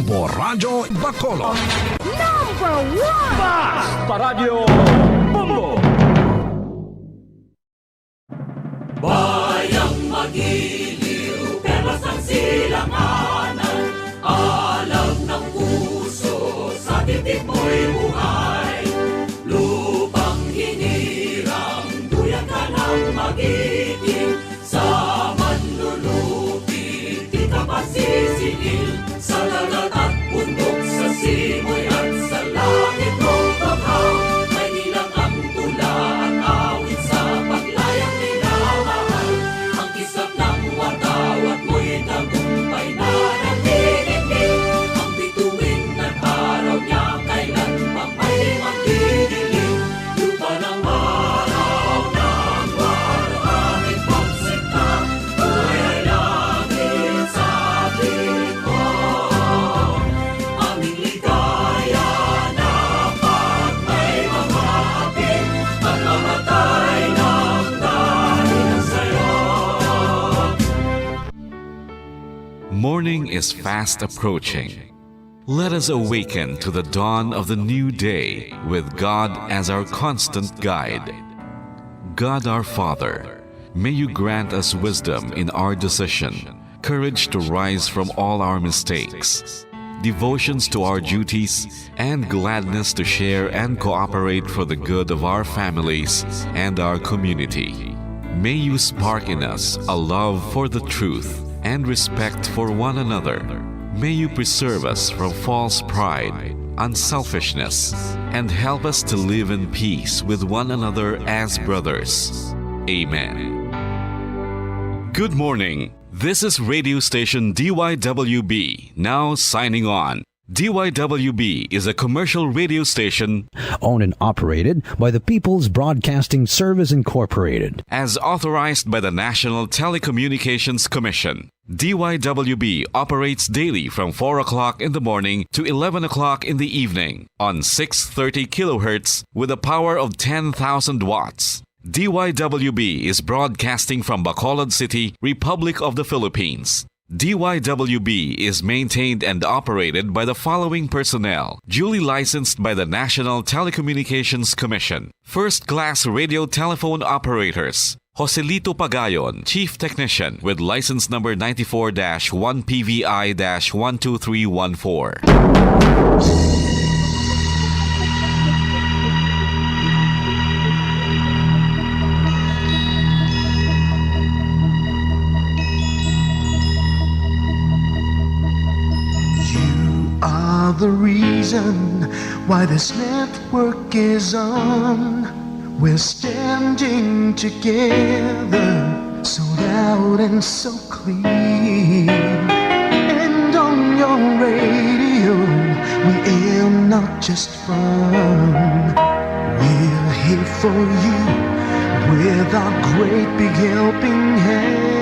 Nuevo Radio Bacolod. Number 1! Basta Radio Bongo! Bayang magiliw, perlas ng silanganan, alam ng puso, sa titik mo'y buhay. Lupang hinirang, duyan ka ng magiting, sa manlulupit, di ka masisingil, sa dagat at bundok, sa simoy at sa langit mong baghaw, may nilang ang tula at awit sa paglayang minamahal. Ang kisap ng watawat mo'y tagumpay na nagdidinig, ang bituin at araw niya kailan pa may magdidilig. Lupa ng araw ng warangit pagsikta, buhay ay langit sa ating mo. Aming ligaya na pag may mamapit at mamatay ng dahil sa'yo. Morning is fast approaching. Let us awaken to the dawn of the new day with God as our constant guide. God our Father, may you grant us wisdom in our decision, courage to rise from all our mistakes, devotions to our duties, and gladness to share and cooperate for the good of our families and our community. May you spark in us a love for the truth and respect for one another. May you preserve us from false pride, unselfishness, and help us to live in peace with one another as brothers. Amen. Good morning. This is radio station DYWB, now signing on. DYWB is a commercial radio station owned and operated by the People's Broadcasting Service Incorporated. as authorized by the National Telecommunications Commission. DYWB operates daily from 4 o'clock in the morning to 11 o'clock in the evening on 630 kilohertz with a power of 10,000 watts. DYWB is broadcasting from Bacolod City, Republic of the Philippines. DYWB is maintained and operated by the following personnel, duly licensed by the National Telecommunications Commission. First-class radio telephone operators. Joselito Pagayon, Chief Technician with license number 94-1PVI-12314. Are the reason why this network is on. We're standing together, so loud and so clear. And on your radio, we aim not just fun. We're here for you with our great big helping hand.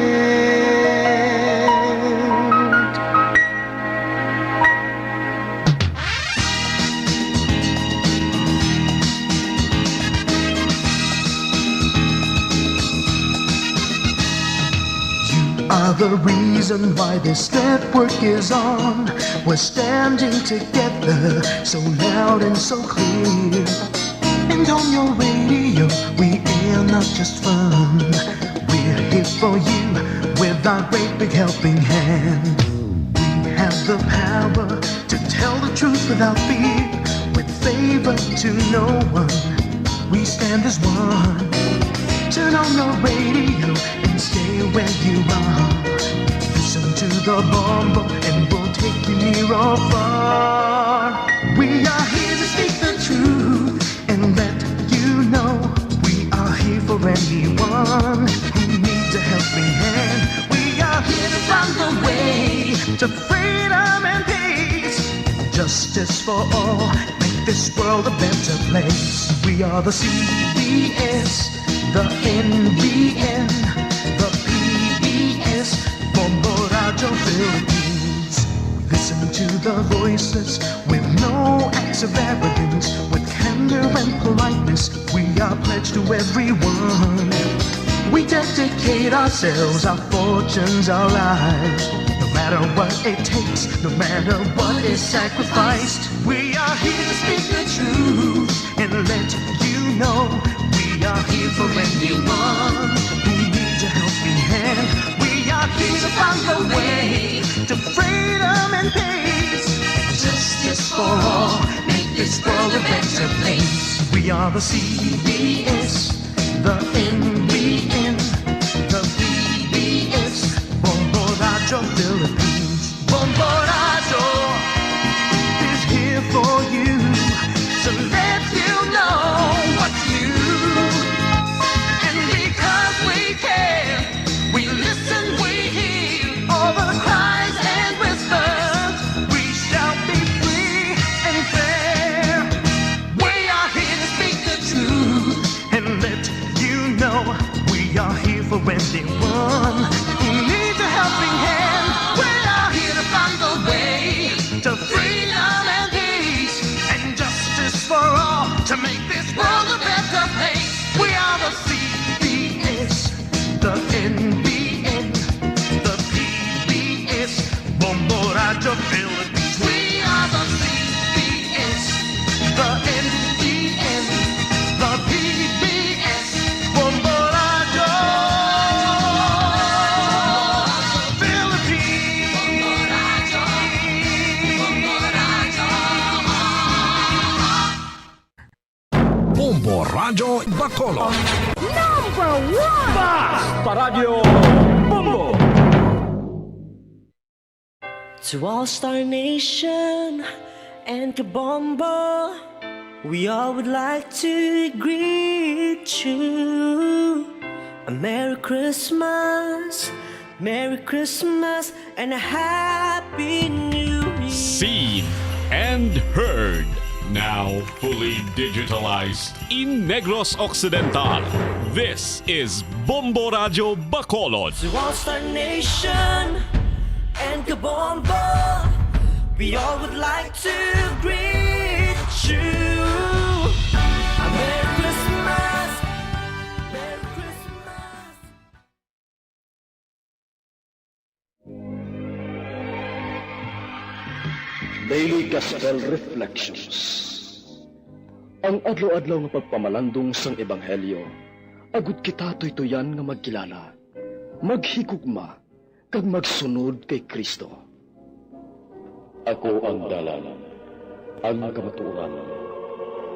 Are the reason why this network is on. We're standing together, so loud and so clear. And on your radio, we air not just fun. We're here for you with our great big helping hand. We have the power to tell the truth without fear, with favor to no one. We stand as one. Turn on your radio and stay where you are. Listen to the bombo and we'll take you near or far. We are here to speak the truth and let you know we are here for anyone who needs a helping hand. We are here to find the way to freedom and peace, justice for all, make this world a better place. We are the CBS, the NBN, the PBS, Bongo Radio Philippines. Listen to the voices with no acts of arrogance, with candor and politeness. We are pledged to everyone. We dedicate ourselves, our fortunes, our lives. The matter what it takes, no matter what is sacrificed, we are here to speak the truth and let you know we are here for anyone who needs a helping hand. We are here to find the way to freedom and peace, justice for all, make this world a better place. We are the CBS, the NBN, the PBS, Bombo Radio Philippines. Bombo Radio is here for you to let you know what's new. And because we care, we listen, we hear all the cries and whispers. We shall be free and fair. We are here to speak the truth and let you know we are here for anyone who needs a helping hand. We are here to find the way to freedom and peace and justice for all, to make this world a better place. We are the CBS, the NBN, the PBS, Bombo Radio Philippines. We are the CBS, the NBN, the PBS, Bombo Radio Bombo Radio Bacolod. Number one! Paradyo Bombo! To All Star Nation and Kabombo, we all would like to greet you. A Merry Christmas, and a Happy New Year. Seen and heard. Now fully digitalized in Negros Occidental. This is Bombo Radio Bacolod. To All Star Nation and Kabombo, we all would like to greet you. A Merry Christmas, Merry Christmas. Daily Gospel Reflections. Ang adlaw-adlaw nga pagpamalandong sang Ebanghelyo, agud kita tuytoyan nga magkilala, maghigugma, kag magsunod kay Kristo. Ako ang dalan, ang kamatuoran,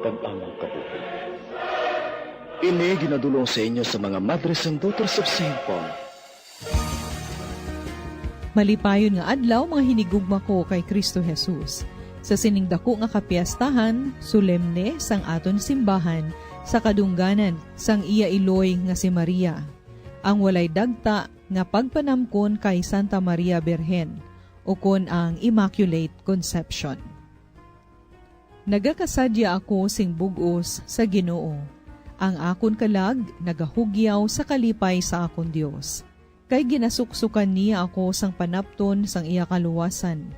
kag ang kabuhi. Ini ginadulong sa inyo sa mga Mothers and Daughters of St. Paul. Malipayon nga adlaw mga hinigugma ko kay Kristo Jesus. Sa siningdako nga kapiyastahan, solemne sang aton simbahan sa kadungganan sang iya iloy nga si Maria. Ang walay dagta nga pagpanamkon kay Santa Maria Birhen o kon ang Immaculate Conception. Nagakasadya ako sing bugos sa Ginoo. Ang akon kalag nagahugyaw sa kalipay sa akon Dios. Kay ginasuksukan niya ako sang panapton sang iya kaluwasan.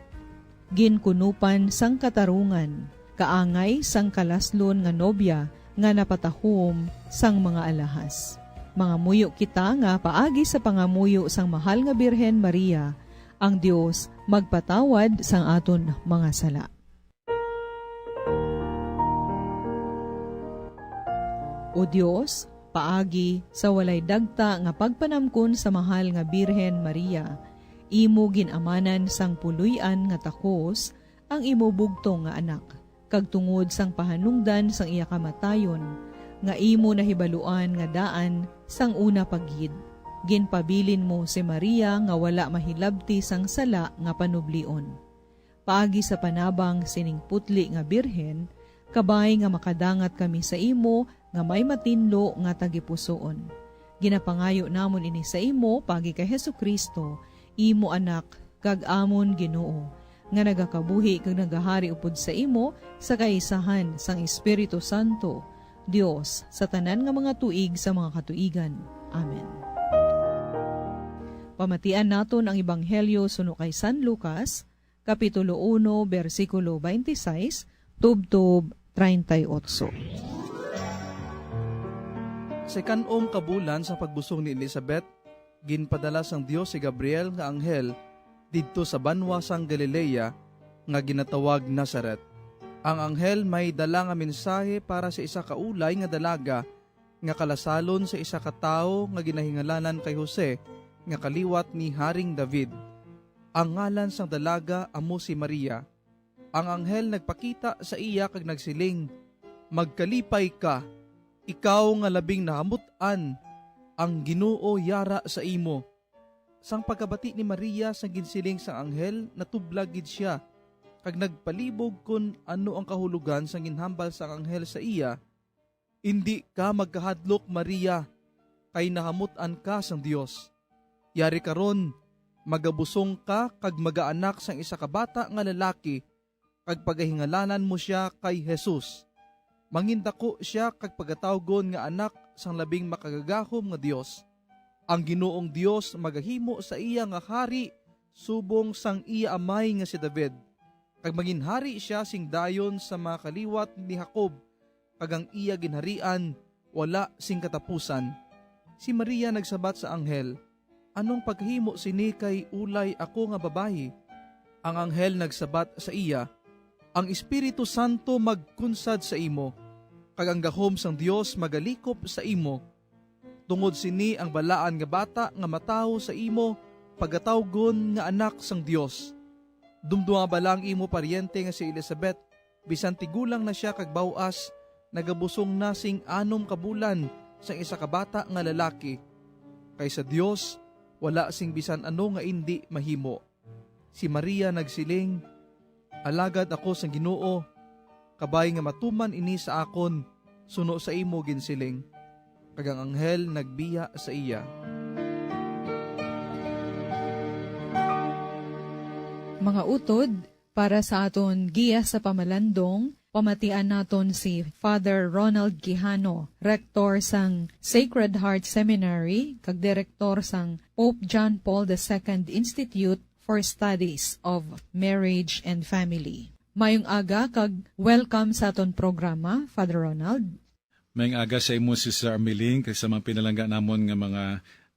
Ginkunupan sang katarungan, kaangay sang kalaslon nga nobya nga napatahom sang mga alahas. Mga muyo kita nga paagi sa pangamuyo sang mahal nga Birhen Maria, ang Dios magpatawad sang aton mga sala. O Dios, paagi sa walay dagta nga pagpanamkon sa mahal nga Birhen Maria, imo ginamanan sang puluyan nga takos ang imo bugtong nga anak, kag tungod sang pahanungdan sang iya kamatayon, nga imo nahibaluan nga daan sang una paggid. Ginpabilin mo si Maria nga wala mahilabti sang sala nga panublion. Paagi sa panabang sining putli nga Birhen, kabay nga makadangat kami sa imo nga may matinlo nga tagipusoon. Ginapangayo namon ini sa imo pagi kay Hesukristo, imo anak kag amon Ginoo, nga nagakabuhi kag nagahari upod sa imo sa kaisahan sang Espiritu Santo, Dios sa tanan nga mga tuig sa mga katuigan. Amen. Pamatian naton ang Ebanghelyo suno kay San Lucas, Kapitulo 1, versikulo 26, tubtob 38. Sa ikanom kabulan sa pagbusong ni Elizabeth, ginpadala sang Dios si Gabriel nga anghel didto sa banwa sang Galilea nga ginatawag Nazaret. Ang anghel may dala nga mensahe para sa isa ka ulay nga dalaga nga kalasalon sa isa ka tawo nga ginahingalanan kay Jose nga kaliwat ni Haring David. Ang ngalan sang dalaga amo si Maria. Ang anghel nagpakita sa iya kag nagsiling, "Magkalipay ka, ikaw nga labing nahamutan, ang Ginoo yara sa imo." Sang pagkabati ni Maria sa ginsiling sang anghel, natublag gid siya, kag nagpalibog kun ano ang kahulugan sang ginhambal sang anghel sa iya. "Indi ka magkahadlok, Maria, kay nahamutan ka sang Dios. Yari karon, magabusong ka kag magaanak sang isa ka bata nga lalaki, kag pagahingalanan mo siya kay Jesus. Mangindako siya kag pagatawgon nga anak sang labing makagagahom nga Dios. Ang Ginoong Dios magahimo sa iya nga hari subong sang iya amay nga si David. Kag maginhari siya sing dayon sa mga kaliwat ni Jacob, kag ang iya ginharian wala sing katapusan." Si Maria nagsabat sa anghel, "Anong paghimo sini kay ulay ako nga babayi?" Ang anghel nagsabat sa iya, "Ang Espiritu Santo magkunsad sa imo, kag ang gahom sang Dios magalikop sa imo. Tungod sini ang balaan nga bata nga matawo sa imo, pagatawgon nga anak sang Dios. Dumduma ba lang imo paryente nga si Elizabeth, bisan tigulang na siya kag bawas, nagabusong na sing 6 ka bulan sang isa ka bata nga lalaki. Kay sa Dios, wala sing bisan ano nga indi mahimo." Si Maria nagsiling, "Alagad ako sang Ginoo, kabay nga matuman ini sa akon, suno sa imo ginsiling." Kag ang anghel nagbiya sa iya. Mga utod, para sa aton giya sa pamalandong, pamatian naton si Father Ronald Quijano, Rector sang Sacred Heart Seminary, kag Direktor sang Pope John Paul II Institute for Studies of Marriage and Family. Mayong aga kag welcome sa aton programa, Father Ronald. Mayong aga sa imo, Sister Armeline, kay sa mga pinalangga namon nga mga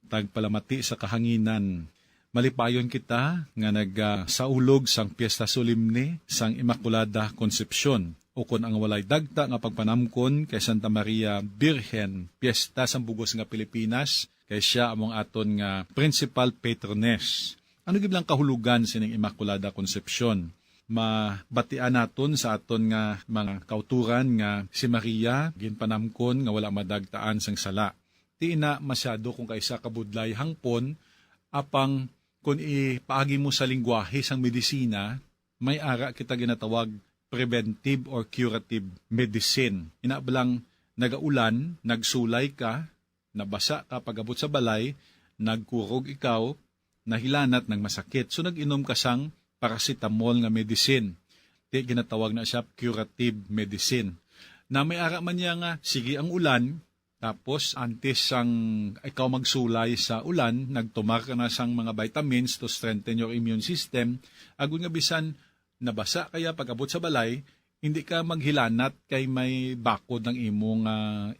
tagpalamati sa kahanginan. Malipayon kita nga nagsaulog sang Piesta Solemne sang Immaculada Concepcion, o kon ang walay dagta nga pagpanamkon kay Santa Maria Birhen, Piesta sang Bugos nga Pilipinas, kay siya among aton nga principal patroness. Ano gid lang kahulugan sining Immaculada Concepcion? Mabatian naton sa aton nga mga kauturan nga si Maria ginpanamkon nga wala madagtaan sang sala. Di na masyado kung kaisa kabudlay hangpon, apang kung ipaagi mo sa lingwahe sang medisina, may ara kita ginatawag preventive or curative medicine. Inabalang nagaulan, nagsulay ka, nabasa ka pag-abot sa balay, nagkurog ikaw, nahilanat ng masakit. So nag-inom ka sang paracetamol nga medicine. Di ginatawag na siya curative medicine. Na may ara man niya nga, sige ang ulan, tapos antes sang ikaw magsulay sa ulan, nagtumar ka na sang mga vitamins to strengthen your immune system, agun nga bisan nabasa kaya pag-abot sa balay, hindi ka maghilanat kay may bakod ng imong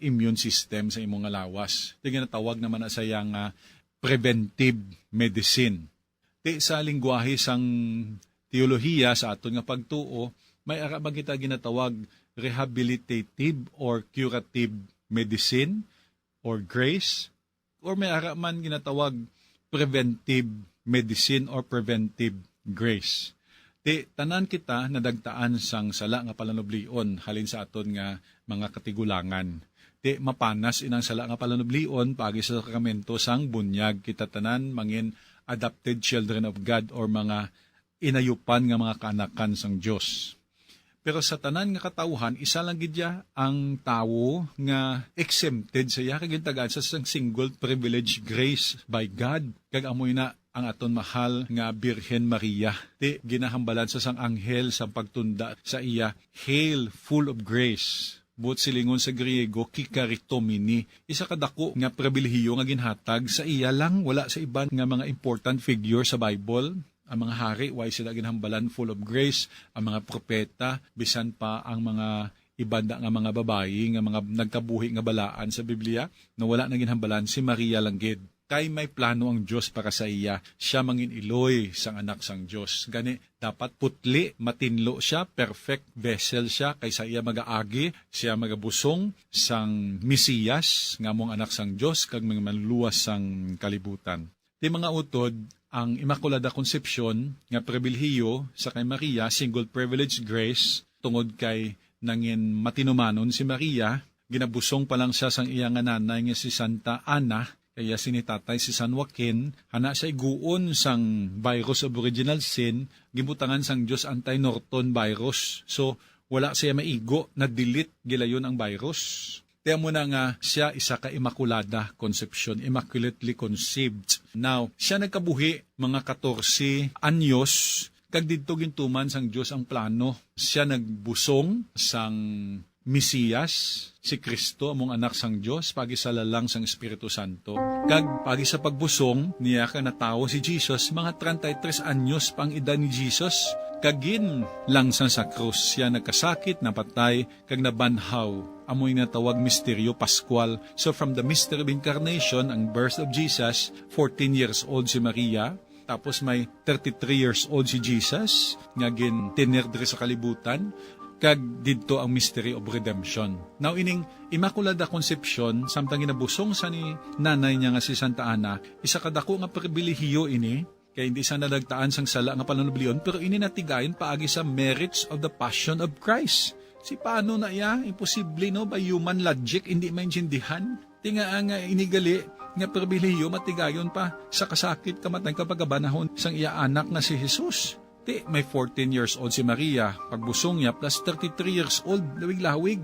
immune system sa imong lawas. Di ginatawag naman na sayang preventive medicine. Di sa lingwahe sang teolohiya sa aton nga pagtuo, may ara ba kita ginatawag rehabilitative or curative medicine or grace, or may ara man ginatawag preventive medicine or preventive grace. Di tanan kita nadagtaan sang sala nga palanublion halin sa aton nga mga katigulangan. Di mapanas inang sala nga palanublion pagi sa sakramento sang bunyag, kita tanan mangin adopted children of God or mga inayupan nga mga kaanakan sang Dios. Pero sa tanan nga katawhan, isa lang gidya ang tawo nga exempted sa iya kagintagaan sa single privilege grace by God. Kag amoy na ang aton mahal nga Birhen Maria. Di ginahambalan sa sang anghel sa pagtunda sa iya, "Hail, full of grace." But silingon sa Griego, kikaritomini. Isa kadako nga pribilehiyo nga ginhatag sa iya lang, wala sa iban nga mga important figure sa Bible. Ang mga hari, why sila ginhambalan full of grace, ang mga propeta, bisan pa ang mga ibanda nga mga babayi, nga mga nagkabuhi nga balaan sa Biblia, na wala na ginhambalan si Maria langgid. kay may plano ang Diyos para sa iya. Siya mangin iloy sang anak sang Diyos. Gani, dapat putli, matinlo siya, perfect vessel siya, kay sa iya magaagi, siya magabusong sang Mesiyas, nga mong anak sang Diyos, kag mga manluwas sang kalibutan. Di mga utod, ang Immaculada Concepcion, nga pribilhiyo sa kay Maria, single privilege grace, tungod kay nangin matinumanon si Maria, ginabusong pa lang siya sang iya nga nanay nga si Santa Ana, kaya sinitatay si San Joaquin, hana siya iguon sang virus of original sin, gibutangan sang Diyos anti-Norton virus. So, wala siya maigo, na-delete gilayon ang virus. Kaya mo na nga siya isa ka Immaculada Concepcion, immaculately conceived. Now, siya nagkabuhi mga 14 anyos, kag didto gintuman sang Diyos ang plano. Siya nagbusong sang Mesiyas, si Kristo, among anak sang Diyos, pagi sa lalang sang Espiritu Santo. Kag pagi sa pagbusong, niya ka natawo si Jesus, mga 33 anyos pang edad ni Jesus, kagin lang sa krus. Siya nagkasakit, napatay, kag nabanhaw. Amoy nga tawag misteryo Pascual. So from the mystery of incarnation, ang birth of Jesus, 14 years old si Maria, tapos may 33 years old si Jesus, nga gin tinerdre sa kalibutan, kag didto ang mystery of redemption. Now, ining Immaculada Concepcion, samtang ginabusong sa ni nanay niya nga si Santa Ana, isa kadako nga pribilehiyo ini, kaya hindi sana nagtaan sang sala nga pananablion, pero ini natigayon paagi sa merits of the Passion of Christ. Si paano na iya? Imposible, no? By human logic, hindi maintindihan. Tinga nga inigali, nga pribilehiyo matigayon pa sa kasakit kamatay kapag abanahon sang iya anak na si Jesus. May 14 years old si Maria, pagbusong niya, plus 33 years old, lawig-lawig.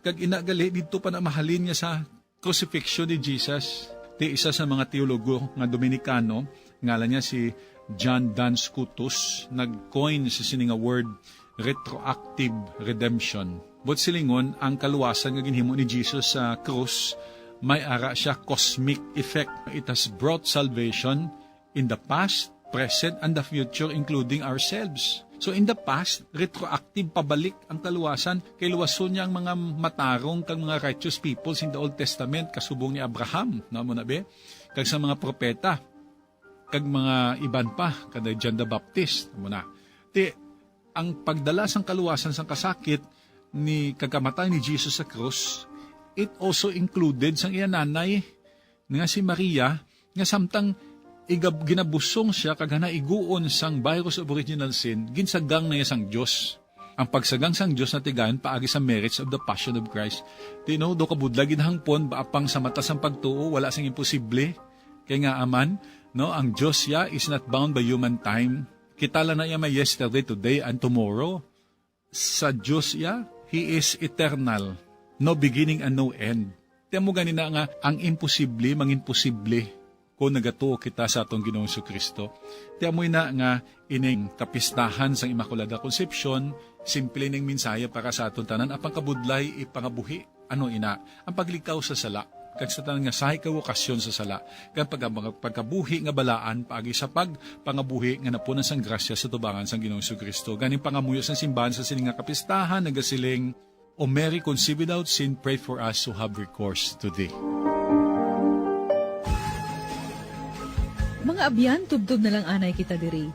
Kag inagali, dito pa na mahalin niya sa crucifixion ni Jesus. Isa sa mga teologo nga Dominicano, ngalan niya si John Duns Scotus, nag-coin sa sininga word, retroactive redemption. But silingon, ang kaluwasan nga ginhimo ni Jesus sa krus, may ara siya cosmic effect. It has brought salvation in the past, present, and the future, including ourselves. So in the past, retroactive pabalik ang kaluwasan, kay luwason niya ang mga matarong kang mga righteous peoples in the Old Testament, kasubong ni Abraham, na mo na be, kag sa mga propeta, kag mga iban pa, kada John the Baptist, na mo na. Ang pagdala sang kaluwasan sang kasakit, ni kagamatay ni Jesus sa krus, it also included sang iya nanay, nga si Maria, nga samtang ginabusong siya kagana iguon sang virus of original sin, ginsagang na sang Diyos. Ang pagsagang sang Diyos na tigayon paagi sa merits of the Passion of Christ. Do kabudla ginahangpon, baapang sa mata sang pagtuo, wala sang imposible. Kaya nga aman, no, ang Diyos ya is not bound by human time. Kitala na iya may yesterday, today, and tomorrow. Sa Diyos ya, He is eternal. No beginning and no end. Tiyan mo ganina nga, ang imposible, mangimposible kung nagatuo kita sa atong Ginoong Kristo. Tiyan mo na nga, ining kapistahan sang Immaculada Concepcion, simple ning minsaya para sa atong tanan, apang kabudlay ipangabuhi. Ano ina? Ang paglikaw sa sala, kag sa tanan nga sahay kawokasyon sa sala, kag pagkabuhi nga balaan, paagi sa pagpangabuhi nga napunan sang grasya sa tubangan sang Ginoong Kristo. Ganing pangamuyo sang simbahan sa sining nga kapistahan, nagasiling, O Mary, conceived without sin, pray for us who have recourse to Thee. Mga abyan, tubtub na lang anay kita diri.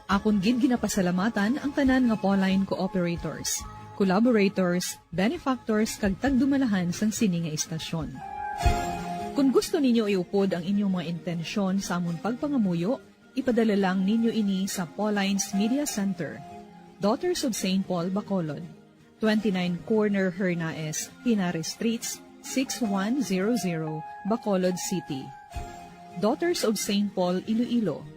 Akon gid ginapasalamatan ang tanan nga Pauline cooperators, collaborators, benefactors, kag tagdumalahan sang sini nga istasyon. Kung gusto ninyo iupod ang inyong mga intensyon sa amon pagpangamuyo, ipadala lang ninyo ini sa Pauline's Media Center, Daughters of St. Paul, Bacolod, 29 Corner Hernaez, Pinares Streets, 6100, Bacolod City. Daughters of St. Paul, Iloilo,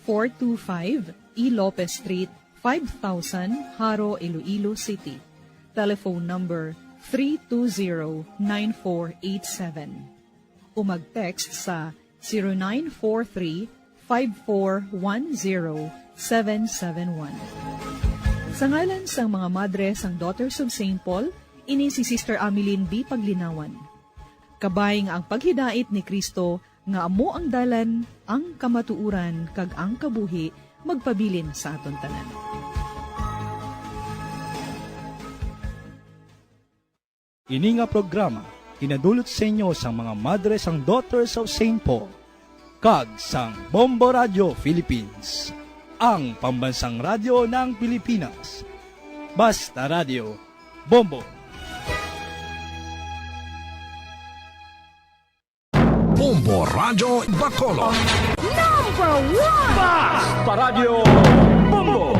425 E. Lopez Street, 5000, Haro, Iloilo City. Telephone number 320-9487. O mag-text sa 0943-5410-771. Sa ngalan sang mga madre sang Daughters of St. Paul, ini si Sister Ameline B. Paglinawan. Kabay nga ang paghidait ni Kristo, nga amo ang dalan, ang kamatuuran, kag ang kabuhi, magpabilin sa aton tanan. Ini nga programa, kinadulot sa inyo sa mga madre sang Daughters of St. Paul. kag sang Bombo Radio Philippines, ang pambansang radyo ng Pilipinas. Basta Radio, Bombo. Bombo Radyo Bacolod. Number 1! Basta Radio Bombo!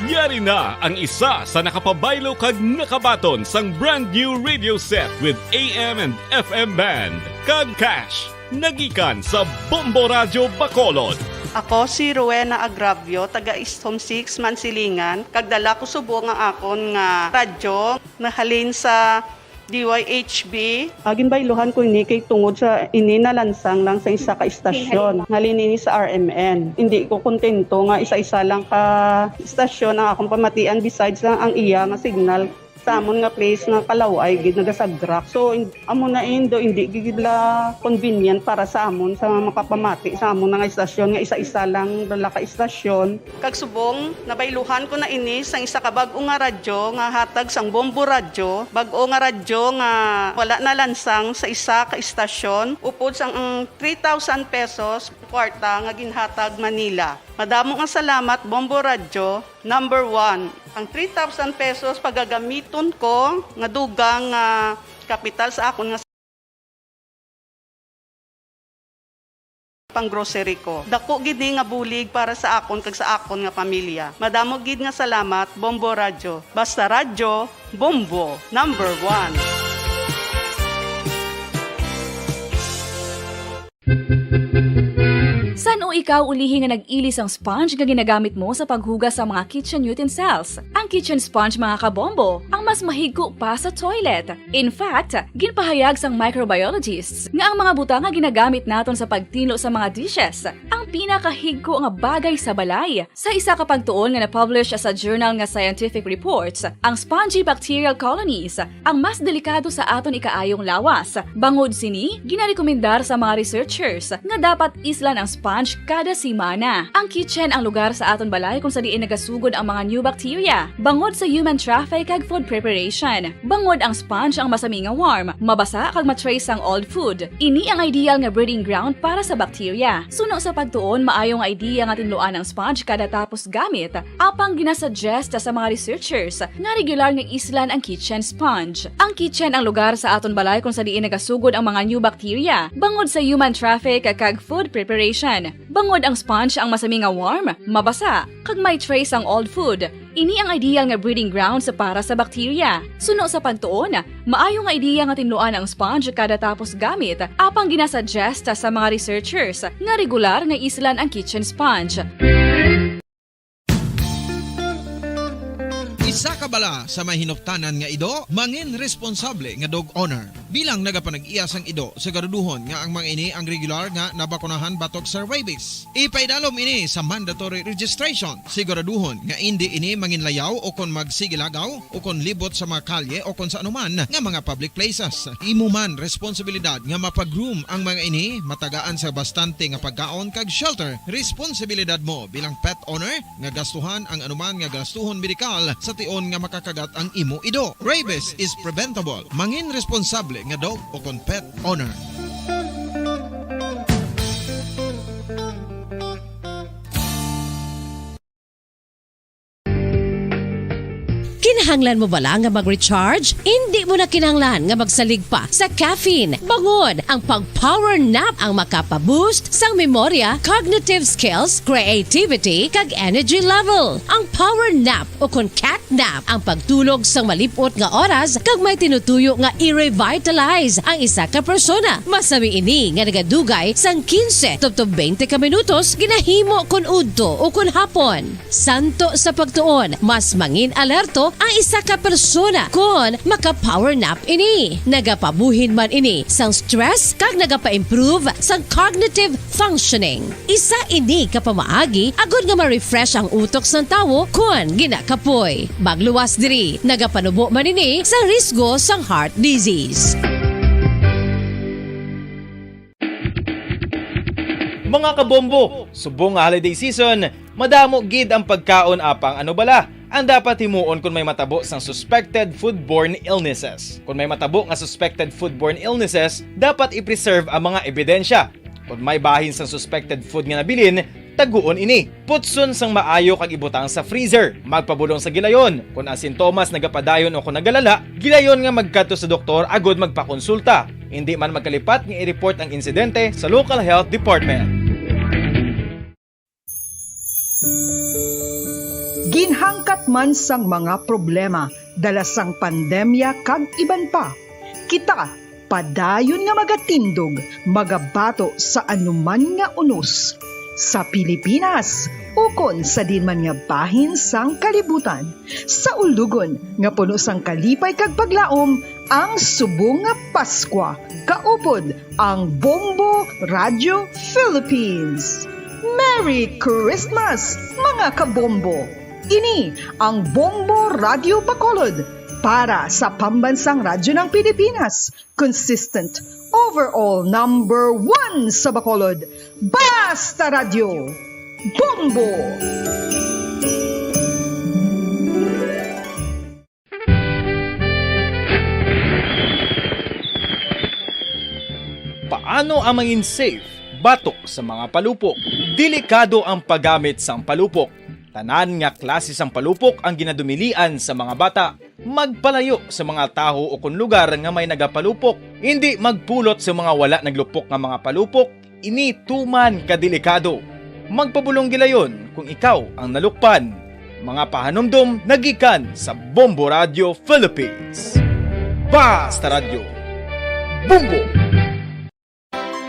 Yari na ang isa sa nakapabaylo kag nakabaton sang brand new radio set with AM and FM band. Kag cash, nagikan sa Bombo Radio Bacolod. Ako si Rowena Agravio, taga Istom 6, Mansilingan. Kagdala ko subo nga akon nga radyo, nahalin sa DYHB. Agin bayluhan ko ini kay tungod sa ini nalansang lang sa isa ka istasyon. Halin ini sa RMN. Hindi ko kontento nga isa-isa lang ka istasyon ang akong pamatian besides lang ang iya nga signal sa amon nga place nga Kalaway gid nagasagrak. So amo na indo hindi gid la convenient para sa amon sa makapamati sa amon nga istasyon nga isa-isa lang dala ka istasyon. Kag subong nabayluhan ko na ini sang isa ka bag-o nga radyo nga hatag sang Bombo Radyo. Bag-o nga radyo nga wala na lansang sa isa ka istasyon upod sang 3,000 pesos kwarta nga ginhatag Manila. Madamo nga salamat Bombo Radyo. Number 1. Ang 3,000 pesos pagagamiton ko nga dugang kapital sa akon nga pang grocery ko. Dako gid nga bulig para sa akon kag sa akon nga pamilya. Madamo gid nga salamat Bombo Radyo. Basta Radyo, Bombo, number 1. San o ikaw ulihi nga nag-ilis ang sponge nga ginagamit mo sa paghugas sa mga kitchen utensils? Ang kitchen sponge mga kabombo, ang mas mahigko pa sa toilet. In fact, ginpahayag sang microbiologists nga ang mga buta nga ginagamit naton sa pagtino sa mga dishes, ang pinakahigko nga bagay sa balay. Sa isa ka pagtuon nga na-publish sa journal nga Scientific Reports, ang spongy bacterial colonies ang mas delikado sa aton ikaayong lawas. Bangod sini, ginarekomendar sa mga researchers nga dapat islan ang sponge kada simana. Ang kitchen ang lugar sa aton balay kung sa diin nagasugod ang mga new bacteria. Bangod sa human traffic kag food preparation. Bangod ang sponge ang masami nga warm, mabasa kag matrace ang old food. Ini ang ideal nga breeding ground para sa bacteria. Suno sa pagtuon, maayong idea nga tinluan ang sponge kada tapos gamit. Apang ginasuggest sa mga researchers nga regular nga islan ang kitchen sponge. Ang kitchen ang lugar sa aton balay kung sa diin nagasugod ang mga new bacteria. Bangod sa human traffic kag food preparation. Bangod ang sponge ang masami nga warm, mabasa, kag may trace ang old food. Ini ang ideal nga breeding ground sa para sa bacteria. Suno sa pagtuon, maayo nga idea nga tinluan ang sponge kada tapos gamit, apang ginasuggest sa mga researchers nga regular nga islan ang kitchen sponge. Isa ka bala sa mahinuptanan nga ido, mangin responsable nga dog owner. Bilang nagapanag-iyas ang ido, siguraduhon nga ang mga ini ang regular nga nabakunahan batok sa rabies. Ipaidalom ini sa mandatory registration. Siguraduhon nga hindi ini manginlayaw o kon magsigilagaw o kon libot sa mga kalye o kon sa anuman nga mga public places. Imo man responsibilidad nga mapag-groom ang mga ini, matagaan sa bastante nga pagkaon kag shelter. Responsibilidad mo bilang pet owner nga gastuhan ang anuman nga gastuhon medikal sa tion nga makakagat ang imo ido. Rabies is preventable. Mangin responsable nga dog o kon pet owner. Kinahanglan mo bala nga mag-recharge? Hindi mo na kinahanglan nga magsalig pa sa caffeine. Bangod ang pag-power nap ang makapaboost sang memorya, cognitive skills, creativity, kag energy level. Ang power nap o kon cat nap ang pagtulog sang malipot nga oras kag may tinutuyo nga i-revitalize ang isa ka persona. Masami ini nga nagadugay sang 15 to 20 ka minutos ginahimo kun udto o kun hapon. Santo sa pagtuon, mas mangin alerto ang isa ka persona kung maka-power nap ini. Nagapabuhin man ini sang stress kag nagapa-improve sang cognitive functioning. Isa ini kapamaagi agud nga ma-refresh ang utok sang tawo kung ginakapoy. Bagluwas diri, nagapanubo man ini sa risgo sang heart disease. Mga kabombo, subong nga holiday season, madamo gid ang pagkaon apang ano bala, ang dapat himuon kung may matabo sang suspected foodborne illnesses. Kung may matabo nga suspected foodborne illnesses, dapat i-preserve ang mga ebidensya. Kung may bahin sang suspected food nga nabilin, taguon ini. Putson sang maayo kag ibutang sa freezer. Magpabulong sa gilayon. Kung ang sintomas nagapadayon o kung nagalala, gilayon nga magkadto sa doktor agod magpakonsulta. Hindi man magkalipat nga i-report ang insidente sa local health department. Ginhangkat man sang mga problema dala sang pandemya kag iban pa. Kita padayon nga magatindog, magabato sa anuman nga unos. Sa Pilipinas, ukon sa dinman nga bahin sang kalibutan. Sa ulugon nga puno sang kalipay kag paglaom, ang subong nga Paskwa. Kaupod ang Bombo Radio Philippines. Merry Christmas, mga kabombo! Ini ang Bombo Radio Bacolod para sa pambansang radyo ng Pilipinas. Consistent, overall number 1 sa Bacolod. Basta Radio! Bombo! Paano ang mangin safe batok sa mga palupok? Delikado ang paggamit sang palupok. Tanan nga klase sang palupok ang ginadumilian sa mga bata. Magpalayo sa mga taho o kung lugar nga may nagapalupok. Hindi magpulot sa mga wala naglupok nga mga palupok. Ini tuman kadelikado. Magpabulong gilayon kung ikaw ang nalukpan. Mga pahanumdum nagikan sa Bombo Radio Philippines. Basta Radio Bombo!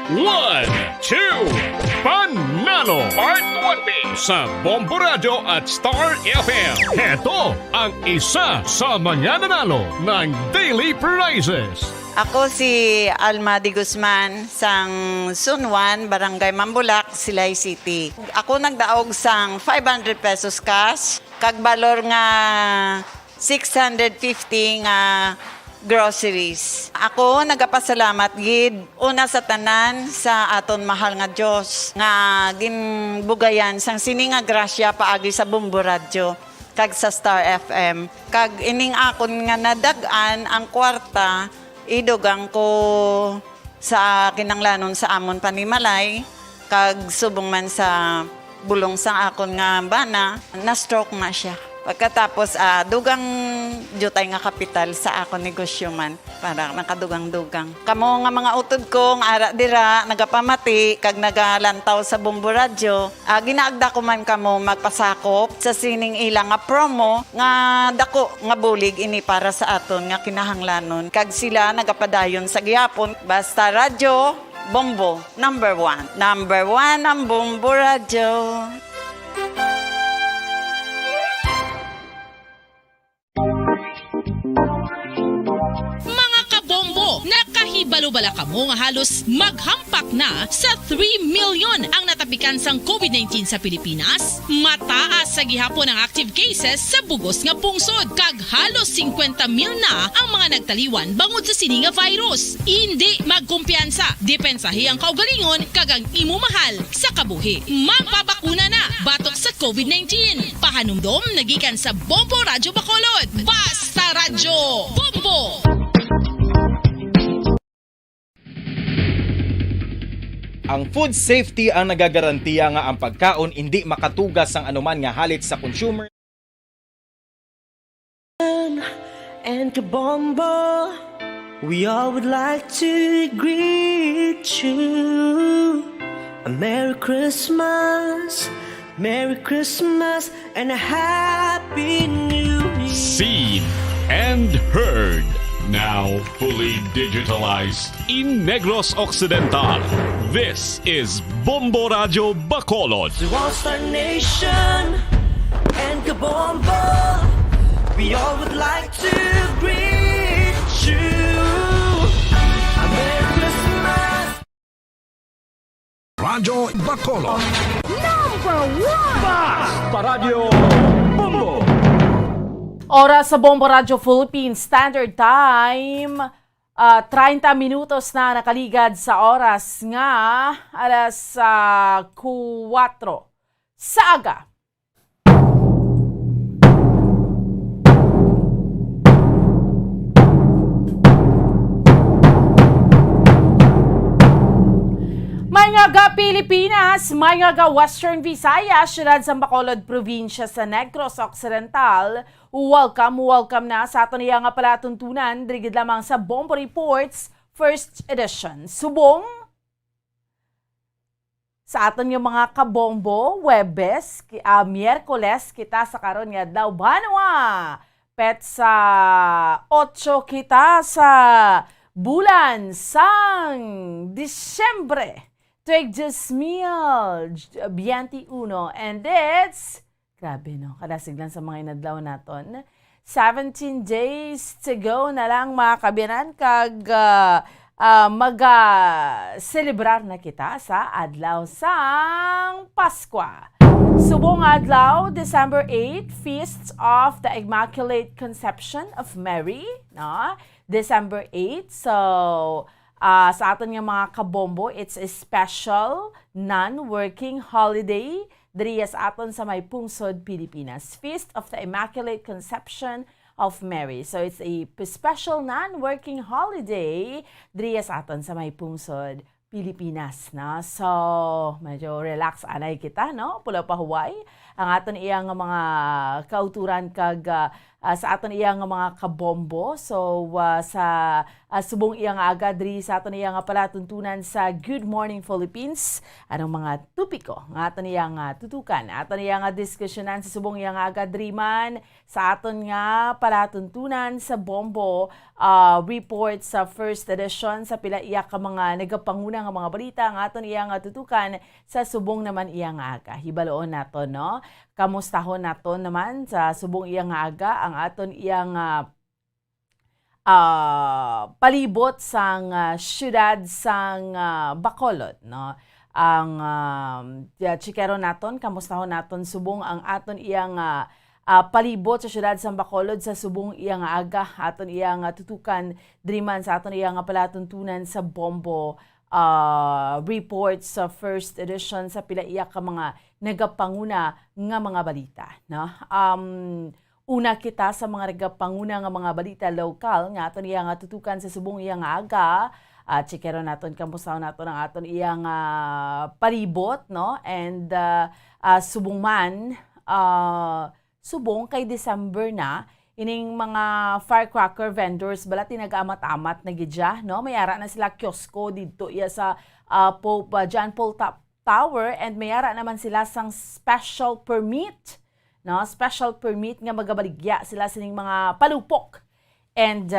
1, 2, Panalo Part 1B sa Bombo Radio at Star FM. Heto ang isa sa mga nanalo ng daily prizes. Ako si Alma de Guzman sang Sunwan, Barangay Mambulak, Silay City. Ako nagdaog sang 500 pesos cash, kag balor nga 650 nga groceries. Ako nagapasalamat gid una sa tanan sa aton mahal nga Dios nga ginbugayan sang sini nga grasya paagi sa Bombo Radio kag sa Star FM. Kag ining akon nga nadag-an ang kwarta idugang ko sa kinanglanon sa amon panimalay kag subong man sa bulong sa akon nga bana na stroke na siya. Pagkatapos, dugang jutay nga kapital sa ako negosyo man. Para nakadugang-dugang. Kamo nga mga utod ko, nga ara dira, nagapamati, kag nagalantaw sa Bombo Radio. Ginaagda ko man kamo magpasakop sa sining ilang nga promo, nga dako nga bulig ini para sa aton nga kinahanglanon. Kag sila nagapadayon sa gihapon. Basta Radio Bombo, number 1. Number 1 ang Bombo Radio. Nakahibalo-bala ka mo nga halos maghampak na sa 3 million ang natapikan sang COVID-19 sa Pilipinas. Mataas sa gihapon ang active cases sa bugos nga pungsod. Kag halos 50 mil na ang mga nagtaliwan bangod sa sini nga virus. Hindi magkumpiyansa. Depensahi ang kaugalingon kag ang imo mahal sa kabuhi. Magpabakuna na batok sa COVID-19. Pahanumdom nagikan sa Bombo Radio Bacolod. Basta Radio Bombo! Ang food safety ang nagagarantiya nga ang pagkaon hindi makatugas ang anuman nga halit sa consumer. And Kabombo, we all would like to greet you. A Merry Christmas, and a Happy New Year. Seen and heard. Now fully digitalized in Negros Occidental. This is Bombo Radio Bacolod. To all Star Nation and Kabombo, we all would like to greet you. A Merry Christmas. Radio Bacolod. Number 1! Basta Radio Bombo! Oras sa Bombo Radio Philippines Standard Time, 30 minutos na nakaligad sa oras nga alas 4 sa aga. nga ga Pilipinas, may nga ga Western Visayas, syudad sa Bacolod, probinsya sa Negros Occidental. Welcome na sa aton iya nga palatuntunan, dirigid lamang sa Bombo Reports, first edition. Subong sa aton yung mga kabombo, Webes, Miyerkules, kita sa karon nga daw banwa. Pet sa 8 kita sa bulan sang Disyembre. Tuig 2021. And it's, grabe no, kadasig lang sa mga inadlaw naton. 17 days to go na lang mga kabiyanan kag mag-celebrar na kita sa adlaw sang Pasko. Subong adlaw, December 8, Feast of the Immaculate Conception of Mary. No? December 8. So, sa aton nga mga kabombo, it's a special non-working holiday diriya sa aton sa may pungsod, Pilipinas. Feast of the Immaculate Conception of Mary. So, it's a special non-working holiday diriya sa aton sa may pungsod, Pilipinas. No? So, medyo relax anay kita, no? Pula pa Hawaii. Ang aton iyang mga kauturan kag sa aton iyang mga kabombo. So, sa subong iyang aga, diri sa aton iyang palatuntunan sa Good Morning Philippines. Anong mga tupiko ng aton iyang tutukan. Aton iyang diskusyonan sa subong iyang aga, diri man sa aton nga palatuntunan sa bombo report sa first edition sa pila iya ka mga nagapanguna nga mga balita ang aton iyang tutukan sa subong naman iyang aga. Hibaloon naton, no? Kamustahon naton naman sa subong iyang aga ang aton iyang palibot sang syudad sang Bacolod, no? Ang chikero naton, kamustahon naton subong ang aton iyang palibot sa syudad sang Bacolod sa subong iyang aga, aton iyang tutukan driman sa aton iyang palatuntunan sa bombo report sa first edition sa pila iya ka mga nagapanguna nga mga balita, no? Una kita sa mga nagapanguna nga mga balita lokal nga aton iyang tutukan sa subong iyang aga. Chikero naton kamusta naton ang aton iyang palibot, no? And subong man subong kay December na ining mga firecracker vendors bala tinag-amat-amat na gidya, no? Mayara na sila kiosko dito iya sa Pope John Paul Tower and mayara naman sila sang special permit, no? Special permit nga magabaligya sila sining mga palupok. And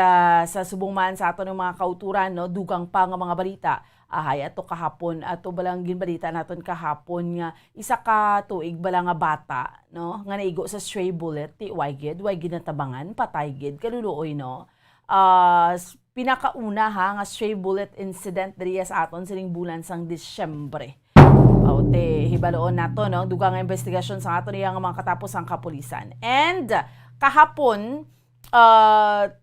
sa subong man sa ato ng mga kauturan, no, dugang pa nga mga balita. Ato kahapon, ato balang ginbalita naton kahapon nga isa ka tuig bala nga bata, no, nga naigo sa stray bullet, ti way gid natabangan, patay gid kaluluoy, no. Pinakauna ha nga stray bullet incident diriya sa aton sining bulan sang Disyembre. Te hibaloon nato, no, dugang nga investigasyon sa aton iya nga mga katapos ang kapulisan. And kahapon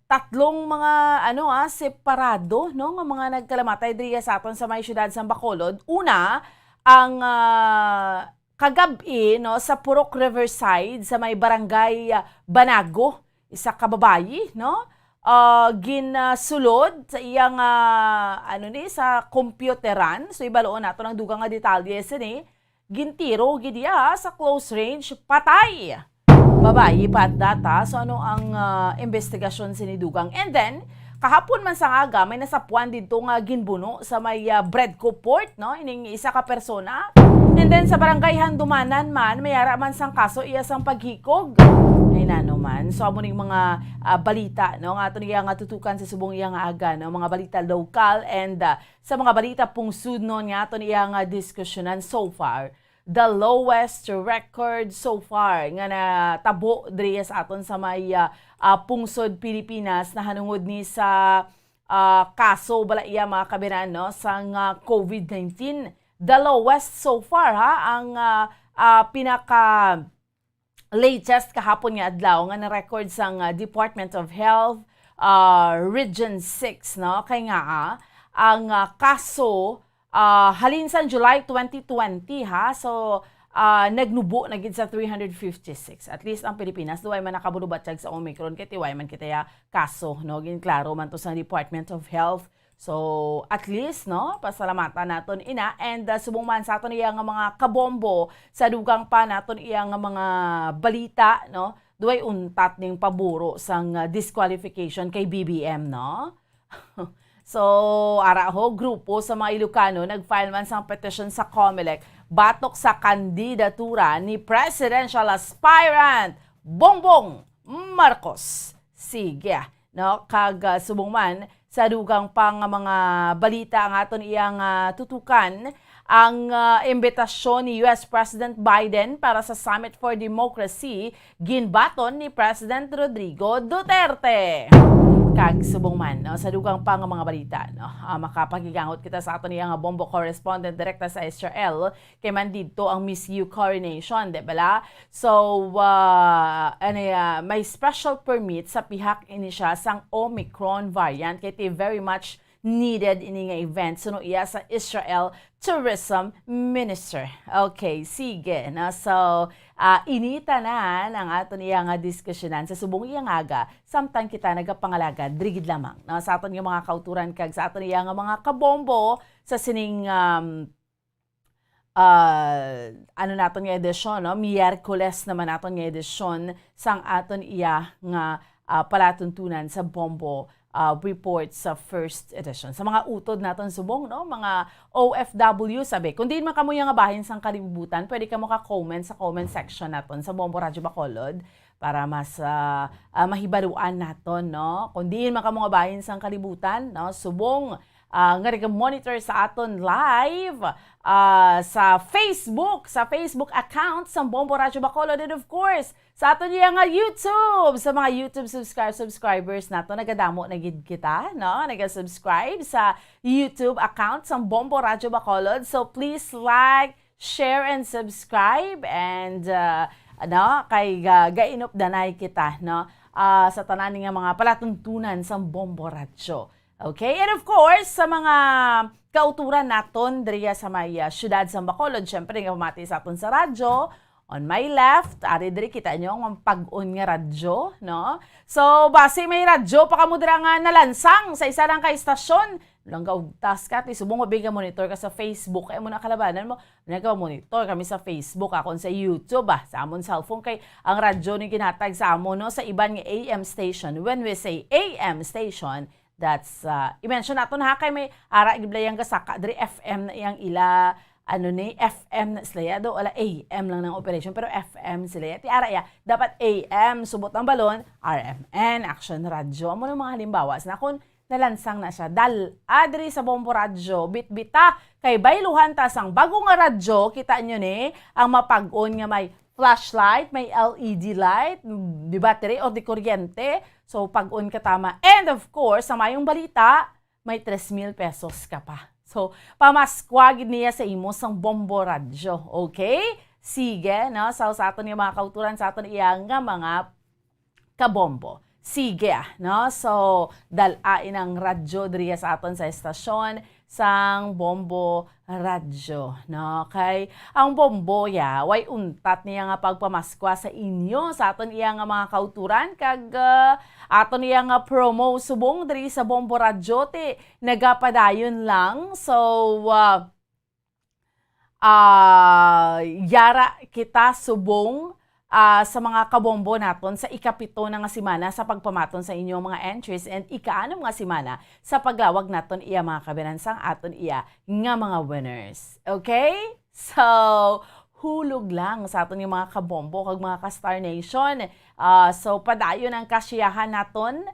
tatlong mga separado, no, nga mga nagkalamatay diriya sa aton sa may syudad sa Bacolod. Una, ang kagabi, no, sa Purok Riverside sa may barangay Banago, isa ka babayi, no, ginsulod sa iyang sa computeran. So ibaloon nato ng dugang nga detalye ni gintiro gidiya sa close range, patay. Babayi pa at data. So ano ang investigasyon sinidugang? And then, kahapon man sa aga, may nasapuan dito nga ginbuno sa may Bredco Port, no? Ining isa ka persona. And then sa barangay Handumanan man, mayara man sang kaso iya sang paghikog. Ay nano man. So amo ning mga balita, no? Nga ato niya nga tutukan sa subong iya nga aga, no? Mga balita local and sa mga balita pungsud no nga ato niya nga diskusyonan so far. The lowest record so far nga natabo diriya sa aton sa may pungsod Pilipinas na hanungod ni sa kaso bala iya mga kabiran, no, sang COVID-19. The lowest so far ha ang pinaka latest kahapon nga adlaw nga na-record sang Department of Health Region 6, no, kay nga ang kaso halin sa July 2020 ha. So nagnubo na gid sa 356. At least ang Pilipinas duway man nakabulubatyag sa Omicron kay tiway man kitaya kaso, no. Ginklaro man to sa Department of Health So, at least, no, pasalamatan naton ina and subong man sa aton iya nga mga kabombo sa dugang pa naton iya nga mga balita, no, duay untat ning paburo sang disqualification kay BBM, no? So, ara ho, grupo sa mga Ilocano nag-file man sang petition sa COMELEC batok sa kandidatura ni presidential aspirant Bongbong Marcos. Sige, no, kag subong man sa dugang pang mga balita ang aton iyang tutukan ang imbitasyon ni US President Biden para sa Summit for Democracy ginbaton ni President Rodrigo Duterte. Kag subong man, no, sa dugang pang mga balita, no, makapagigangot kita sa aton iyang bombo correspondent direkta sa Israel kay man didto ang Miss U coronation, di ba? So may special permit sa pihak ini siya sang Omicron variant kay very much needed ini nga event suno iya sa Israel Tourism Minister. Okay, sige. No? So, initanan ang aton iya nga diskusyonan sa subong iya nga samtang kita nagapangalaga drigid lamang. No? Sa aton yung mga kauturan kag sa aton iya nga mga kabombo sa sining ano naton nga edisyon, no? Miyerkules naman naton nga edisyon sang aton iya nga palatuntunan sa bombo report sa first edition. Sa mga utod naton subong, no, mga OFW, sabi, kung di man kamo nga bahin sang kalibutan, pwede ka mo ka-comment sa comment section naton sa Bombo Radyo Bacolod para mas mahibaruan naton, no. Kung di man kamo nga bahin sang kalibutan, no, subong nga monitor sa aton live sa Facebook account sa Bombo Radyo Bacolod, and of course sa aton nga YouTube, sa mga YouTube subscribers nato nagadamo na gid kita, no, naga-subscribe sa YouTube account sa Bombo Radyo Bacolod. So please like, share and subscribe and ano kay gainop danay kita, no, sa tanan nga mga palatuntunan sa Bombo Radyo. Okay? And of course, sa mga kauturan naton diriya sa may syudad sa Bacolod, syempre nga pamati sa aton sa radyo. On my left, ari diri kita nyo ang pag-on nga radyo, no? So, base may radyo pa kamo dira nga nalansang sa isa lang ka istasyon. Langga og task ka, subong mabiga monitor ka sa Facebook, kay mo na kalabanan mo. Nagawa-monitor kami sa Facebook, akon sa YouTube, sa amon cellphone kay ang radyo ni kinatag sa amon, no, sa iban nga AM station. When we say AM station, that's i-mention nato na kay may ara giblayang gasaka diri FM na iyang ila FM na sila do wala AM lang ng operation pero FM sila ti ara ya dapat AM subot ang balon RMN Action Radio amo ng mga halimbawa na kun nalansang na siya dal adri sa Bombo Radyo bitbita kay bayluhan ta sang bagong nga radyo kita nyo ni ang mapag-on nga may flashlight, may LED light, di battery o di kuryente. So, pag-on ka tama. And of course, sa mayong balita, may 3,000 pesos ka pa. So, pamaskwagid niya sa imo sang Bombo Radyo. Okay? Sige, no? So, sa aton yung mga kauturan, sa aton iyang nga mga kabombo. Sige, no? So, dalain ang radyo diriya sa aton sa estasyon sang Bombo Radyo, no? Kay ang bombo ya, way untat niya nga pagpamaskwa sa inyo sa aton iya nga mga kauturan kag aton iya nga promo subong diri sa Bombo Radyo ti nagapadayon lang. So yara kita subong sa mga kabombo naton sa ikapito na nga simana sa pagpamaton sa inyong mga entries and ikaano nga simana sa paglawag naton iya mga kabinansang aton iya nga mga winners. Okay? So, hulog lang sa aton yung mga kabombo kag mga ka-Star Nation. So, padayon ang kasiyahan naton.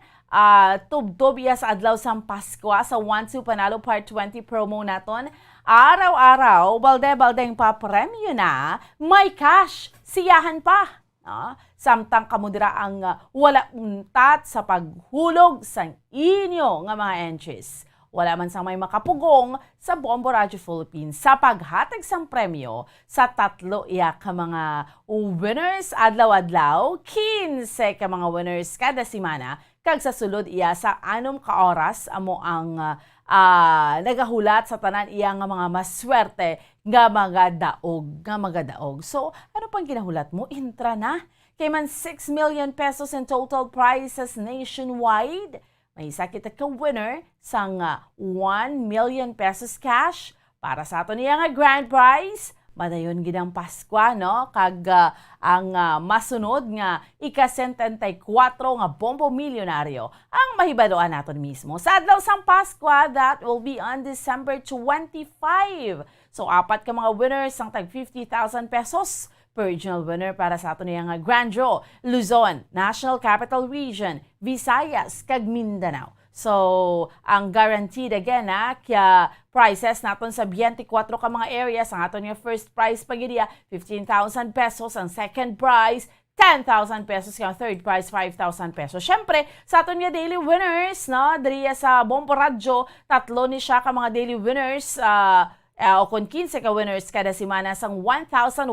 Tubtob iya sa adlaw sang Pasko sa 1-2 Panalo Part 20 promo naton. Araw-araw, balde-baldeng pa premyo na, may cash, siyahan pa. Samtang kamudira ang wala untat sa paghulog sa inyo nga mga entries. Wala man sang may makapugong sa Bombo Radyo Philippines sa paghatag sang premyo sa tatlo iya ka mga winners adlaw-adlaw, 15 ka mga winners kada simana, kag sa sulod iya sa 6 ka oras amo ang nagahulat sa tanan iya nga mga maswerte nga magadaog. So, ano pang ginahulat mo? Intra na. Kay man 6 million pesos in total prizes nationwide. may isa kita ka-winner sang 1 million pesos cash para sa ato niya nga grand prize. Madayon ginang Pasko, no? Kag ang masunod nga ika-74 nga bombo milyonaryo ang mahibadoan naton mismo. Sa adlaw sang Pasko, that will be on December 25. So, 4 ka mga winners ang tag 50,000 pesos per regional winner para sa ato niya nga grand draw. Luzon, National Capital Region, Visayas, kag Mindanao. So, ang guaranteed again kaya prizes naton sa 24 ka mga areas. Ang aton nga first prize pagiriya 15,000 pesos, ang second prize 10,000 pesos, ang third prize 5,000 pesos. Syempre, sa aton nga daily winners, no, diriya sa Bombo Radyo, 3 ni siya ka mga daily winners o kung 15 ka winners kada semana sang 1,150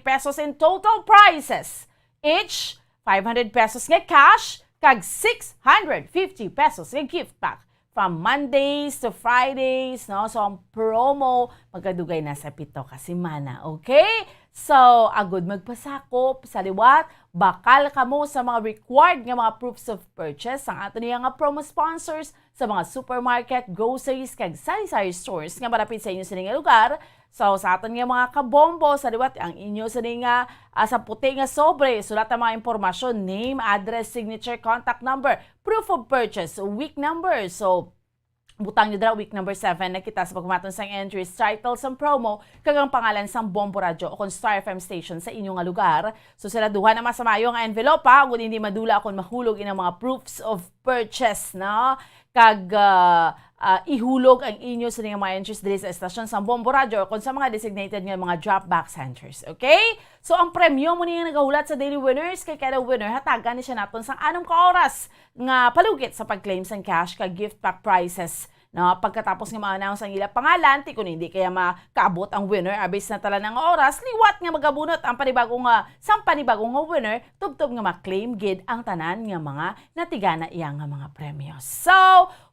pesos in total prizes. Each 500 pesos nga cash kag 650 pesos nga gift pack from Mondays to Fridays, no? So, ang promo magkadugay na sa 7 ka semana, okay? So, agud magpasakop sa liwat, bakal kamo sa mga required nga mga proofs of purchase ang ato niya nga promo sponsors sa mga supermarket, groceries, kag sari-sari stores nga malapit sa inyo sa nga lugar. So, sa aton nga mga kabombo, sa liwat, ang inyo sa nga sa puti nga sobre, sulat ang mga impormasyon, name, address, signature, contact number, proof of purchase, week number. So, butang nyo dra, week number 7 na kita sa pagmaton sang entries, title sang promo, kagang pangalan sang Bombo Radyo o kung Star FM station sa inyong nga lugar. So, sila duha na masamayo nga envelope, kung hindi madula akong mahulog inang mga proofs of purchase, no? Kag ihulog ang inyo sa mga entries dili sa estasyon sa Bombo Radyo o kung sa mga designated nga mga drop-back centers. Okay? So, ang premyo mo niya nagahulat sa daily winners kay kada winner, hatagan ni siya naton sang 6 ka oras nga palugit sa pag-claim sang cash kag gift pack prizes. No, pagkatapos nga ma-announce ang ila pangalan, kung hindi kaya makaabot ang winner, abis na tala ng oras, liwat nga magabunot ang panibagong winner, tubtob nga ma-claim gid ang tanan nga mga natigana iyang nga mga premyos. So,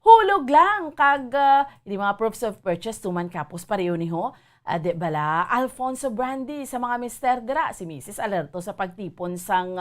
hulog lang kag hindi mga proofs of purchase tuman kapos pareho ni ho. Di bala, Alfonso Brandy sa mga mister dira, si Mrs. Alerto sa pagtipon sang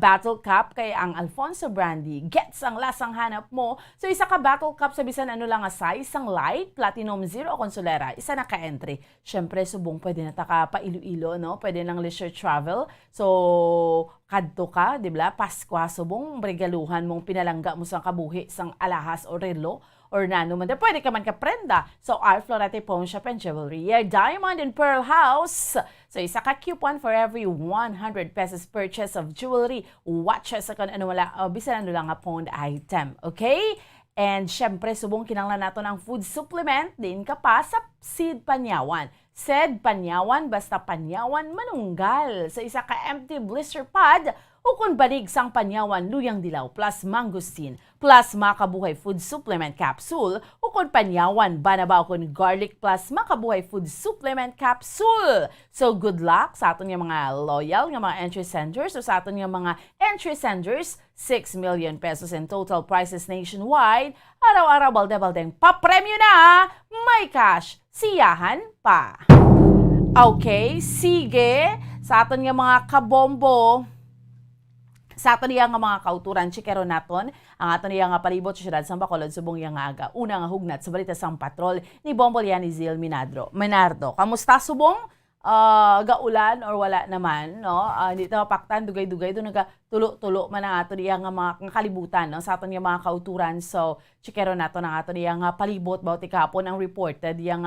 battle cup kay ang Alfonso Brandy gets ang lasang hanap mo. So isa ka battle cup sa bisan ano lang nga size, sang light, platinum, zero o consolera, isa na ka-entry. Syempre subong pwede na ta ka pa Iloilo, no? Pwede nang leisure travel. So kadto ka, di ba? Pasko subong regaluhan mong pinalangga mo sang kabuhi sang alahas o relo or nano man, pwede ka man ka-prenda. So, our Florete Pawn Shop and Jewelry, your Diamond and Pearl House. So, isa ka coupon for every 100 pesos purchase of jewelry, watches, kung ano wala, bisan ano lang nga pawned item. Okay? And, syempre, subong kinanglan nato ng food supplement, din ka pa sa Seed Panyawan. Seed Panyawan, basta Panyawan manunggal. So, isa ka empty blister pod, ukon banig sang Panyawan luyang dilaw plus mangosteen plus makabuhay food supplement capsule ukon Panyawan banaba ukon garlic plus makabuhay food supplement capsule. So good luck sa aton nga mga loyal nga mga entry senders o sa aton nga mga entry senders. 6 million pesos in total prizes nationwide. Araw-araw balde-baldeng papremyo na, may cash siyahan pa. Okay, sige. Sa aton nga mga kabombo, sa aton niya nga mga kauturan, chikero naton, ang aton niya nga palibot sa siyudad sang Bacolod, subong yang nga aga. Una nga hugnat sa balita sang patrol ni Bombo Liani Zil Menardo. Kamusta subong? Gaulan or wala naman, no? Hindi ito mapaktan, dugay-dugay, doon nagatulo-tulo man ang aton niya nga mga kalibutan, no? Sa aton niya mga kauturan. So, chikero naton ang aton niya nga palibot, bawti kahapon ang reported, yung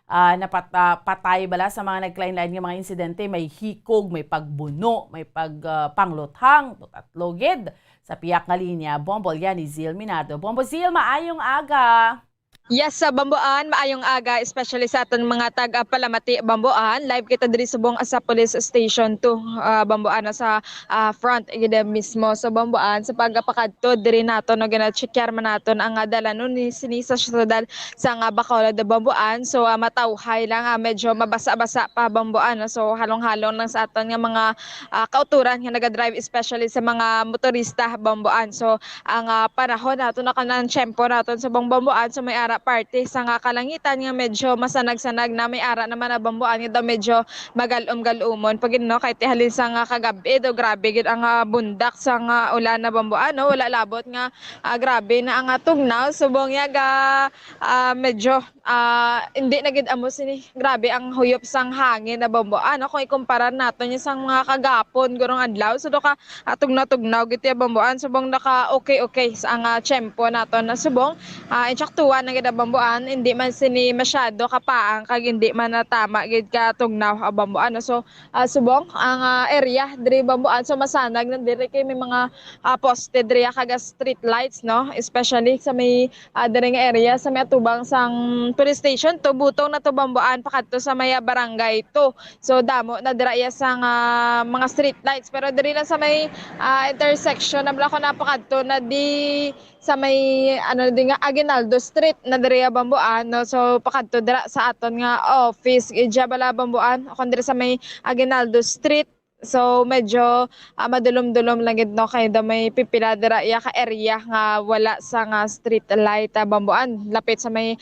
napatay bala sa mga naglain-lain ng mga insidente, may hikog, may pagbuno, may pagpangluthang, tatlogid sa piyak nga linya. Bombo Liani Zil Menardo. Bombo Zil, maayong aga. Yes, sa Bambuan, maayong aga, especially sa aton mga taga-Palamati, Bambuan. Live kita diri subong sa police station to Bambuan sa front gida mismo sa Bambuan. Sa pagpakadto diri naton no gina-checkar man naton ang dala nun ni sinisa syudad sa Bacolod de Bambuan. So matawhay lang, medyo mabasa-basa pa Bambuan. So halong-halong lang sa aton nga mga kauturan nga naga-drive, especially sa mga motorista Bambuan. So ang panahon naton na kanang tiyempo naton sa Bambuan, so may ara party sa nga kalangitan nga medyo masanag-sanag na may ara naman na bambuan nga daw medyo magalum-galumon pag no kay tihalin sa nga kagabi do grabe gid ang bundak sa nga ulan na bambuan no wala labot nga grabe na ang tugnaw subong yaga medyo hindi na gid amo sini grabe ang huyop sang hangin na bambuan no kung ikumpara naton yung sang mga kagapon gurong adlaw so do ka tugnaw gid bambuan subong naka okay sa ang tiyempo naton na subong insaktuan na gid bambuan hindi man sini masyado kapaang kag hindi man natama gid ka tugnaw bambuan no? So subong ang area diri bambuan so masanag na diri kay may mga poste diri kaga street lights no especially sa may diri nga area sa may atubang sang police station to butong na to bambuan pakadto sa may barangay to so damo na dira sang mga street lights pero diri lang sa may intersection na ko napakadto na di sa may di nga Aguinaldo Street na diri bambuan no so pakadto dira sa aton nga office ija bala bambuan kon diri sa may Aguinaldo Street so medyo madulom-dulom lang gid no kay da may pipila dira ya ka area nga wala sa nga street light bambuan lapit sa may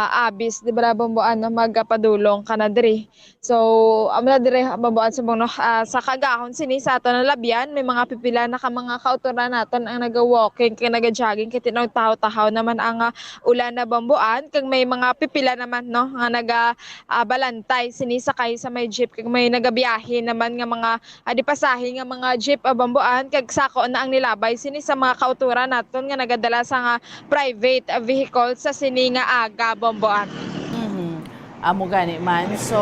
abis di ba bambuan no magapadulong kana diri so amna diri bambuan subong no sa kagahon sini sa aton na labyan may mga pipila na ka mga kautoran naton ang naga-walking kay naga-jogging kay tinaw tahaw naman ang ulan na bambuan kag may mga pipila naman no nga naga-balantay sini sakay sa may jeep kag may nagabiyahe naman nga mga di pasahe nga mga jeep bambuan kag sako na ang nilabay sini sa mga kauturan naton nga nagadala sa nga private vehicle sa sini nga aga bambuan. Amo gani man so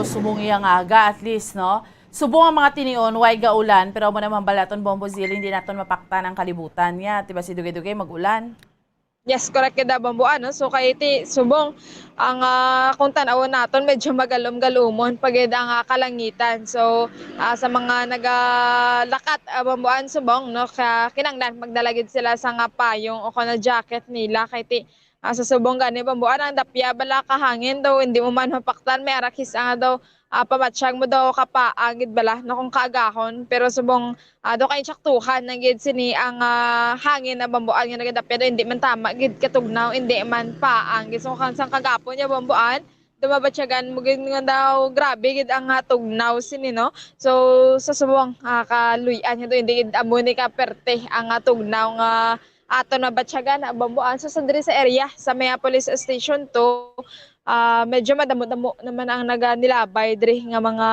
subong iyang aga at least no subong ang mga tinion way ga ulan pero mo naman balaton Bombo Zil hindi naton mapaktan ang kalibutan niya tiba si dugay-dugay mag-ulan. Yes, correct kada bambuan no. So kay iti subong ang kung tan-awon naton medyo magalom-galumon pag ang kalangitan. So sa mga nagalakat bambuan subong no kinanglan magdalagid sila sa nga payong o kana jacket nila kay iti sa subong gani bambuan ang dapya bala ka hangin daw hindi mo man mapaktan may arakis nga daw pamatsyag mo daw kapaagid bala no kung kaagahon pero subong do kay saktuhan na gid sini ang hangin na bambuan nga nagadapya hindi man tama gid katugnaw hindi man paang gid so kan sang kagapon nya bambuan dumabatsyagan mo gid nga daw grabe gid ang tugnaw sini no so sa subong kaluyan nya do hindi gid amo ni ka perte ang tugnaw nga ato na batsyagan bambuan so sa diri sa area sa may police station to medyo madamo-damo naman ang naganilabay diri nga mga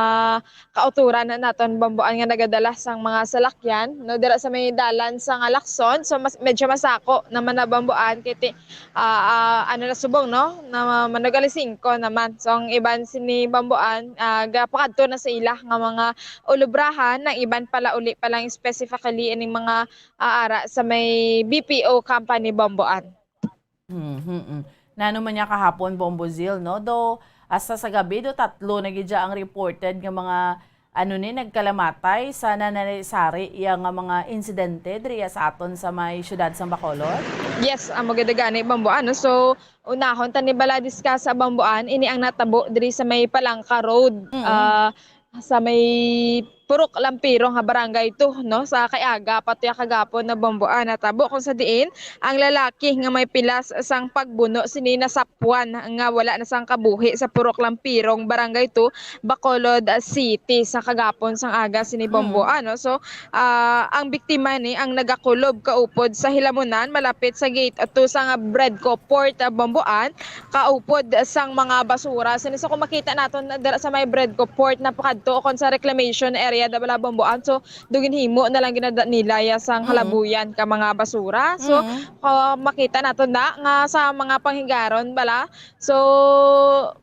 kauturan na naton bambuan nga nagadala sang mga salakyan no dira sa may dalan sa nga Lacson so medyo masako naman na bambuan kiti ano na subong no na managali 5 naman so ang iban sini bambuan gapakadto na sa ila nga mga ulubrahan ng iban pala uli pa lang specifically ining mga ara sa may BPO company bambuan. Nano man niya kahapon Bombo Zil no do asa sa gabi do tatlo na gidya ang reported nga mga nagkalamatay sa nananaysari iya nga mga insidente diri sa aton sa may syudad sa Bacolod. Yes, amo gid gani bambuan no? So unahon tani bala discuss sa bambuan ini ang natabo diri sa may Palangka Road sa may Purok Lampiro nga barangay to no sa Kayaga pati kagapon na bambuan natabo kung sa diin ang lalaki nga may pilas sang pagbuno sini nasapwan nga wala na sang kabuhi sa Purok Lampirong barangay to Bacolod City sa kagapon sang aga sini bambuan no so ang biktima ni ang nagakulob kaupod sa hilamunan malapit sa gate ato sa nga Bredco Port bambuan kaupod sang mga basura sini so kung makita naton sa may Bredco Port napakadto kon sa reclamation area da bala bambuan so dugin himo na lang ginada nila ya sang halabuyan ka mga basura so makita nato na nga sa mga panghigaron bala so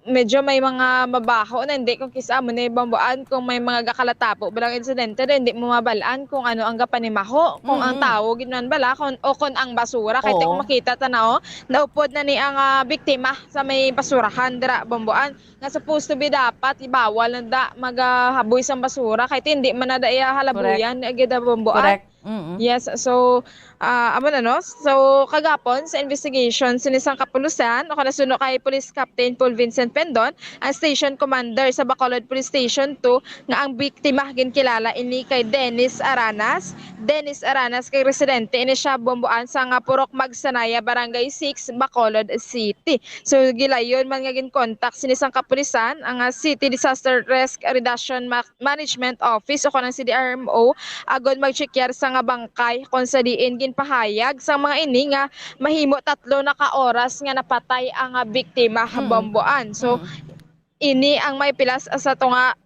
medyo may mga mabaho na hindi kung kisa mo na bambuan kung may mga gakalatapo balang insidente hindi mo mabalaan kung ano ang gapanimaho kung ang tao ginan bala kung ang basura kay kung makita tanaw naupod na ni ang biktima sa may basurahan dira bambuan nga supposed to be dapat ibawal na da magahaboy sang basura kay hindi man na daya halabuyan agad bambuan. Correct. Yes, so amo na no. So kagapon sa investigation sinisang kapulusan o kanasuno kay Police Captain Paul Vincent Pendon, ang station commander sa Bacolod Police Station 2 nga ang biktima ginkilala ini kay Dennis Aranas. Dennis Aranas kay residente ini siya bomboan sa nga Purok Magsanaya, Barangay 6, Bacolod City. So gilayon man nga gin-contact sinisang kapulisan ang City Disaster Risk Reduction Management Office o kanang CDRMO agod mag-checker sa nga bangkay kung sa diin ginpahayag sa mga ini nga mahimo 3 na ka oras nga napatay ang biktima bomboan. So ini ang may pilas sa tunga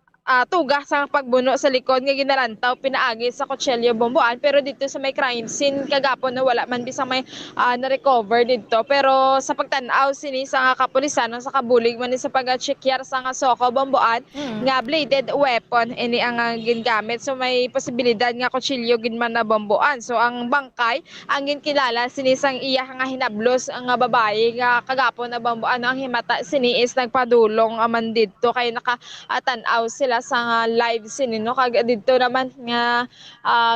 tuga sa pagbuno sa likod nga ginalantaw pinaagi sa kutselyo bomboan, pero dito sa may crime scene kagapon na wala man bisang may na-recover dito, pero sa pagtanaw sini sa kapulisan sa kabulig man sa pag-checker sa nga soko bomboan nga bladed weapon ini ang gingamit, so may posibilidad nga kutselyo ginman na bomboan. So ang bangkay ang ginkilala sini sang iya nga hinablos ang babae nga kagapon na bomboan, ang himata sini is nagpadulong man dito kay nakatanaw sila sa live scene no. Kag dito naman nga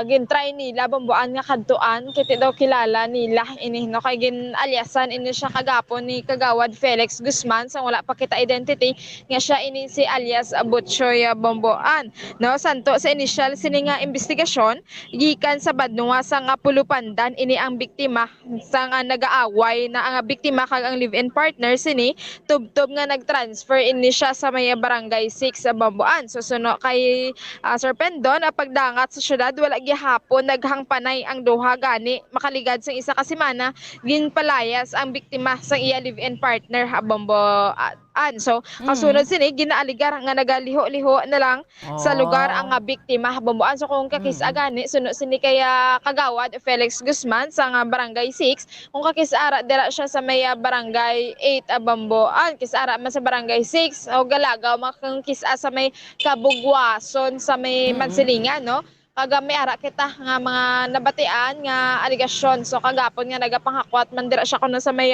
gintry nila bomboan nga kadtuan kiti daw kilala nila ini no, kay ginalyasan ini siya kagapon ni Kagawad Felix Guzman sang wala pa kita identity nga siya ini si alias Butchoy bomboan no. Santo sa initial sini nga investigasyon gikan sa badnunga sa nga Pulupandan ini ang biktima sa nga nagaaway na ang biktima kag ang live-in partner sini tubtob nga nagtransfer ini siya sa may Barangay 6 sa bomboan. So suno kay Sir Pendon, pagdangat sa syudad wala gihapon naghangpanay ang duha gani makaligad sang isa ka semana ginpalayas ang biktima sang iya live-in partner bomboan. So kasunod sini ginaaligar nga nagaliho-liho na lang sa lugar ang biktima bomboan. So kung kakisa gani suno sini kaya Kagawad Felix Guzman sa nga Barangay 6, kung kakisara dira siya sa may Barangay 8 bomboan, kisara man sa Barangay 6 o galagaw makang kisa sa may Kabugwason sa may Mansilingan no. Kaga may ara kita nga mga nabatian nga aligasyon. So kagapon nga nagapanghakwat man dira siya kuno sa may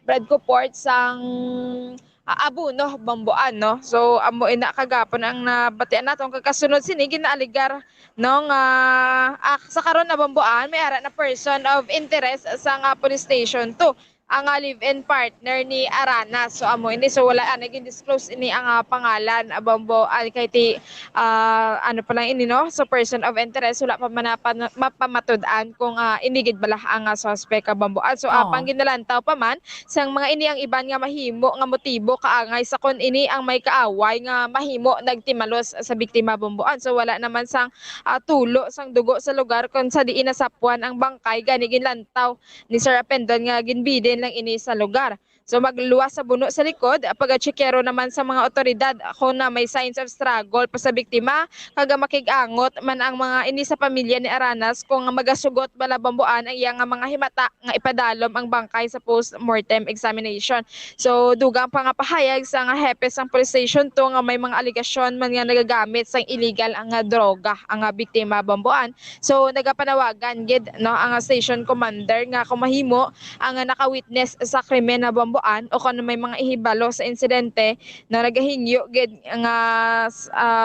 Bradco Port sang Abuno bomboan no. So amo ina kagapon ang nabatian naton kagkasunod sini ginaaligar no nga sa karon na bomboan may ara na person of interest sa nga police station 2 ang live-in partner ni Aranas. So amo ini so wala naging disclose ini ang pangalan bomboan kay ti ano pa lang ini no. So person of interest wala pa mapamatud-an kung inigid bala ang suspect bomboan. So apang ginalantaw pa man sang mga ini ang iban nga mahimo nga motibo kaangay sa kon ini ang may kaaway nga mahimo nagtimalos sa biktima bomboan. So wala naman sang tulo sang dugo sa lugar kon sa diin nasapuan ang bangkay gani ginlantaw ni Sir Pendon nga ginbidin lang ini sa lugar. So magluwas sa buno sa likod, pag-checkero naman sa mga otoridad kung na may signs of struggle pa sa biktima, kaga makigangot man ang mga ini sa pamilya ni Aranas kung magasugot bala bomboan ang iyang mga himata nga ipadalom ang bangkay sa post-mortem examination. So dugang pa nga pahayag sa nga hepe sang police station 2 nga may mga aligasyon man nga nagagamit sang illegal ang droga ang biktima bomboan. So nagapanawagan gid no ang station commander nga kung mahimo ang naka-witness sa krimen na bomboan o kung may mga ihibalo sa insidente na nagahingyo gid nga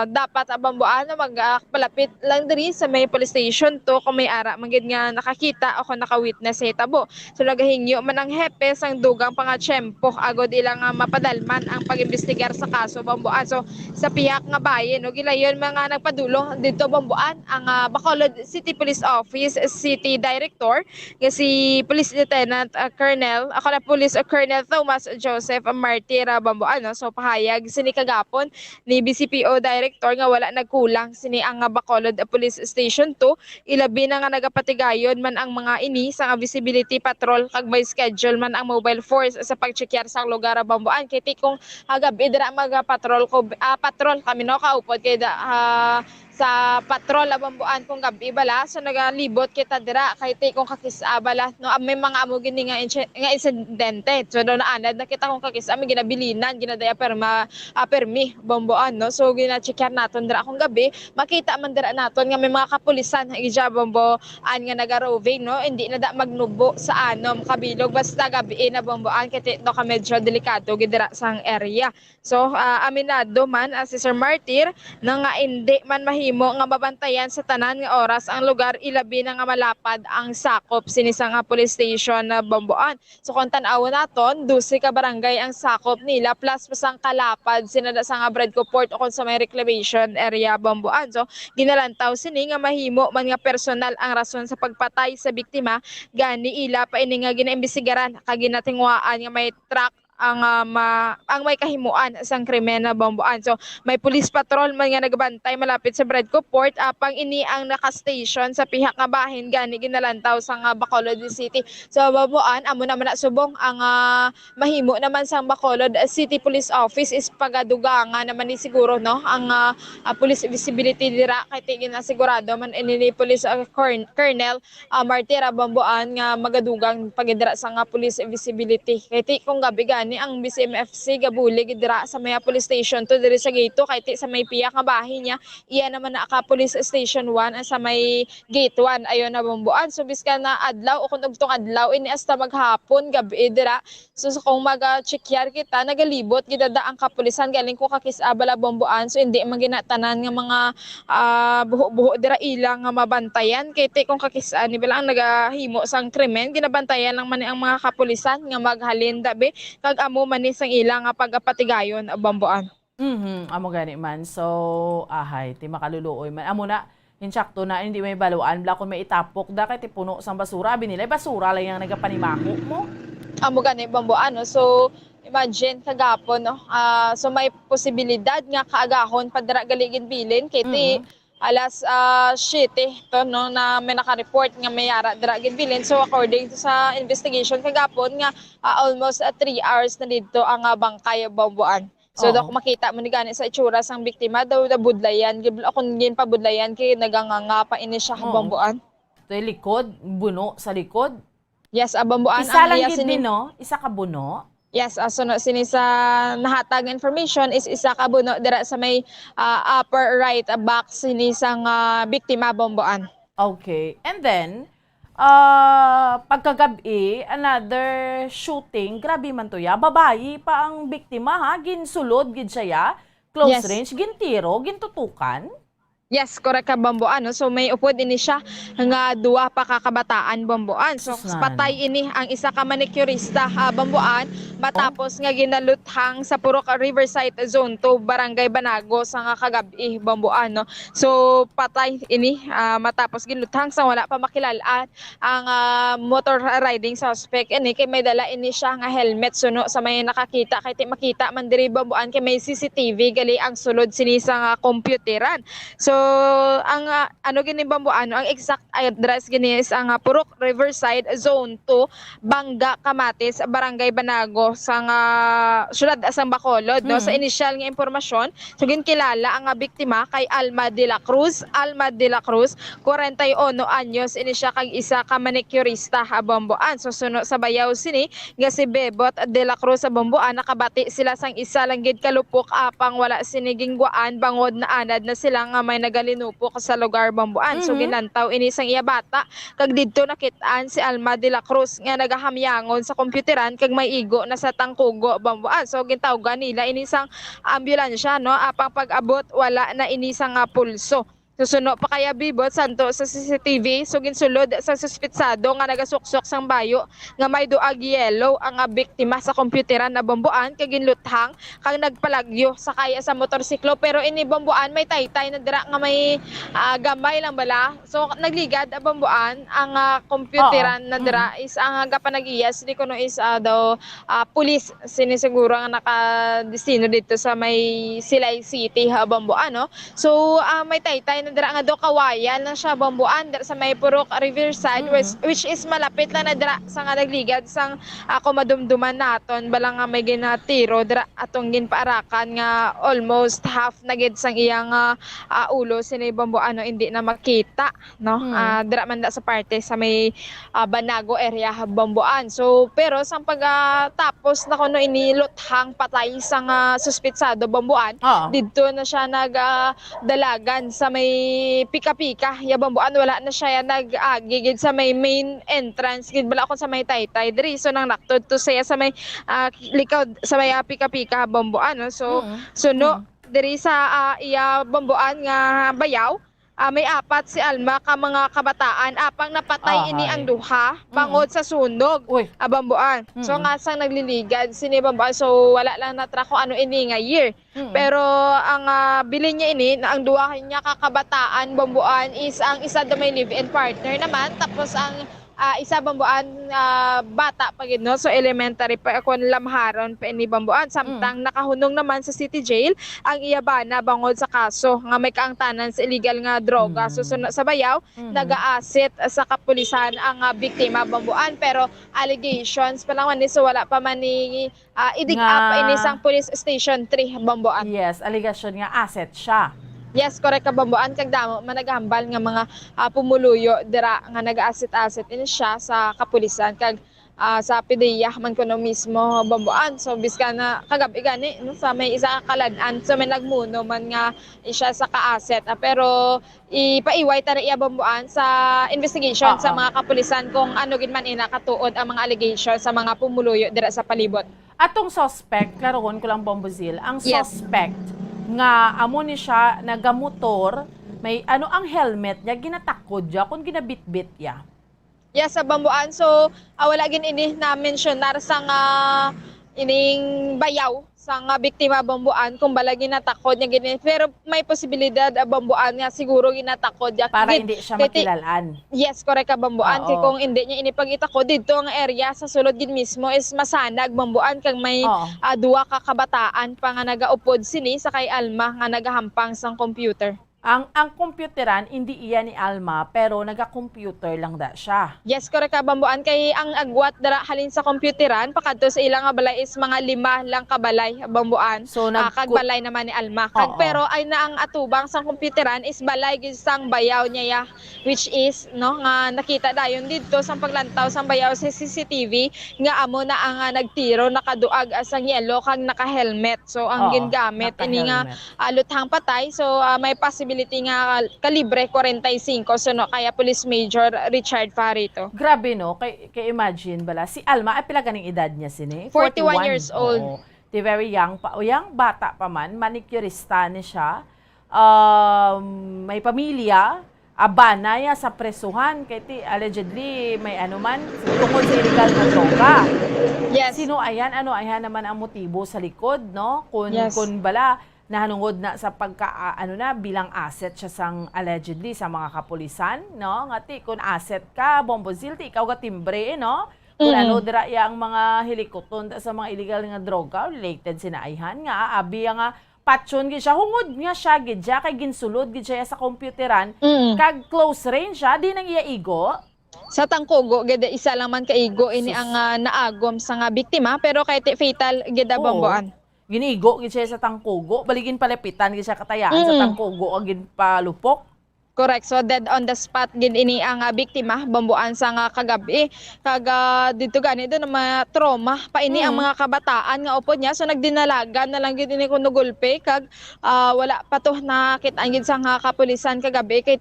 dapat bomboan na magpalapit lang diri sa may police station 2 kung may ara magid nga nakakita o kung naka-witness sa hitabo. So nagahingyo man ang hepe sang dugang pangatsyempo agod ilang mapadalman ang pag-imbestigar sa kaso bomboan. So sa piyak nga bayin no gilayon mga nagpadulong dito bomboan ang Bacolod City Police Office City Director nga si Police Lieutenant Colonel Police Colonel Thomas Joseph Martira bomboan no. So pahayag sini kagapon ni BCPO Director nga wala nagkulang sini ang Bacolod Police Station 2, ilabi na nga nagapatigayon man ang mga ini sa visibility patrol kag may schedule man ang mobile force sa pagcheckar sa lugar bomboan kay tikong gabi dira magapatrol ko patrol kami no kaupod kay sa patrol bomboan kung gabi bala so nagalibot kita dira kay tikong kakisabala no may mga amo gini nga insidente. So do naanad na kita kung kakisa mi ginabilinan ginadaya permi bomboan no. So gina-checkar naton dira kung gabi makita man dira naton nga may mga kapulisan ija bomboan nga nagaroving no, hindi na da magnubo sa anom kabilog basta gabi na bomboan kay do ka medyo delikado gidira sang area. So aminado man si Sir Martir na nga hindi man mahimo nga mabantayan sa tanan nga oras ang lugar ilabi na nga malapad ang sakop sinisa nga police station na Bamboan. So kung tan-aw naton 12 ka barangay ang sakop nila plus pasang kalapad sinada sa nga Bradco Port o kung sa may reclamation area Bamboan. So ginalantaw sini nga mahimo man nga personal ang rason sa pagpatay sa biktima gani ila pa ini nga ginaimbestigaran kag ginatingwaan nga may truck ang may kahimuan sang krimen na Bamboan. So may police patrol man nga nagbantay malapit sa Bradco Port apang ini ang naka-station sa pihak nga bahin gani ginalantaw sa Bacolod City. So Bamboan amo naman na subong ang mahimo naman sang Bacolod City Police Office is pagadugangan naman ni siguro no ang police visibility dira kay ginasigurado man ini police Colonel Martira Bamboan nga magadugang pagidira sa police visibility. Kay kung gabi gani ang BCMFC gabulig dira sa may police station to diri sa gate kay sa may piyak nga bahin niya iya naman na ka police station 1 sa may gate 1 ayon na Bamboan. So biskan na adlaw o kung ugtong adlaw ini hasta maghapon gabi dira so kung mag-check kita nagalibot gidada ang kapulisan galing ko kakisabala Bamboan. So hindi maginatanan nga mga buho dira ilang nga mabantayan kay kung kakisaan ni bilang nagahimo sang krimen ginabantayan lang man ang mga kapulisan nga maghalin dabi kag amo manis ang ilang pagapatigayon Bamboan. Amo gani man. So ahay ti makaluluoy man. Amo na insakto na hindi may baluan bla kun may itapok da kay ti puno sang basura binilay basura lang yang nagapanimako mo. Amo gani Bamboan no. So imagine kagapon no. So may posibilidad nga kaagahon padara galigid bilin kay ti alas 7 to no na may naka-report nga may yara dira gid bilin. So according to sa investigation kagapon nga almost 3 hours na dito ang bangkay Bamboan. So daw makita mo ni gani sa itsura sang biktima daw budlayan gid akon gin pabudlayan kay naganganga pa ini siya Bamboan. To likod buno sa likod. Yes, Bamboan isa ang lang gid no, isa ka buno. Yes, so sini sa nahatag information is isa ka buno dira sa may upper right box sini sang biktima Bamboan. Okay. And then pagkagabi another shooting, grabe man to ya. Babayi pa ang biktima ha, ginsulod gid siya, close range, gintiro, gintutukan. Yes, correct ka Bamboan. No? So may upod ini siya nga duwa pa kakabataan Bamboan. So patay ini ang isa ka manicurista Bamboan matapos nga ginaluthang sa Purok Riverside Zone 2 Barangay Banago sa nga kagabi Bamboan. No? So patay ini matapos giluthang sa wala pa makilalaan ang motor riding suspect ini kay may dala ini siya nga helmet suno sa may nakakita kay makita man diri Bamboan kay may CCTV gali ang sulod sini sa computeran. So ang gini Bamboan ang exact address gini is ang Purok Riverside Zone 2 Bangga Kamatis Barangay Banago sa syudad sa Bacolod no. Sa initial nga impormasyon so ginkilala ang biktima kay Alma de la Cruz 41 anyos ini siya kag isa ka manicurista Bamboan. So suno sa bayaw sini nga si Bebot de la Cruz Bamboan nakabati sila sang isa lang gid kalupok apang wala siniging guan bangod na anad na sila nga may nagalinupok sa lugar Bamboan. So ginantaw ini sang iya bata kag didto nakitaan si Alma de la Cruz nga nagahamyangon sa computeran kag may igo na sa tangkugo Bamboan. So gintawgan nila ini sang ambulansya no apang pag-abot wala na ini sang pulso. Susuno pa kaya bibot santo sa CCTV so ginsulod sa suspitsado nga nagasuksok sang bayo nga may duag yellow ang biktima sa computeran na Bamboan kag ginluthang kag nagpalagyo sa kaya sa motorsiklo pero ini Bamboan may taytay na dira nga may gamay lang bala. So nagligad Bamboan ang computeran na dira is ang gapanag-iyas di kuno is daw police sinisiguro nga nakadestino dito sa may Silay City Bamboan no. So may taytay na dira nga do kawayan na siya Bamboan dira sa may Purok Riverside which is malapit lang na dira sa nga nagligad sang kumadumduman naton bala nga may ginatiro dira atong ginpaarakan nga almost half na gid sang iyang ulo sini Bamboan no, hindi na makita no. Dira man da sa parte sa may Banago area Bamboan. So pero sang pagtapos na kuno iniluthang patay sang suspitsado Bamboan didto na siya nagdalagan sa may pika-pika ya Bamboan wala na siya nag-agigid sa may main entrance gid bala ako sa may taytay diri so nang naktod to siya sa may likod sa may pika-pika Bamboan no. So suno diri sa iya bambuan nga bayaw. May apat si Alma ka mga kabataan apang napatay ini ang duha bangod sa sunog bambuan. So nga sang nagliligad sini bambuan, so wala lang natra kung ano ini nga year. Pero ang bilin niya ini na ang duha niya kakabataan bambuan is ang isa do may live-in partner naman, tapos ang isa bambuan bata pa gid, no? So elementary pa kon lamharon pa ini bambuan, samtang nakahunong naman sa city jail ang iyabana bangod sa kaso nga may kaangtanan sa illegal nga droga. So sa bayaw nag-aasit sa kapulisan ang biktima bambuan, pero allegations pa lang man ni, so wala pa man ni idig up ini sang police station 3 bambuan. Yes, allegation nga asset siya. Yes, correct ka bambuan, kag damo man naghambal nga mga pumuluyo dira nga nag-asset ini siya sa kapulisan, kag sa PDEA man kuno mismo bambuan. So biska na kagabi gani no, sa may isa kalanan, so may nagmuno man nga siya sa ka-asset, pero ipaiway tara iya bambuan sa investigation sa mga kapulisan kung ano gid man ina katuod ang mga allegations sa mga pumuluyo dira sa palibot. Atong suspect, klarohon ko lang Bombozil, ang suspect nga amo ni siya nagamotor, may ano ang helmet niya ginatakod niya kung ginabitbit niya. Yes, sa bambuan. So wala gin ini na mentionar sa nga ining bayaw sa nga biktima bambuan kung bala ginatakod niya gini, pero may posibilidad bambuan nga siguro ginatakod niya para hindi siya makilalan. Yes, correct ka bambuan. Kay kung hindi niya inipag-itakod dito ang area sa sulod gid mismo is masanag bambuan, kag may duwa ka kabataan pa nga nagaupod sini sa kay Alma nga nagahampang sang computer. Ang computeran hindi iya ni Alma, pero naga-computer lang da siya. Yes, correct ka bambuan, kay ang agwat dara halin sa computeran pakadto sa ilang nga balay is mga 5 lang kabalay bambuan. So kag balay naman ni Alma. Kag pero ay na ang atubang sa computeran is balay gid sang bayaw niya, which is no nga nakita dayon didto sang paglantaw sang bayaw sa CCTV nga amo na ang nagtiro nakaduag sang yelo kag naka-helmet. So ang gingamit ini nga luthang patay, so may possibility nga kalibre 45, so no, kaya Police Major Richard Farito. Grabe no, kay imagine bala si Alma ay pila ganing edad niya sini? 41 years old. Di very young pa, young bata pa man, manicurista ni siya. May pamilya, abana ya sa presuhan kay allegedly may anuman tungkol sa illegal na droga. Yes. Sino ayan, ano ayan naman ang motibo sa likod, no? Kun bala nahanungod na sa bilang asset siya sang allegedly sa mga kapulisan, no? Ngati kung asset ka, Bombozil, ikaw ka timbre, no? Kung ano dira yang mga hilikoton sa mga illegal nga droga related sinaihan nga abi nga patson gid siya, hungod nga siya gid siya kay ginsulod gid siya sa computeran, kag close range siya di nang iya igo. Sa tangkugo gid isa lang man kaigo ini ang naagom sa nga biktima, pero kay fatal gid bambuan. Ginigo gid siya sa tangkugo, baligin palapitan gid siya katayaan sa tangkugo agin palupok. Correct. So dead on the spot gid ini ang biktima bambuan sa nga kagabi. Kag dito ganito na mga trauma pa ini ang mga kabataan nga upod niya, so nagdinalagan na lang gid ini kuno gulpe, kag wala pa to nakit-an gid sa nga kapulisan kagabi kay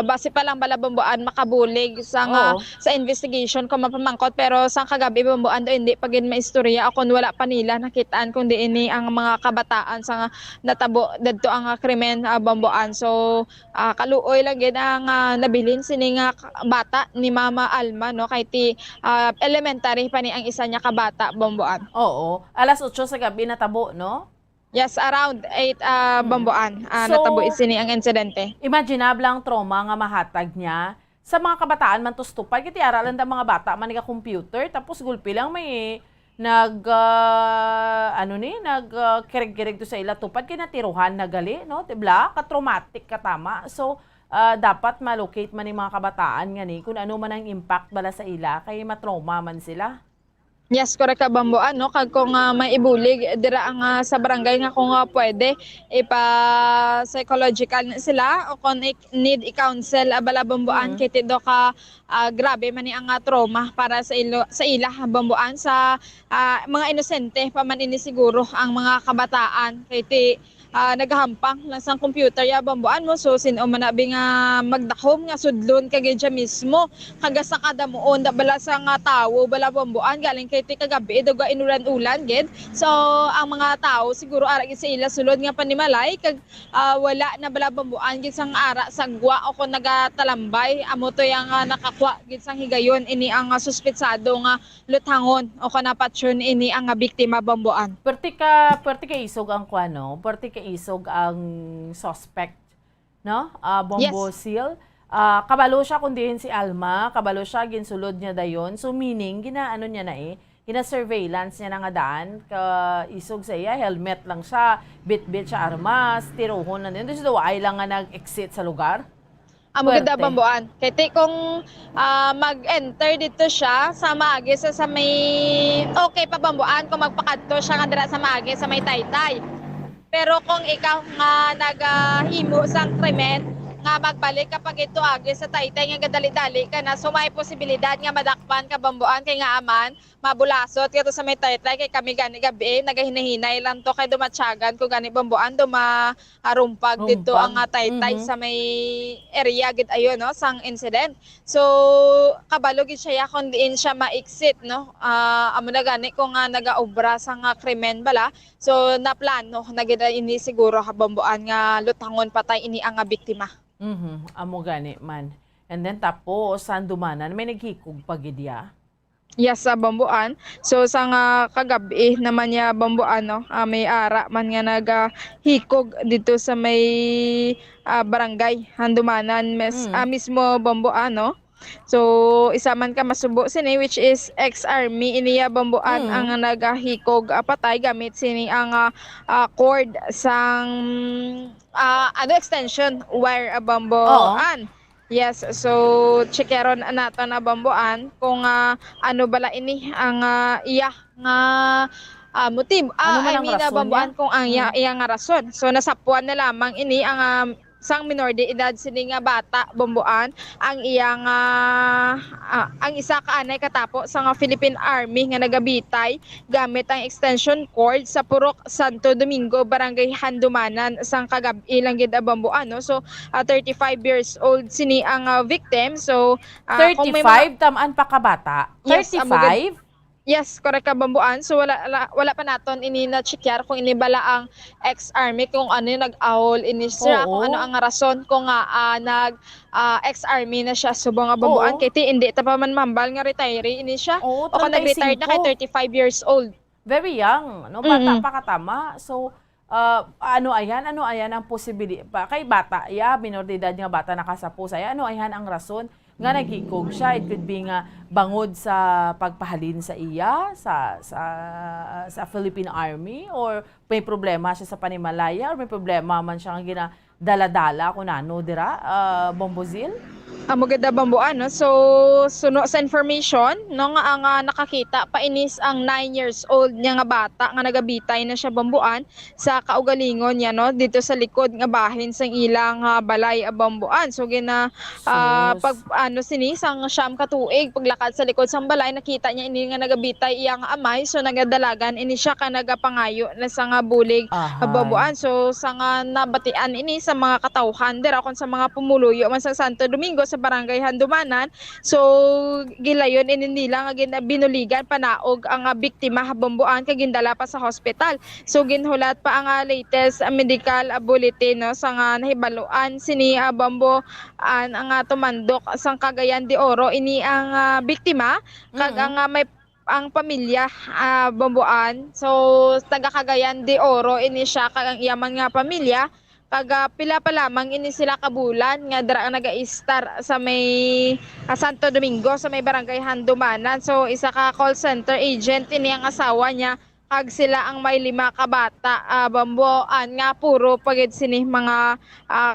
base pa lang bala bambuan makabulig sa nga sa investigation kung mapamangkot, pero sa kagabi bambuan do hindi pa gid maistorya akon wala pa nila nakit-an kundi ini ang mga kabataan sa nga natabo didto ang krimen bambuan. So kaluoy lang gid ang nabilin sini nga bata ni Mama Alma, no, kay elementary pa ni ang isa niya ka bata bambuan. Oo, alas 8 sa gabi natabo, no? Yes, around 8 bambuan natabo sini ang insidente. Imaginable ang trauma nga mahatag niya sa mga kabataan man tustupay, kiti aralan da mga bata man nga computer, tapos gulpi lang may kirig-kirig to sa ila tupad kinatiruhan na gali, no? Tibla, ka-traumatic katama. So dapat malocate man yung mga kabataan nga ni kung ano man ang impact bala sa ila kay matrauma man sila. Yes, correct ka bambuan, no? Kag kung may ibulig dira ang sa barangay nga kung pwede ipa-psychological na sila o kung need i-counsel bala bambuan kay tido ka grabe man ni ang trauma para sa ila bambuan sa mga inosente pa man ini siguro ang mga kabataan kay nagahampang lang sa computer ya bambuan mo. So sino man nabi nga magdakom nga sudlon kagay dya mismo kaga sa kada muon da bala sa nga tawo bala bambuan galing kay ti kagabi duga inulan-ulan gid. So ang mga tao siguro ara gid sa ila sulod nga panimalay kag wala na bala bambuan gid sang ara sagwa o kon nagatalambay amo to yang nakakwa gid sang higayon ini ang suspetsado nga lutangon o kanapatyon ini ang biktima bambuan. Perti ka isog ang kuano, perti ka isog ang suspect, no? Bombo Seal. Kabalo siya kundihin si Alma, kabalo siya ginsulod niya dayon. So meaning ginaano niya na gina-surveillance niya na nga daan, ka isog sa iya, helmet lang siya, bit-bit siya armas, tiruhon na din. Doon siya ay lang nga nag-exit sa lugar. Maganda bambuan. Kaya kung mag-enter dito siya sa Maagi sa may okay pa bambuan kung magpakadto siya nga dira sa Maagi sa may Taytay. Pero kung ikaw nga naghimo sang krimen nga magbalik kapag ito agi sa Taytay nga gadali-dali ka na, so may posibilidad nga madakpan ka bambuan kay nga aman mabulasot kato sa may Taytay kay kami gani gabi nagahinahinay lang to kay dumatsyagan ko gani bambuan dumarumpag dito ang Taytay sa may area gid ayo no sang incident. So kabalo gid siya kun diin siya ma-exit no. Amo na gani kung nga nagaobra sa nga krimen bala. So naplano na gid ini siguro bambuan nga lutangon patay ini ang biktima. Amo gani man. And then tapos saan dumanan may naghikog pagidya. Yes, sa bambuan. So sa nga kagabi naman niya bambuan no, may ara man nga nagahikog dito sa may barangay Handumanan mismo bambuan no. So isa man ka masubo sini which is ex-army iniya bambuan ang nagahikog patay gamit sini ang cord sang extension wire bambuan. Yes, so checkeron nato na bambuan kung ano bala ini ang iya nga motibo. I mean bambuan kung ang iya nga rason. So nasapuan na lamang ini ang sang minor de edad sini nga bata bambuan ang iyang ang isa ka anay katapo sa nga Philippine Army nga nagabitay gamit ang extension cord sa Purok Santo Domingo barangay Handumanan sang kagabi lang gid bambuan no. So 35 years old sini ang victim. So 35 tamaan pa ka bata. 35. Yes, correct ka bambuan. So wala pa naton ini na checkar kung ini bala ang ex-army kung ano yung nag-ahol ini siya kung ano ang rason kung ex-army na siya subong nga bambuan kay ti hindi ta pa man mambal nga retiree ini siya o kung nag-retire na kay 35 years old. Very young, no? Bata pa katama. So ano ayan ang posibilidad kay bata minor de edad nga bata nakasapo saya ano ayan ang rason nga naghikog siya. It could be nga bangod sa pagpahalin sa iya sa Philippine Army or may problema siya sa panimalaya or may problema man siya nga ginadala-dala kung ano dira Bombozil. Maganda bambuan no. So suno sa information no nga ang nakakita painis ang 9 years old niya nga bata nga nagabitay na siya bambuan sa kaugalingon niya no dito sa likod nga bahin sang ilang balay bambuan. So pag sini sang siyam ka tuig paglakad sa likod sang balay nakita niya ini nga nagabitay iyang amay. So nagadalagan ini siya ka nagapangayo na sa nga bulig bambuan. So sa nga nabatian ini sa mga katawhan dira kon sa mga pumuluyo man sa Santo Domingo sa barangay Handumanan. So gilayon ini nila nga binuligan panaog ang biktima bambuan kay gindala pa sa hospital. So ginhulat pa ang latest medical bulletin no sa nga nahibaluan sini bambuan ang tumandok sang Cagayan de Oro ini ang biktima kag ang may ang pamilya bambuan. So taga Cagayan de Oro ini siya kag ang iyaman nga pamilya kag pila pa lamang ini sila kabulan nga dira naga-star sa may Santo Domingo sa may barangay Handumanan. So isa ka call center agent ini ang asawa niya kag sila ang may 5 ka bata bambuan nga puro pagid sini mga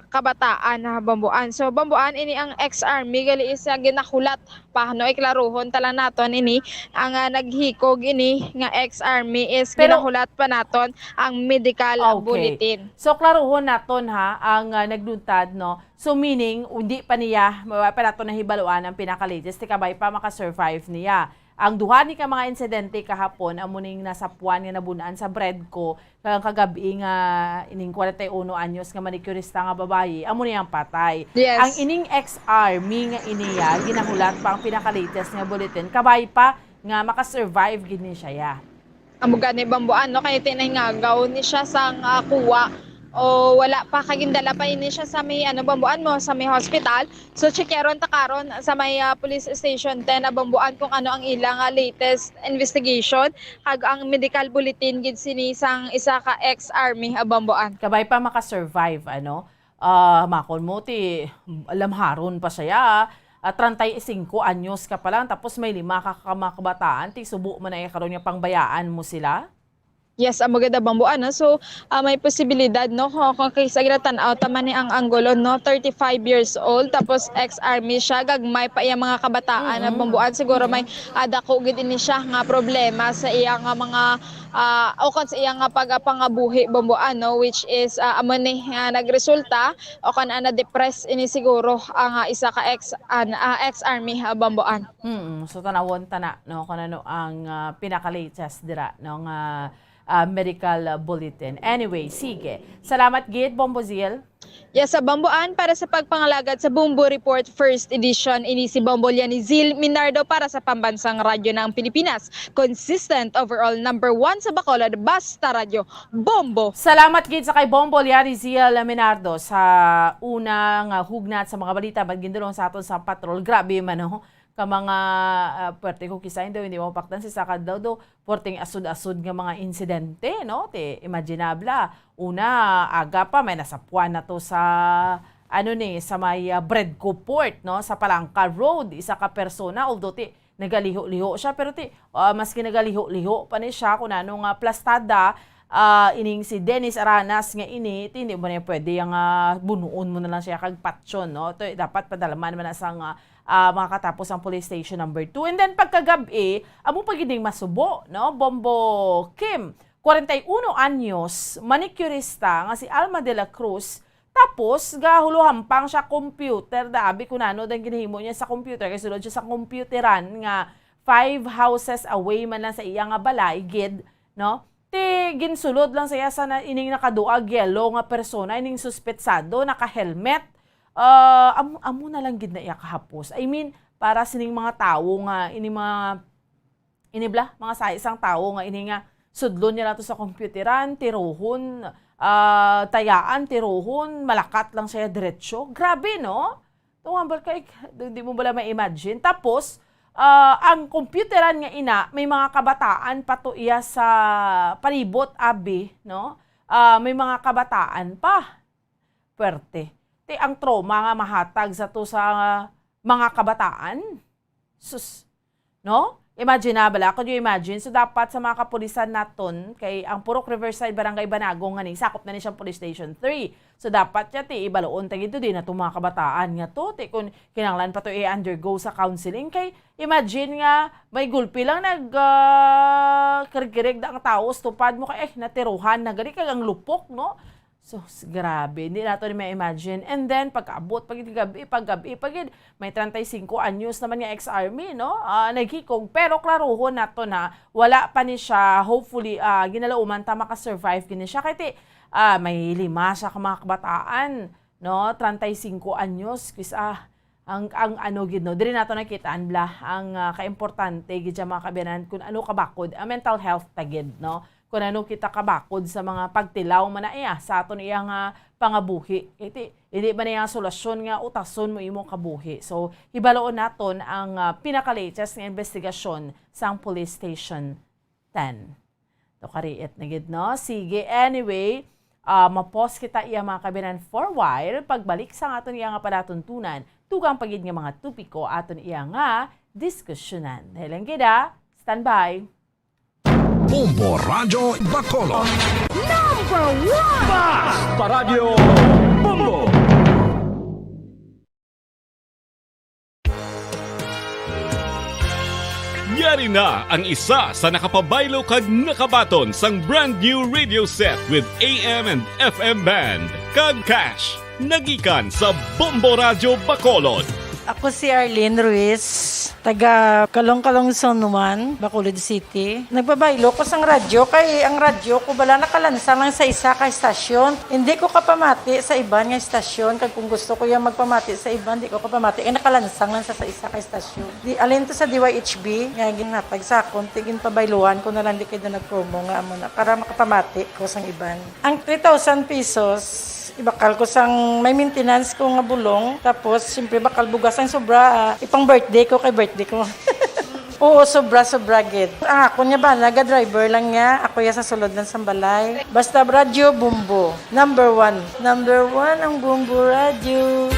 kabataan bambuan. So bambuan ini ang ex-army gali isa ginakulat pa no iklaruhon tala naton ini ang naghikog ini nga ex-army is ginahulat pa naton ang medical bulletin. So klaruhon naton ang nagduntad no. So meaning hindi pa niya pa naton nahibaluan ang pinaka-latest ti kabay pa maka-survive niya. ang duha ni ka mga insidente kahapon amo ning nasapuan nga nabunaan sa bread ko kagabi nga ining 41 anyos nga manicurista nga babayi amo niyang patay. Yes. Ang ining ex-army nga iniya ginahulat pa ang pinaka-latest nga bulletin kabay pa nga makasurvive gid ni siya ya. Amo gani bambuan no kay tinangagaw ni siya sa kuwa o wala pa kagindala pa ini siya sa may bambuan mo sa may hospital. So checkeron ta karon sa may police station 10 bambuan kung ano ang ilang latest investigation kag ang medical bulletin gid sini sang isa ka ex-army bambuan. Kabay pa makasurvive makon mo ti lamharon pa siya 35 anyos ka pa lang tapos may 5 ka kabataan ti subo man ay karon nga pangbayaan mo sila. Yes, ang maganda bambuan. No? So, may posibilidad, no? Kung kaysa ginatanaw, tama ni ang Angulo, no? 35 years old, tapos ex-army siya, gagmay pa iyang mga kabataan na bambuan. Siguro may dako gid ini siya nga problema sa iyang mga o kan sa iyang pagpangabuhi bambuan, no? Which is, amo ni nagresulta, o kan na-depress ini siguro ang isa ka ex-army bambuan. So, tanawon tana, no? Kung ano ang pinaka-latest dira, no? Medical bulletin. Anyway, sige. Salamat gid, Bombozil. Yes, sa Bambuan para sa pagpangalagad sa Bumbo Report First Edition, ini si Bombolya ni Zil Minardo para sa Pambansang Radyo ng Pilipinas. Consistent overall number 1 sa Bacolod, basta radyo, Bombo. Salamat gid sa kay Bombolya ni Zil Minardo sa unang hugnat sa mga balita magindulong sa aton sa patrol. Grabe man ho. Ka mga puwerte ko kisain daw hindi mo paktan si sakad daw puwerteng asud-asud nga mga insidente no te imaginabla una aga pa may nasapuan na to sa sa may bread co port no sa Palangka Road isa ka persona although ti nagaliho-liho siya pero ti maski nagaliho-liho pa ni siya kun ano nga plastada ining si Dennis Aranas nga ini hindi mo na pwede yung bunuon mo na lang siya kag patsyon no to dapat padalaman man sa mga katapos ang police station number 2 and then pagkagabi among pagiding masubo no Bombo Kim 41 anyos manicurista nga si Alma de la Cruz tapos gahuluhampang siya computer dabi kunano dang ginahimo niya sa computer kay sulod siya sa computeran nga 5 houses away man lang sa iya nga balay gid no ginsulod lang siya sa ining nakaduag yellow nga persona ining suspetsado naka-helmet amo na lang gid na iya kahapos. I mean, para sining mga tawo nga mga sa isang tawo nga ini nga sudlon niya nato sa computeran, tiruhon, tayaan, tiruhon, malakat lang siya diretsyo. Grabe, no? Tungambal kay di mo bala ma-imagine. Tapos ang computeran nga ina may mga kabataan pato iya sa palibot abi, no? May mga kabataan pa. Puwerte. Ang trauma nga mahatag sa to sa mga kabataan. Sus, no? Imaginable, could you imagine? So dapat sa mga kapulisan naton kay ang Purok Riverside Barangay Banagong nga ni sakop na ni siyang Police Station 3. So dapat siya ibaloon tagi to din na mga kabataan nga to kung kinahanglan pa to i-undergo sa counseling kay imagine nga may gulpi lang nagkirikirig ang tao stupad mo kay natiruhan na gali kag ang lupok no. So, grabe. Hindi nato ni ma-imagine. And then, pagkaabot, paggabi, may 35 anyos naman nga ex-army, no? Nagkikog. Pero klaruhon nato na wala pa ni siya. Hopefully, ginalauman ta makasurvive kini siya. Kaya may 5 siya ka mga kabataan, no? 35 anyos. Kisa, ang ano gid no. Diri nato nakitaan bla ang kaimportante gid sa mga kabiyanan kung ano kabakod, mental health tagid, no? Kung ano kita kabakod sa mga pagtilaw man na sa aton iyang pangabuhi. Hindi ba na yung solusyon nga utason mo imong kabuhi. So, hibaloon naton ang pinaka-latest nga investigasyon sa police station 10. To kariit na gid no. Sige, anyway, mapos kita iya mga kabinan for a while. Pagbalik sa aton iya nga palatuntunan, tugang pagid nga mga tupiko aton iya nga diskusyonan. Dahil lang gida, standby. Bombo Radyo Bacolod. Number 1! Basta Radyo Bombo! Yari na ang isa sa nakapabaylo kag nakabaton sang brand new radio set with AM and FM band. Kag cash, nagikan sa Bombo Radyo Bacolod. Ako si Arlene Ruiz. taga Kalong-Kalong Zone 1, Bacolod City. Nagbabaylo ko sa radyo, kay ang radyo ko bala nakalansang lang sa isa ka istasyon. Hindi ko kapamati sa iban nga istasyon, kag kung gusto ko yung magpamati sa iban, hindi ko kapamati, nakalansang lang sa isa ka istasyon. Di, alin to sa DYHB, nga ginatag sa akon, tigin pabayluhan ko na lang di kayo na nag-promo nga mo na, para makapamati ko sa iban. Ang 3,000 pesos, ibakal ko sang may maintenance ko nga bulong. Tapos, siyempre, bakal bugas ang sobra. Ipang birthday ko kay birthday ko. Oo, sobra gid. Ako niya ba, naga-driver lang niya. Ako ya sa sulod ng sambalay. Basta radyo, bumbo. Number 1. Number 1 ang bumbo radyo.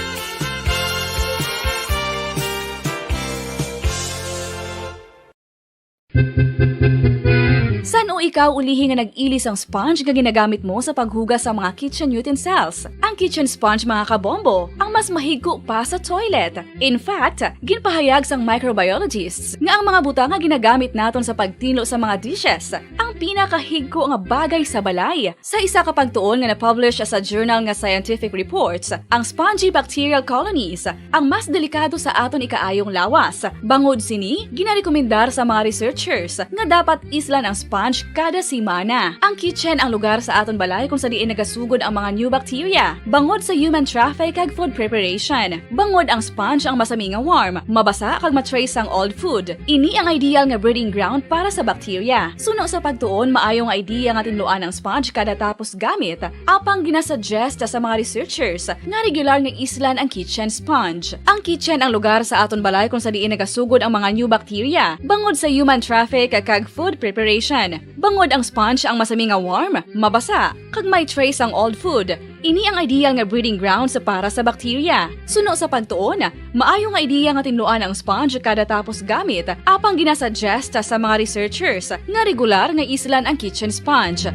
San o ikaw ulihi nga nag-ilis ang sponge nga ginagamit mo sa paghugas sa mga kitchen utensils? Ang kitchen sponge mga kabombo, ang mas mahigko pa sa toilet. In fact, ginpahayag sang microbiologists nga ang mga butang nga ginagamit naton sa pagtilo sa mga dishes ang pinakahigko nga bagay sa balay. Sa isa ka pagtuon nga na-publish sa journal nga Scientific Reports, ang spongy bacterial colonies ang mas delikado sa aton ikaayong lawas. Bangod sini, ginarekomendar sa mga researchers nga dapat islan ang sponge kada simana. Ang kitchen ang lugar sa aton balay kung sa diin nagasugod ang mga new bacteria. Bangod sa human traffic kag food preparation. Bangod ang sponge ang masami nga warm, mabasa kag matrace ang old food. Ini ang ideal nga breeding ground para sa bacteria. Suno sa pagtuon, maayo nga idea nga tinluan ang sponge kada tapos gamit. Apang ginasuggest sa mga researchers nga regular nga islan ang kitchen sponge. Ang kitchen ang lugar sa aton balay kung sa diin nagasugod ang mga new bacteria. Bangod sa human traffic kag food preparation. Bangod ang sponge ang masami nga warm, mabasa, kag may trace ang old food. Ini ang ideal nga breeding ground sa para sa bacteria. Suno sa pagtuon, maayo nga idea nga tinluan ang sponge kada tapos gamit, apang ginasuggest sa mga researchers nga regular nga islan ang kitchen sponge.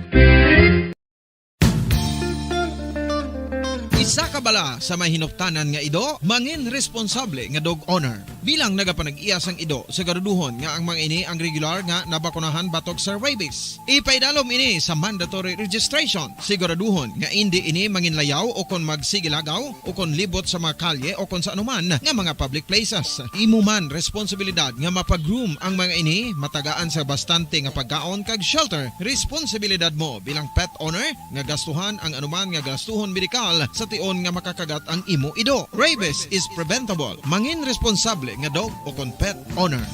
Isa ka bala sa may hinuktanan nga ido, mangin responsable nga dog owner. Bilang nagapanag-iyas ang ido, siguraduhon nga ang mga ini ang regular nga nabakunahan batok sa rabies. Ipaidalom ini sa mandatory registration. Siguraduhon nga hindi ini manginlayaw o kon magsigilagaw o kon libot sa mga kalye o kon sa anuman nga mga public places. Imuman responsibilidad nga mapag-groom ang mga ini, matagaan sa bastante nga pagkaon kag shelter. Responsibilidad mo bilang pet owner nga gastuhan ang anuman nga gastuhon medikal sa tion nga makakagat ang imo ido. Rabies is preventable. Mangin responsable nga dog o kon pet owner.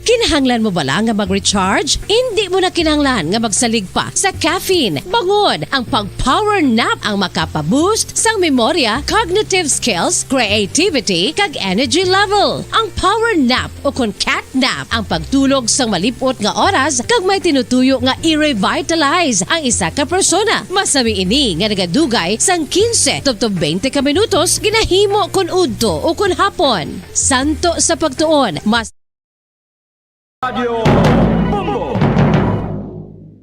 Kinahanglan mo bala nga mag-recharge? Hindi mo na kinahanglan nga magsalig pa sa caffeine. Bangod ang pag-power nap ang makapaboost sang memorya, cognitive skills, creativity, kag energy level. Ang power nap o kon cat nap ang pagtulog sang malipot nga oras kag may tinutuyo nga i-revitalize ang isa ka persona. Masami ini nga nagadugay sang 15 to 20 ka minutos ginahimo kon udto o kon hapon. Santo sa pagtuon, mas Radio Bombo.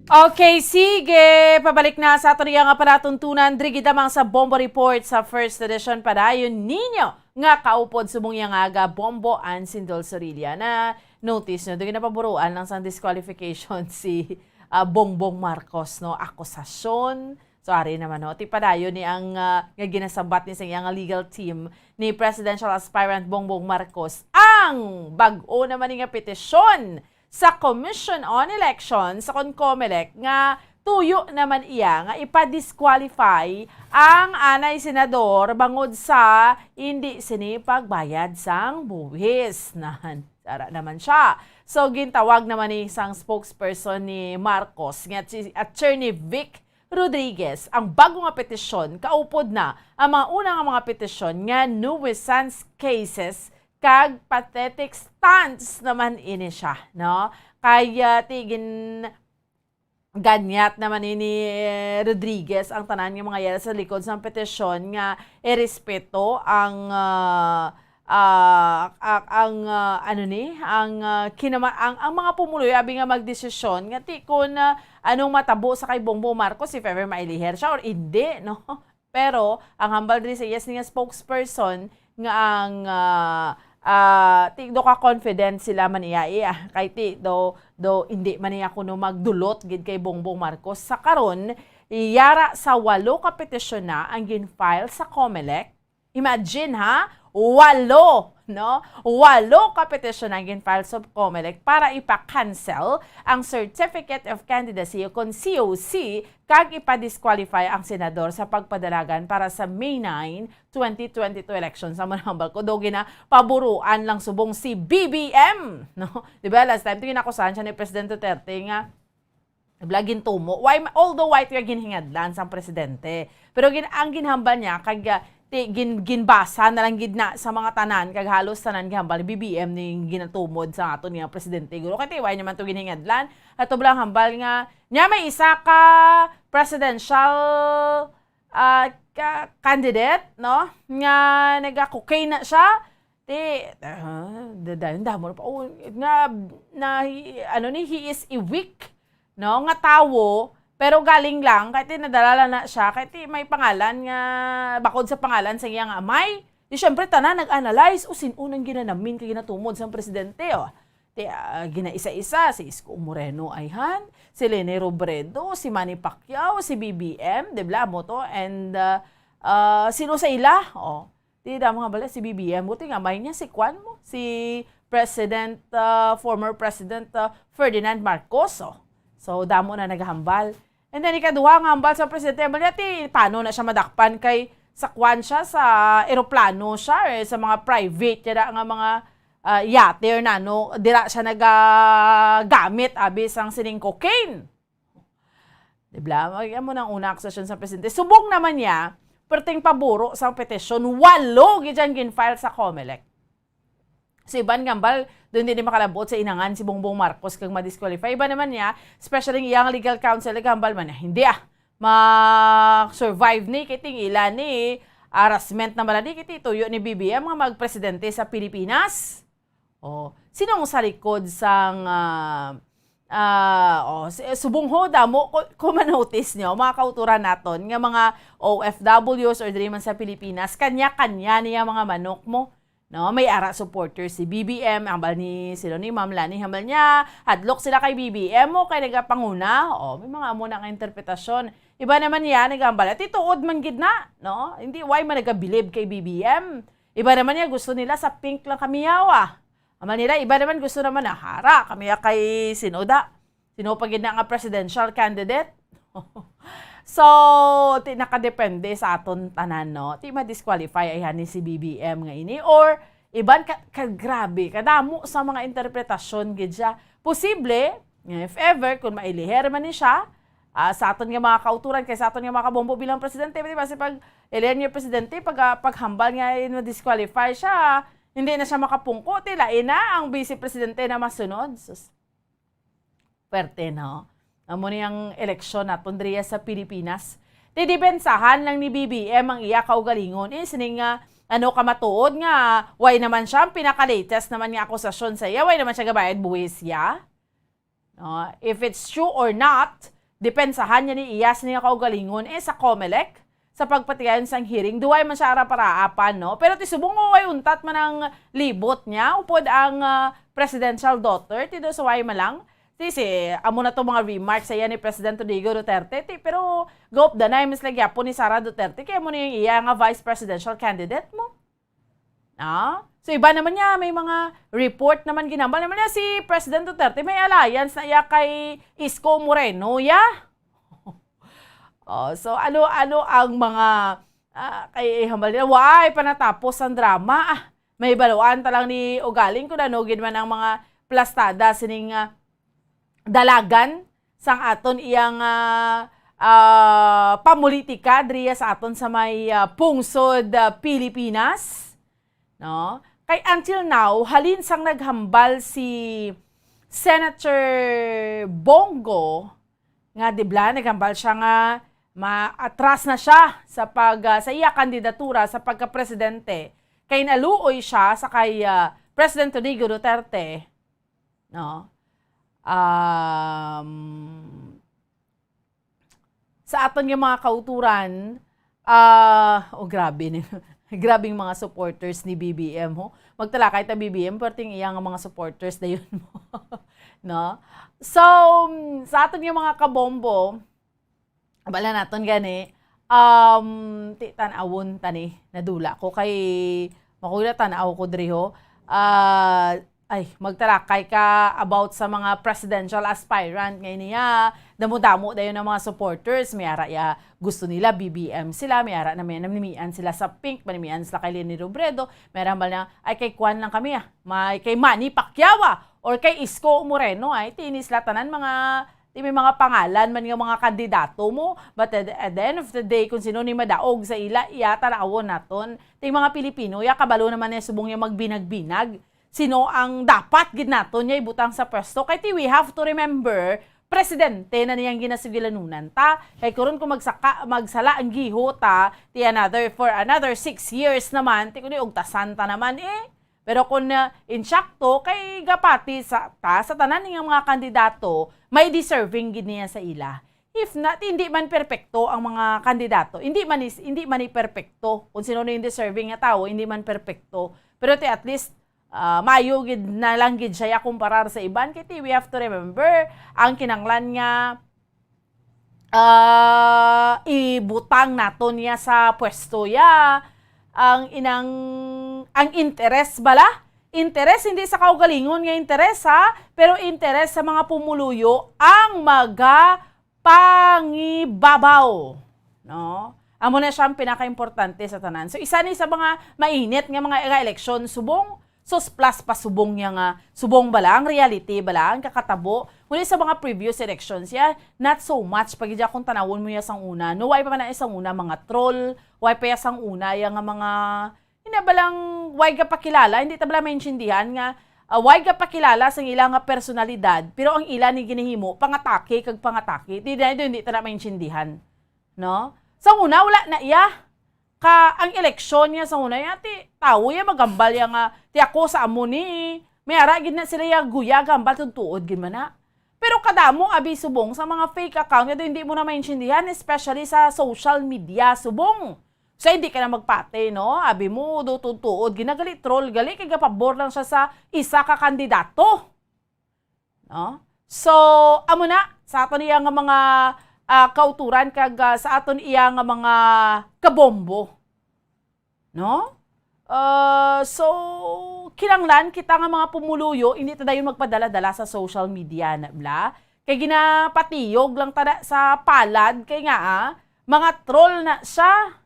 Okay, sige. Pabalik na sa ato nga palatuntunan. Drigi damang sa Bombo Report sa first edition padayon ninyo nga kaupod sumong yang aga Bombo and Sindol Sorilla na notice nyo. Doon napaburuan lang sa disqualification si Bongbong Marcos. No? Akusasyon. Sorry naman, no? Tipadayo ni ang nga ginasambat ni sa iyang legal team ni Presidential Aspirant Bongbong Marcos ang bag-o naman nga petisyon sa Commission on Elections sa CONCOMELEC nga tuyo naman iya nga ipa-disqualify ang anay senador bangod sa hindi sinipagbayad sang buwis. Sara naman siya. So gintawag naman ni isang spokesperson ni Marcos nga si Attorney Vic Rodriguez ang bago nga petisyon kaupod na ang mga unang mga petisyon nga nuisance cases kag pathetic stunts naman ini siya, no? Kaya tigin ganyat naman ini Rodriguez ang tanan nga mga yara sa likod sa petisyon nga irespeto ang ang mga pumuloy abi nga magdesisyon nga ti kun anong matabo sa kay Bongbong Marcos if ever mailiher siya or hindi, no? Pero ang hambal diri sa yes nga spokesperson nga ang ti do ka confident sila man kay ti do hindi man niya kuno magdulot gid kay Bongbong Marcos sa karon yara sa 8 ka petisyon na ang gin-file sa COMELEC. Imagine ha, 8, no? 8 ka petisyon ang gin-file sa COMELEC para ipa-cancel ang Certificate of Candidacy o COC kag ipa-disqualify ang senador sa pagpadalagan para sa May 9, 2022 elections. Sa manambal ko, dogi na paburuan lang subong si BBM, no? Di ba, last time, tingin ako saan siya ni President Duterte nga, blagin tumo. Although white nga ginhingadlan sa presidente. Pero ang ginhambal niya, kag ginbasa na lang gidna sa mga tanan, kag halos tanan gihambal ni BBM ni ginatumod sa aton nga presidente. Guro kay tiway naman to ginhingadlan. Ato blang hambal nga, nya may isa ka presidential candidate, no? Nga naga-cocaine na siya. Damo pa. He is a weak, no? Nga tawo, pero galing lang, kahit nadalala na siya, kahit may pangalan nga, bakod sa pangalan sa iyang amay, di syempre tanan nag-analyze, sinunang ginanamin kay ginatumod sa presidente, ginaisa-isa, si Isko Moreno Ayhan, si Lene Robredo, si Manny Pacquiao, si BBM, di ba mo to, and sino sa ila, di da mga bala, si BBM, buti nga may niya, si Kwan mo, si former President Ferdinand Marcos, so damo na naghambal. And then ikaduha nga hambal sa presidente, paano na siya madakpan kay sakwan siya sa eroplano siya, sa mga private, yada nga mga yachter na, no? Dira siya nagagamit, abis ang sining cocaine. Diba? Magyan mo ng unang aksesyon sa presidente. Subong naman niya, perting paburo sa petisyon, 8 gidyan gin-file sa COMELEC. Si Iban Gambal, doon din makalabot sa inangan si Bongbong Marcos kag ma-disqualify. Iba naman niya, especially iyang legal counsel, Gambal man, hindi ma-survive ni kiting ilan ni harassment na maladi kiti tuyo ni BBM nga magpresidente sa Pilipinas. Sinong sa likod sang subong ho damo ko manotice nyo, mga kauturan naton nga mga OFWs or diri man sa Pilipinas, kanya-kanya niya mga manok mo. No, may ara supporters si BBM, hambal ni sila ni Ma'am Lani, hambal niya, hadlok sila kay BBM mo kay nagapanguna. May mga amo na nga interpretasyon. Iba naman niya nagambal at ituod man gid na, no? Hindi why man nagabilib kay BBM. Iba naman niya gusto nila sa pink lang kami yawa. Amal nila iba naman gusto naman na hara kami kay Sinoda. Sino pa gid na nga presidential candidate? So, nakadepende sa aton tanan, no? Ti ma-disqualify ay ni si BBM nga ini or iban grabe kadamo sa mga interpretasyon gid siya. Posible, if ever kung mailiher man ni siya sa aton nga mga kauturan kay sa aton nga mga kabombo bilang presidente, di ba? Kasi pag ilaher niya presidente, paghambal nga ma-disqualify siya, hindi na siya makapungko, tilain na ang vice presidente na masunod. Pwerte, no? Amo niyang eleksyon naton diriya sa Pilipinas. Didepensahan lang ni BBM ang iya kaugalingon. Sining kamatuod nga, why naman siya, ang pinaka-latest naman nga akusasyon sa iya, why naman siya gabayad buwis siya. If it's true or not, depensahan niya ni iya sining kaugalingon sa COMELEC, sa pagpatigayon sang hearing, duway man siya para-apan, no? Pero tisubong mo, way untat man ang libot niya, upod ang presidential daughter, tido sa way malang, amo na to mga remarks sa iya ni President Rodrigo Duterte, pero go up the name is po ni Sara Duterte, kaya mo na yung iya nga vice presidential candidate mo. So iba naman niya, may mga report naman ginambal naman niya si President Duterte, may alliance na iya kay Isko Moreno, so ano ang mga kay hambal nila, why panatapos ang drama, may baluan talang ni ugaling kung nanugin man ang mga plastada sining dalagan sang aton iyang pamulitika driya sa aton sa may pungsod Pilipinas, no? Kay until now halin sang naghambal si Senator Bongo nga dibla naghambal siya nga maatras na siya sa sa iya kandidatura sa pagka-presidente kay naluoy siya sa kay President Rodrigo Duterte, no? Sa aton yung mga kauturan, grabe grabing mga supporters ni BBM ho. Magtalakay ta BBM, perting iyang mga supporters na yun mo. No? So, sa aton yung mga kabombo, Abala naton gani, ti tanawon tani, nadula ko kay, makuya tanaw ko driho, ay, magtarakay ka about sa mga presidential aspirant ngayon niya, damo-damo dayon ng mga supporters, mayara ya gusto nila BBM sila, mayara na may namimian sila sa Pink, manimian sila kay Leni Robredo, mayara ba na ay kay Kwan lang kami may kay Manny Pacquiao or kay Isko Moreno ay tinis la tanan mga may mga pangalan man nga mga kandidato mo, but at the end of the day kung sino ni madaog sa ila iya tanawon naton ting mga Pilipino ya kabalo naman ya subong ya magbinag-binag sino ang dapat gid naton niya ibutang sa pwesto kay we have to remember presidente na niyang ginasigilanunan ta kay karon kung magsala ang giho ta ti for another 6 years naman ti kundi og tasan ta naman pero kung insakto kay gapati sa tanan ng mga kandidato may deserving gid niya sa ila. If not, hindi man perpekto ang mga kandidato. Hindi man perpekto. Kung sino na yung deserving nga tao, hindi man perpekto. Pero at least mayo gid na lang gid siya kumparar sa iban kay we have to remember ang kinanglan nga ibutang naton niya sa pwesto ya ang interes bala interes hindi sa kaugalingon nga interes pero interes sa mga pumuluyo ang pangibabaw no amo na siyang pinaka-importante sa tanan so isa ni sa mga mainit nga mga eleksyon subong plus pasubong niya nga subong bala ang reality bala ang kakatabo muli sa mga previous elections not so much pag idya kung tanawon mo ya sang una no way pa man isang una mga troll way pa sang una yang mga inabalang way ka pakilala hindi ta bala maintindihan nga way ka pakilala sang ilang nga personalidad pero ang ila ni ginihimo pangatake hindi ta na maintindihan no sang una wala na iya ang eleksyon niya sa una ti tao ya magambal ya nga ti ako sa amo ni may ara gid na sila ya guya gambal tutuod gid man na pero kadamo abi subong sa mga fake account hindi mo na maintindihan especially sa social media subong so hindi ka na magpate no abi mo do tutuod ginagali troll gali kay gapabor lang siya sa isa ka kandidato no so amo na sa aton iya nga mga kauturan kag sa aton iya nga mga kabombo. No? So, kinanglan kita nga mga pumuluyo, hindi ta dayon magpadala-dala sa social media na bla. Kay ginapatiyog lang tada sa palad, kay nga mga troll na siya.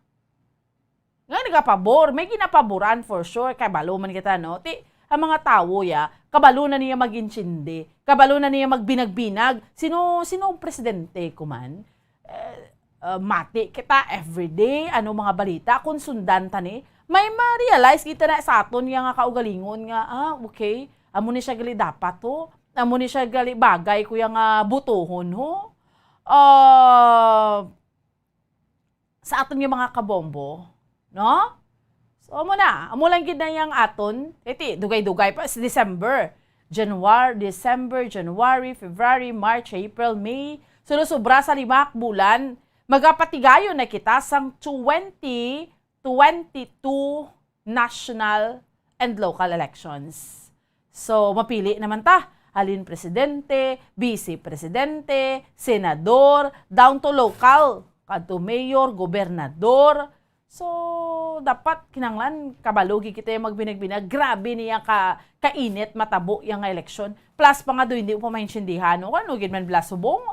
Nga nagapabor, may ginapaboran for sure, kay balo man kita, no? Ang mga tao kabalo na niya mag-intindi, kabalo na niya magbinag-binag. Sino presidente ko man? Mati kita everyday, mga balita, kung sundan tani, may ma-realize kita na sa aton nga kaugalingon nga, okay, amo ni siya gali dapat ho, amo ni siya gali bagay ko yung butuhon ho. Sa aton yung mga kabombo, no? So, amo lang gid na yung aton, dugay-dugay pa, sa December, January, February, March, April, May, sobra sa 5 bulan, magapatigayo na kita sang 2022 national and local elections. So, mapili naman ta. Halin presidente, vice-presidente, senador, down to local, kadto mayor, gobernador. So, dapat kinanglan kabalugi kita yung magbinag-binag. Grabe niya kainit, matabo yung eleksyon. Plus pa nga do, hindi mo pa maintindihan. Ano, gid man bla subong.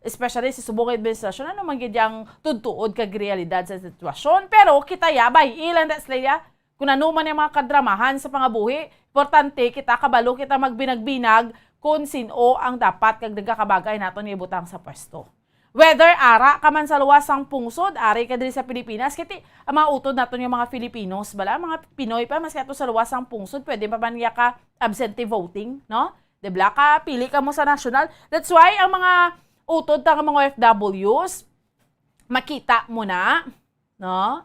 Especially sa subong administrasyon, ano man gid yang tutuod kag realidad sa sitwasyon. Pero kita bay ilan da sila kung ano man yung mga kadramahan sa pangabuhi. Importante kita kabalo kita magbinag-binag kung sino ang dapat kag nagkakabagay naton ibutang sa pwesto. Whether ara ka man sa luwasang pungsod, ari ka diri sa Pilipinas, kiti ang mga utod naton yung mga Filipinos, bala mga Pinoy pa mas kato sa luwasang pungsod, pwede pa man ka absentee voting, no? Debla ka, pili ka mo sa national. That's why ang mga utod ng mga OFWs, makita mo na, no?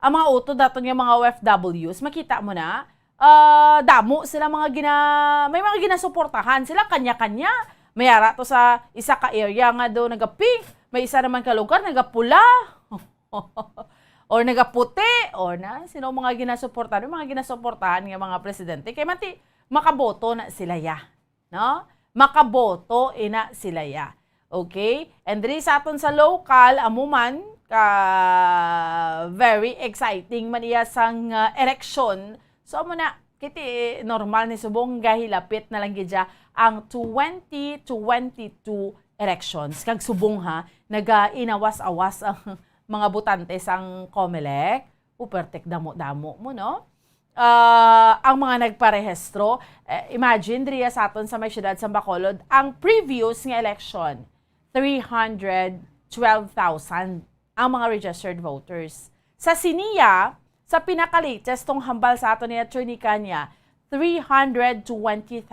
Ang mga utod natin yung mga OFWs, makita mo na, damo sila may mga ginasuportahan sila, kanya-kanya. May ara to sa isa ka area nga do nagapink, may isa naman ka lugar nagapula, or nagaputi, or sino mga ginasuportahan, yung mga ginasuportahan ng mga presidente, kaya mati, makaboto na sila no? Makaboto ina sila Okay? And diri sa aton sa local, amuman, very exciting man iya sang election. So, amo na, kiti normal ni subong gahilapit na lang gidya ang 2022 elections. Kag subong ha, nag-inawas-awas ang mga butante sang COMELEC. Upertek damo-damo mo, no? Ang mga nagparehistro, imagine, driya sa aton sa may syudad sa Bacolod, ang previous nga election, 312,000 ang mga registered voters. Sa Siniya, sa pinaka-latest tong hambal sa aton ni Attorney Kanya, 320,000.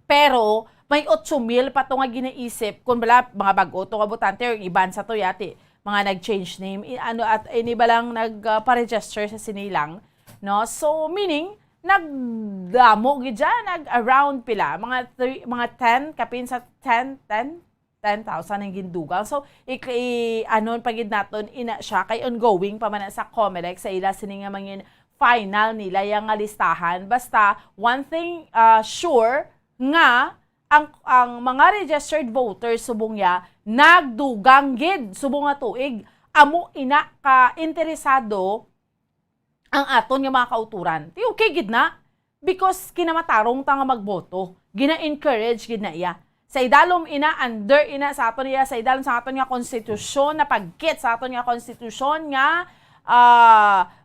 Pero, may 8,000 pa ito nga ginaisip kung bala mga bago ito nga butante yung iban sa to yati, mga nag-change name, at ini ba lang nagpa-register sa sinilang, no? So, meaning, nagdamo gidya, nag-around pila, mga 10, kapin sa 10,000 ang gindugang. So, anon pagid naton ina siya, kay ongoing pa man sa COMELEC, sa ila sininga mangin final nila yung listahan. Basta, one thing sure, nga, ang mga registered voters subong ya nagdugang gid subong nga tuig amo ina ka interesado ang aton nga mga kauturan. Ti okay gid na because kinamatarong ta nga magboto. Gina-encourage gid na iya. Sa idalom ina under ina sa aton iya sa idalom sa aton nga konstitusyon na pagkit sa aton nga konstitusyon nga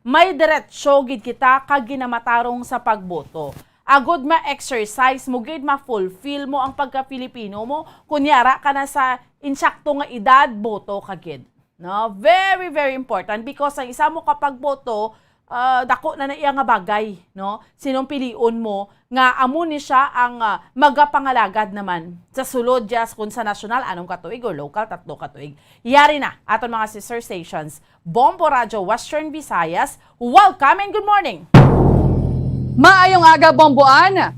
may diretsyo gid kita kag ginamatarong sa pagboto. Agod ma-exercise mo, gid ma-fulfill mo ang pagka-Pilipino mo, kunyara ka na sa insakto nga edad, boto ka gid. No? Very, very important because ang isa mo kapag boto, dako na iya nga bagay. No? Sinong piliun mo, nga amo ni siya ang magapangalagad naman sa sulod just kung sa national, anong katuig or local, 3 katuig. Yari na, aton mga sister stations, Bombo Radio Western Visayas, welcome and good morning! Maayong aga, Bomboan!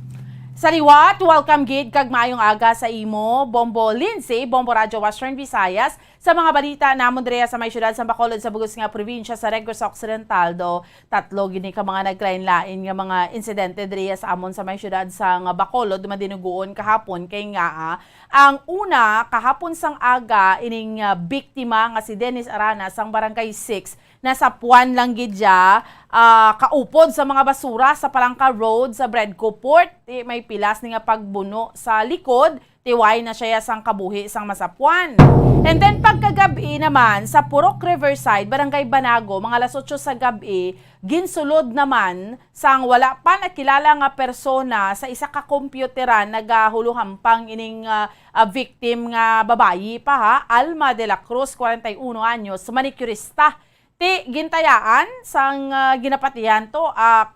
Sa liwat, welcome gid kag maayong aga sa imo, Bombo Lindsay, Bombo Radio Western Visayas, sa mga balita namon direya sa may syudad sa Bacolod sa bugos nga probinsya sa Negros Occidental do tatlo gini ka mga naglain-lain nga mga insidente direya sa amon sa may syudad sa Bacolod madinuguon kahapon kay nga ang una kahapon sang aga ining biktima nga si Dennis Arana sang Barangay 6 nasa puwan lang gidya kaupod sa mga basura sa Palangka Road sa Bredco Port. May pilas ni nga pagbuno sa likod. Tiway na siya sang kabuhi sang masapuan. And then pagkagabi naman sa Purok Riverside, Barangay Banago, mga alas 8 sa gabi, ginsulod naman sang wala pa nakilala nga persona sa isa ka kompyuteran nagahuluhampang ining victim nga babayi pa ha, Alma de la Cruz, 41 anyos, manicurista. Ti gintayaan sang ginapatihan to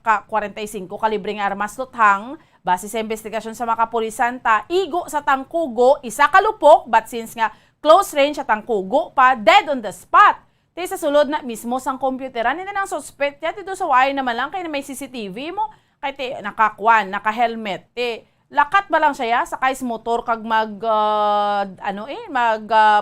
ka 45 kalibreng armas luthang base sa investigasyon sa mga kapulisan ta igo sa tangkugo isa kalupok but since nga close range sa tangkugo pa dead on the spot. Ti sa sulod na mismo sang kompyuteran hindi nang suspect ya dito sa way naman lang kay na may CCTV mo kay ti naka-helmet ti lakat ba lang siya sakay sa motor kag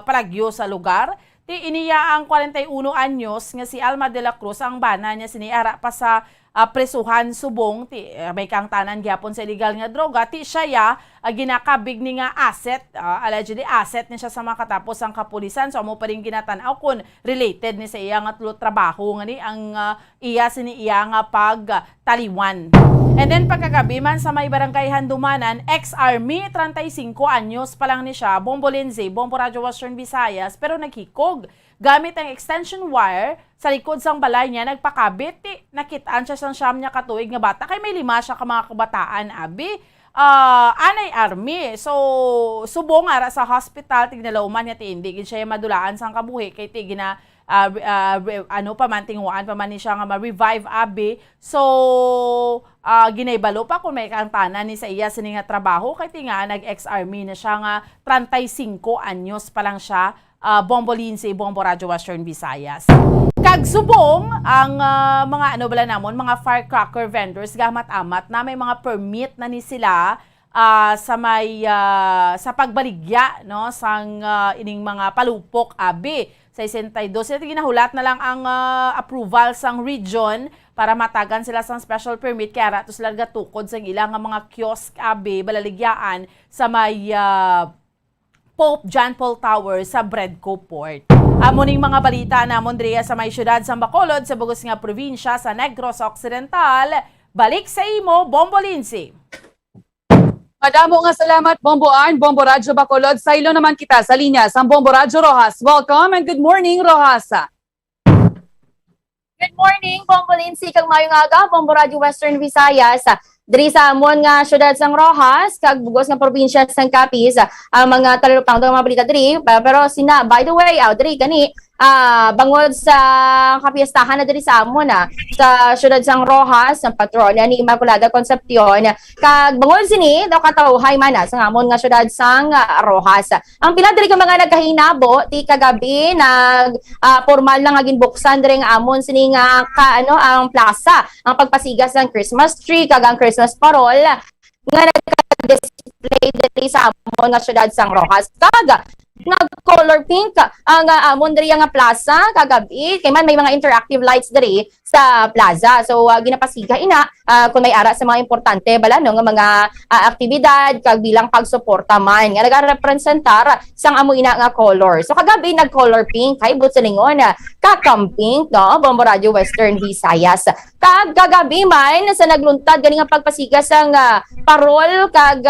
palagyo sa lugar. Ti iniya ang 41 anyos nga si Alma de la Cruz ang bana niya siniara pa sa presuhan subong ti may kang tanan gyapon sa illegal nga droga ti siya ginakabig ni nga asset allegedly asset ni siya sa mga katapos ang kapulisan so amo pa rin ginatan-aw kun related ni sa iya nga tulo trabaho nga ni ang iya nga pagtaliwan. And then pagkagabi man sa may barangay Handumanan, ex-army, 35 anyos pa lang ni siya, Bombo Lindsay, Bombo Radio Western Visayas, pero naghikog. Gamit ang extension wire sa likod sang balay niya, nagpakabit, nakitaan siya sang siyam niya katuig nga bata, kay may 5 siya ka mga kabataan, abi. Anay army. So, subong ara sa hospital, tignalauman niya, hindi siya madulaan sang kabuhi, kay tigina tinguan pa man ni siya nga ma-revive abi. So, ginaybalo pa kung may kantanan ni sa iya sa nga trabaho kay tinga nag-ex-army na siya nga 35 anyos pa lang siya. Bombo Lindsay, Bombo Radio Western Visayas. Kagsubong ang mga mga firecracker vendors gamat-amat na may mga permit na ni sila sa pagbaligya no sang ining mga palupok abi sa 62. Ito ginahulat na lang ang approval sang region para matagan sila sang special permit kaya rato sila gatukod sa ilang mga kiosk abi balaligyaan sa may Pope John Paul Tower sa Bredco Port. Amuning mga balita na Mondria sa may syudad sa Bacolod sa bugos nga probinsya sa Negros Occidental. Balik sa imo, Bombo Lindsay. Madamo nga salamat, Bomboan, Bombo Radyo Bacolod. Sa ilo naman kita sa linya sa Bombo Radyo Rojas. Welcome and good morning, Rojas. Good morning, Bombo Lindsay, kag mayong aga, Bombo Radio Western Visayas. Diri sa amon nga syudad sang Rojas, kag bugos nga probinsya sang Capiz, ang mga talupang mga balita diri. Pero sina, by the way, diri kani bangod sa kapiyastahan na diri sa amon sa syudad sang Rojas, ang patrona ni Immaculada Concepcion, kag bangod sini daw katawhay man sa amon nga syudad sang Rojas. Ang pila diri ka mga nagkahinabo ti kagabi formal lang agin buksan diri nga amon sini nga ang plaza, ang pagpasigas ng Christmas tree kag ang Christmas parol nga nagka-display diri sa amon nga syudad sang Rojas. Kag nag-color pink ang amon diri nga plaza kagabi kay man may mga interactive lights diri sa plaza. So ginapasiga ina kung may ara sa mga importante bala no nga mga aktibidad kag bilang pagsuporta man nga nagarepresentar sang amo ina nga color. So kagabi nag-color pink kay butsalingon kakamping no Bombo Radio Western Visayas. Kag kagabi man sa nagluntad gani nga pagpasiga sang parol kag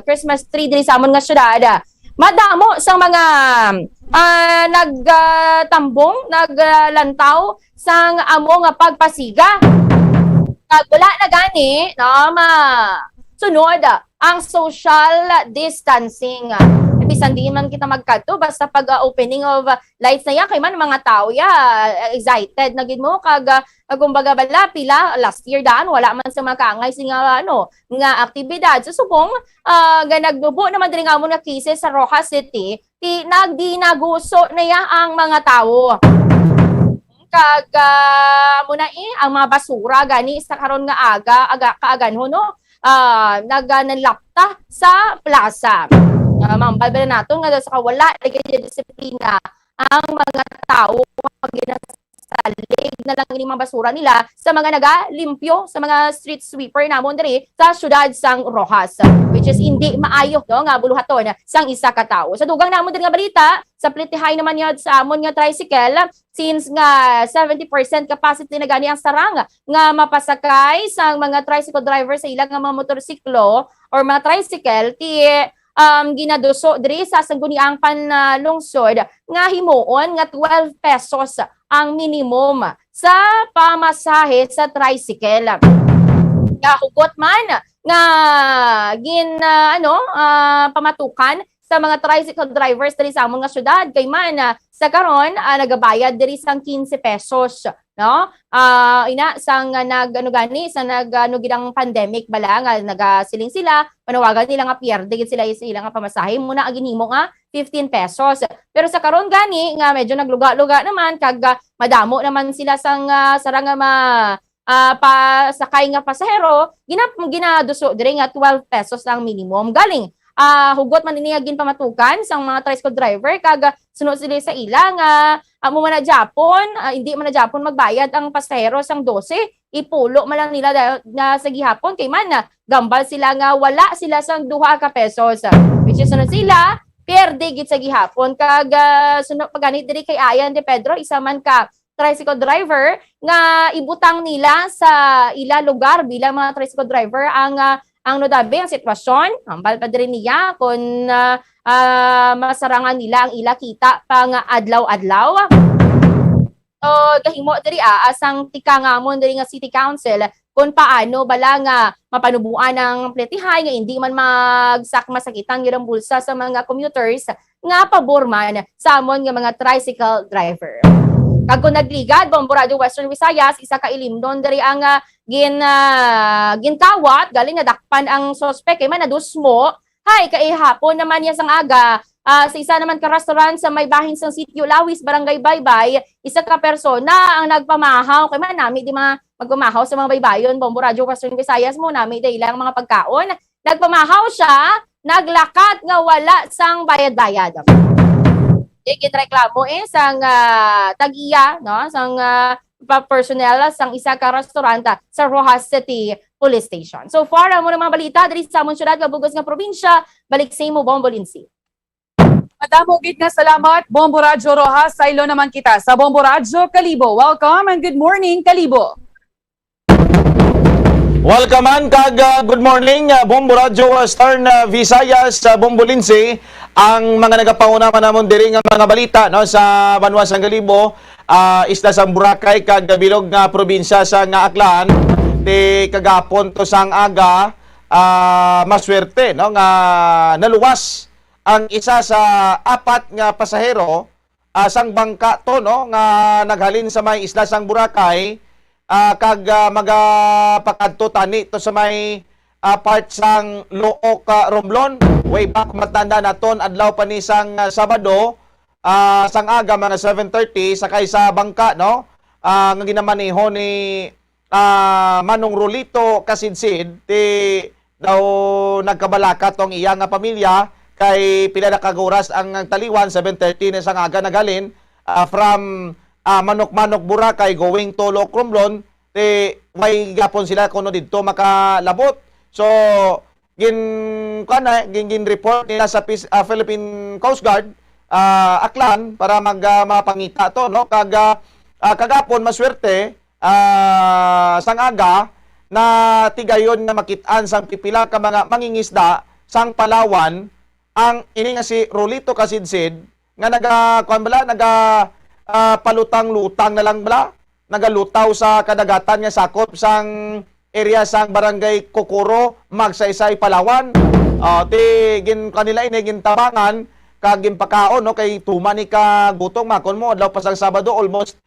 Christmas tree diri sa amon nga syudad. Madamo sa mga nagtambong, naglantaw sang amo nga pagpasiga. Wala na gani sunod ang social distancing. Bisan di man kita magkadto basta pag opening of lights na yan kay man mga tao excited na gid mo kag kumbaga bala pila last year daan wala man sa mga kaangay nga nga aktibidad so subong nagdubo naman diri nga mo na cases sa Rojas City ti nagdinaguso na ang mga tao kag muna ang mga basura gani sa karon nga kaaganho no naganalapta sa plaza. Mambal nato nga sa kawala disiplina ang mga tao pag ginasalig na lang ini mga basura nila sa mga nagalimpyo sa mga street sweeper namon diri sa syudad sang Rojas which is hindi maayo no nga buluhaton sang isa ka tawo. Sa dugang namon diri nga balita sa plitihay naman yun sa amon nga tricycle since nga 70% capacity na gani ang sarang nga mapasakay sang mga tricycle driver sa ilang nga mga motorsiklo or mga tricycle ti ginaduso diri sa sangguniang panlungsod nga himuon nga 12 pesos ang minimum sa pamasahe sa tricycle. Hugot man nga pamatukan sa mga tricycle drivers diri sa amon nga syudad kay man sa karon nagabayad diri sang 15 pesos no sang gidang pandemic bala nga nagasiling sila panawagan nila nga pierde gid sila sa ilang nga pamasahe muna ang ginhimo nga 15 pesos pero sa karon gani nga medyo nagluga-luga naman kag madamo naman sila sang sarang nga pasakay nga pasahero ginaduso diri nga 12 pesos ang minimum galing hugot man niniyagin pamatukan sang mga tricycle driver kag sunod sila sa ilang mo man na Japon hindi man na Japon magbayad ang pasahero sang 12 ipulo man lang nila na sa gihapon kay man gambal sila nga wala sila sang 2 ka pesos which is sunod sila pierde gid sa gihapon kag sunod paganit diri kay Ayan de Pedro isa man ka tricycle driver nga ibutang nila sa ila lugar bilang mga tricycle driver ang nodabe ang sitwasyon, ambal pa diri niya kung masarangan nila ang ila kita pang adlaw-adlaw. So, kahimo diri asang tika nga mo diri nga City Council kung paano bala nga mapanubuan ang pletihay nga hindi man masakitan yung bulsa sa mga commuters nga pabor man sa amon nga mga tricycle driver. Kag kung nagligad, Bombo Radio Western Visayas, isa ka ilimdon dari ang gintawat, galing nadakpan ang sospek, kay man nadusmo, hay, kaihapon naman niya sang aga, sa isa naman ka restaurant sa may bahin sang Sitio Lawis, Barangay Baybay, isa ka persona ang nagpamahaw, kay man nami di magpamahaw sa mga baybayon, Bombo Radio Western Visayas mo, nami di ilang mga pagkaon, nagpamahaw siya, naglakat nga wala sang bayad-bayad. Gitreklamo sang tagiya no sang personnel sang isa ka restaurant sa Rojas City Police Station. So far mo mga balita diri sa among syudad nga bugos nga probinsya, balik sa imo Bombo Lindsay. Madamo gid nga salamat, Bombo Radyo Rojas. Saylo naman kita sa Bombo Radyo Kalibo. Welcome and good morning, Kalibo. Welcome man kag good morning Bombo Radyo Western Visayas Bombo Lindsay. Ang mga nagapauna man namon diri nga mga balita no sa Banwa sang Kalibo, isla sang Boracay kag bilog nga probinsya sa nga Aklan. Ti kagapon to sang aga maswerte no nga naluwas ang isa sa apat nga pasahero sang bangka to no nga naghalin sa may isla sang Boracay kag magapakadto tani to sa may part sang Look Romblon. Way back matanda naton adlaw pa ni sang Sabado sang aga mga 7:30 sakay sa bangka no nga ginamaneho ni Manong Rolito Kasidsid ti daw nagkabalaka tong iya nga pamilya kay pila na kaguras ang taliwan 7:30 na sang aga nagalin from Manok-Manok Boracay going to Look Romblon ti may gapon sila kuno didto makalabot. So gin report nila sa Philippine Coast Guard Aklan para mapangita to no kag kagapon maswerte sang aga na tigayon na makitaan sang pipila ka mga mangingisda sang Palawan ang ini nga si Rolito Kasidsid nga palutang-lutang na lang bala nagalutaw sa kadagatan nga sakop sang area sang barangay Kokoro Magsaysay Palawan. Ti kanila ini gintabangan kag ginpakaon no kay tuman ni ka gutong makon mo adlaw pa sang Sabado almost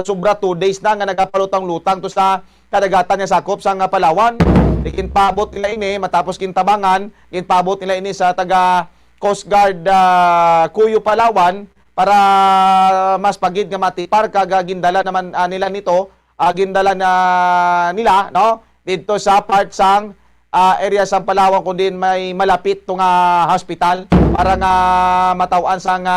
sobra 2 days na nga nagapalutang-lutang to sa kadagatan nga sakop sang Palawan. Ginpabot nila ini matapos gintabangan, ginpabot nila ini sa taga Coast Guard Cuyo Palawan para mas pagid nga matipar kag gindala naman nila nito, gindala na nila no dito sa part sang area sang Palawan kundi may malapit tong hospital para nga matawan sang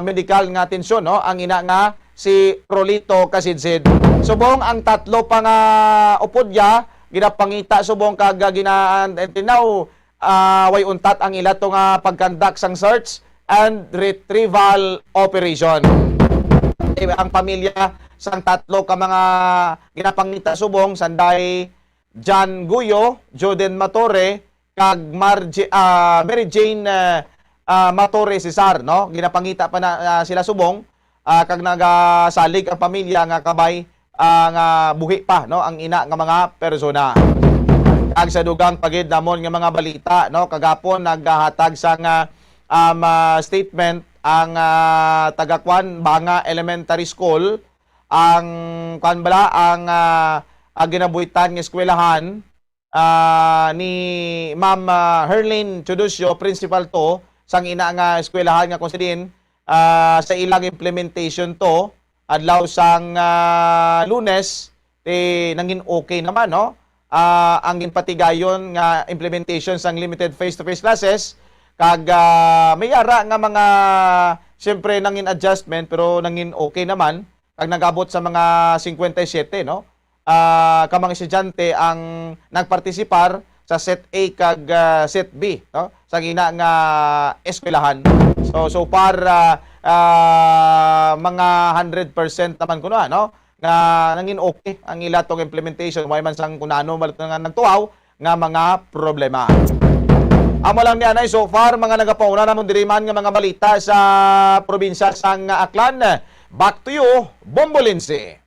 medical nga atensyon no ang ina nga si Rolito Kasidsid. Subong ang tatlo pa nga upodya ginapangita subong kag tinaw way untat ang ila to nga pagkandak sang search and retrieval operation. Ang pamilya sang tatlo ka mga ginapangita subong sanday John Guyo, Joden Matore kag Mary Jane Matore Cesar no ginapangita pa na sila subong kag nagasalig ang pamilya nga kabay nga buhi pa no ang ina nga mga persona. Kag sa dugang pagid namon nga mga balita no kagapon naghatag sang statement ang tagakwan Banga Elementary School ang ang ginabuhitan nga eskwelahan ni Ma'am Herlin Chodosio principal to sang ina nga eskwelahan nga konsidin sa ilang implementation to adlaw sang Lunes nangin okay naman no ang ginpatigayon nga implementation sang limited face-to-face classes kag may ara nga mga siyempre nangin adjustment pero nangin okay naman kag nagabot sa mga 57 no ka mga estudyante ang nagpartisipar sa set A kag set B no sa gina nga eskwelahan. So far mga 100% naman kuno no nga nangin okay ang ila tong implementation way man sang kunano balit nga nagtuaw nga mga problema. Amo lang ni anay so far mga nagapauna namon diri man nga mga balita sa probinsya sang Aklan. Back to you, Bombo Lindsay.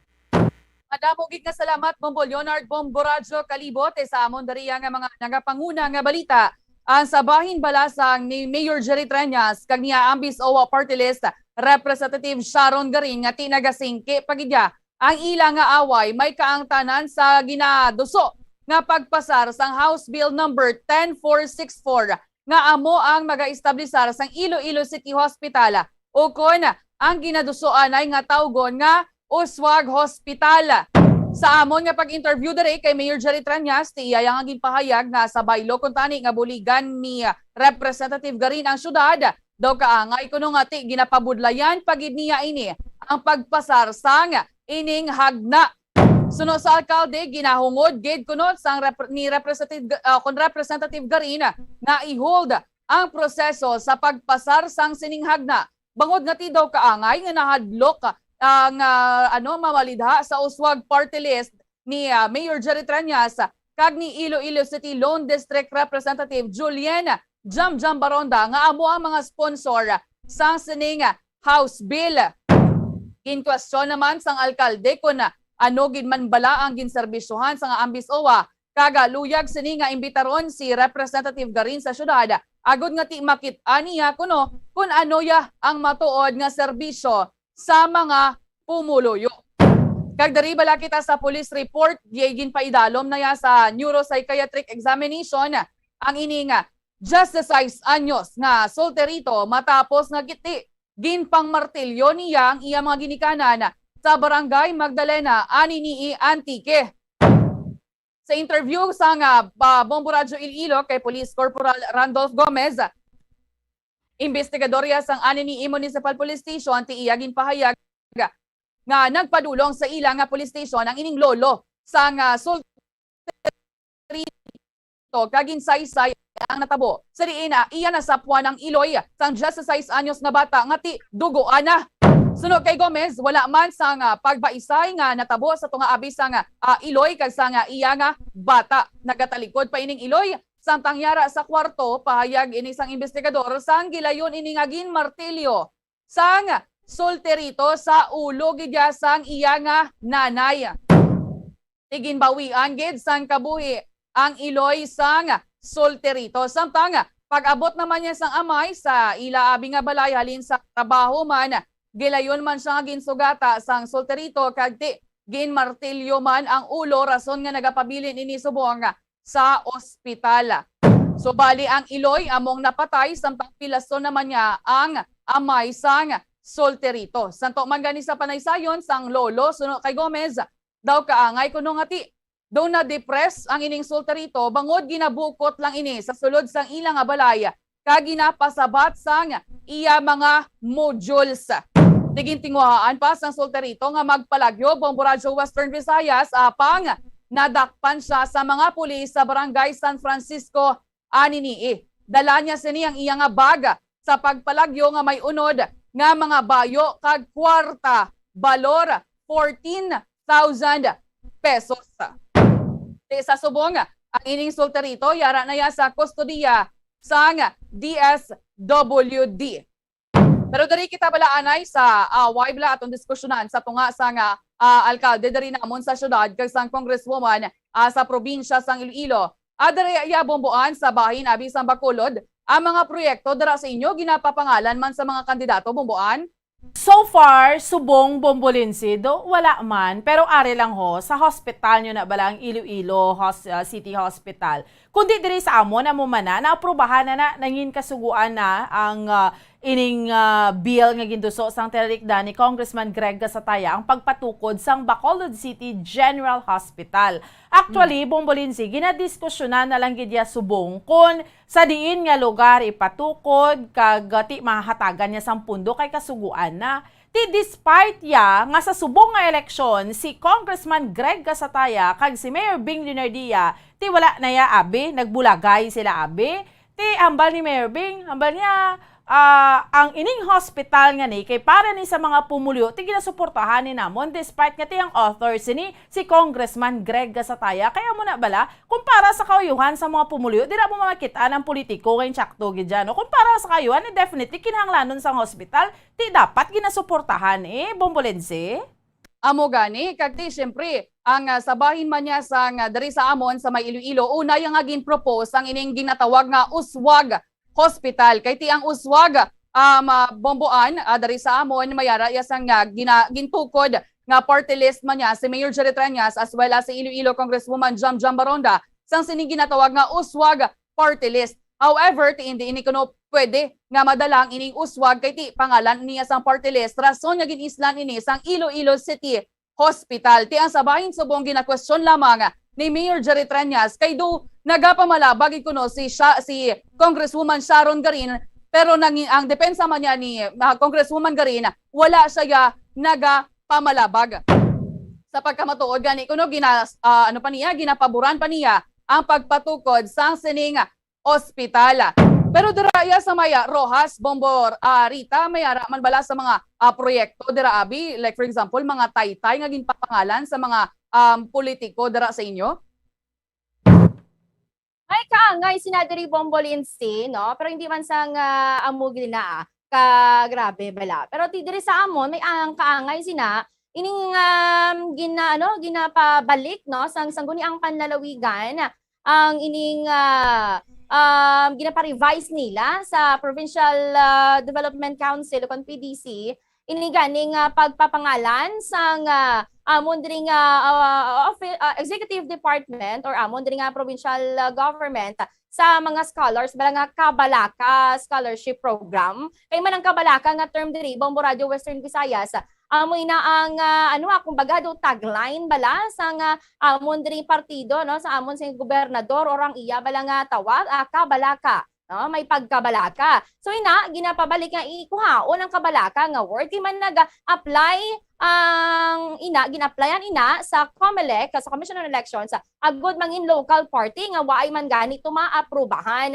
Madamo gid nga salamat Bombo Leonard, Bombo Radyo Kalibo sa amon diri nga mga nagapanguna nga balita. Ang sabahin balasang ni Mayor Jerry Treñas kag niya ambis OWA Party List Representative Sharon Garin nga tinagasingke pagidya ang ilang nga away may kaangtanan sa ginaduso nga pagpasar sang House Bill number 10464 nga amo ang maga-establisar sang Iloilo City Hospital ukon ang ginadusoan ay nga tawgon nga Uswag Hospital. Sa amon nga pag-interview dere kay Mayor Jerry Treñas, ti iya nga ginpahayag nga sa baylo kun tani nga buligan ni Representative Garin ang syudad daw kaangay kuno nga ti ginapabudlayan pagid niya ini ang pagpasar sang ining hagna. Suno sa alkalde ginahungod gid kuno sang Representative Garin nga i-hold ang proseso sa pagpasar sang sininghagna. Bangod nga ti daw kaangay nga nahadlok ang mamalidha sa uswag party list ni Mayor Jerry Trillanes kag ni Iloilo City Lone District Representative Julian Jamjam Baronda nga amo ang mga sponsor sang sining House Bill. In question naman sang alkalde kung gid man bala ang ginserbisyohan sa nga ambis OWA kaga luyag sini nga imbitaron si Representative Garin sa syudad agud nga ti makit-an niya kuno kung ano ya ang matuod nga serbisyo sa mga pumuluyo. Kag dari bala kita sa police report, gin paidalom na ya sa neuropsychiatric examination ang ini nga just 6 anyos nga solterito matapos nga giti gin pang martilyo niya ang iya mga ginikanan sa barangay Magdalena ani ni Antique. Sa interview sa Bombo Radyo Iloilo kay Police Corporal Randolph Gomez, investigadorya sang ani ni Municipal Police Station ti iya gin pahayag nga nagpadulong sa ilang police station ang ining lolo sang solterito kagin saysay ang natabo. Sa diin iya nasapwa ng Iloy sang just 6 anyos na bata nga ti dugoan na. Sunod kay Gomez, wala man sang pagbaisay nga natabo sa tunga abi sang Iloy kag sang iya nga bata. Nagatalikod pa ining Iloy sang tangyara sa kwarto pahayag ini sang investigador sang gilayon ini nga gin martilyo sang solterito sa ulo gidya sang iya nga nanay. Tigin bawian gid sang kabuhi ang Iloy sang solterito. Samtang pag-abot naman niya sang amay sa ila abi nga balay halin sa trabaho man, gilayon man siya nga ginsugata sang solterito kag ti gin martilyo man ang ulo rason nga nagapabilin ini subong sa ospital. So bali ang Iloy among napatay samtang pilason naman niya ang amay sang solterito. Santo man gani sa panaysayon sang lolo suno kay Gomez daw kaangay kuno nga ti daw na depress ang ining solterito bangod ginabukot lang ini sa sulod sang ilang nga balay kag ginapasabat sang iya mga modules. Tigintinguhaan pa sang solterito nga magpalagyo Bombo Radyo Western Visayas apang nadakpan siya sa mga pulis sa barangay San Francisco ani nii. Dala niya sini ang iya nga bag sa pagpalagyo nga may unod nga mga bayo kag kwarta balor 14,000 pesos. Sa subong ang ining solterito yara na ya sa kustodiya sang DSWD. Pero dari kita balaanay sa why bala atong diskusyonan sa tunga sang alkalde dari namon sa syudad kag sang congresswoman sa probinsya sang Iloilo. Adere ya bomboan sa bahin abi sang Bacolod ang mga proyekto dara sa inyo ginapapangalan man sa mga kandidato bomboan? So far, subong Bombolinsi, wala man. Pero ari lang ho, sa hospital nyo na bala ang Iloilo City Hospital. Kundi diri sa amon, mana, naaprubahan na nangin kasuguan na ang ining bill nga ginduso sang terikda ni Congressman Greg Gasataya ang pagpatukod sang Bacolod City General Hospital. Actually, Bombolinsi, ginadiskusyonan na lang gidya subong kung sa diin nga lugar ipatukod kag ti mahatagan niya sang pundo kay kasuguan na. Ti despite ya nga sa subong nga eleksyon si Congressman Greg Gasataya kag si Mayor Bing Linardia ti wala na ya abi, nagbulagay sila abi. Ti hambal ni Mayor Bing, hambal niya ang ining hospital nga ni kay para ni sa mga pumulyo ti ginasuportahan ni namon despite nga ti ang authors ni si Congressman Greg Gasataya. Kaya mo na bala kumpara sa kauyuhan sa mga pumulyo dira mo makita ang politiko ngayon tsakto gidya no. Kumpara sa kauyuhan definitely kinahanglanon sa hospital ti dapat ginasuportahan Bombolense. Amo gani kag ti syempre ang sabahin man niya sang dari sa amon sa may Iloilo una yang gin propose ang ining ginatawag nga uswag hospital kay ti ang uswag bomboan dari sa amon mayara ya sang gintukod nga party list man niya si Mayor Jerry Trillanes as well as si Iloilo Congresswoman Jamjam Baronda sang sining ginatawag nga uswag party list. However, ti hindi ini kuno pwede nga madalang ining uswag kay ti pangalan niya sang party list rason nga ginislan ini sang Iloilo City Hospital. Ti ang sabahin subong gina-question lamang ni Mayor Jerry Trillanes kay do nagapamalabag kuno si Congresswoman Sharon Garin pero ang depensa man niya ni Congresswoman Garin wala siya nagapamalabag. Sa pagkamatuod gani kuno ginapaboran pa niya ang pagpatukod sang sining ospital. Pero dira iya sa Maya Rojas, Bombor, Rita, may ara man bala sa mga proyekto dira abi, like for example, mga taytay nga ginpapangalan sa mga politiko dira sa inyo? Ay kaangay sinadiri Bombolinsi, no? Pero hindi man sang amugil na grabe bala. Pero ti diri sa amon may ang kaangay sina ining ginapabalik no sang sangguni ang panlalawigan ang ining ginapa-revise nila sa Provincial Development Council o PDC ini ganing pagpapangalan sang amon diri executive department or amon diri provincial government sa mga scholars bala nga Kabalaka scholarship program kay man ang Kabalaka nga term diri Bombo Radio Western Visayas amoy na ang kumbaga do tagline bala sa amon diri partido no sa amon sing gobernador orang iya bala nga tawag Kabalaka no may pagkabalaka. So ginapabalik nga ikuhaon ang Kabalaka nga word kay man nag-apply ang gina-applyan sa COMELEC sa Commission on Elections agud mangin local party nga waay man gani maaprubahan.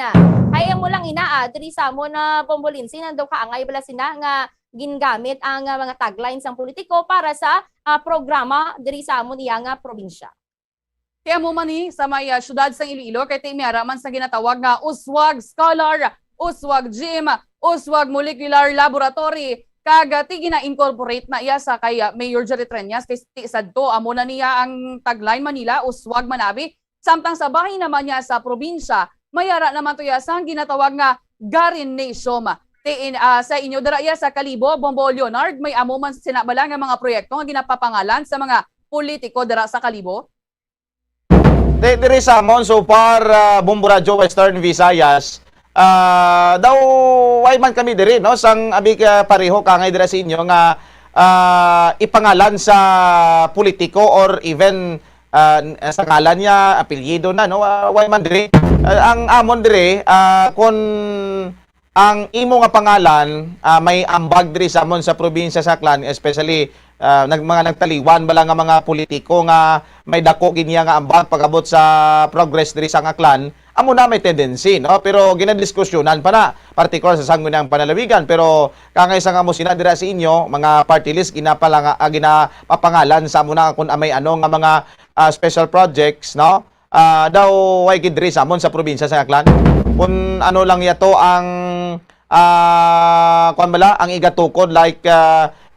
Kaya mo lang diri sa mo na Bombolinsi nandaw kaangay bala sina nga gingamit ang mga taglines ng politiko para sa programa diri sa amon iya nga probinsya. Kaya mo man sa may syudad sa Iloilo kay timiara man sa ginatawag nga Uswag Scholar, Uswag Gym, Uswag Molecular Laboratory kagati gina-incorporate na iya sa kay Mayor Jerry Treñas kay sadto amo na niya ang tagline Manila Uswag Manabi samtang sa bahin naman niya sa probinsya mayara naman to iya sang ginatawag nga Garin Nation. Sa inyo dara iya sa Kalibo, Bombo Leonard, may amo man sinabala nga mga proyekto nga ginapapangalan sa mga politiko dara sa Kalibo? Diri sa amon so far Bombo Radio Western Visayas daw way man kami diri no sang abi pareho kangay dira sa inyo nga ipangalan sa politiko or even sa ngalan niya apelyido na no way man diri ang amon diri kun ang imo nga pangalan may ambag diri sa amon sa probinsya sa Aklan especially mga nagtaliwan bala nga mga politiko nga may dako ginya nga ambag pagabot sa progress diri sa Aklan amo na may tendency no pero ginadiskusyonan pa na particular sa sangguniang panalawigan pero kangay sa nga mo sinadira sa inyo mga party list ginapapangalan sa amo na kun may nga mga special projects no daw way gidri sa amon sa probinsya sa Aklan kun ano lang yato ang ang igatukod like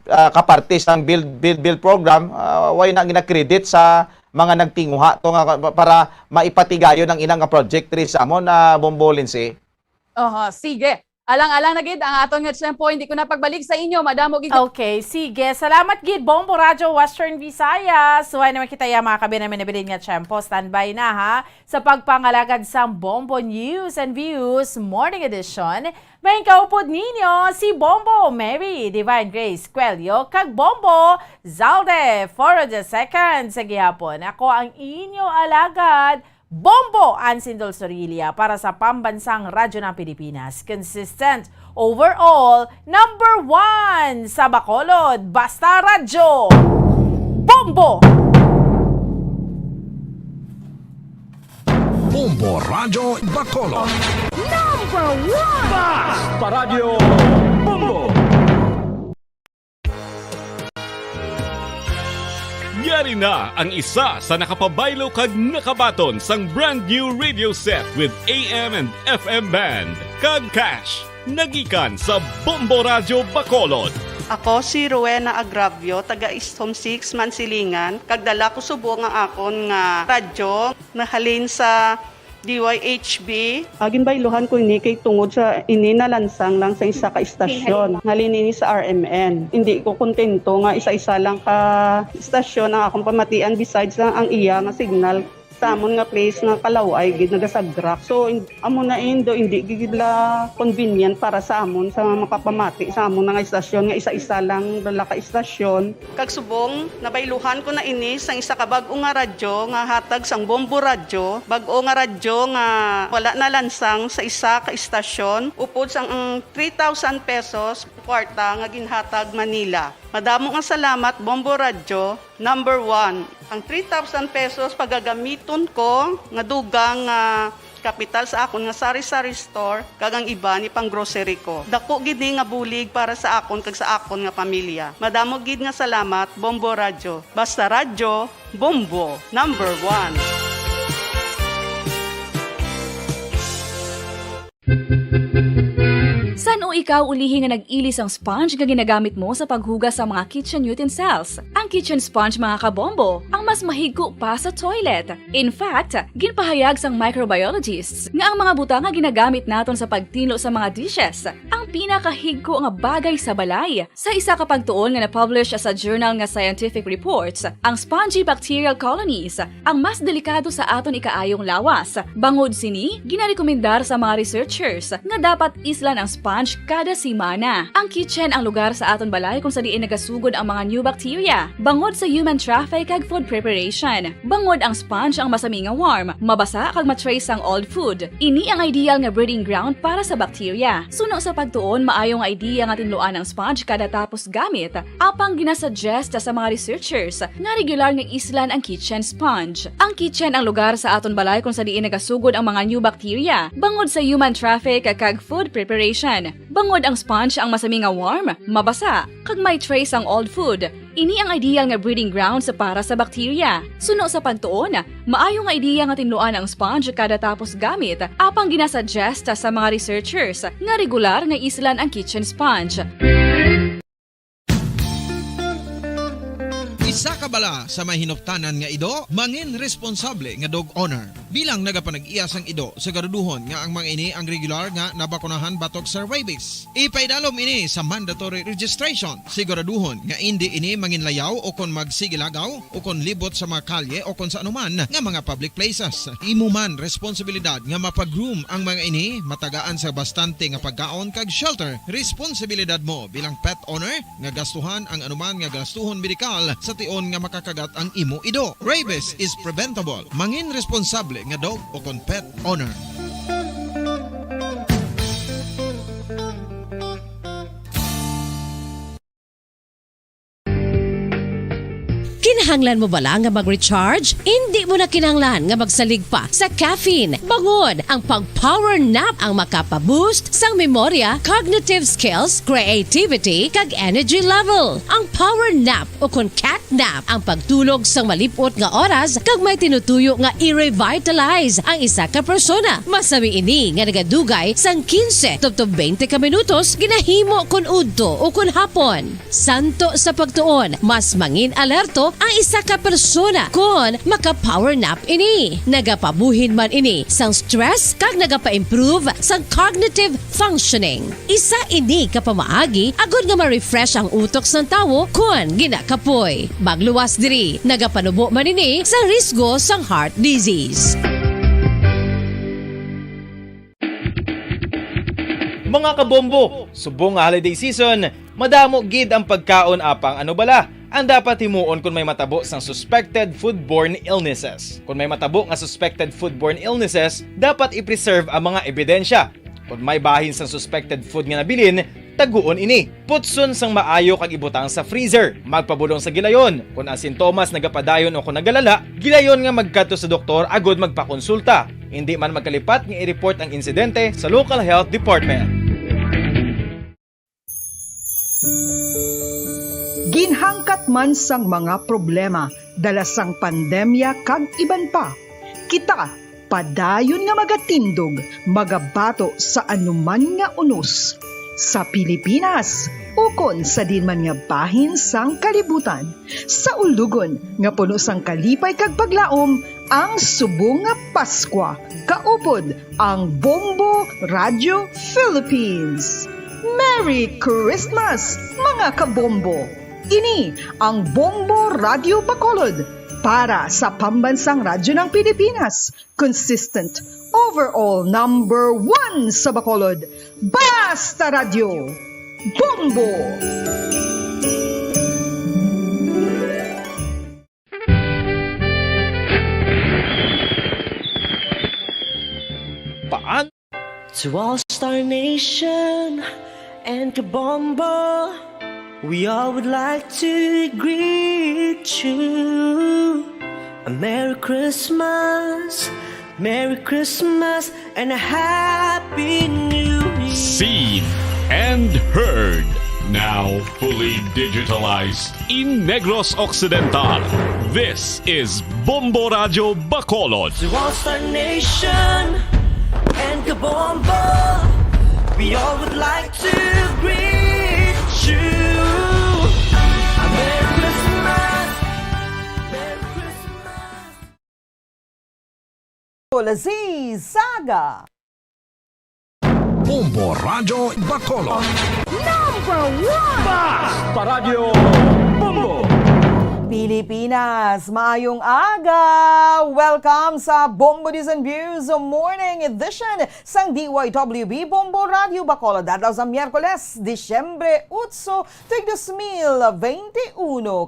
kapartis ng build program way na gina-credit sa mga nagtinguha to nga para maipatigayon ang inang project diri sa amon na Bombolinsi. Sige. Alang-alang na gid ang aton nga tempo hindi ko na pagbalik sa inyo madamo gid. Okay, sige. Salamat gid Bombo Radio Western Visayas. Suway naman kita ya mga kabinamin na bilin nga tempo. Standby na ha sa pagpangalagad sa Bombo News and Views Morning Edition. May kaupod ninyo si Bombo Mary Divine Grace Quelio kag Bombo Zalde Foro the Second sa gihapon. Ako ang inyo alagad Bombo Ansindol Sorilia para sa Pambansang Radyo ng Pilipinas. Consistent, overall, number 1 sa Bacolod. Basta Radyo! Bombo! Bombo Radyo Bacolod. Number 1! Basta Radyo Bombo! Yari na ang isa sa nakapabaylo kag nakabaton sang brand new radio set with AM and FM band. Kag cash, nagikan sa Bombo Radio Bacolod. Ako si Rowena Agravio, taga Istom 6, Mansilingan. Kagdala ko subo nga akon nga radyo, nahalin sa DYHB. Agin bayluhan ko ini kay tungod sa ini nalansang lang sa isa ka istasyon. Halin ini sa RMN. Hindi ko kontento nga isa-isa lang ka istasyon ang akong pamatian besides lang ang iya nga signal sa amon nga place nga Kalaway gid nagasagrak. So amo na indo hindi gid la convenient para sa amon sa makapamati sa amon nga istasyon nga isa-isa lang dala ka istasyon. Kag subong nabayluhan ko na ini sang isa ka bag-o nga radyo nga hatag sang Bombo Radio. Bag-o nga radyo nga wala na lansang sa isa ka istasyon upod sang 3,000 pesos kwarta nga ginhatag Manila. Madamo nga salamat Bombo Radio. Number 1, ang 3,000 pesos pagagamiton ko nga dugang kapital sa akon nga sari-sari store kag ang iba ni pang grocery ko. Dako gid ni nga bulig para sa akon kag sa akon nga pamilya. Madamo gid nga salamat, Bombo Radyo. Basta radyo, Bombo, number 1. San o ikaw ulihi nga nag-ilis ang sponge nga ginagamit mo sa paghugas sa mga kitchen utensils? Ang kitchen sponge mga kabombo, ang mas mahigko pa sa toilet. In fact, ginpahayag sang microbiologists nga ang mga butang nga ginagamit naton sa pagtino sa mga dishes ang pinakahigko nga bagay sa balay. Sa isa ka pagtuon nga na-publish sa journal nga Scientific Reports, ang spongy bacterial colonies ang mas delikado sa aton ikaayong lawas. Bangod sini, ginarekomendar sa mga researchers nga dapat islan ang sponge kada simana. Ang kitchen ang lugar sa aton balay kung sa diin nagasugod ang mga new bacteria. Bangod sa human traffic kag food preparation. Bangod ang sponge ang masami nga warm, mabasa kag matrace ang old food. Ini ang ideal nga breeding ground para sa bacteria. Suno sa pagtuon, maayo nga idea nga tinluan ang sponge kada tapos gamit. Apang ginasuggest sa mga researchers nga regular nga islan ang kitchen sponge. Ang kitchen ang lugar sa aton balay kung sa diin nagasugod ang mga new bacteria. Bangod sa human traffic kag food preparation. Bangod ang sponge ang masami nga warm, mabasa, kag may trace ang old food. Ini ang ideal nga breeding ground sa para sa bacteria. Suno sa pagtuon, maayo nga idea nga tinluan ang sponge kada tapos gamit, apang ginasuggest sa mga researchers nga regular nga islan ang kitchen sponge. Isa ka bala sa may hinuptanan nga ido, mangin responsable nga dog owner. Bilang nagapanag-iyas ang ido, siguraduhon nga ang mga ini ang regular nga nabakunahan batok sa rabies. Ipaidalom ini sa mandatory registration. Siguraduhon nga hindi ini manginlayaw o kon magsigilagaw o kon libot sa mga kalye o kon sa anuman nga mga public places. Imo man responsibilidad nga mapag-groom ang mga ini, matagaan sa bastante nga pagkaon kag shelter. Responsibilidad mo bilang pet owner nga gastuhan ang anuman nga gastuhon medikal sa tion nga makakagat ang imo ido. Rabies is preventable. Mangin responsable nga dog o kon pet owner. Kinahanglan mo bala nga mag-recharge? Hindi mo na kinahanglan nga magsalig pa sa caffeine. Bangod ang pag-power nap ang makapaboost sang memorya, cognitive skills, creativity, kag energy level. Ang power nap o kon cat nap ang pagtulog sang malipot nga oras kag may tinutuyo nga i-revitalize ang isa ka persona. Masami ini nga nagadugay sang 15 to 20 ka minutos ginahimo kon udto o kon hapon. Santo sa pagtuon, mas mangin alerto ang isa ka persona kon maka-power nap ini. Nagapabuhin man ini sang stress kag nagapa-improve sang cognitive functioning. Isa ini ka pamaagi agud nga ma-refresh ang utok sang tawo kon ginakapoy. Magluwas diri, nagapanubo man ini sang risgo sang heart disease. Mga kabombo, subong nga holiday season, madamo gid ang pagkaon apang ano bala ang dapat himuon kung may matabo sang suspected foodborne illnesses. Kung may matabo nga suspected foodborne illnesses, dapat i-preserve ang mga ebidensya. Kung may bahin sang suspected food nga nabilin, taguon ini. Putson sang maayo kag ibutang sa freezer. Magpabulong sa gilayon. Kung ang sintomas nagapadayon o kung nagalala, gilayon nga magkadto sa doktor agud magpakonsulta. Hindi man magkalipat nga i-report ang insidente sa local health department. Ginhangkat man sang mga problema dala sang pandemya kag iban pa. Kita padayon nga magatindog, magabato sa anuman nga unos. Sa Pilipinas, ukon sa dinman nga bahin sang kalibutan. Sa ulugon nga puno sang kalipay kag paglaom, ang subong nga Paskwa. Kaupod ang Bombo Radio Philippines. Merry Christmas, mga kabombo! Ini ang Bombo Radio Bacolod para sa pambansang radyo ng Pilipinas. Consistent, overall number 1 sa Bacolod. Basta Radio! Bombo! Paan? To All-Star Nation and Kabombo, we all would like to greet you. A Merry Christmas Merry Christmas and a Happy New Year. Seen and heard. Now fully digitalized in Negros Occidental. This is Bombo Radio Bacolod. To All Star Nation and Kabombo, we all would like to greet you. Merry Christmas, Merry Christmas. Lazi Saga. Bombo Radio Bacolod. Number 1! Paradyo Bombo. Pilipinas, maayong aga! Welcome sa Bombo News and Views Morning Edition sang DYWB Bombo Radio Bacolod. Dadaw sa Miyerkules, Disyembre 8, tig 2021.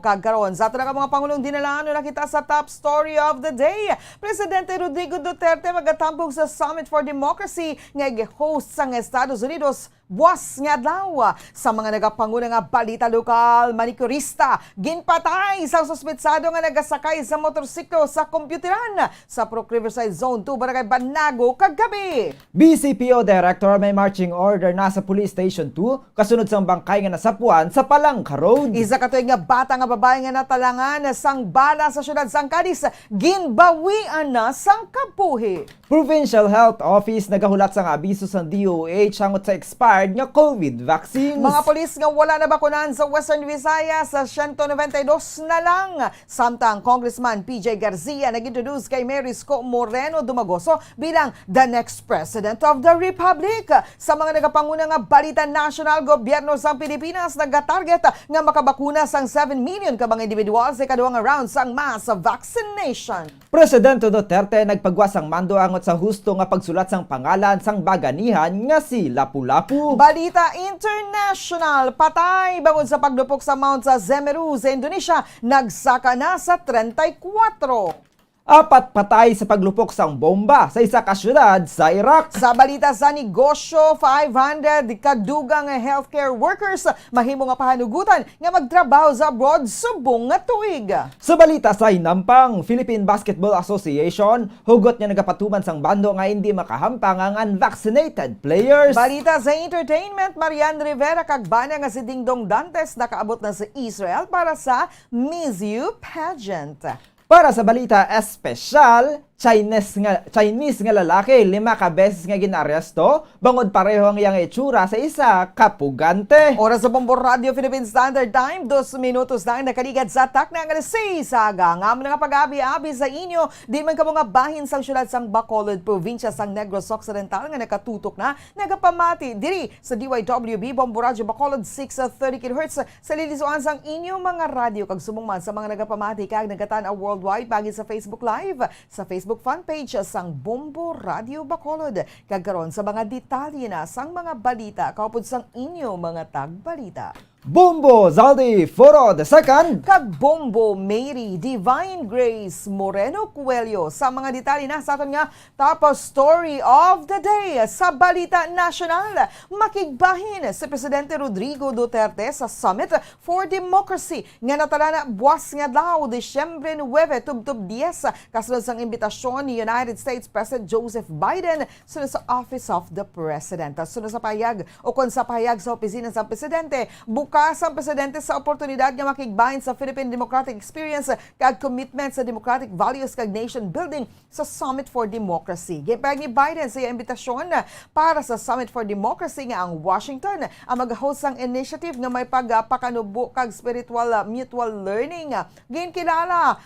Kagkaroon sa ato na mga Pangulong dinalaan na nakita sa top story of the day. Presidente Rodrigo Duterte magatampog sa Summit for Democracy nga host sang Estados Unidos buwas nga daw sa mga nagapanguna nga balita lokal, manikurista, ginpatay sa suspetsado nga nagasakay sa motorsiklo sa kompyuteran sa Brook Riverside Zone 2, Barangay Banago, kagabi. BCPO Director may marching order na sa Police Station 2 kasunod sang bangkay nga nasapuan sa Palangka Road. Isa katuig nga bata nga babae nga natalangan sang bala sa syudad sang Cadiz, ginbawian na sang kabuhi. Provincial Health Office nagahulat sang abiso sa DOH hangot sa expired nga COVID vaccines. Mga polis nga wala na bakunan sa Western Visayas sa 192 na lang. Samtang Congressman PJ Garcia nag-introduce kay Mary Sco Moreno Dumagoso bilang the next President of the Republic. Sa mga nagapanguna nga balita national, gobyerno sa Pilipinas nag-target nga makabakuna sang 7 million ka mga individual sa ikaduhang round sang mass vaccination. Presidente Duterte nagpagwas ang mando angot sa husto nga pagsulat sang pangalan sang baganihan nga si Lapu-Lapu. Balita international, patay bangod sa paglupok sa Mount Semeru sa Indonesia, nagsaka na sa 34. 4 patay sa paglupok sang bomba sa isa ka syudad sa Iraq. Sa balita sa negosyo, 500 kadugang healthcare workers mahimo nga pahanugutan nga magtrabaho sa abroad subong nga tuig. Sa balita sa Inampang, Philippine Basketball Association hugot niya nagapatuman sang bando nga hindi makahampang ang unvaccinated players. Balita sa entertainment, Marian Rivera kagbana nga si Dingdong Dantes nakaabot na sa Israel para sa Miss You pageant. Para sa balita espesyal, Chinese nga lalaki 5 ka beses nga ginaresto bangod pareho ang iyang itsura sa isa kapugante. Oras sa Bombo Radio Philippine Standard Time, 2 minutos na ang nakaligad sa tak na ang alas 6 saga. Ngam nga pag-abi-abi sa inyo, di man ka mga bahin sang syudad sang Bacolod, probinsya sang Negros Occidental nga nakatutok na nagapamati diri sa DYWB Bombo Radio Bacolod 630 kHz sa lilisuan sang inyo mga radio kag sumungman sa mga nagapamati kag nagatan-aw worldwide pagi sa Facebook Live, sa Facebook fan page sang Bombo Radio Bacolod. Kagkaroon sa mga detalye na sang mga balita kaupod sang inyo mga tagbalita. Bombo Zaldi Foro II kag Bombo Mary Divine Grace Moreno Coelho sa mga detalye na sa aton nga top story of the day sa balita nasyonal. Makigbahin si Presidente Rodrigo Duterte sa Summit for Democracy nga natala na buwas nga daw Disyembre 9 tubtub 10 kasunod sang imbitasyon ni United States President Joseph Biden sunod sa Office of the President. Sunod sa pahayag o kon sa pahayag sa opisina sa Presidente, bukas ang Presidente sa oportunidad nga makigbahin sa Philippine Democratic Experience kag commitment sa democratic values kag nation building sa Summit for Democracy. Gipag ni Biden sa imbitasyon para sa Summit for Democracy nga ang Washington ang mag-host sang initiative nga may pagpakanubo kag spiritual mutual learning. Ginkilala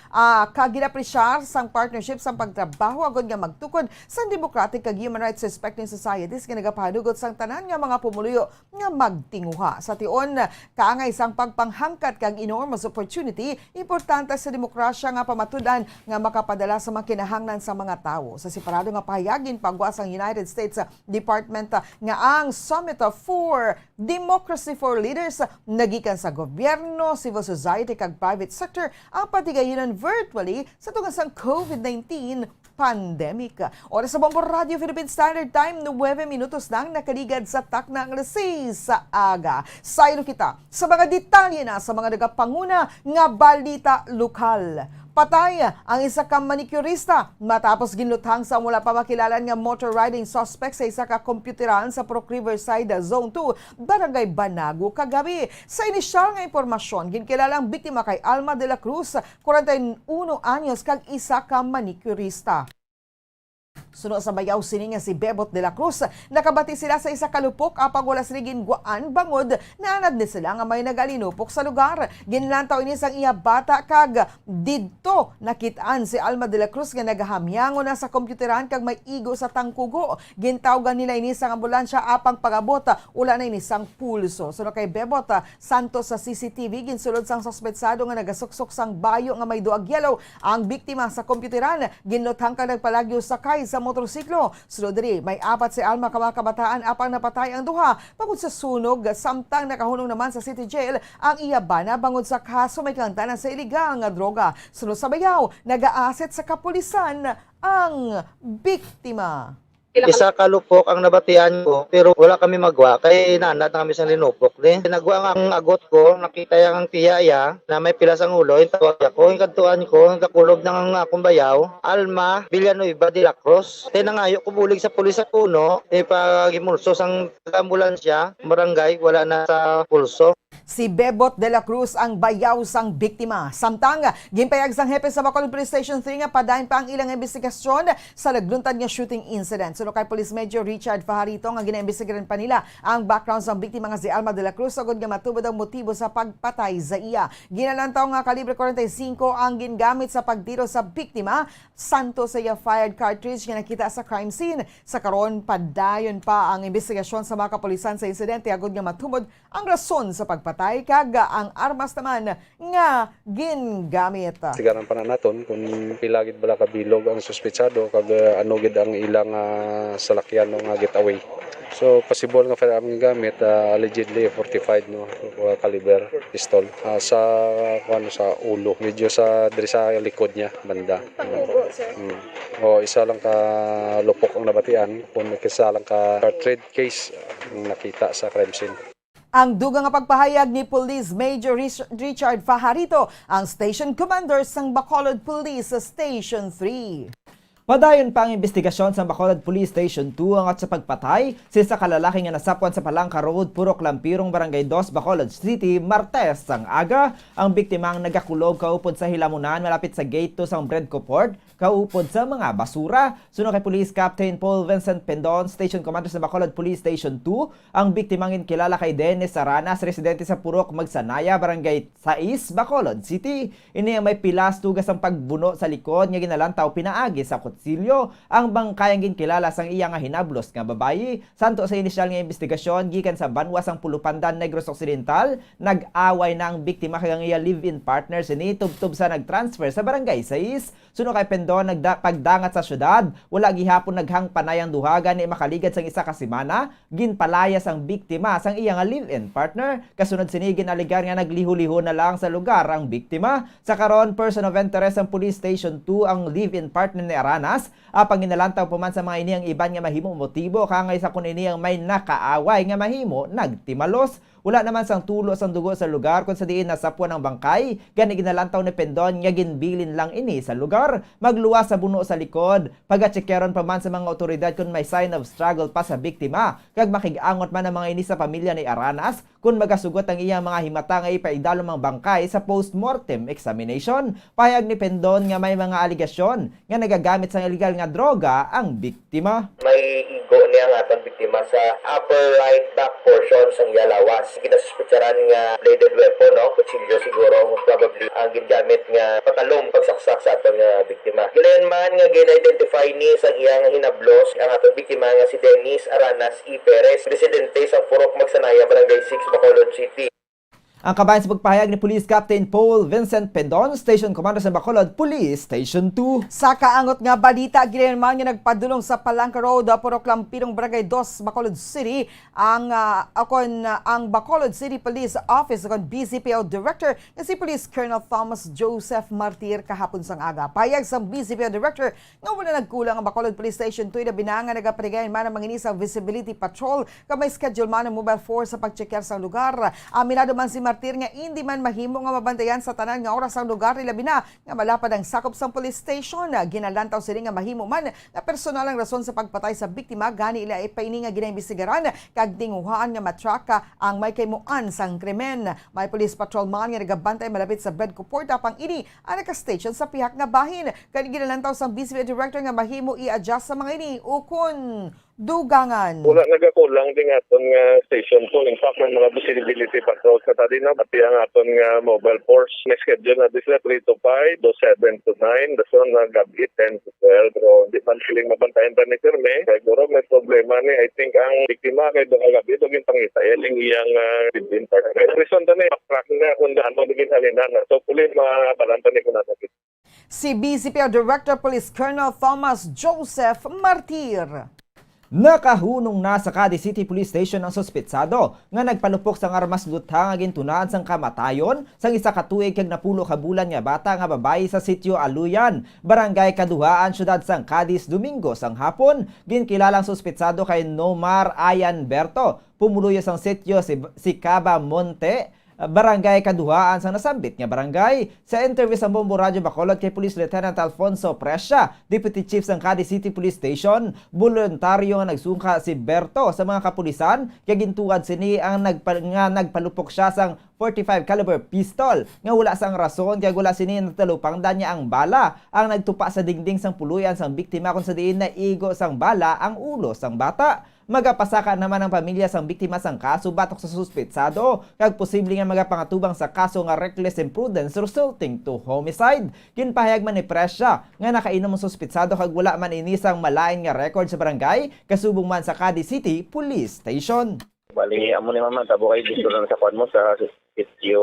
kag ginapresyar sang partnership sang pagtrabaho agod nga magtukod sa democratic kag human rights respecting societies nga nagapahanugot sang tanan nga mga pumuluyo nga magtinguha. Sa tion kaangay sang pagpanghangkat kag enormous opportunity, importante sa demokrasya nga pamatudan nga makapadala sa makinahanglan sa mga tao. Sa separado nga pahayagin pagwas ang United States Department nga ang Summit for Democracy for Leaders nagikan sa gobyerno, civil society kag private sector ang patigayonan virtually sa tugas sang COVID-19 pandemic. Oras sa Bombo Radio Philippine Standard Time, 9 minutos nang nakaligad sa tak na ang alas 6 sa aga. Saylo kita kita sa mga detalye na sa mga nagapanguna nga balita lokal. Patay ang isa ka manicurista matapos ginluthang sa mula pa makilalan nga motor riding suspect sa isa ka kompyuteran sa Purok Riverside Zone 2, Barangay Banago kagabi. Sa inisyal nga impormasyon, ginkilalang biktima kay Alma de la Cruz, 41 anyos kag isa ka manicurista. Sunod sa bayaw sini nga si Bebot de la Cruz, nakabati sila sa isa kalupok apag wala sila ginguan bangod naanad ni sila nga may nagalinupok sa lugar. Ginlantaw ini sang iya bata kag didto nakitaan si Alma de la Cruz nga nagahamyango na sa kompyuteran kag may igo sa tangkugo. Gintawgan nila ini sang ambulansya apang pagabot ula na ini sang pulso. Sunod kay Bebot, Santos sa CCTV ginsulod sang suspetsado nga nagasuksok sang bayo nga may duag yellow. Ang biktima sa kompyuteran ginluthang kag nagpalagyo sakay sa motorsiklo. Sunod diri, may apat si Alma ka mga kabataan apang napatay ang duha bangod sa sunog, samtang nakahunong naman sa City Jail ang iyabana bangod sa kaso may kantanan sa iligal nga droga. Sunod sa bayaw, nag-aaset sa kapulisan ang biktima. Isa kalupok ang nabatian ko pero wala kami magwa kay nanat na kami sa linupok din. Nagwa ang agot ko, nakita yang tiyaya na may pilas ang ulo, yung tawag ako, yung kantuan ko, yung kakulob ng akong bayaw, Alma Villanueva de la Cruz. Tinangayo ko bulig sa pulis sa puno, pagimulso sang ambulansya, barangay, wala na sa pulso. Si Bebot de la Cruz ang bayaw sang biktima. Samtang, gimpayag sang hepe sa Bacolod Police Station 3 nga padayon pa ang ilang investigasyon sa nagluntad nga shooting incident. Suno kay Police Major Richard Fajarito nga ginaimbestigaran pa nila ang background sang biktima nga si Alma de la Cruz sagod nga matubod ang motibo sa pagpatay sa iya. Ginalantaw nga kalibre 45 ang gingamit sa pagtiro sa biktima. Santo sa iya fired cartridge nga nakita sa crime scene. Sa karon padayon pa ang investigasyon sa mga kapulisan sa insidente agod nga matubod ang rason sa pagpatay kag ang armas naman nga gingamit. Sigaran pa na naton kung pilagid bala ka bilog ang suspetsado kag ano gid ang ilang salakyan nga getaway. So possible nga firearm nga gamit allegedly 45 no caliber pistol sa ulo medyo sa diri sa likod niya banda. O isa lang ka lupok ang nabatian kung isa lang ka cartridge case nakita sa crime scene. Ang dugang nga pagpahayag ni Police Major Richard Fajarito, ang Station Commander sang Bacolod Police Station 3. Padayon pa ang investigasyon sa Bacolod Police Station 2 ang at sa pagpatay sa isa ka lalaki nga nasapuan sa Palangka Road, Purok Lampirong, Barangay 2, Bacolod City, Martes sang aga. Ang biktima ang nagakulog kaupod sa hilamunan malapit sa gate 2 sang Bredco Port, kaupod sa mga basura. Sunod kay Police Captain Paul Vincent Pendon, Station Commander sa Bacolod Police Station 2, ang biktimang kilala kay Dennis Aranas, residente sa Purok Magsanaya, Barangay 6, Bacolod City. Ini ang may pilas tugas ang pagbuno sa likod nga ginalantaw pinaagi sa kutsilyo. Ang bangkay ang ginkilala sang iya nga hinablos nga babayi. Santo sa inisyal nga investigasyon gikan sa Banwas ang Pulupandan, Negros Occidental, nag-away na ang biktima kag ang iya live-in partner sini tubtub sa nag-transfer sa Barangay 6. Sunod kay Pendon pagdangat sa syudad, wala gihapon naghang panay ang duhagan ni makaligad sang isa ka semana, ginpalayas ang biktima sang iya nga live-in partner. Kasunod sini ginaligar nga nagliho-liho na lang sa lugar ang biktima. Sa karon person of interest ang Police Station 2 ang live-in partner ni Aranas. Apang ginalantaw pa man sa mga ini ang iban nga mahimo motibo kangay sa kun ini ang may nakaaway nga mahimo nagtimalos. Wala naman sang tulo sang dugo sa lugar kung sa diin nasapuan ang bangkay. Gani ginalantaw ni Pendon nga ginbilin lang ini sa lugar. Magluwas sa buno sa likod. Pagachikeron pa man sa mga otoridad kung may sign of struggle pa sa biktima. Kag makigangot man ang mga ini sa pamilya ni Aranas kung magasugot ang iyang mga himata nga ipaidalom ang bangkay sa post-mortem examination. Payag ni Pendon nga may mga aligasyon nga nagagamit sa illegal nga droga ang biktima. May igo niya nga atong biktima sa upper right back portion sang yalawas. Kinasuspetsaran nga bladed weapon, no? Kutsilyo siguro, probably ang gingamit nga patalong pagsaksak sa atong biktima. Gilayan man nga gina-identify ni sang iyang hinablos ang atong biktima nga si Dennis Aranas E. Perez, residente sa Purok Magsanaya, Barangay 6, Bacolod City. Ang kabayan sa pagpahayag ni Police Captain Paul Vincent Pendon, Station Commander sa Bacolod Police Station 2. Sa kaangot nga balita, ginirman nga nagpadulong sa Palangka Road, Purok Lampirong, Barangay 2, Bacolod City, ang Bacolod City Police Office akon BCPO Director nga si Police Colonel Thomas Joseph Martir kahapon sang aga. Payag sa BCPO Director nga wala nagkulang ang Bacolod Police Station 2 na binanga nagaprigayan man ang manginis ang visibility patrol kamay schedule man ang mobile force sa pagchecker sa lugar. Aminado man si Martir nga hindi man mahimo nga mabantayan sa tanan nga oras ang lugar labi na nga malapad ang sakop sang police station. Ginalantaw sila nga mahimo man nga personal ang rason sa pagpatay sa biktima gani ila ipaini nga ginaimbestigaran kag tinguhaan nga matraka ang may kaymuan sang krimen. May police patrol man nga nagabantay malapit sa bed kuporta pang ini ang naka-station sa pihak nga bahin. Kani ginalantaw sang BCPO Director nga mahimo i-adjust sa mga ini ukon dugangan. Wala nagakulang din aton nga station po. In fact, may mga visibility patrols na tadi na pati ang aton nga mobile force. May schedule na sila 3 to 5, do 7 to 9, daso na gabi 10 to 12. Pero di man siling mabantayan pa ni Kirme. Kaya guro may problema ni. I think ang biktima kay doon gabi doon yung pangitay. Yung iyang bibin partner. Reason na ipakrack na kung daan mo naging halinanan. So puli mabalanta ni kung natin. Si BCPO Director Police Colonel Thomas Joseph Martir. Nakahunong na sa Cadiz City Police Station ang suspetsado nga nagpalupok sang armas lutang nga gintunaan sang kamatayon sang isa ka tuig kag napulo ka bulan nga bata nga babayi sa sitio Aluyan, Barangay Kaduhaan, syudad sang Cadiz, Domingo sang hapon. Ginkilalang suspetsado kay Nomar Ayan Berto. Pumuluyo sang sitio si Caba Monte, Barangay Kaduhaan sang nasambit nga barangay. Sa interview sa Bombo Radio Bacolod kay Police Lieutenant Alfonso Prescia, Deputy Chief sang Cadiz City Police Station, voluntaryo nga nagsungka si Berto sa mga kapulisan kay gintuad sini ang nagpalupok siya sang 45 caliber pistol nga wala sang rason kay wala sini natalupang niya ang bala ang nagtupa sa dingding sang puluyan sang biktima kung sa diin na igo sang bala ang ulo sang bata. Magapasaka naman ang pamilya sang biktima sang kaso batok sa suspetsado kag posible nga magapangatubang sa kaso nga reckless imprudence resulting to homicide. Ginpahayag man ni Prescia nga nakainom ang suspetsado kag wala man inisang malain nga record sa barangay kasubong man sa Cadiz City Police Station. Bali, amo ni mama, tabo kayo dito lang sa kwan mo sa sitio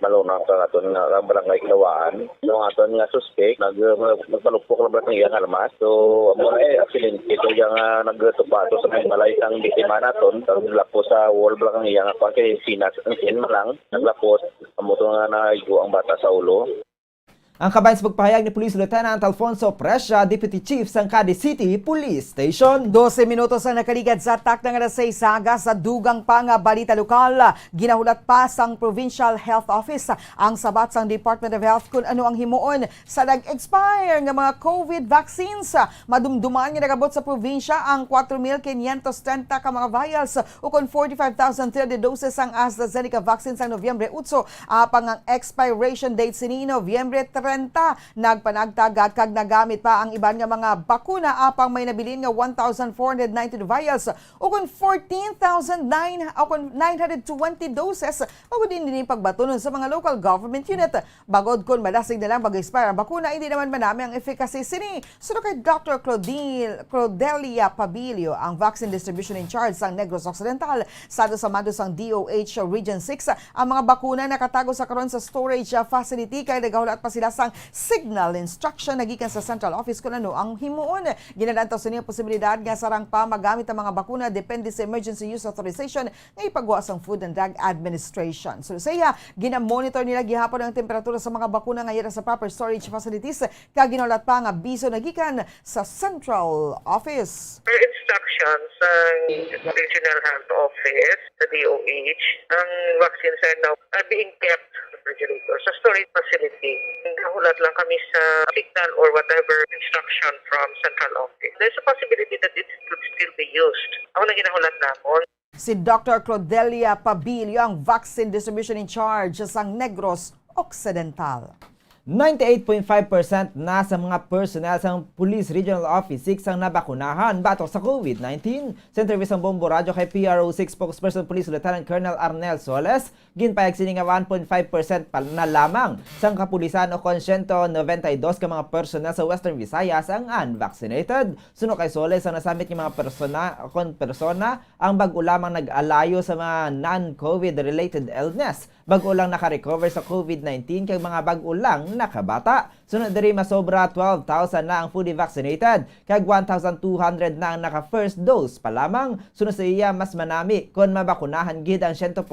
Malona sa aton nga barangay Kilawaan. So, aton nga suspect, nagpalupok lang ng iyang armas. So, amo accident ito yung nagtupato sa may balay sang biktima naton. Naglapos sa wall lang ang iyang kwan kay sinas ang sin malang. Naglapos, amo to nga naigo ang bata sa ulo. Ang kabayan sa pagpahayag ni Police Lieutenant Alfonso Prescia, Deputy Chief sang Cadiz City Police Station. 12 minutos ang nakaligad sa tak ng alas 6 saga sa dugang pa nga balita lokal. Ginahulat pa sang Provincial Health Office ang sabat sang Department of Health kung ano ang himuon sa nag-expire nga mga COVID vaccines. Madumduman nga nagabot sa probinsya ang 4,530 ka mga vials o kung 45,030 doses ang AstraZeneca vaccine sa Nobyembre 8. Apang ang expiration date sini Nobyembre 30. Nagpanagtagad kag nagamit pa ang iban nga mga bakuna apang may nabilin nga 1,492 vials o kung 14,920 doses pagod din pagbatunon sa mga local government unit. Bagod kun malasig na lang mag-expire ang bakuna, hindi naman manami ang efficacy sini. Suno kay Dr. Clodelia Pabilio, ang vaccine distribution in charge sa Negros Occidental. Sado sa mando sang DOH Region 6, ang mga bakuna nakatago sa karon sa storage facility kay nagahulat pa sila sang signal instruction nagikan sa central office kung ano ang himuon. Ginalantaw sa niya posibilidad nga sarang pa magamit ang mga bakuna depende sa emergency use authorization nga ipagawa sang Food and Drug Administration. So saya ginamonitor nila gihapon ang temperatura sa mga bakuna nga sa proper storage facilities kag ginulat pa nga biso nagikan sa central office. Per instructions ng Regional Health Office sa DOH, ang vaccines are now being kept refrigerator sa storage facility. Nahulat lang kami sa signal or whatever instruction from central office. There's a possibility that it could still be used. Ako na ginahulat namon. Si Dr. Clodelia Pabilio, ang vaccine distribution in charge sa Negros Occidental. 98.5% na sa mga personnel sa Police Regional Office 6 ang nabakunahan batok sa COVID-19. Sa interview sa Bombo Radio kay PRO6 spokesperson Police Lieutenant Colonel Arnel Soles, ginpayag sini nga 1.5% pa na lamang sang kapulisan o kon 192 ka mga personnel sa Western Visayas ang unvaccinated. Suno kay Soles ang nasamit ng mga persona ang bag-o lamang nag-alayo sa mga non-COVID related illness. bag-o lang naka-recover sa COVID-19 kag mga bag-o lang nakabata. Sunod diri masobra 12,000 na ang fully vaccinated kag 1,200 na ang naka-first dose pa lamang. Sunod sa iya mas manami kon mabakunahan gid ang 100%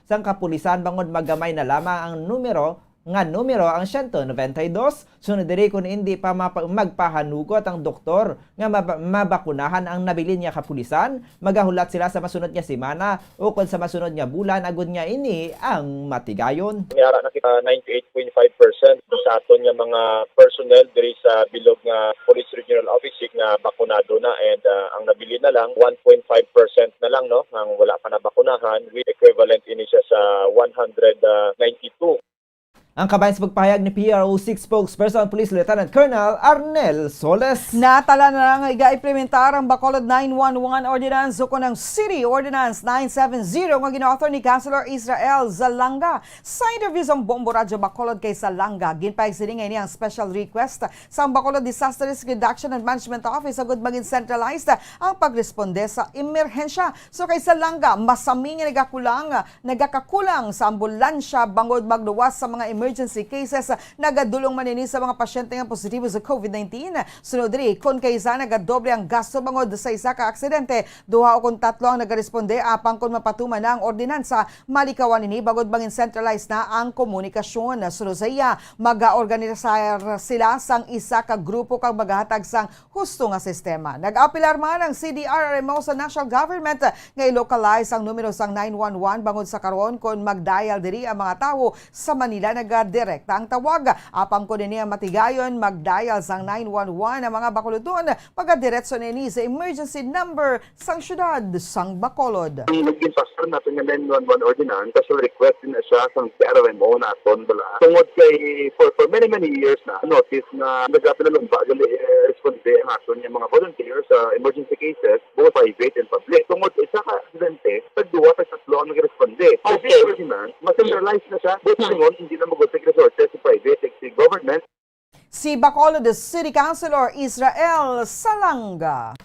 sang kapulisan bangod magamay na lamang ang numero ang 192. Sunod diri kung hindi pa magpahanugot ang doktor nga mabakunahan ang nabilin niya kapulisan, magahulat sila sa masunod nga semana o kung sa masunod nga bulan agud nga ini ang matigayon. Mayara na kita 98.5% sa aton nga mga personnel diri sa bilog nga Police Regional Office nga bakunado na, and ang nabili na lang 1.5% na lang no ang wala pa na bakunahan, with equivalent ini siya sa 192. Ang kabayan sa pagpahayag ni PRO6 spokesperson Police Lieutenant Colonel Arnel Soles. Natala na lang iga-implementar ang Bacolod 911 Ordinance o ng City Ordinance 970 nga gina-author ni Councilor Israel Zalanga. Sa interview sa Bombo Radyo Bacolod kay Zalanga, ginpahig sining ang special request sa Bacolod Disaster Risk Reduction and Management Office agud maging centralized ang pagresponde sa emerhensya. So kay Zalanga, masami nga nagakakulang sa ambulansya bangod magluwas sa mga emergency cases nagadulong manini sa mga pasyente nga positibo sa COVID-19. Sunod diri, kon kaysa nagadoble ang gasto bangod sa isa ka aksidente, duha o kun tatlo ang nagaresponde apang kon mapatuman na ang ordinansa, malikawan nini bagod bangin centralized na ang komunikasyon. Sunod sa iya, mag-organizar sila sang isa ka grupo kang maghatag sang husto nga sistema. Nag-apilar man ang CDRRMO sa national government nga i-localize ang numero sang 911 bangod sa karon kon mag-dial diri ang mga tawo sa Manila direkta ang tawag. Apang ko niya matigayon mag-dial sang 911 ang mga Bacolodon pagkadiretso nini sa emergency number sang syudad sang Bacolod. Ang naging pastor natin yung 911 ordinance, special request din na siya sang PRMO natin bala. Tungod kay for many years na notice na nagapinalong bagal responde ang action yung mga volunteers sa emergency cases, both private and public. Tungod isa ka aksidente, tagduwa sa tatlo ang nag-responde. Okay. Ordinance, ma-centralize na siya, both singon, hindi na resources sa private at government. Si Bacolod City Councilor Israel Salanga.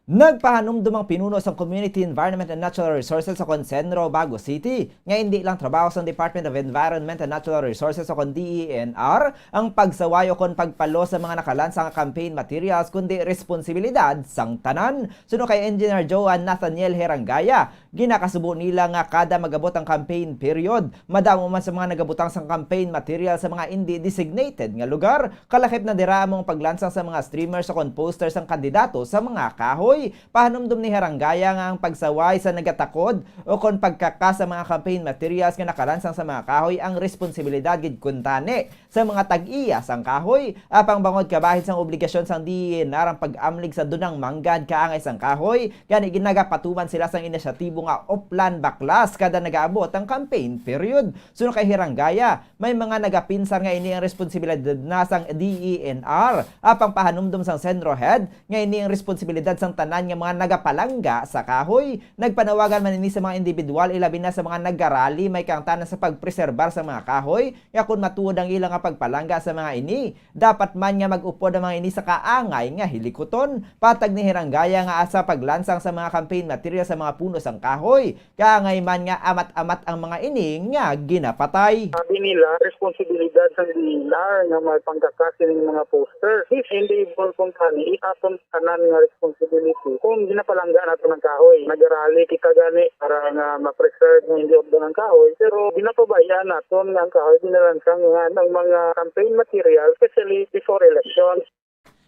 Nagpahanumdum ang pinuno sa Community Environment and Natural Resources sa Concenro, Bago City. Nga hindi lang trabaho sa Department of Environment and Natural Resources o DENR ang pagsaway o kon pagpalo sa mga nakalansang campaign materials kundi responsibilidad sang tanan. Suno kay Engineer Joan Nathaniel Herangaya, ginakasubo nila nga kada magabot ang campaign period, madamo man sa mga nagabutang sang campaign material sa mga hindi designated nga lugar, kalakip na dira among paglansang sa mga streamers o kon posters ang kandidato sa mga kahoy. Pahanumdum ni Herangaya nga ang pagsaway sa nagatakod o kon pagkaka sa mga campaign materials nga nakalansang sa mga kahoy ang responsibilidad gid kuntani sa mga tag-iya sang kahoy. Apang bangod kabahid sang obligasyon sang DENR ang pag-amlig sa dunang manggad kaangay sang kahoy, gani ginagapatuman sila sang inisyatibo nga Oplan Baklas kada nagaabot ang campaign period. Suno kay Herangaya, may mga nagapinsa nga ini ang responsibilidad na sang DENR. Apang pahanumdum sang Senro Head nga ini ang responsibilidad sang tanan nga mga nagapalangga sa kahoy. Nagpanawagan man ini sa mga individual ilabi na sa mga naggarali may kangtanan sa pagpreserbar sa mga kahoy. Ya kun matuod ang ilang nga pagpalangga sa mga ini, dapat man nga mag-upod ang mga ini sa kaangay nga hilikoton. Patag ni Herangaya nga asa paglansang sa mga campaign material sa mga puno sang kahoy, kaangay man nga amat-amat ang mga ini nga ginapatay. Sabi nila, responsibilidad sa DENR nga magpangkakasin ng mga poster. If hindi kung kani, atong tanan nga responsibility. Kung ginapalangga nato ng kahoy, nag-arali kita gani para nga ma-preserve ng hindi obdo ng kahoy, pero ginapabayaan nato ng kahoy dinalansang nga ng mga campaign material, especially before elections.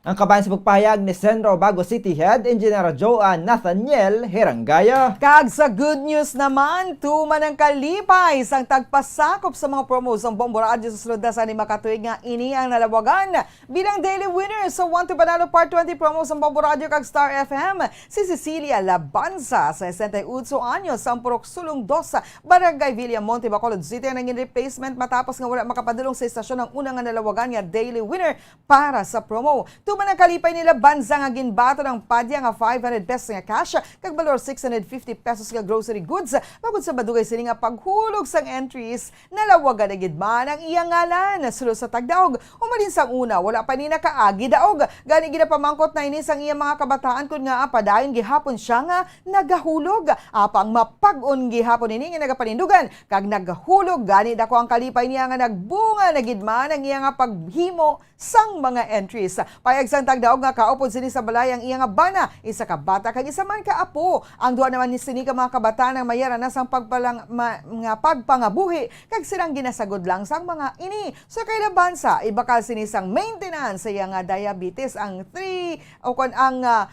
Ang kabayan sa pagpahayag ni Senro Bago City Head Engineer Joan Nathaniel Herangaya. Kag sa good news naman, tuman ang kalipay sang tagpasakop sa mga promos ang Bombo Radyo sa sulod sa ni makatuig nga ini ang nalawagan bilang daily winner sa 1 to Panalo Part 20 promos ang Bombo Radyo kag Star FM. Si Cecilia Labanza sa 68 anyos sa Purok Sulong 2, Barangay Villamonte, Bacolod City ang naging replacement matapos nga wala makapadulong sa istasyon ang unang nalawagan nga daily winner para sa promo. Tuman ang kalipay nila bansa nga ginbato ng padya nga 500 pesos nga cash kag balor 650 pesos nga grocery goods. Pagod sa badugay sini nga paghulog sang entries nalawagan na gid man ang iyang ngalan. Sulod sa tagdaog, umalin sang una wala pa ni nakaagi daog. Gani gid pamangkot na ini sang iyang mga kabataan kun nga padayon gihapon siya nga nagahulog. Apang mapag-on gihapon ini nga nagapanindugan kag nagahulog gani dako ang kalipay niya nga nagbunga na gid man ang iya nga paghimo sang mga entries. Payag sang tagdaog nga kaupod sini sa balay ang iya nga bana, isa ka bata kag isa man ka apo. Ang duha naman ni sini ka mga kabataan ang mayara na sang nga pagpangabuhi kag silang ginasagod lang sang mga ini. So kay bansa ibakal sini sang maintenance sa iya nga diabetes ang 500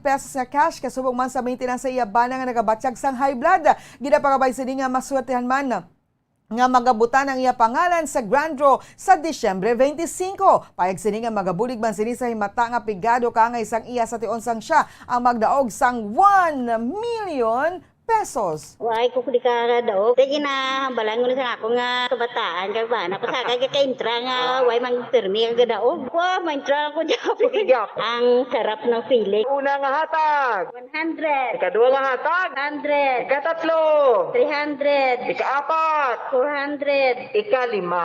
pesos nga cash kasubong man sa maintenance sa iya bana nga nagabatsyag sang high blood. Ginapakabay sini nga maswertehan man nga magabutan ang iya pangalan sa Grand Draw sa Disyembre 25. Payag sini nga magabulig man sini sa himata nga pigado ka nga isang iya sa tion sang siya ang magdaog sang 1 million pesos. Why ko di ka daw. Sige na balang mo sa ako nga kabataan kag bana ko sa kag ka-intra nga why man permi kag daw. Wa man intra ko diap. Ang sarap ng feeling. Una nga hatag. 100. Ikaduha nga hatag. 100. Ikatatlo. 300. Ikaapat. 400. Ikalima.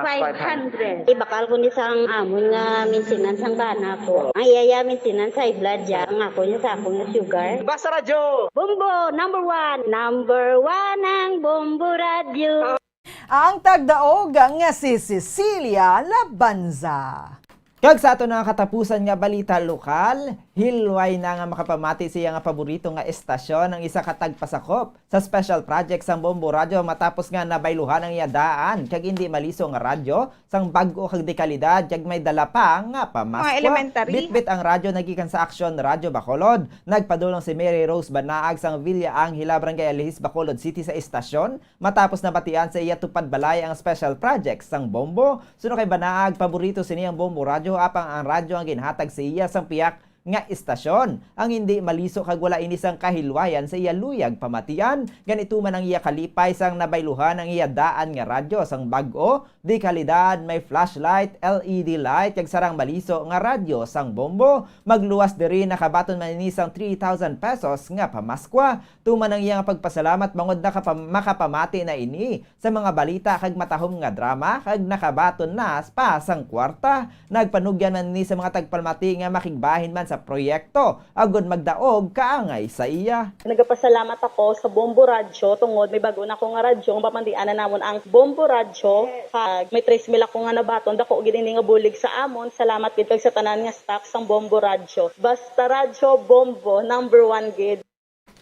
500. Ibakal ko ni sang amon nga maintenance ang bana ko. Ang iyaya maintenance sa blood ya. Ang ako niya sa akong sugar. Basta radyo. Bombo number 1 ang Bombo Radio. Ang tagdaog nga si Cecilia Labanza. Kag sa ato na katapusan nga balita lokal, hilway na nga makapamati siya nga paborito nga estasyon ang isa ka tagpasakop sa special project sang Bombo Radio matapos nga nabayluhan ang iyadaan kag hindi maliso nga radyo sang bag-o kag dekalidad kag may dala pa nga pamasko. Bitbit ang radyo nagikan sa Action Radio Bacolod. Nagpadulong si Mary Rose Banaag sang Villa Angela, Barangay Alihis, Bacolod City sa estasyon matapos nabatian sa iya tupad balay ang special project sang Bombo. Suno kay Banaag paborito siniyang Bombo Radio apang ang radyo ang ginhatag sa iya sang piyak nga istasyon. Ang hindi maliso kag wala inisang kahilwayan sa iya luyag pamatian. Ganito man ang iya kalipay sang nabayluhan ang iya daan nga radyo sang bag-o, di kalidad, may flashlight, LED light kag sarang maliso nga radyo sang Bombo. Magluwas diri nakabaton man ini sang 3,000 pesos nga pamaskwa. Tuman ang iya nga pagpasalamat bangod na makapamati na ini sa mga balita kag matahom nga drama kag nakabaton na pa sang kwarta. Nagpanugyan man ni sa mga tagpalmati nga makigbahin man sa proyekto agud magdaog kaangay sa iya. Nagapasalamat ako sa Bombo Radio tungod may bago na akong radyo ang papandianan namon ang Bombo Radio kag may 3,000 ako nga nabaton dako gid nga bulig sa amon. Salamat gid sa tanan nga staff sang Bombo Radio. Basta Radio Bombo number 1 gid.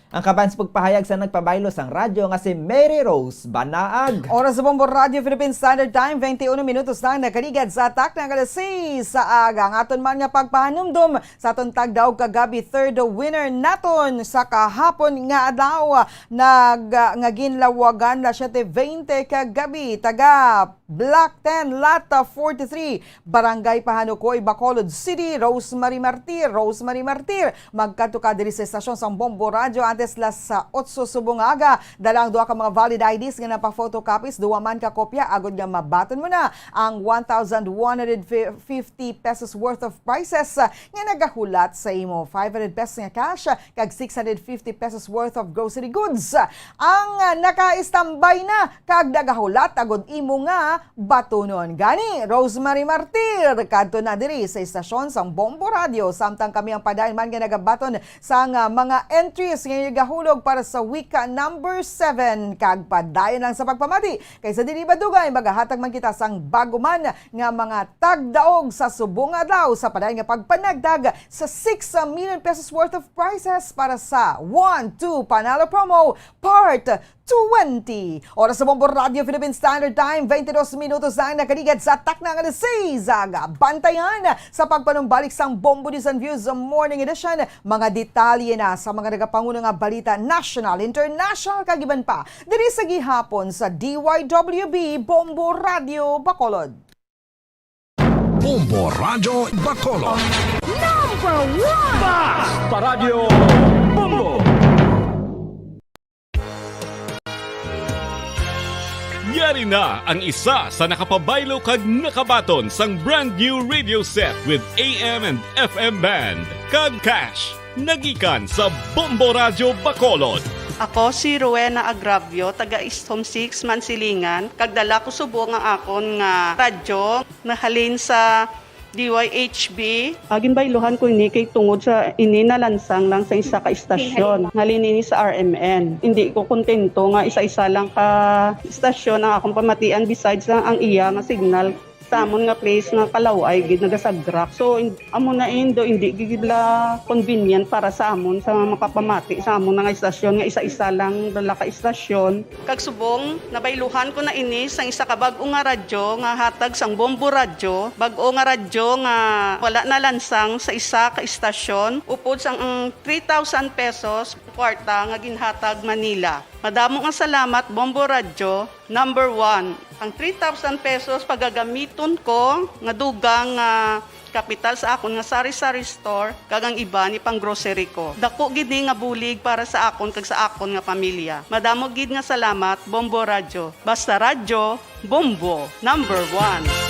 Ang kabans pagpahayag sa nagpabaylo sang radyo nga si Mary Rose Banaag. Oras sa Bombo Radio Philippine Standard Time, 21 minutos lang nakaligad sa atak ng alas 6 sa aga. Ang aton man nga pagpahanumdum sa aton tagdaog kagabi, third winner naton sa kahapon nga adlaw nga ginlawagan la 7:20 kagabi taga Black 10 Lata 43 Barangay Pahanukoy, Bacolod City. Rosemary Martir magkatuka diri sa estasyon sang Bombo Radio antes las 8 subong aga. Dalang duha ka mga valid IDs nga napa-photocopies, duwa man ka kopya agud nga mabaton mo na ang 1,150 pesos worth of prizes nga nagahulat sa imo. 500 pesos nga cash kag 650 pesos worth of grocery goods. Ang naka-standby na kag nagahulat agud imo nga batonon. Gani Rosemary Martir kadto na diri sa estasyon sang Bombo Radio samtang kami ang padayon man nga nagabaton sang mga entries nga gahulog para sa wika number 7 kag padayon lang sa pagpamati kaysa dili badugay magahatag man kita sang bago man nga mga tagdaog sa subong adlaw sa padayon nga pagpanagdag sa 6 million pesos worth of prizes para sa 1-2 Panalo Promo Part 20. Oras sa Bombo Radio Philippine Standard Time, 22 minutos lang nakaligad sa atak ng alas 6 aga. Bantayan sa pagpanumbalik sang Bombo News and Views Morning Edition. Mga detalye na sa mga nagapanguno nga balita national, international kagiban pa. Diri sa gihapon sa DYWB Bombo Radio Bacolod. Bombo Radio Bacolod. Number 1 Basta Radio Bombo. Yari na ang isa sa nakapabaylo kag nakabaton sang brand new radio set with AM and FM band. Kag cash, nagikan sa Bombo Radio Bacolod. Ako si Rowena Agravio, taga Istom 6, Mansilingan. Kagdala ko subo nga akon nga radyo na halin sa DYHB. Agin bayluhan ko ini kay tungod sa ini nalansang lang sa isa ka istasyon. Halin ini sa RMN. Hindi ko kontento nga isa-isa lang ka istasyon ang akong pamatian besides lang ang iya nga signal sa amon nga place nga Kalaway gid nagasagrak. So amo na indo hindi gigidla convenient para sa amon sa makapamati sa amon nga istasyon nga isa-isa lang dala ka istasyon. Kag subong nabayluhan ko na ini sang isa ka bag-o nga radyo nga hatag sang Bombo Radyo. Bag-o nga radyo nga wala na lansang sa isa ka istasyon upod sang 3,000 pesos kwarta nga ginhatag Manila. Madamo nga salamat Bombo Radyo. Number 1, ang 3,000 pesos pagagamiton ko nga dugang kapital sa akon nga sari-sari store kagang iba ni pang grocery ko. Dako gid ni nga bulig para sa akon kag sa akon nga pamilya. Madamo gid nga salamat Bombo Radyo. Basta radyo, Bombo, number 1.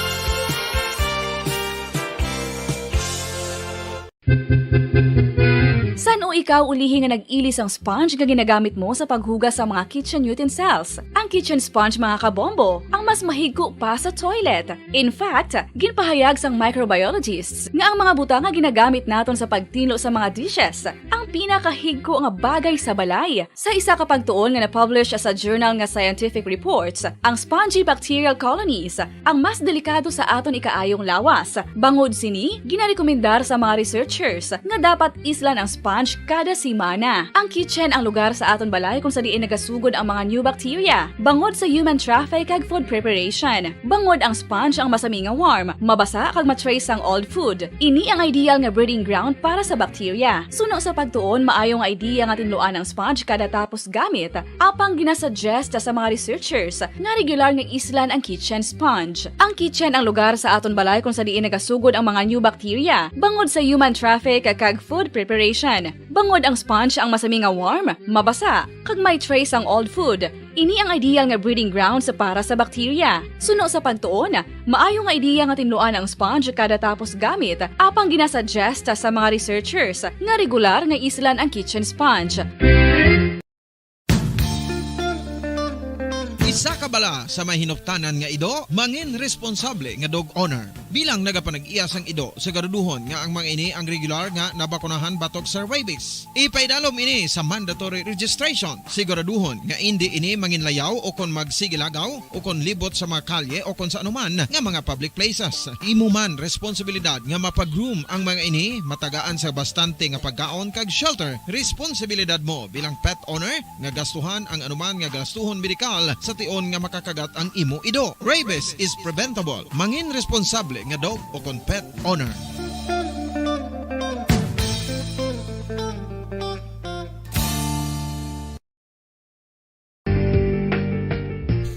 San o ikaw ulihi nga nag-ilis ang sponge nga ginagamit mo sa paghugas sa mga kitchen utensils? Ang kitchen sponge mga kabombo, ang mas mahigko pa sa toilet. In fact, ginpahayag sang microbiologists nga ang mga butang nga ginagamit naton sa pagtilo sa mga dishes ang pinakahigko nga bagay sa balay. Sa isa ka pagtuon nga na-publish sa journal nga Scientific Reports, ang spongy bacterial colonies ang mas delikado sa aton ikaayong lawas. Bangod sini, ginarekomendar sa mga researchers nga dapat islan ang sponge kada simana. Ang kitchen ang lugar sa aton balay kung sa diin nagasugod ang mga new bacteria. Bangod sa human traffic kag food preparation. Bangod ang sponge ang masami nga warm, mabasa kag matrace ang old food. Ini ang ideal nga breeding ground para sa bacteria. Suno sa pagtuon, maayo nga idea nga tinluan ang sponge kada tapos gamit. Apang ginasuggest sa mga researchers nga regular nga islan ang kitchen sponge. Ang kitchen ang lugar sa aton balay kung sa diin nagasugod ang mga new bacteria. Bangod sa human traffic kag food preparation. Bangod ang sponge ang masami nga warm, mabasa, kag may trace ang old food. Ini ang ideal nga breeding ground sa para sa bacteria. Suno sa pagtuon, maayo nga idea nga tinluan ang sponge kada tapos gamit, apang ginasuggest sa mga researchers nga regular nga islan ang kitchen sponge. Isa ka bala sa may hinuptanan nga ido, mangin responsable nga dog owner. Bilang nagapanag-iyas ang ido, siguraduhon nga ang mga ini ang regular nga nabakunahan batok sa rabies. Ipaidalom ini sa mandatory registration. Siguraduhon nga hindi ini manginlayaw o kon magsigilagaw o kon libot sa mga kalye o kon sa anuman nga mga public places. Imuman responsibilidad nga mapag-groom ang mga ini, matagaan sa bastante nga pagkaon kag shelter. Responsibilidad mo bilang pet owner nga gastuhan ang anuman nga gastuhon medikal sa tion nga makakagat ang imo ido. Rabies is preventable. Mangin responsable nga dog o kon pet owner.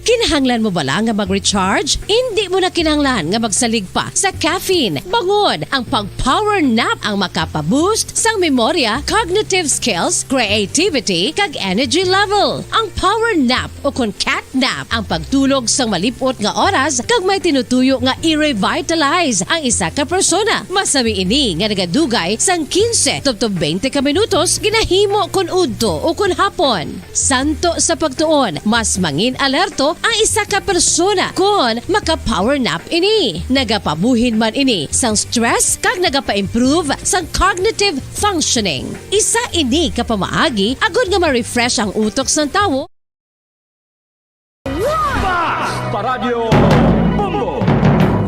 Kinahanglan mo bala nga mag-recharge? Hindi mo na kinahanglan nga magsalig pa sa caffeine. Bangod ang pag-power nap ang makapaboost sang memorya, cognitive skills, creativity, kag energy level. Ang power nap o kon cat nap ang pagtulog sang malipot nga oras kag may tinutuyo nga i-revitalize ang isa ka persona. Masami ini nga nagadugay sang 15 to 20 ka minutos ginahimo kon udto o kon hapon. Santo sa pagtuon, mas mangin alerto ang isa ka persona kon maka-power nap ini. Nagapabuhin man ini sang stress kag nagapa-improve sang cognitive functioning. Isa ini ka pamaagi agud nga ma-refresh ang utok sang tawo. Paradyo Bombo!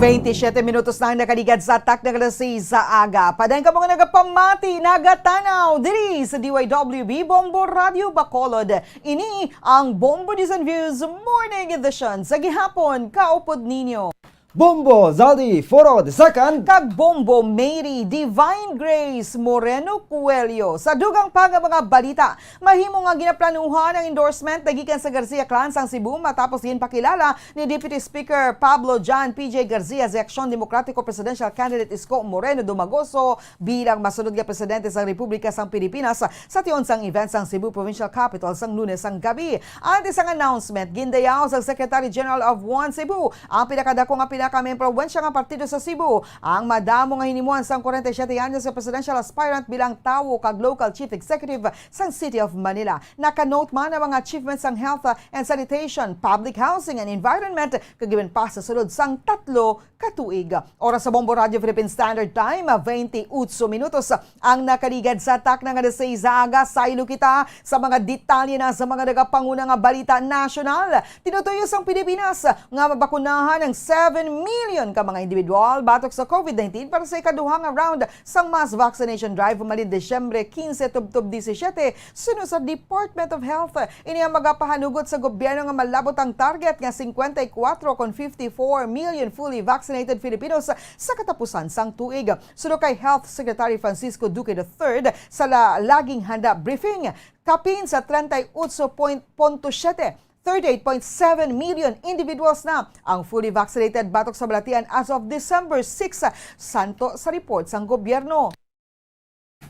27 minutos na ang nakaligad sa atak ng alas 6 sa aga. Padang ka mga nagapamati, nagatanaw, diri sa DYWB Bombo Radio Bacolod. Ini ang Bombo News and Views Morning Edition sa gihapon, kaupod ninyo. Bombo Zaldi Foro II kag Bombo Mary Divine Grace Moreno Coelho. Sa dugang pa nga mga balita, mahimo nga ginaplanuhan ang endorsement nagikan sa Garcia Clan sang Cebu matapos ginpakilala ni Deputy Speaker Pablo John P.J. Garcia sa Aksyon Demokratiko Presidential Candidate Isko Moreno Dumagoso bilang masunod nga presidente sa Republika sang Pilipinas sa tion sang event sang Cebu Provincial Capital sang Lunes sang gabi. Ante sang announcement, gindayaw sa Secretary General of One Cebu ang pinakadako nga pinaka-impluwensya nga partido sa Cebu ang madamo nga hinimuan sang 47 anyos sa presidential aspirant bilang tawo kag local chief executive sang City of Manila. Naka-note man ang mga achievements sang health and sanitation, public housing and environment kagiban pa sa sulod sang 3 katuig. Oras sa Bombo Radio Philippine Standard Time, 28 minutos ang nakaligad sa tak nga 16 aga. Saylo kita sa mga detalye na sa mga nagapanguna nga balita nasyonal. Tinutuyo sang Pilipinas nga mabakunahan ng 7 million ka mga individual batok sa COVID-19 para sa ikaduhang round sang mass vaccination drive malin Desyembre 15 tubtob 17 sunod sa Department of Health. Ini ang magapahanugot sa gobyerno nga malabot ang target nga 54.54 million fully vaccinated Filipinos sa katapusan sang tuig. Sunod kay Health Secretary Francisco Duque III sa laging handa briefing, kapin sa 38.7 38.7 million individuals na ang fully vaccinated batok sa balatian as of December 6, santo sa report sang gobyerno.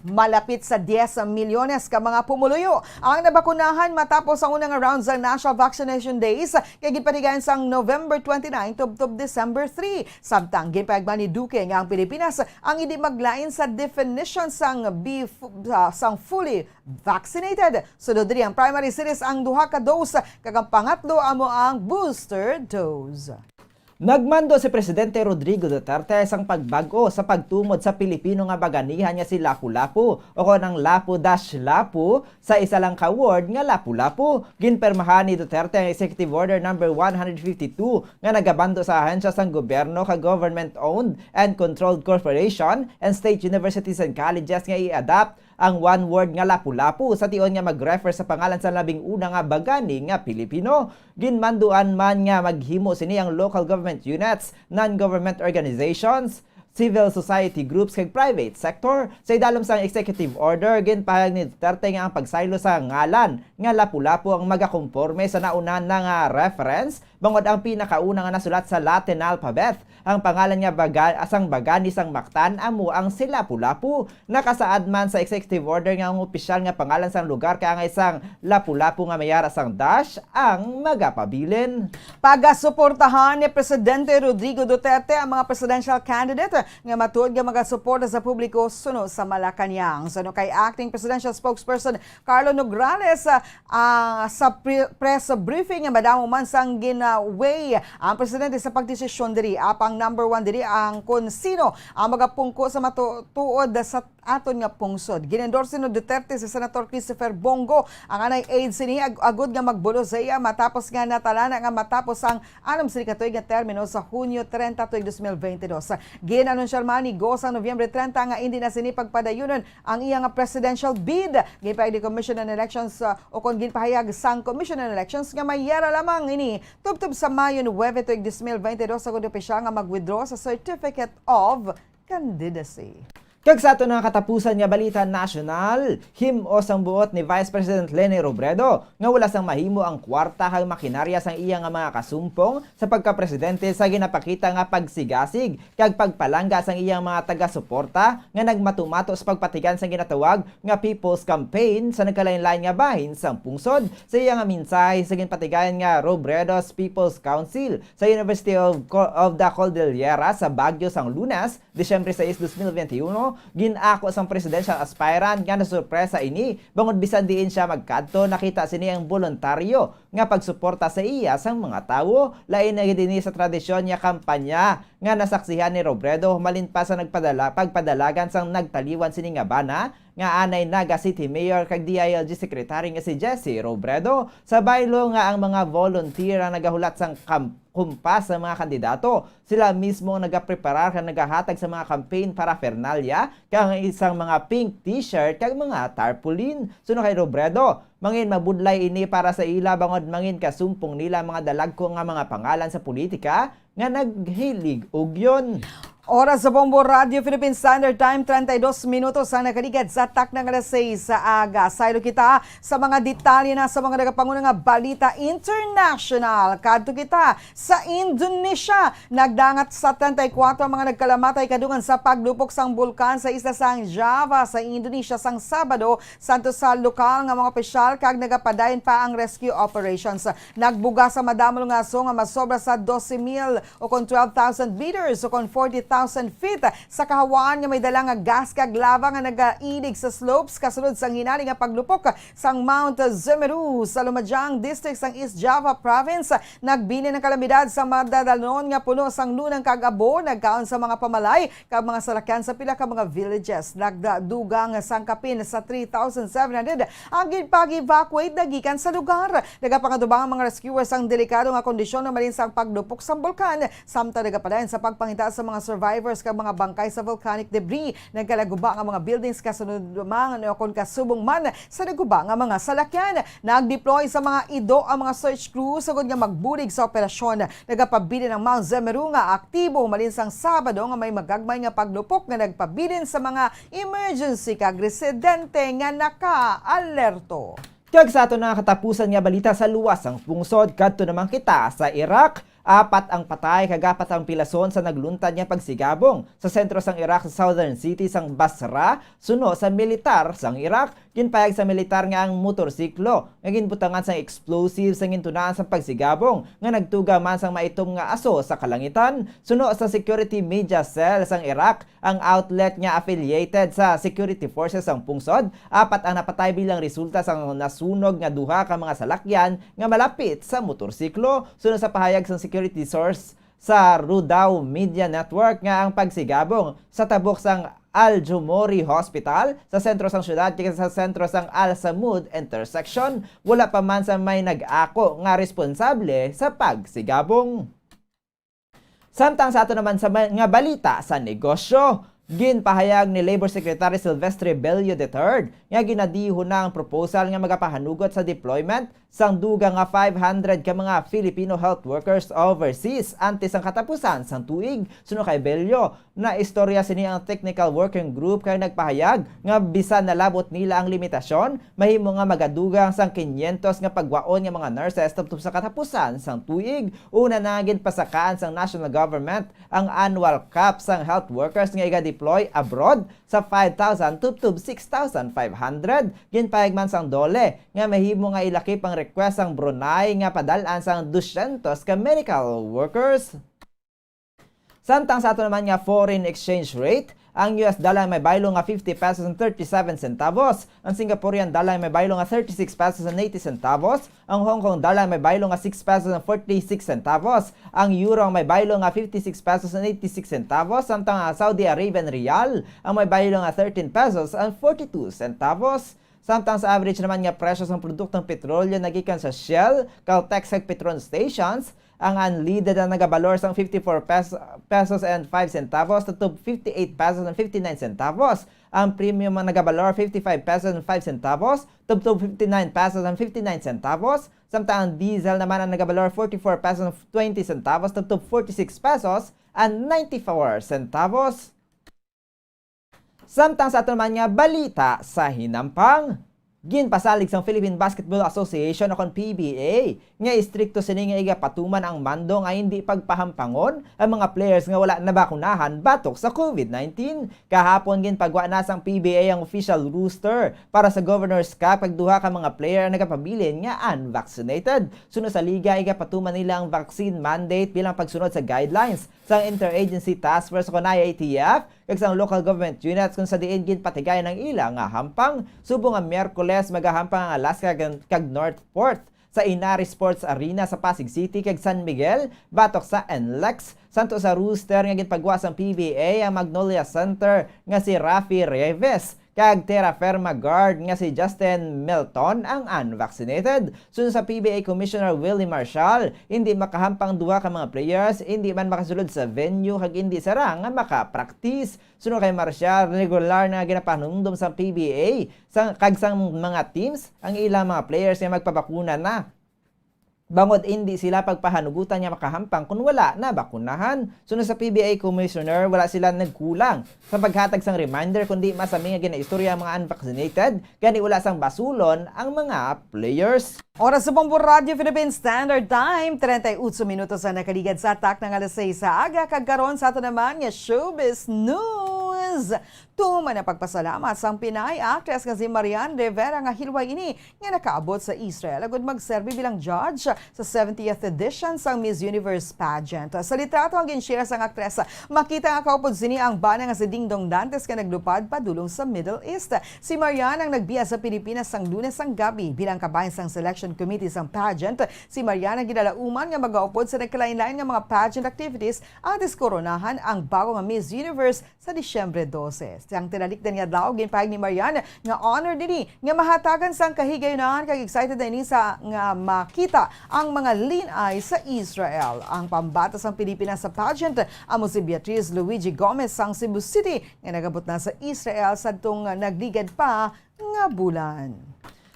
Malapit sa 10 milyones ka mga pumuluyo ang nabakunahan matapos ang unang round sa National Vaccination Days kay gipatigayon sang November 29 tubtob December 3. Samtang gipagban ni Duque nga ang Pilipinas ang hindi maglain sa definition sang fully vaccinated. Sunod diri ang primary series ang duha ka dose kag ang pangatlo amo ang booster dose. Nagmando si Presidente Rodrigo Duterte sang pagbago sa pagtumod sa Pilipino nga baganihan nga si Lapu-Lapu o konang Lapu-Lapu sa isa lang ka ward nga Lapu-Lapu. Ginpermahan ni Duterte ang Executive Order No. 152 nga nagabando sa ahensya sang gobyerno ka government-owned and controlled corporation and state universities and colleges nga i-adapt ang one word nga Lapu-Lapu sa tion nga mag-refer sa pangalan sa labing una nga bagani nga Pilipino. Ginmanduan man nga maghimo sini ang local government units, non-government organizations, civil society groups kag private sector. Sa idalom sang executive order, ginpahayag ni Duterte nga ang pagsaylo sa ngalan nga Lapu-Lapu ang magakomporme sa naunan na nga reference bangod ang pinakauna nga nasulat sa Latin alphabet. Ang pangalan nga asang bagani sang Mactan amo ang si Lapu-Lapu. Nakasaad man sa executive order nga ang opisyal nga pangalan sang lugar kaya nga isang Lapu-Lapu nga mayara sang dash ang magapabilin. Pagasuportahan ni Presidente Rodrigo Duterte ang mga presidential candidate nga matuod nga magasuporta sa publiko suno sa Malacañang. Suno kay acting presidential spokesperson Carlo Nograles sa press briefing nga madamo man sang ginaway ang presidente sa pagdesisyon diri apang number 1 diri ang kung sino ang magapungko sa matuod sa aton nga pungsod. Ginendorse no Duterte si Senator Christopher Bongo ang anay aid sini agud nga magbulo sa iya matapos nga natalana nga matapos ang 6 katuig nga termino sa Hunyo 30 tuig 2022. Ginanunsyal man ni Go sa Nobyembre 30 nga hindi na sini pagpadayunon ang iya nga presidential bid. Gipahayag ni Commission on Elections o kon ginpahayag sang Commission on Elections nga mayara lamang ini tubtob sa Mayo 9 tuig 2022 sa kundi opisyal nga mag-withdraw sa Certificate of Candidacy. Kag sa ato nga katapusan nga balita nasyonal, himos ang buot ni Vice President Leni Robredo nga wala sang mahimo ang kwarta kag makinarya sang iya nga mga kasumpong sa pagkapresidente sa ginapakita nga pagsigasig kag pagpalangga sang iyang mga taga-suporta nga nagmatumato sa pagpatigan sang ginatawag nga People's Campaign sa nagkalain-lain nga bahin sang pungsod. Sa iya nga mensahe sa ginpatigayan nga Robredo's People's Council sa University of the Cordillera sa Baguio sang Lunes, Disyembre 6, 2021, ginako sang presidential aspirant nga nasurpresa ini bangod bisan diin siya magkadto nakita sini ang voluntaryo nga pagsuporta sa iya sang mga tawo. Lain na dinhi sa tradisyon nga kampanya nga nasaksihan ni Robredo malin pa sa pagpadalagan sang nagtaliwan sini nga bana nga anay Naga City Mayor kag DILG Secretary nga si Jesse Robredo. Sa baylo nga ang mga volunteer ang nagahulat sang kumpas sa mga kandidato. Sila mismo nagapreparar kag nagahatag sa mga campaign paraphernalia kag isang mga pink t-shirt kag mga tarpaulin. Suno kay Robredo, mangin mabudlay ini para sa ila bangod mangin kasumpong nila mga dalagko nga mga pangalan sa politika nga naghilig og yun. Oras sa Bombo Radio Philippine Standard Time, 32 minutos ang nakaligad sa tak ng alas 6 sa aga. Saylo kita sa mga detalye na sa mga nagapangunang balita international. Kadto kita sa Indonesia. Nagdangat sa 34 ang mga nagkalamatay kadungan sa paglupok sang bulkan sa isla sang Java sa Indonesia sang Sabado. Santo sa lokal nga mga opisyal kag nagapadayon pa ang rescue operations. Nagbuga sa madamol nga aso nga masobra sa 12,000 o kon 12,000 meters o kon 40,000 feet sa kahawaan nga may dala nga gas kag lava nga nagailig sa slopes kasunod sang hinali nga paglupok sang Mount Semeru sa Lumajang District sang East Java Province. Nagbili ng kalamidad sa madadalon nga puno sang lunang kag-abo, nagkaon sa mga pamalay kag mga salakyan sa pila ka mga villages. Nagdugang sangkapin sa 3,700 ang ginpag-evacuate dagikan sa lugar. Nagapangadubang ang mga rescuers ang delikado nga kondisyon na malin sang paglupok sa bulkan. Samtang nagapadayon sa pagpangita sa mga survivors kag mga bangkay sa volcanic debris. Nagkalaguba nga mga buildings kasunod man o kon kasubong man sa naguba nga mga salakyan. Nag-deploy sa mga ido ang mga search crew sagod nga magbulig sa operasyon. Nagapabilin ang Mount Semeru nga aktibo malinsang Sabado nga may magagmay nga paglupok nga nagpabilin sa mga emergency kag residente nga naka-alerto. Kag sa ato na katapusan nga balita sa luwas ang pungsod kadto naman kita sa Iraq. 4 ang patay kag 4 ang pilason sa nagluntad nga pagsigabong sa sentro sang Iraq sa southern city sang Basra suno sa militar sang Iraq. Ginpayag sa militar nga ang motorsiklo nga ginbutangan sang explosives sang gintunaan sa pagsigabong nga nagtuga man sang maitom nga aso sa kalangitan. Suno sa security media cell sang Iraq, ang outlet nga affiliated sa security forces sang pungsod. 4 ang napatay bilang resulta sang nasunog nga duha ka mga salakyan nga malapit sa motorsiklo. Suno sa pahayag sang security source sa Rudao Media Network nga ang pagsigabong sa tabok sang Al-Jumori Hospital sa sentro sang syudad kaya sa sentro sang Al-Samud intersection. Wala pa man sa may nag-ako nga responsable sa pagsigabong. Samtang sa ato naman sa mga balita sa negosyo, ginpahayag ni Labor Secretary Silvestre Bello III nga ginadiho na ang proposal nga magapahanugot sa deployment sang duga nga 500 ka mga Filipino health workers overseas antes ang katapusan sang tuig. Suno kay Bello, na istorya sini ang technical working group kay nagpahayag nga bisan nalabot nila ang limitasyon, mahimo nga magadugang sang 500 nga pagwaon nga mga nurses tubtob sa katapusan sang tuig. Una na ginpasakaan sang national government ang annual cap sang health workers nga iga-deploy abroad sa 5,000 tubtob 6,500. Ginpahayag man sang dole nga mahimo nga ilakip ang request ang Brunei nga padalaan sang 200 ka medical workers. Samtang sa ato naman nga foreign exchange rate, ang US dollar may baylo nga 50 pesos and 37 centavos, ang Singaporean dollar may baylo nga 36 pesos and 80 centavos, ang Hong Kong dollar may baylo nga 6 pesos and 46 centavos, ang euro may baylo nga 56 pesos and 86 centavos, samtang ang Saudi Arabian rial ang may baylo nga 13 pesos and 42 centavos. Samtang sa average naman nga presyo ng produktong petrolyo nagikan sa Shell, Caltex ug Petron stations, ang unleaded ang nagabalor sang 54 pesos and 5 centavos to 58 pesos and 59 centavos. Ang premium ang nagabalor 55 pesos and 5 centavos to 59 pesos and 59 centavos. Samtang ang diesel naman ang nagabalor 44 pesos and 20 centavos to 46 pesos and 94 centavos. Samtang sa ato naman nga balita sa hinampang, ginpasalig sang Philippine Basketball Association o kon PBA nga istrikto sini nga igapatuman ang mando nga hindi pagpahampangon ang mga players nga wala nabakunahan batok sa COVID-19. Kahapon ginpagwa na sang PBA ang official roster para sa Governor's Cup kag duha ka mga player nga nagapabilin nga unvaccinated. Sunod sa liga igapatuman nila ang vaccine mandate bilang pagsunod sa guidelines sang Interagency Task Force o IATF kag sang local government units kung sa diin ginpatigay ng ilang nga hampang. Subong nga Miyerkules magahampang ang Alaska kag Northport sa Inari Sports Arena sa Pasig City kag San Miguel batok sa NLEX. Santo sa rooster nga ginpagwa sang PBA ang Magnolia Center nga si Rafi Reves kag terra firma guard nga si Justin Melton ang unvaccinated. Sunod sa PBA Commissioner Willie Marshall, hindi makahampang duha ka mga players, hindi man makasulod sa venue kag hindi sara nga maka-practice. Sunod kay Marshall, regular na ginapanumdum sa PBA kag sang mga teams ang ilang mga players nga magpabakuna na. Bangod hindi sila pagpahanugutan niya makahampang kung wala na bakunahan. Sunod sa PBA Commissioner, wala sila nagkulang sa paghatag sang reminder kundi masami nga ginaistorya ang mga unvaccinated kani wala sang basulon ang mga players. Oras sa Bombo Radio Philippine Standard Time, 38 minutos na nakaligad sa atak ng alas 6 sa aga. Kagkaroon sa ito naman nga Showbiz News. Tuman na pagpasalamat sang Pinay actress nga si Marian Rivera nga hilway ini nga nakaabot sa Israel agud magserbi bilang judge sa 70th edition sang Miss Universe pageant. Sa litrato ang ginshare sang aktres, makita nga kaupod sini ang bana nga si Dingdong Dantes nga naglupad padulong sa Middle East. Si Marian ang nagbiya sa Pilipinas sang Lunes sang gabi bilang kabahin sang selection committee sang pageant. Si Marian ang ginalauman nga magaupod sa nagkalain-lain nga mga pageant activities at iskoronahan ang bago nga Miss Universe sa Disyembre 12. Siyang tinalikdan nga daw ginpahig ni Marian nga honor dini nga mahatagan sang kahigayunan kag excited na ini sa nga makita ang mga linay sa Israel. Ang pambata sang Pilipinas sa pageant amo si Beatriz Luigi Gomez sang Cebu City nga nagabot na sa Israel sadtong nagligad pa nga bulan.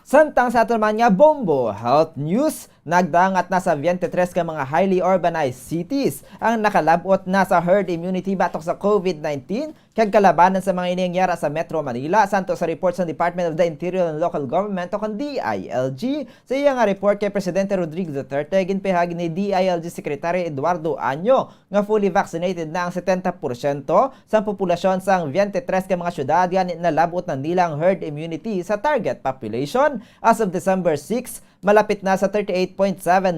Samtang sa aton man nga Bombo Health News, nagdangat na sa 23 ka mga highly urbanized cities ang nakalabot na sa herd immunity batok sa COVID-19 kag kalabanan sa mga iningyara sa Metro Manila. Santo sa report sa Department of the Interior and Local Government o kan DILG. Sa iya nga report kay Presidente Rodrigo Duterte, ginpahagi ni DILG Secretary Eduardo Año nga fully vaccinated na ang 70% sa populasyon sang 23 ka mga syudad nga nalabot na nilang herd immunity sa target population. As of December 6, malapit na sa 38.7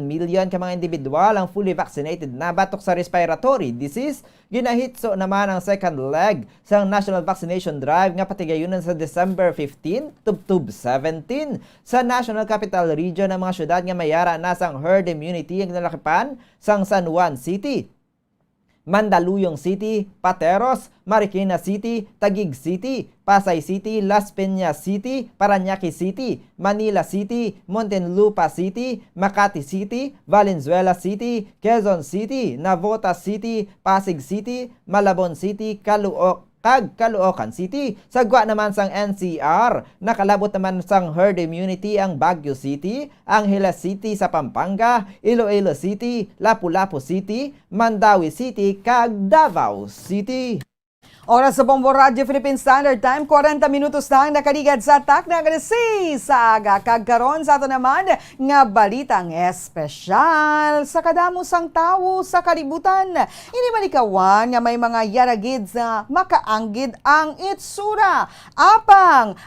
million ka mga individual ang fully vaccinated na batok sa respiratory disease. Ginahitso naman ang second leg sa National Vaccination Drive nga patigayunan sa December 15 to 17 sa National Capital Region ng mga syudad nga mayara na sang herd immunity ang nalakipan sang San Juan City, Mandaluyong City, Pateros, Marikina City, Taguig City, Pasay City, Las Piñas City, Parañaque City, Manila City, Muntinlupa City, Makati City, Valenzuela City, Quezon City, Navotas City, Pasig City, Malabon City, Caloocan City. Sagwa naman sang NCR, nakalabot naman sang herd immunity ang Baguio City, Angeles City sa Pampanga, Iloilo City, Lapu-Lapu City, Mandawi City, kag Davao City. Oras sa Bombo Radio Philippine Standard Time, 40 minutos na ang nakaligad sa atak na alas 6 sa aga. Kagkaroon sa ito naman nga balitang espesyal sa kadamusang tao sa kalibutan. Ini malikawan nga may mga yaragid na makaanggid ang itsura. Apang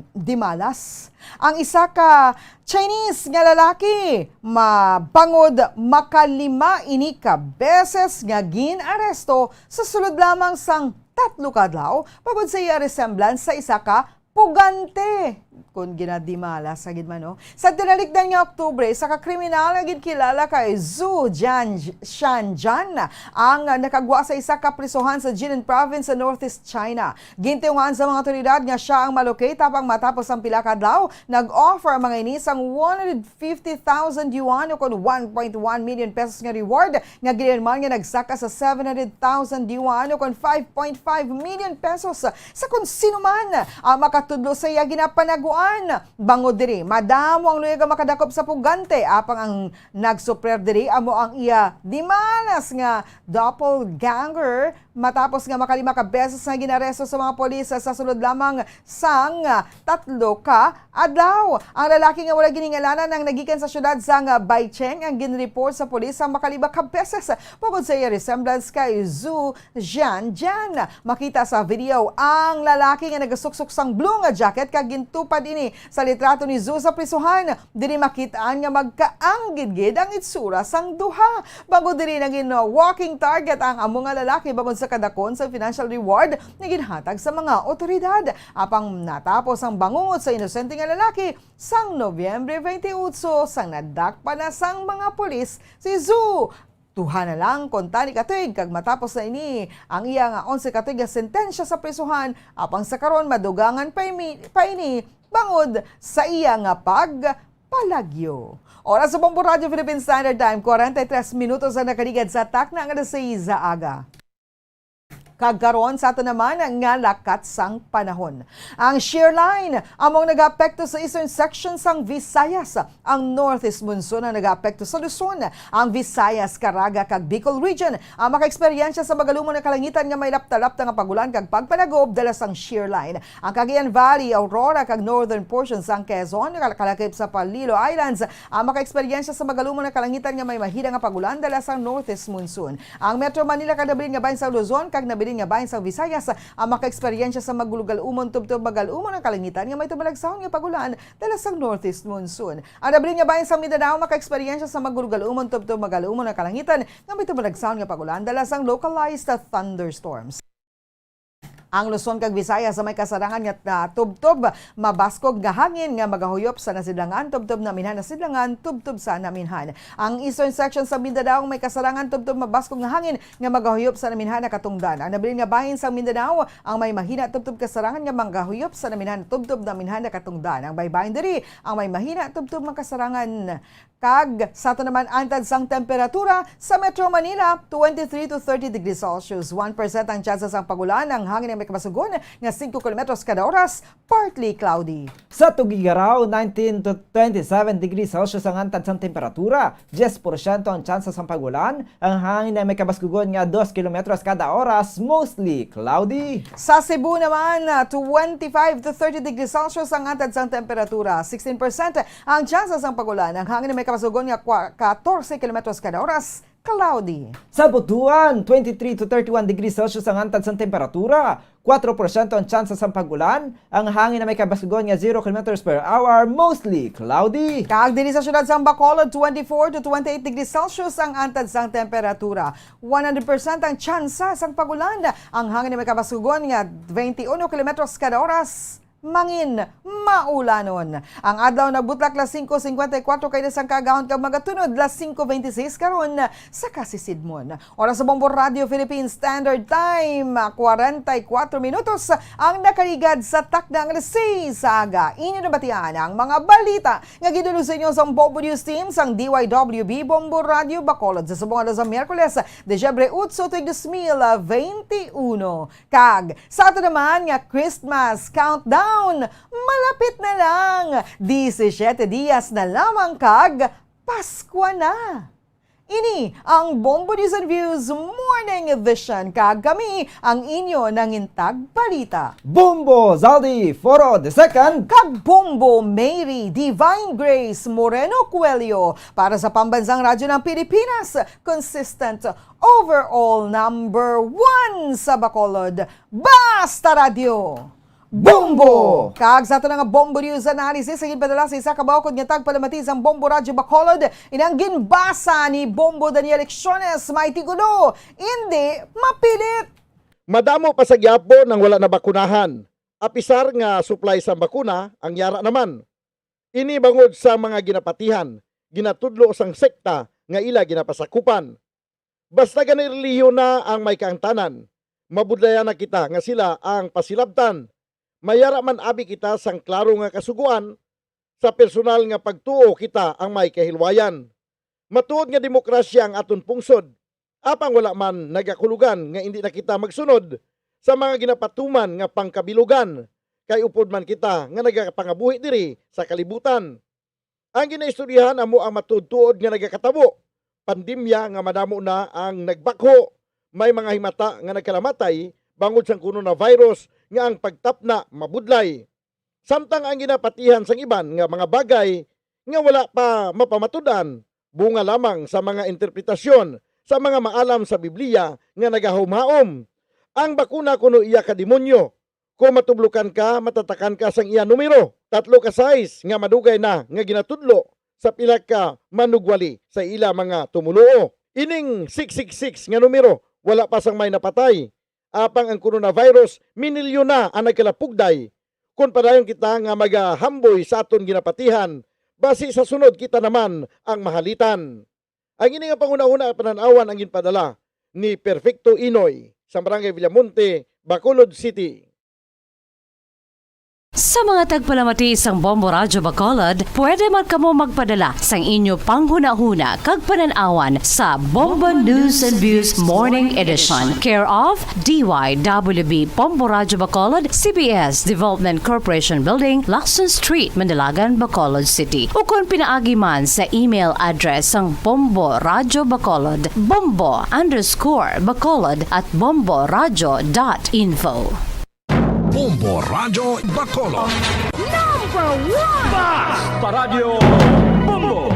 di malas. Ang isa ka Chinese nga lalaki mabangod makalima ini ka beses nga ginaresto sa sulod lamang sang 3 kadlaw pagod sa iya resemblance sa isa ka pugante. Kung ginadimala sa gid man, no? Sa tinalikdan nga Oktubre, sa kakriminal nga ginkilala kay Zhu Shanjan ang nakagwa sa isa ka prisuhan sa Jilin Province sa Northeast China. Gintiungan sa mga otoridad nga siya ang malocate tapang matapos ang pila ka adlaw, nag-offer ang mga ini sang 150,000 yuan o kon 1.1 million pesos nga reward nga ginirman nga nagsaka sa 700,000 yuan o kon 5.5 million pesos sa kung sino man ang makatudlo sa iya ginapanaguan. Bango diri, madamo ang luyaga makadakop sa pugante. Apang ang nagsuprer diri, amo ang iya dimanas nga doppelganger matapos nga makalima ka beses nga ginaresto sa mga polis sa sulod lamang sang 3 ka adlaw. Ang lalaki nga wala giningalanan ang nagikan sa syudad sang Baicheng ang ginreport sa polis sa makalima ka beses pagod sa iya resemblance kay Zhu Jianjian. Makita sa video ang lalaki nga nagasuksok sang blue nga jacket kag gintupad ini sa litrato ni Zhu sa prisuhan. Diri makitaan nga magkaanggid-gid ang itsura sang duha. Bago diri naging walking target ang amo nga lalaki bangod sa kadakon sa financial reward na ginhatag sa mga otoridad. Apang natapos ang bangungot sa inosente nga lalaki sang Nobyembre 28 sang nadakpa na sang mga polis si Zhu Tuha na lang kung tani katig kag matapos na ini ang iya nga 11 katig nga sentensya sa prisuhan apang sa karon madugangan pa ini bangod sa iya nga pagpalagyo. Oras sa Bombo Radio Philippine Standard Time, 43 minutos na nakaligad sa takna nga 6 sa aga. Kagkaroon sa ato naman nga lakat sang panahon. Ang shear line among nag-apekto sa eastern section sang Visayas. Ang northeast monsoon ang nag-apekto sa Luzon. Ang Visayas, Caraga kag Bicol region ang maka-eksperyensya sa magalumon na kalangitan nga may lapta-lapta nga pagulan kag pagpanagob dala sang shear line. Ang Cagayan Valley, Aurora kag northern portion sang Quezon kalakip sa Palilo Islands ang maka-eksperyensya sa magalumon na kalangitan nga may mahina nga pagulan dala sang northeast monsoon. Ang Metro Manila kag nabilin nga bahin sa Luzon kag nabilin nga bahin sa Visayas ang maka-eksperyensya sa magulugal-umon tubtob magal-umon ang kalangitan nga may tumalagsahon nga pagulan dala sa northeast monsoon. Ang nabilin nga bahin sa Mindanao maka-eksperyensya sa magulugal-umon tubtob magal-umon ang kalangitan nga may tumalagsahon nga pagulan dala sa localized thunderstorms. Ang Luzon kag Visayas sa may kasarangan nga tubtob mabaskog nga hangin nga magahuyop sa nasidlangan tubtob na minhan nasidlangan tubtob sa naminhan. Ang eastern section sa Mindanao may kasarangan tubtob mabaskog nga hangin nga magahuyop sa naminhan na katungdan. Ang nabilin nga bahin sa Mindanao ang may mahina tubtob kasarangan nga magahuyop sa naminhan tubtob na minhan na katungdan. Ang baybayin diri ang may mahina tubtob mga kasarangan. Kag sa ato naman antad sang temperatura sa Metro Manila 23 to 30 degrees Celsius. 1% ang chances ang pagulan. Ang hangin ay may kamasugon nga 5 km kada oras, partly cloudy. Sa Tugigaraw, 19 to 27 degrees Celsius ang antad sang temperatura. 10% ang chances ang pagulan. Ang hangin ay may kabaskugon nga 2 km kada oras, mostly cloudy. Sa Cebu naman, 25 to 30 degrees Celsius ang antad sang temperatura. 16% ang chances ang pagulan. Ang hangin ay may kabaskugon nga 14 km kada oras, cloudy. Sa Butuan, 23 to 31 degrees Celsius ang antad sang temperatura. 4% ang chances ang pagulan. Ang hangin na may kabaskugon nga 0 km per hour, mostly cloudy. Kag diri sa syudad sang Bacolod, 24 to 28 degrees Celsius ang antad sang temperatura. 100% ang tsansa sang pagulan. Ang hangin na may kabaskugon nga 21 km kada oras, mangin maulanon. Ang adlaw nagbutlak las 5:54 kay sang kagahon kag magatunod las 5:26 karon sa Kasisidmon. Oras sa Bombo Radio Philippine Standard Time, 44 minutos ang nakaligad sa takdang alas 6 sa aga. Inyo nabatian ang mga balita nga gidulog sa inyo sa Bombo News Team sang DYWB Bombo Radio Bacolod sa subong adlaw sa Miyerkules, Desyembre 8, 2021. Kag sa ato naman nga Christmas countdown, malapit na lang. 17 dias na lamang kag Pasko na. Ini ang Bombo News and Views Morning Edition. Kag kami ang inyo nangintag balita. Bombo Zaldi Foro II kag Bombo Mary Divine Grace Moreno Coelho para sa Pambansang Radyo ng Pilipinas. Consistent overall number 1 sa Bacolod. Basta Radio Bombo! Kag sa ito nga Bombo News Analysis, sa ginpadala sa isa kabawkod nga tagpalamatiz ang Bombo Radyo Bacolod, inang ginbasa ni Bombo Daniel Lecciones, may tigulo, hindi mapilit. Madamo pa sa gyapo nang wala na bakunahan. Apisar nga supply sa bakuna, ang yara naman. Ini bangod sa mga ginapatihan, ginatudlo sang sekta nga ila ginapasakupan. Basta ganay relihiyon na ang may kaangtanan, mabudlayan na kita nga sila ang pasilabtan. Mayara man abi kita sang klaro nga kasuguan, sa personal nga pagtuo kita ang may kahilwayan. Matuod nga demokrasya ang aton pungsod, apang wala man nagakulugan nga hindi na kita magsunod sa mga ginapatuman nga pangkabilugan, kay upod man kita nga nagapangabuhi diri sa kalibutan. Ang ginaistoryahan amo ang matuod-tuod nga nagakatabo, pandemya nga madamo na ang nagbakho, may mga himata nga nagkalamatay, bangod sang coronavirus nga ang pagtapna mabudlay. Samtang ang ginapatihan sang iban nga mga bagay nga wala pa mapamatudan, bunga lamang sa mga interpretasyon sa mga maalam sa Biblia nga nagahumhaom. Ang bakuna kuno iya ka demonyo. Kung matublukan ka, matatakan ka sang iya numero. 3 ka size nga madugay na nga ginatudlo sa pila ka manugwali sa ila mga tumuluo. Ining 666 nga numero, wala pa sang may napatay. Apang ang coronavirus, minilyon na ang nagkalapugday. Kung padayon kita nga magahamboy sa aton ginapatihan, basi sa sunod kita naman ang mahalitan. Ang ini nga panguna-una pananawan ang ginpadala ni Perfecto Inoy sa Barangay Villamonte, Bacolod City. Sa mga tagpalamati isang Bombo Radyo Bacolod, pwede man kamo magpadala sang inyo panghuna-huna kag pananawan sa Bombo News and Views Morning Edition. Care of DYWB Bombo Radyo Bacolod, CBS Development Corporation Building, Lacson Street, Mandalagan, Bacolod City. O kung pinaagi man sa email address ang Bombo Radyo Bacolod, bombo_bacolod@bomboradyo.info. Bombo Radyo Bacolod. Number 1! Basta Radio Bombo!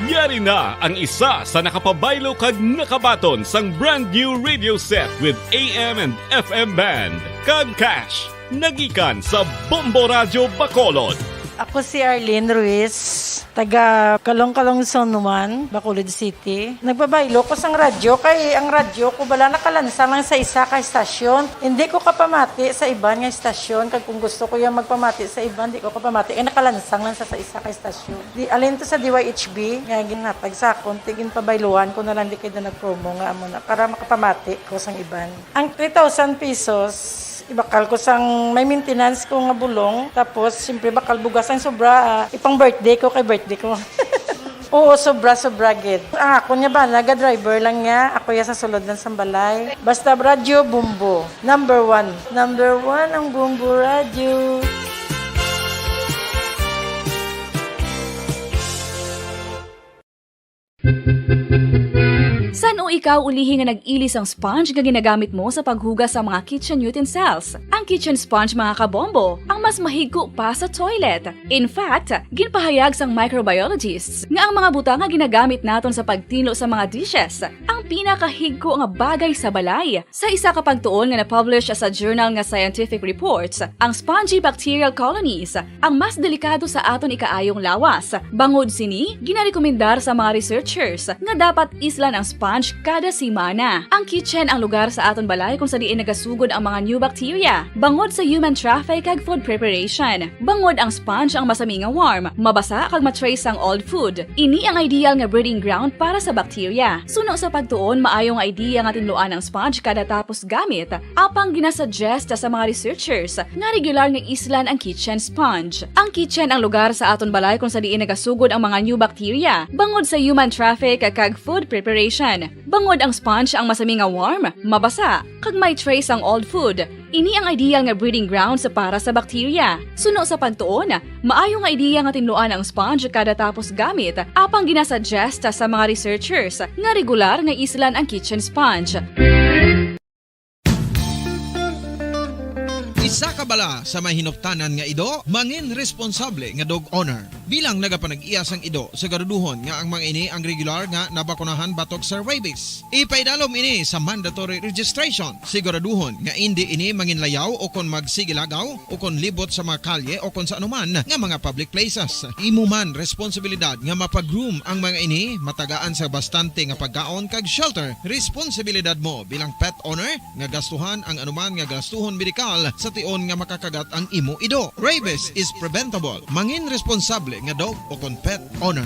Yari na ang isa sa nakapabaylo kag nakabaton sang brand new radio set with AM and FM band. Kag cash, nagikan sa Bombo Radyo Bacolod. Ako si Arlene Ruiz, taga Kalong-Kalong Zone 1, Bacolod City. Nagbabaylo ko sang radyo, kay ang radyo ko bala nakalansang lang sa isa ka estasyon. Hindi ko kapamati sa iban nga estasyon, kag kung gusto ko yung magpamati sa iban, hindi ko kapamati, kay nakalansang lang sa isa ka estasyon. Alin to sa DYHB, nga ginatag sa akon, tigin pabayluan ko na lang di kayo na nag-promo nga amo na, para makapamati ko sang iban. Ang 3,000 pesos, ibakal ko sang may maintenance ko nga bulong, tapos siyempre bakal bugas ang sobra, ipang birthday ko kay birthday ko. Oo, sobra gid. Ang ako niya ba, naga-driver lang niya, ako ya sa sulod ng sambalay. Basta radyo, Bombo. Number 1. Number 1 ang Bombo Radyo. San o ikaw ulihi nga nag-ilis ang sponge nga ginagamit mo sa paghugas sa mga kitchen utensils? Ang kitchen sponge mga kabombo, ang mas mahigko pa sa toilet. In fact, ginpahayag sang microbiologists nga ang mga butang nga ginagamit naton sa pagtilo sa mga dishes ang pinakahigko nga bagay sa balay. Sa isa ka pagtuon nga na-publish sa journal nga Scientific Reports, ang spongy bacterial colonies ang mas delikado sa aton ikaayong lawas. Bangod sini, ginarekomendar sa mga researchers nga dapat islan ang sponge kada simana. Ang kitchen ang lugar sa aton balay kung sa diin nagasugod ang mga new bacteria. Bangod sa human traffic kag food preparation. Bangod ang sponge ang masami nga warm, mabasa kag matrace ang old food. Ini ang ideal nga breeding ground para sa bacteria. Suno sa pagtuon, maayong idea nga tinluan ang sponge kada tapos gamit. Apang ginasuggest sa mga researchers nga regular nga islan ang kitchen sponge. Ang kitchen ang lugar sa aton balay kung sa diin nagasugod ang mga new bacteria. Bangod sa human traffic kag food preparation. Bangod ang sponge ang masami nga warm, mabasa, kag may trace ang old food. Ini ang ideal nga breeding ground sa para sa bacteria. Suno sa pagtuon, maayo nga idea nga tinluan ang sponge kada tapos gamit, apang ginasuggest sa mga researchers nga regular nga islan ang kitchen sponge. Isa ka bala sa may hinuptanan nga ido, mangin responsable nga dog owner. Bilang nagapanag-iyas ang ido, siguraduhon nga ang mga ini ang regular nga nabakunahan batok sa rabies. Ipaidalom ini sa mandatory registration. Siguraduhon nga hindi ini manginlayaw o kon magsigilagaw o kon libot sa mga kalye o kon sa anuman nga mga public places. Imo man responsibilidad nga mapag-groom ang mga ini, matagaan sa bastante nga pagkaon kag shelter. Responsibilidad mo bilang pet owner nga gastuhan ang anuman nga gastuhon medikal sa tion nga makakagat ang imo ido. Rabies is preventable. Mangin responsable nga dog o kon pet owner.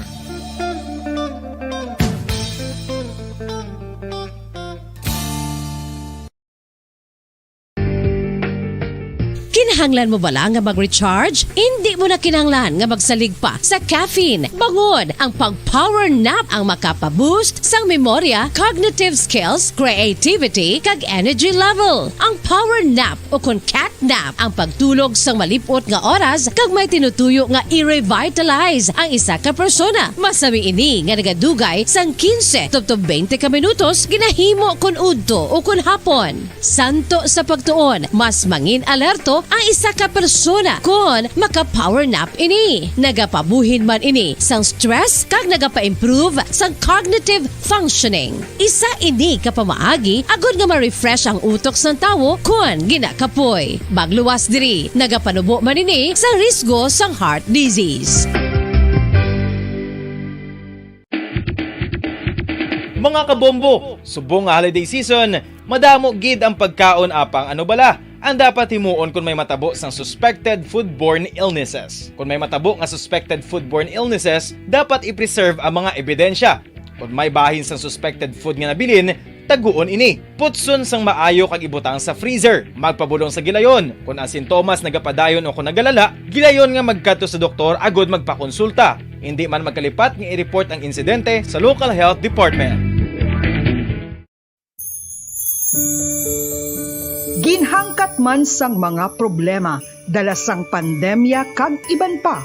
Kinahanglan mo bala nga mag-recharge? Hindi mo na kinahanglan nga magsalig pa sa caffeine. Bangod ang pag-power nap ang makapaboost sang memorya, cognitive skills, creativity, kag energy level. Ang power nap o kon cat nap ang pagtulog sang malipot nga oras kag may tinutuyo nga i-revitalize ang isa ka persona. Masami ini nga nagadugay sang 15 to 20 ka minutos ginahimo kun udto o kun hapon. Santo sa pagtuon, mas mangin alerto ang isa ka persona kung maka-power nap ini. Nagapabuhin man ini sang stress kag nagapa-improve sang cognitive functioning. Isa ini kapamaagi agud nga ma-refresh ang utok sang tawo kung ginakapoy. Bagluwas diri, nagapanubo man ini sa risgo sang heart disease. Mga kabombo, subong nga holiday season, madamo gid ang pagkaon apang ano bala. ang dapat himuon kung may matabo sang suspected foodborne illnesses. Kung may matabo nga suspected foodborne illnesses, dapat i-preserve ang mga ebidensya. Kung may bahin sang suspected food nga nabilin, taguon ini. Putson sang maayo kag ibutang sa freezer. Magpabulong sa gilayon. Kung ang sintomas nagapadayon o kung nagalala, gilayon nga magkadto sa doktor agod magpakonsulta. Hindi man magkalipat nga i-report ang insidente sa local health department. Ginhangkat man sang mga problema dala sang pandemya kag iban pa.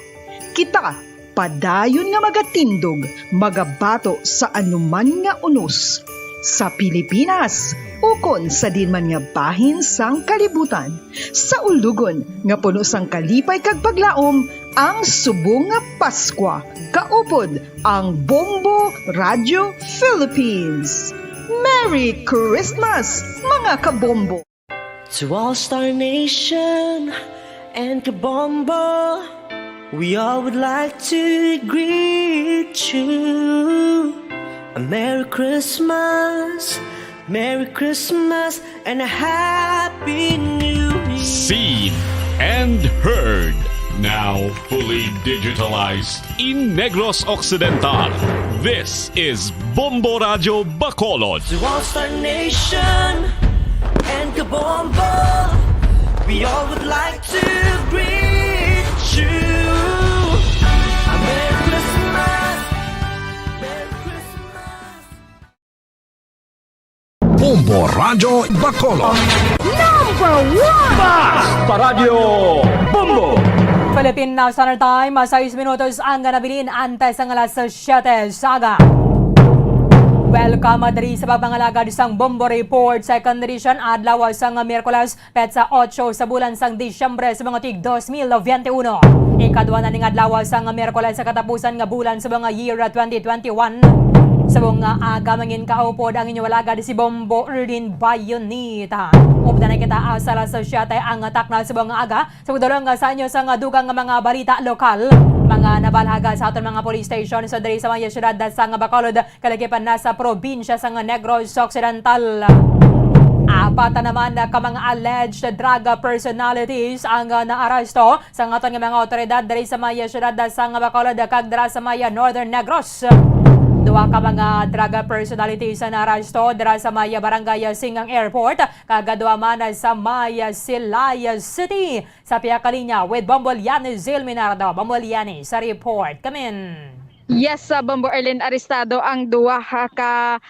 Kita padayon nga magatindog, magabato sa anuman nga unos. Sa Pilipinas, ukon sa dinman nga bahin sang kalibutan. Sa ulugon nga puno sang kalipay kag paglaom, ang subong nga Paskwa. Kaupod ang Bombo Radio Philippines. Merry Christmas, mga kabombo! To all Star Nation and Kabombo, we all would like to greet you. A Merry Christmas, and a Happy New Year. Seen and heard. Now fully digitalized in Negros Occidental. This is Bombo Radio Bacolod. To all Star Nation and Kabombo, we all would like to greet you. A Merry Christmas, Merry Christmas. Bombo Radio Bacolod. Number 1! Basta Radio Bombo! Philippine National Time, 6 minutos ang ganabilin antes ang alas 7 saga. Welcome diri sa pagpangalagad sang Bombo Report Second Edition adlaw sang Miyerkules petsa 8 sa bulan sang Disyembre sa mga tig 2021. Ikadwa na ning adlaw sang Miyerkules sa katapusan nga bulan sa mga year 2021. Sa mga aga mangin kaupod ang inyong alagad si Bombo Erdin Bayonita. Upda na kita sa alas 7 ang takna sa mga aga. Sa pagdulong sa inyo sa dugang mga balita lokal. Mga nabalaga sa aton mga police station sa diri sa mga syudad sa Bacolod, kalagipan na sa probinsya sa Negros Occidental. Apat na naman ka mga alleged drug personalities ang naaresto sa aton mga otoridad diri sa mga syudad sa Bacolod kag dira sa mga Northern Negros. Duwa ka mga drug personalities na narasto dira sa Maya Barangay Singang Airport, kagadwa man sa Maya Silaya City. Sa Piakalinya with Bomboliani Zilminardo. Bomboliani sa report. Come in. Yes, Bombo Erlin, arestado ang duwa ka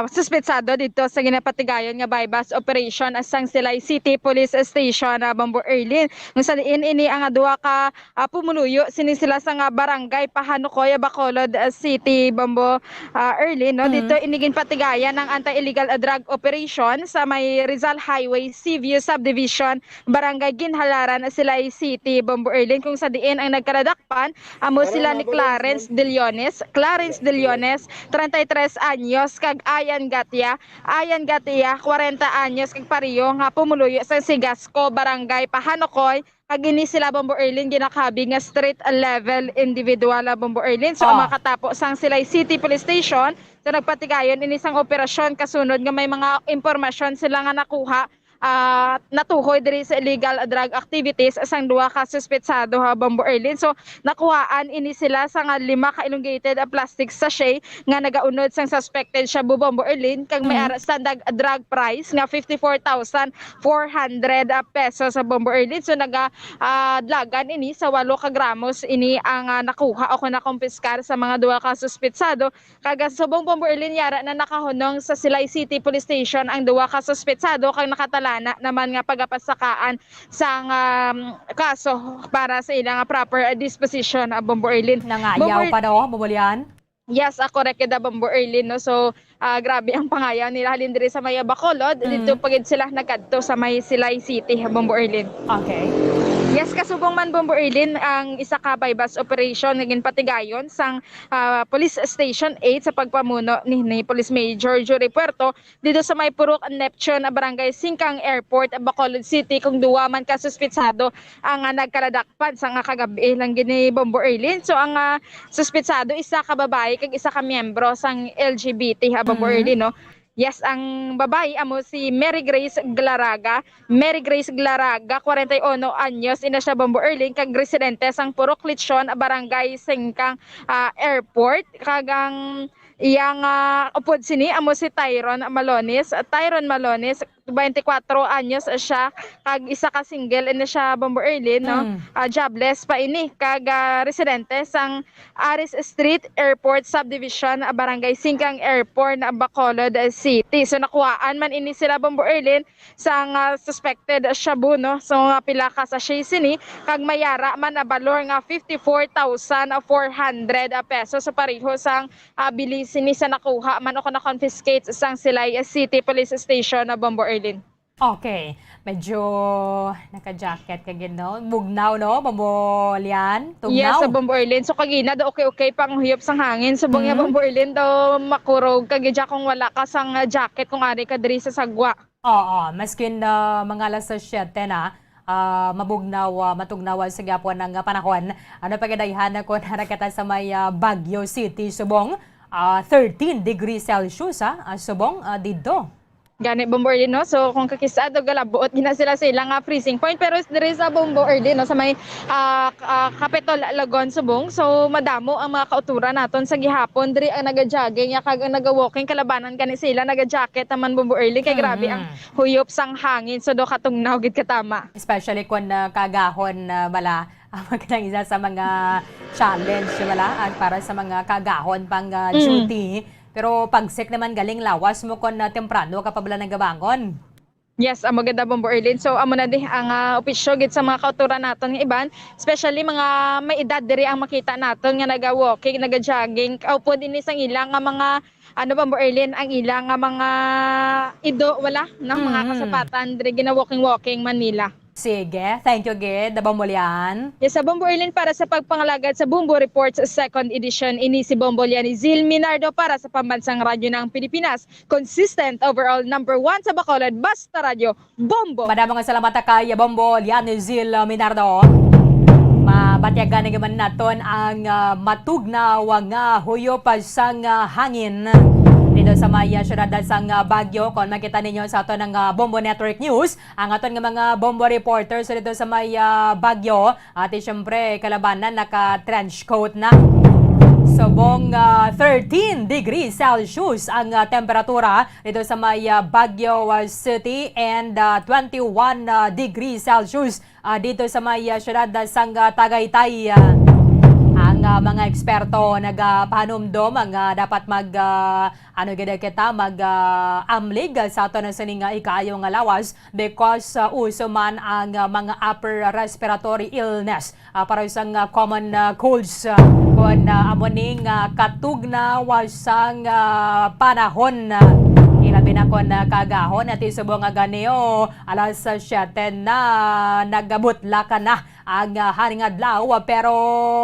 suspetsado dito sa ginapatigayon nga bypass operation asang Silay City Police Station, Bombo Erlin. Kung sa diin ini ang duwa ka pumuluyo sini sila sa nga barangay Pahanukoy, Bacolod City, Bombo Erlin. No? Dito inigin patigayan ng anti-illegal drug operation sa may Rizal Highway, Seaview Subdivision, Barangay Ginhalaran, Silay City, Bombo Erlin. Kung sa diin ang nagkaradakpan, amo sila ni Clarence De Leones, 33 anyos, kag Ayan Gatia, 40 anyos, kag pariyo nga pumuluyo sa Sigasco, Barangay Pahanukoy, kag ini sila Bombo Erlin ginakabi nga street level individual Bombo Erlin. So makatapo sang Silay City Police Station, so nagpatigayon ini sang operasyon kasunod nga may mga impormasyon sila nga nakuha natuhoy diri sa illegal drug activities asang duwa ka suspetsado Bombo Erlin. So nakuhaan ini sila sa nga 5 ka elongated plastic sachet nga nagaunod sang suspected siya Bombo Erlin kag may standard drug price nga 54,400 pesos sa Bombo Erlin. So dlagan ini sa 8 ka gramos ini ang nakuha o nakumpiskar sa mga duwa ka suspetsado. Kag sa Bombo Erlin yara na nakahunong sa Silay City Police Station ang duwa ka suspetsado kag nakatala na naman nga pagapasakaan sa kaso para sa ilang proper disposition Bombo Erlin. Nangayaw pa daw, Bomolian? Yes, correct da Bombo Erlin. No? So, grabe ang pangayaw nila halin diri sa Maya Bacolod. Dito pagid sila nagkadto sa may Silay City, Bombo Erlin. Okay. Yes, kasubong man Bombo Erlin ang isa ka bypass operation naging patigayon sang Police Station 8 sa pagpamuno ni Police Major Jory Puerto dito sa may Purok Neptune, Barangay Singkang Airport, Bacolod City, kung duwa man ka suspetsado ang nagkaladakpan sa nga kagabi lang gini Bombo Erlin. So ang suspetsado isa ka babae kag isa ka miyembro sang LGBT Bombo Erlin, no. Yes, ang babae amo si Mary Grace Glaraga. Mary Grace Glaraga, 41 anyos, ina siya Bombo Erling, kag residente sang Purok Lechon, Barangay Sengkang Airport. Kagang iyang upod sini amo si Tyron Malones. Tyron Malones, 24 anyos siya, kag isa ka single ina siya Bombo Erling, no? Jobless pa ini, kag residente sang Aris Street Airport Subdivision, Barangay Sengkang Airport, Bacolod City. So nakuhaan man ini sila Bombo Erling sang suspected shabu, no? So nga pila ka sa sini, kag mayara man na balor nga 54,400 pesos. So pareho sang bilis ni sa nakuha man ako na confiscate sang Silay City Police Station na Bombo Erling. Okay, medyo naka-jacket ka gino. Bugnaw, no? Bambolyan? Tugnaw? Yes, sa Bombo Erling. So kagina do okay pang huyop sang hangin. So bangya Bombo Erling do makurog kagidya kung wala ka sang jacket kung ari ka diri sa sagwa. Oo, maskin mga alas 7 na, mabugnaw, matugnaw sa gyapon ng panahon. Ano pagkadayhan ko narakata sa may Baguio City, Subong, 13 degrees Celsius, Subong, dito. Gani Bombo Erling, no? So kung kakisado galabuot gina sila sa ilang freezing point, pero diri sa Bombo Erling, no, sa may Capitol Lagon, Subong, so madamo ang mga kauturan naton sa gihapon diri ang naga-jogging ya kag naga-walking kalabanan kani sila naga-jacket naman Bombo Erling kay grabe ang huyop sang hangin, so do katungnaw gid katama. Especially kung kagahon bala magandang isa sa mga challenge wala para sa mga kagahon pang duty. Pero pagsik naman galing lawas mo kon temprano kapag wala nang gabangon. Yes, ang maganda Bombo Erling. So amo na di ang opisyo gid sa mga kauturan naton nga iban, especially mga may edad diri ang makita naton nga naga-walking, naga-jogging, kaupo din isang ilang nga mga Bombo Erling, ang ilang nga mga ido wala nang mga kasapatan diri gina-walking Manila. Sige, thank you gid, Bambolyan. Yes, sa Bombo Erling para sa pagpangalagad sa Bombo Reports 2nd edition, ini si Bombolyan ni Zil Minardo para sa Pambansang Radyo ng Pilipinas. Consistent overall number 1 sa Bacolod, basta radyo, Bombo. Madamang salamat kay Bombolyan ni Zil Minardo. Mabatyagan na gaman naton ang matugnaw nga huyo pa sang hangin dito sa may syudad sang Baguio. Kung makita ninyo sa ato ng Bombo Network News, ang aton nga mga Bombo reporters dito sa may Baguio, at syempre kalabanan naka-trench coat na. Subong 13 degrees Celsius ang temperatura dito sa may Baguio City and 21 degrees Celsius dito sa may syudad sang Tagaytay. Ang mga eksperto nagpahanumdom ang dapat amlig sa ato ng sining ikaayo nga lawas because uso man ang mga upper respiratory illness para isang common colds kung amoning katugnaw sang panahon. Ilabi na kon kagahon at isubong nga ganeo alas 7 na nagabutla ka na ang haring adlaw pero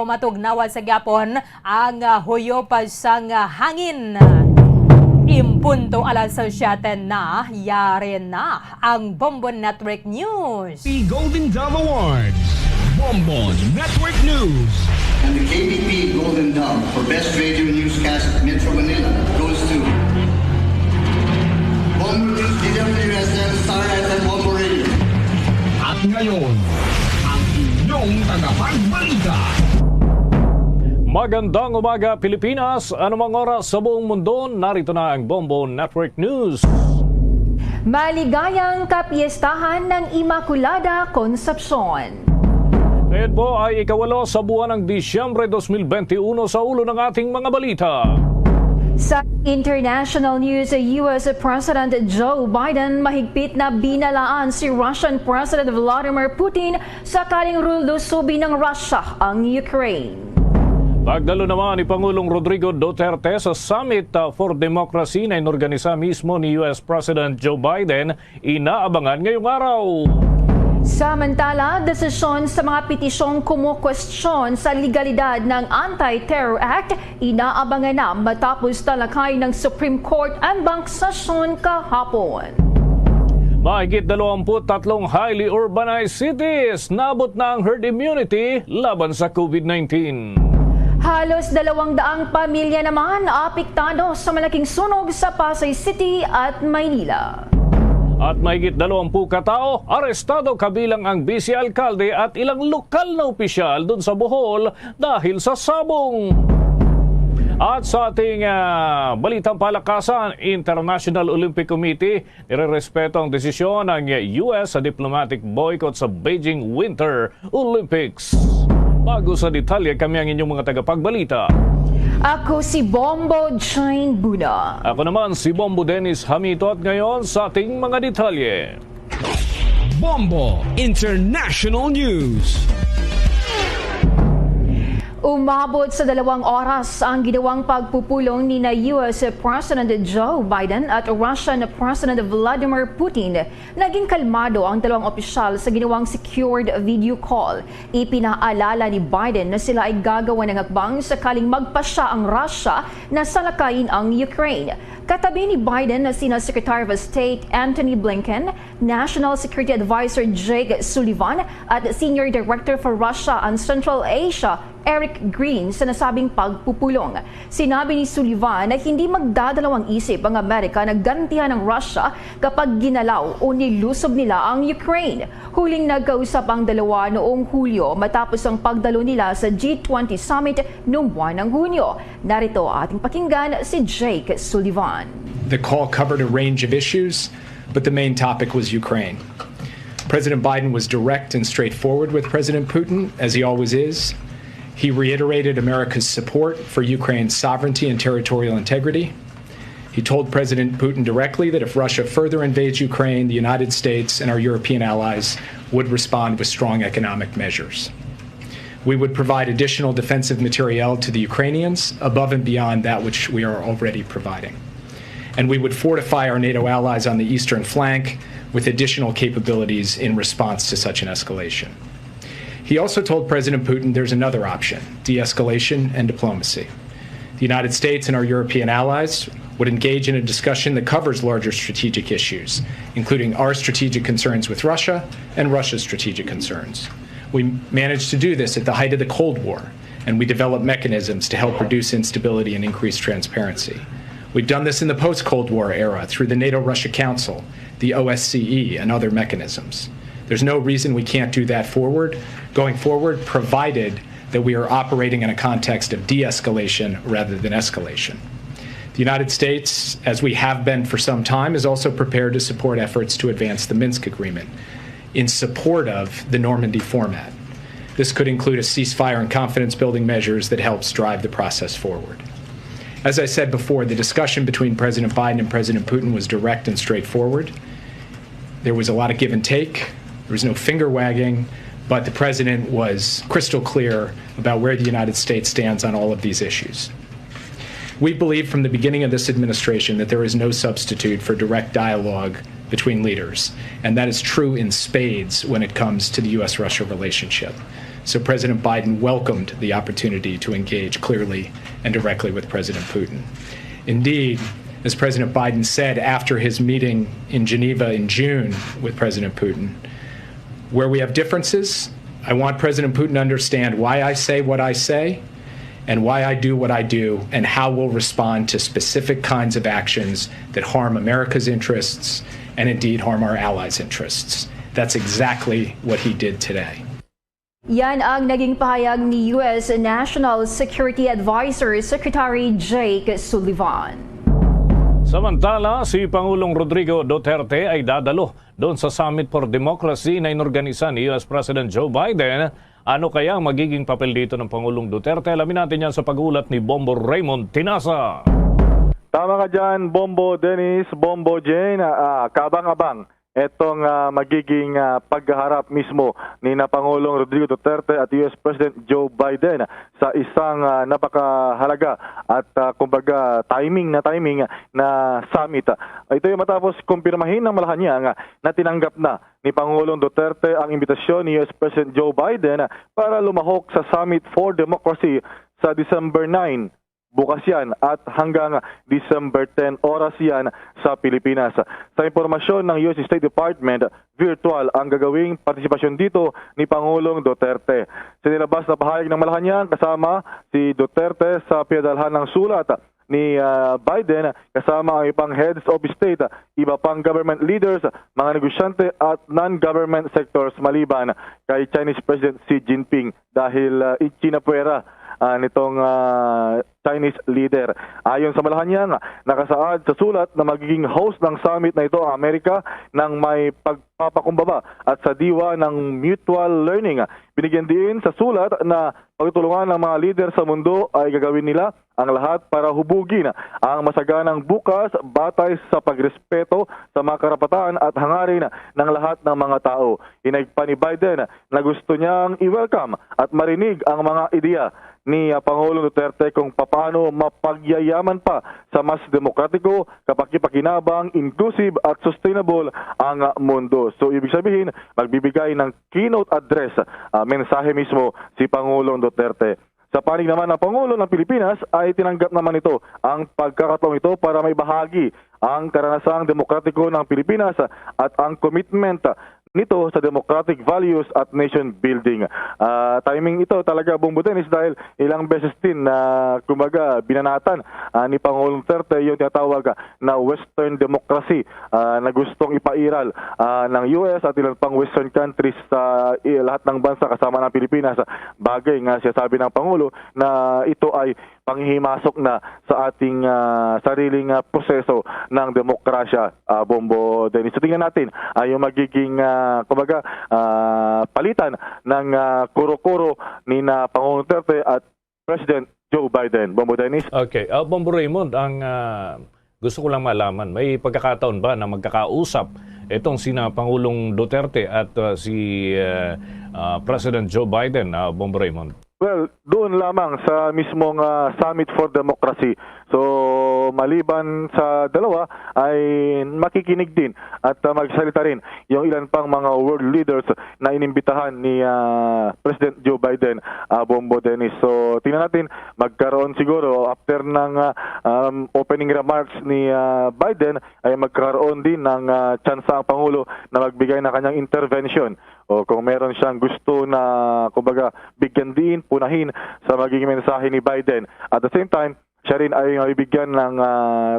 matugnaw sa gyapon ang huyo pa sang hangin. Impunto alas 7 na, yari na ang Bombo Network News. The Golden Dome Awards. Bombo Network News. And the KBP Golden Dome for Best Radio Newscast Metro Manila goes to Bombo News, DWSM, Star FM, Bombo Radio. At ngayon, ang inyong tagapagbalita. Magandang umaga Pilipinas, anumang oras sa buong mundo, narito na ang Bombo Network News. Maligayang kapiestahan ng Immaculada Concepcion. Ngayon po ay ikawalo sa buwan ng Disyembre 2021 sa ulo ng ating mga balita. Sa international news, US President Joe Biden mahigpit na binalaan si Russian President Vladimir Putin sakaling lulusobin ng Russia ang Ukraine. Pagdalo naman ni Pangulong Rodrigo Duterte sa Summit for Democracy na inorganisa mismo ni US President Joe Biden, inaabangan ngayong araw. Samantala, desisyon sa mga petisyong kumukwestiyon sa legalidad ng Anti-Terror Act, inaabangan na matapos talakay ng Supreme Court ang bank session kahapon. Mahigit 23 highly urbanized cities nabot na ang herd immunity laban sa COVID-19. Halos 200 pamilya naman apektado sa malaking sunog sa Pasay City at Maynila. At mahigit 20 katao arestado kabilang ang vice alkalde at ilang lokal na opisyal dun sa Bohol dahil sa sabong. At sa ating balitang palakasan, International Olympic Committee nirerespeto ang desisyon ng US sa diplomatic boycott sa Beijing Winter Olympics. Bago sa detalye, kami ang inyong mga tagapagbalita. Ako si Bombo Jane Buna. Ako naman si Bombo Dennis Hamito at ngayon sa ating mga detalye. Bombo International News. Umabot sa 2 oras ang ginawang pagpupulong ni US President Joe Biden at Russian President Vladimir Putin. Naging kalmado ang dalawang opisyal sa ginawang secured video call. Ipinaalala ni Biden na sila ay gagawa ng hakbang sakaling magpasya ang Russia na salakayin ang Ukraine. Katabi ni Biden na sina Secretary of State Antony Blinken, National Security Advisor Jake Sullivan at Senior Director for Russia and Central Asia Eric Green sa nasabing pagpupulong. Sinabi ni Sullivan na hindi magdadalawang isip ang Amerika na gantihan ng Russia kapag ginalaw o nilusob nila ang Ukraine. Huling nagkausap ang dalawa noong Hulyo matapos ang pagdalo nila sa G20 Summit noong buwan ng Hunyo. Narito ating pakinggan si Jake Sullivan. The call covered a range of issues, but the main topic was Ukraine. President Biden was direct and straightforward with President Putin, as he always is. He reiterated America's support for Ukraine's sovereignty and territorial integrity. He told President Putin directly that if Russia further invades Ukraine, the United States and our European allies would respond with strong economic measures. We would provide additional defensive materiel to the Ukrainians above and beyond that which we are already providing. And we would fortify our NATO allies on the eastern flank with additional capabilities in response to such an escalation. He also told President Putin there's another option, de-escalation and diplomacy. The United States and our European allies would engage in a discussion that covers larger strategic issues, including our strategic concerns with Russia and Russia's strategic concerns. We managed to do this at the height of the Cold War, and we developed mechanisms to help reduce instability and increase transparency. We've done this in the post-Cold War era through the NATO-Russia Council, the OSCE, and other mechanisms. There's no reason we can't do that going forward, provided that we are operating in a context of de-escalation rather than escalation. The United States, as we have been for some time, is also prepared to support efforts to advance the Minsk Agreement in support of the Normandy format. This could include a ceasefire and confidence-building measures that helps drive the process forward. As I said before, the discussion between President Biden and President Putin was direct and straightforward. There was a lot of give and take. There was no finger wagging, but the president was crystal clear about where the United States stands on all of these issues. We believe from the beginning of this administration that there is no substitute for direct dialogue between leaders, and that is true in spades when it comes to the U.S.-Russia relationship. So President Biden welcomed the opportunity to engage clearly and directly with President Putin. Indeed, as President Biden said after his meeting in Geneva in June with President Putin, where we have differences, I want President Putin to understand why I say what I say and why I do what I do and how we'll respond to specific kinds of actions that harm America's interests and indeed harm our allies' interests. That's exactly what he did today. Yan ang naging pahayag ni US National Security Advisor Secretary Jake Sullivan. Samantala, si Pangulong Rodrigo Duterte ay dadalo doon sa Summit for Democracy na inorganisa ni US President Joe Biden. Ano kaya ang magiging papel dito ng Pangulong Duterte? Alamin natin yan sa pag-ulat ni Bombo Raymond Tinasa. Tama ka dyan, Bombo Dennis, Bombo Jane, kabang-abang. Itong magiging pagharap mismo ni na Pangulong Rodrigo Duterte at US President Joe Biden sa isang napakahalaga at kumbaga timing na summit. Ito ay matapos kumpirmahin ng Malacanang na tinanggap na ni Pangulong Duterte ang imbitasyon ni US President Joe Biden para lumahok sa Summit for Democracy sa December 9. bukas yan at hanggang December 10 oras yan sa Pilipinas. Sa impormasyon ng US State Department, virtual ang gagawing partisipasyon dito ni Pangulong Duterte. Sinilabas na pahayag ng Malacanang kasama si Duterte sa pinadalhan ng sulat ni Biden kasama ang ibang heads of state, iba pang government leaders, mga negosyante at non-government sectors maliban kay Chinese President Xi Jinping dahil ichinapuera nitong Chinese leader. Ayon sa Malacanang, nakasaad sa sulat na magiging host ng summit na ito ang Amerika ng may pagpapakumbaba at sa diwa ng mutual learning. Binigyan din sa sulat na pagtulungan ng mga leader sa mundo ay gagawin nila ang lahat para hubugin ang masaganang bukas batay sa pagrespeto sa mga karapatan at hangarin ng lahat ng mga tao. Hinagpa ni Biden na gusto niyang i-welcome at marinig ang mga ideya ni Pangulong Duterte kung paano mapagyayaman pa sa mas demokratiko, kapakipakinabang, inclusive at sustainable ang mundo. So ibig sabihin, magbibigay ng keynote address, mensahe mismo si Pangulong Duterte. Sa panig naman ng Pangulo ng Pilipinas ay tinanggap naman ito ang pagkakataong ito para may bahagi ang karanasang demokratiko ng Pilipinas at ang commitment nito sa democratic values at nation building. Timing ito talaga, Bombo Dennis, dahil ilang beses din na kumbaga binanatan ni Pangulong Duterte yung tinatawag na Western democracy na gustong ipairal ng US at ilang pang Western countries sa lahat ng bansa kasama ng Pilipinas. Bagay nga siya sabi ng Pangulo na ito ay panghihimasok na sa ating sariling proseso ng demokrasya, Bombo Dennis. So tingnan natin yung magiging kumbaga palitan ng kuro-kuro ni na Pangulong Duterte at President Joe Biden. Bombo Dennis. Okay. Bombo Raymond, ang gusto ko lang malaman, may pagkakataon ba na magkakausap itong sina Pangulong Duterte at si President Joe Biden, Bombo Raymond? Well, doon lamang sa mismong Summit for Democracy. So, maliban sa dalawa, ay makikinig din at magsalita rin yung ilan pang mga world leaders na inimbitahan ni President Joe Biden, Bombo Dennis. So, tingnan natin, magkaroon siguro after ng opening remarks ni Biden, ay magkaroon din ng tsansa ang Pangulo na magbigay ng kanyang intervention. O kung meron siyang gusto na kumbaga bigyan din, punahin sa magiging mensahe ni Biden. At the same time, siya rin ay bibigyan ng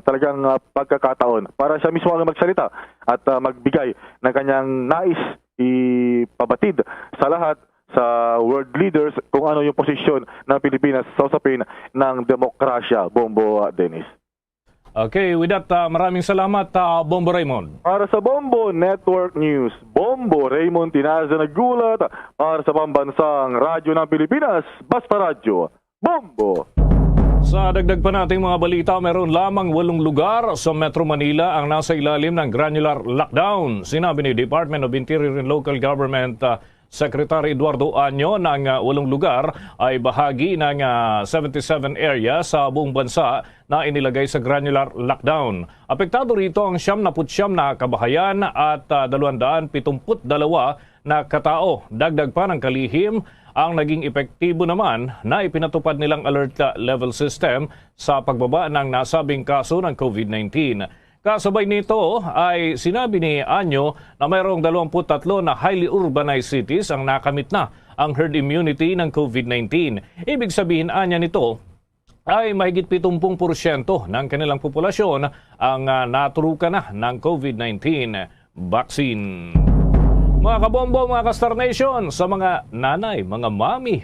talagang pagkakataon para siya mismo ang magsalita at magbigay ng kanyang nais ipabatid sa lahat sa world leaders kung ano yung posisyon ng Pilipinas sa usapin ng demokrasya, Bombo Dennis. Okay, with that, maraming salamat, Bombo Raymond. Para sa Bombo Network News, Bombo Raymond Tinaza naggulat para sa pambansang radyo ng Pilipinas, Basta Radyo, Bombo! Sa dagdag pa nating mga balita, meron lamang 8 lugar sa Metro Manila ang nasa ilalim ng granular lockdown. Sinabi ni Department of Interior and Local Government Secretary Eduardo Año ng 8 lugar ay bahagi ng 77 area sa buong bansa na inilagay sa granular lockdown. Apektado rito ang 79 na kabahayan at 272 na katao. Dagdag pa ng kalihim ang naging epektibo naman na ipinatupad nilang alert level system sa pagbaba ng nasabing kaso ng COVID-19. Kasabay nito ay sinabi ni Año na mayroong 23 na highly urbanized cities ang nakamit na ang herd immunity ng COVID-19. Ibig sabihin anya nito ay mahigit 70% ng kanilang populasyon ang naturukan na ng COVID-19 vaccine. Mga kabombo, mga ka-Star Nation, sa mga nanay, mga mami,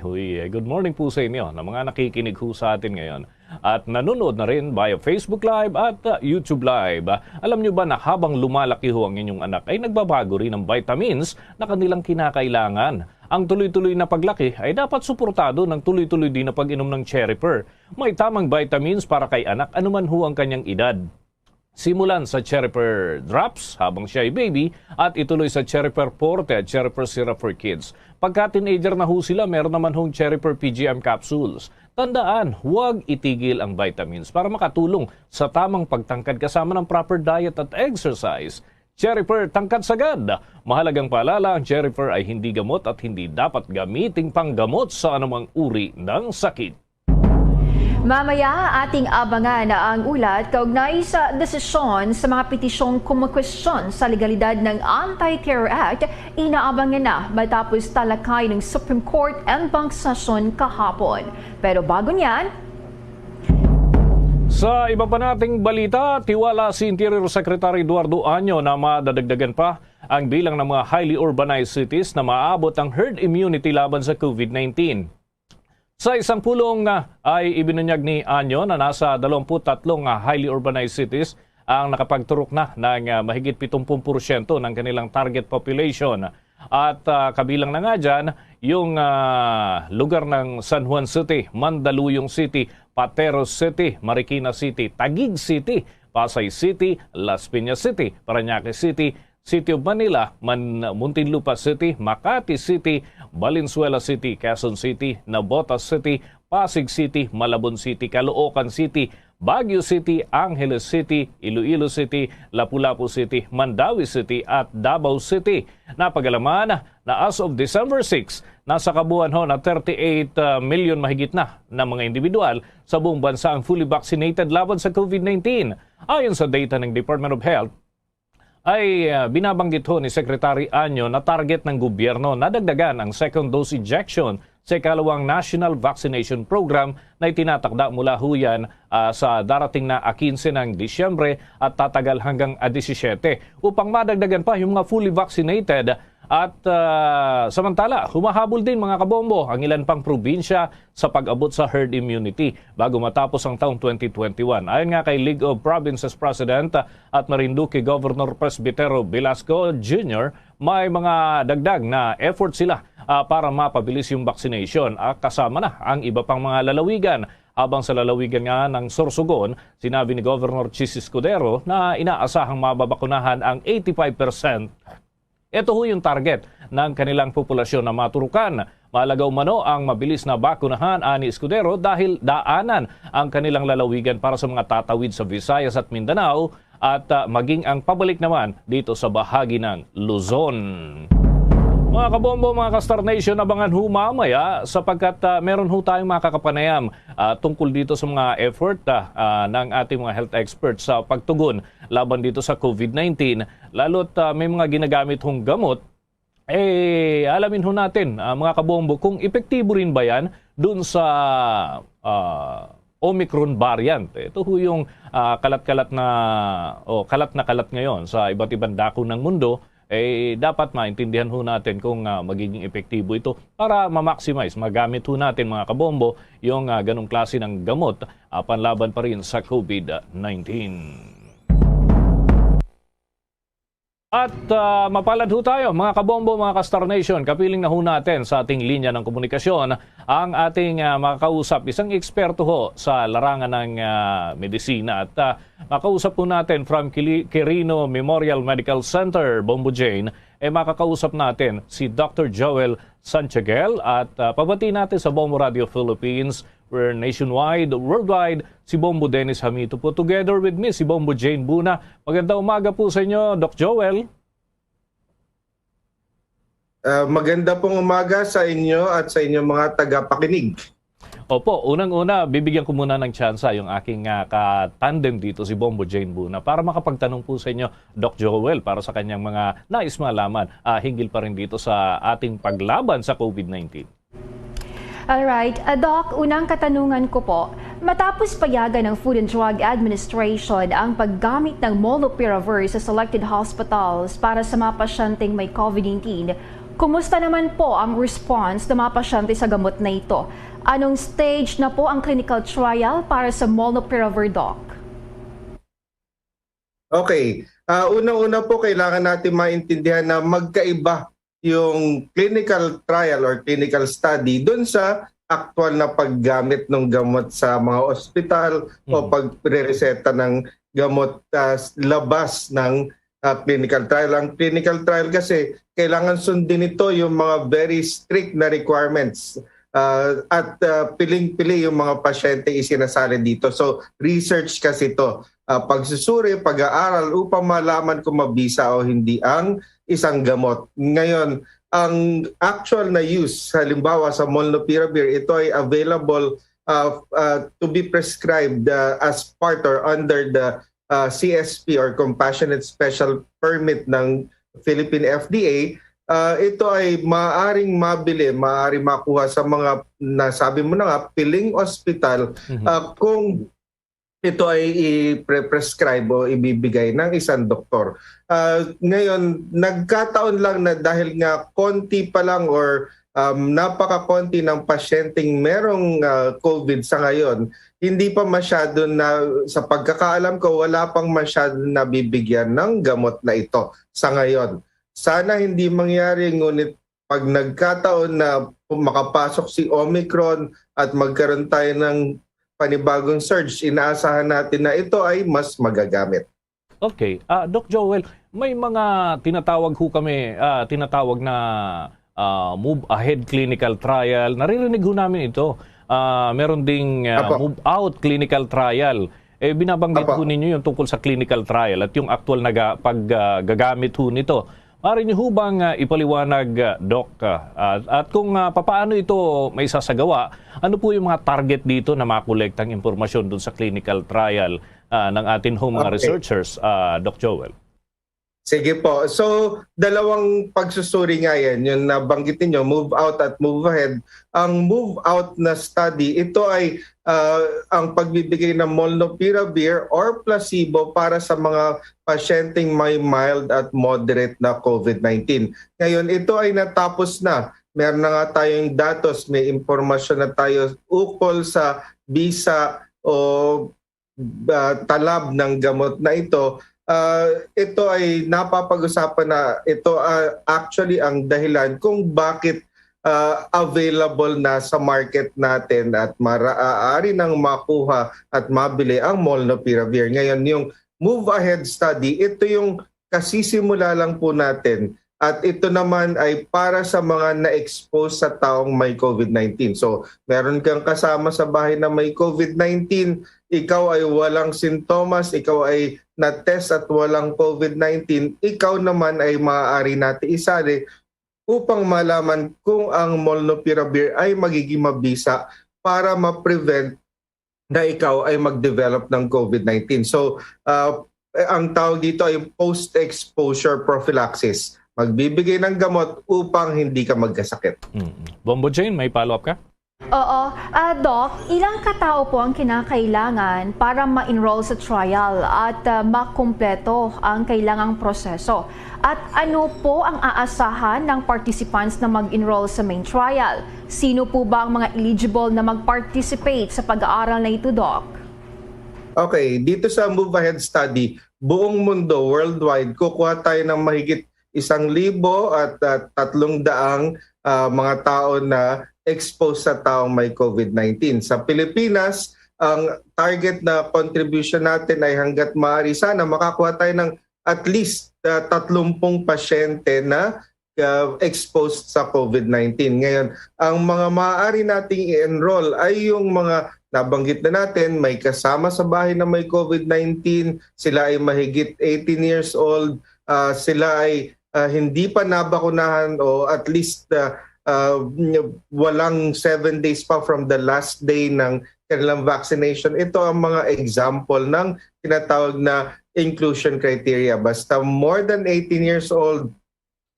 good morning po sa inyo na mga nakikinig ho sa atin ngayon at nanonood na rin via Facebook Live at YouTube Live. Alam nyo ba na habang lumalaki ho ang inyong anak ay nagbabago rin ang vitamins na kanilang kinakailangan? Ang tuloy-tuloy na paglaki ay dapat suportado ng tuloy-tuloy din na pag-inom ng Cherry Pearl. May tamang vitamins para kay anak anuman ho ang kanyang edad. Simulan sa Cherry Pearl Drops habang siya ay baby at ituloy sa Cherry Pearl Forte at Cherry Pearl Syrup for Kids. Pagka teenager na ho sila, meron naman hong Cherry Pearl PGM Capsules. Tandaan, huwag itigil ang vitamins para makatulong sa tamang pagtangkad kasama ng proper diet at exercise. Cherry Pearl Tangkad Sagad. Mahalagang paalala, ang Cherry Pearl ay hindi gamot at hindi dapat gamiting panggamot sa anumang uri ng sakit. Mamaya ating abangan na ang ulat kaugnay sa desisyon sa mga petisyong kumukwestiyon sa legalidad ng Anti-Terror Act, inaabangan na matapos talakay ng Supreme Court en banc session kahapon. Pero bago niyan, sa iba pa nating balita, tiwala si Interior Secretary Eduardo Año na madadagdagan pa ang bilang ng mga highly urbanized cities na maabot ang herd immunity laban sa COVID-19. Sa isang pulong ay ibinunyag ni Año na nasa 23 highly urbanized cities ang nakapagturok na ng mahigit 70% ng kanilang target population. At kabilang na nga dyan yung lugar ng San Juan City, Mandaluyong City, Pateros City, Marikina City, Taguig City, Pasay City, Las Piñas City, Parañaque City, City of Manila, Muntinlupa City, Makati City, Valenzuela City, Quezon City, Navotas City, Pasig City, Malabon City, Caloocan City, Baguio City, Angeles City, Iloilo City, Lapu-Lapu City, Mandawi City at Davao City. Napagalaman na as of December 6, nasa kabuuan na 38 million mahigit na mga individual sa buong bansa ang fully vaccinated laban sa COVID-19. Ayon sa data ng Department of Health, ay binabanggit ni Secretary Año na target ng gobyerno na dagdagan ang second dose injection sa ikalawang National Vaccination Program na itinatakda mula huyan sa darating na 15 ng Disyembre at tatagal hanggang 17 upang madagdagan pa yung mga fully vaccinated. At samantala, humahabol din mga kabombo ang ilan pang probinsya sa pag-abot sa herd immunity bago matapos ang taong 2021. Ayon nga kay League of Provinces President at Marinduque Governor Presbitero Velasco Jr., may mga dagdag na effort sila para mapabilis yung vaccination. Kasama na ang iba pang mga lalawigan. Habang sa lalawigan nga ng Sorsogon, sinabi ni Governor Chis Escudero na inaasahang mababakunahan ang 85%. Ito ho yung target ng kanilang populasyon na maturukan. Mahalaga umano ang mabilis na bakunahan ani Escudero dahil daanan ang kanilang lalawigan para sa mga tatawid sa Visayas at Mindanao at maging ang pabalik naman dito sa bahagi ng Luzon. Mga kabombo, mga ka-Star Nation, abangan ho mamaya sapagkat meron ho tayong makakapanayam tungkol dito sa mga effort ng ating mga health experts sa pagtugon laban dito sa COVID-19. Lalo't may mga ginagamit hong gamot, alamin ho natin mga kabombo kung epektibo rin ba yan dun sa Omicron variant. Ito ho yung kalat na kalat ngayon sa iba't ibang dako ng mundo. Dapat maintindihan ho natin kung magiging epektibo ito para ma-maximize, magamit ho natin mga kabombo yung ganong klase ng gamot panlaban pa rin sa COVID-19. At mapalad ho tayo mga kabombo, mga ka-Star Nation. Kapiling na ho natin sa ating linya ng komunikasyon ang ating makakausap, isang eksperto ho sa larangan ng medisina. At makausap po natin from Quirino Memorial Medical Center, Bombo Jane, makakausap natin si Dr. Joel Santiaguel at pabati natin sa Bombo Radio Philippines, we're nationwide, worldwide, si Bombo Dennis Hamito po. Together with me, si Bombo Jane Buna. Magandang umaga po sa inyo, Doc Joel. Maganda pong umaga sa inyo at sa inyong mga tagapakinig. Opo, unang-una, bibigyan ko muna ng tsansa yung aking katandem dito, si Bombo Jane Buna, para makapagtanong po sa inyo, Doc Joel, para sa kanyang mga nais malaman, hinggil pa rin dito sa ating paglaban sa COVID-19. Alright, Doc, unang katanungan ko po, matapos payagan ng Food and Drug Administration ang paggamit ng Molnupiravir sa selected hospitals para sa mga pasyenteng may COVID-19, kumusta naman po ang response ng mga pasyente sa gamot na ito? Anong stage na po ang clinical trial para sa Molnupiravir, Doc? Okay, unang-una po kailangan natin maintindihan na magkaiba yung clinical trial or clinical study dun sa actual na paggamit ng gamot sa mga ospital o pagre-reseta ng gamot labas ng clinical trial. Ang clinical trial kasi kailangan sundin ito yung mga very strict na requirements at piling-pili yung mga pasyente isinasali dito. So research kasi ito. Pagsusuri, pag-aaral upang malaman kung mabisa o hindi ang isang gamot. Ngayon, ang actual na use, halimbawa sa Molnupiravir, ito ay available to be prescribed as part or under the CSP or Compassionate Special Permit ng Philippine FDA, ito ay maaaring mabili, maaaring makuha sa mga, nasabi mo na nga, piling hospital kung ito ay i-prescribe o ibibigay ng isang doktor. Ngayon, nagkataon lang na dahil nga konti pa lang or napaka-konti ng pasyenteng merong COVID sa ngayon, hindi pa masyado na, sa pagkakaalam ko, wala pang masyado na bibigyan ng gamot na ito sa ngayon. Sana hindi mangyari, ngunit pag nagkataon na makapasok si Omicron at magkaroon tayo ng panibagong surge, inaasahan natin na ito ay mas magagamit. Okay. Doc Joel, may mga tinatawag na move ahead clinical trial. Naririnig ho namin ito. Meron ding move out clinical trial. Binabanggit ho ninyo yung tungkol sa clinical trial at yung actual na paggagamit ho nito. Maaari niyo ho bang ipaliwanag, Doc? At kung papaano ito may sasagawa, ano po yung mga target dito na makolektang impormasyon dun sa clinical trial ng atin ho mga researchers, Doc Joel? Sige po. So, dalawang pagsusuri nga yan. Yung nabanggitin nyo, move out at move ahead. Ang move out na study, ito ay ang pagbibigay ng molnupiravir or placebo para sa mga pasyenteng may mild at moderate na COVID-19. Ngayon, ito ay natapos na. Meron na nga tayong datos, may impormasyon na tayo ukol sa bisa o talab ng gamot na ito. Ito ay napapag-usapan na ito actually ang dahilan kung bakit available na sa market natin at maaari nang makuha at mabili ang molnupiravir. Ngayon, yung move ahead study, ito yung kasisimula lang po natin. At ito naman ay para sa mga na-expose sa taong may COVID-19. So, meron kang kasama sa bahay na may COVID-19, ikaw ay walang sintomas, ikaw ay na-test at walang COVID-19, ikaw naman ay maaari natin isali upang malaman kung ang molnupiravir ay magiging mabisa para ma-prevent na ikaw ay mag-develop ng COVID-19. So, ang tawag dito ay post-exposure prophylaxis. Magbibigay ng gamot upang hindi ka magkasakit. Bombo Jane, may follow-up ka? Oo. Doc, ilang katao po ang kinakailangan para ma-enroll sa trial at makumpleto ang kailangang proseso? At ano po ang aasahan ng participants na mag-enroll sa main trial? Sino po ba ang mga eligible na mag-participate sa pag-aaral na ito, Doc? Okay, dito sa Move Ahead Study, buong mundo, worldwide, kukuha tayo ng mahigit 1,000 at 300 mga tao na exposed sa taong may COVID-19. Sa Pilipinas, ang target na contribution natin ay hanggat maaari sana makakuha tayo ng at least 30 pasyente na exposed sa COVID-19. Ngayon, ang mga maaari nating i-enroll ay yung mga nabanggit na natin, may kasama sa bahay na may COVID-19, sila ay mahigit 18 years old, sila ay hindi pa nabakunahan o at least walang 7 days pa from the last day ng kanilang vaccination. Ito ang mga example ng tinatawag na inclusion criteria. Basta more than 18 years old,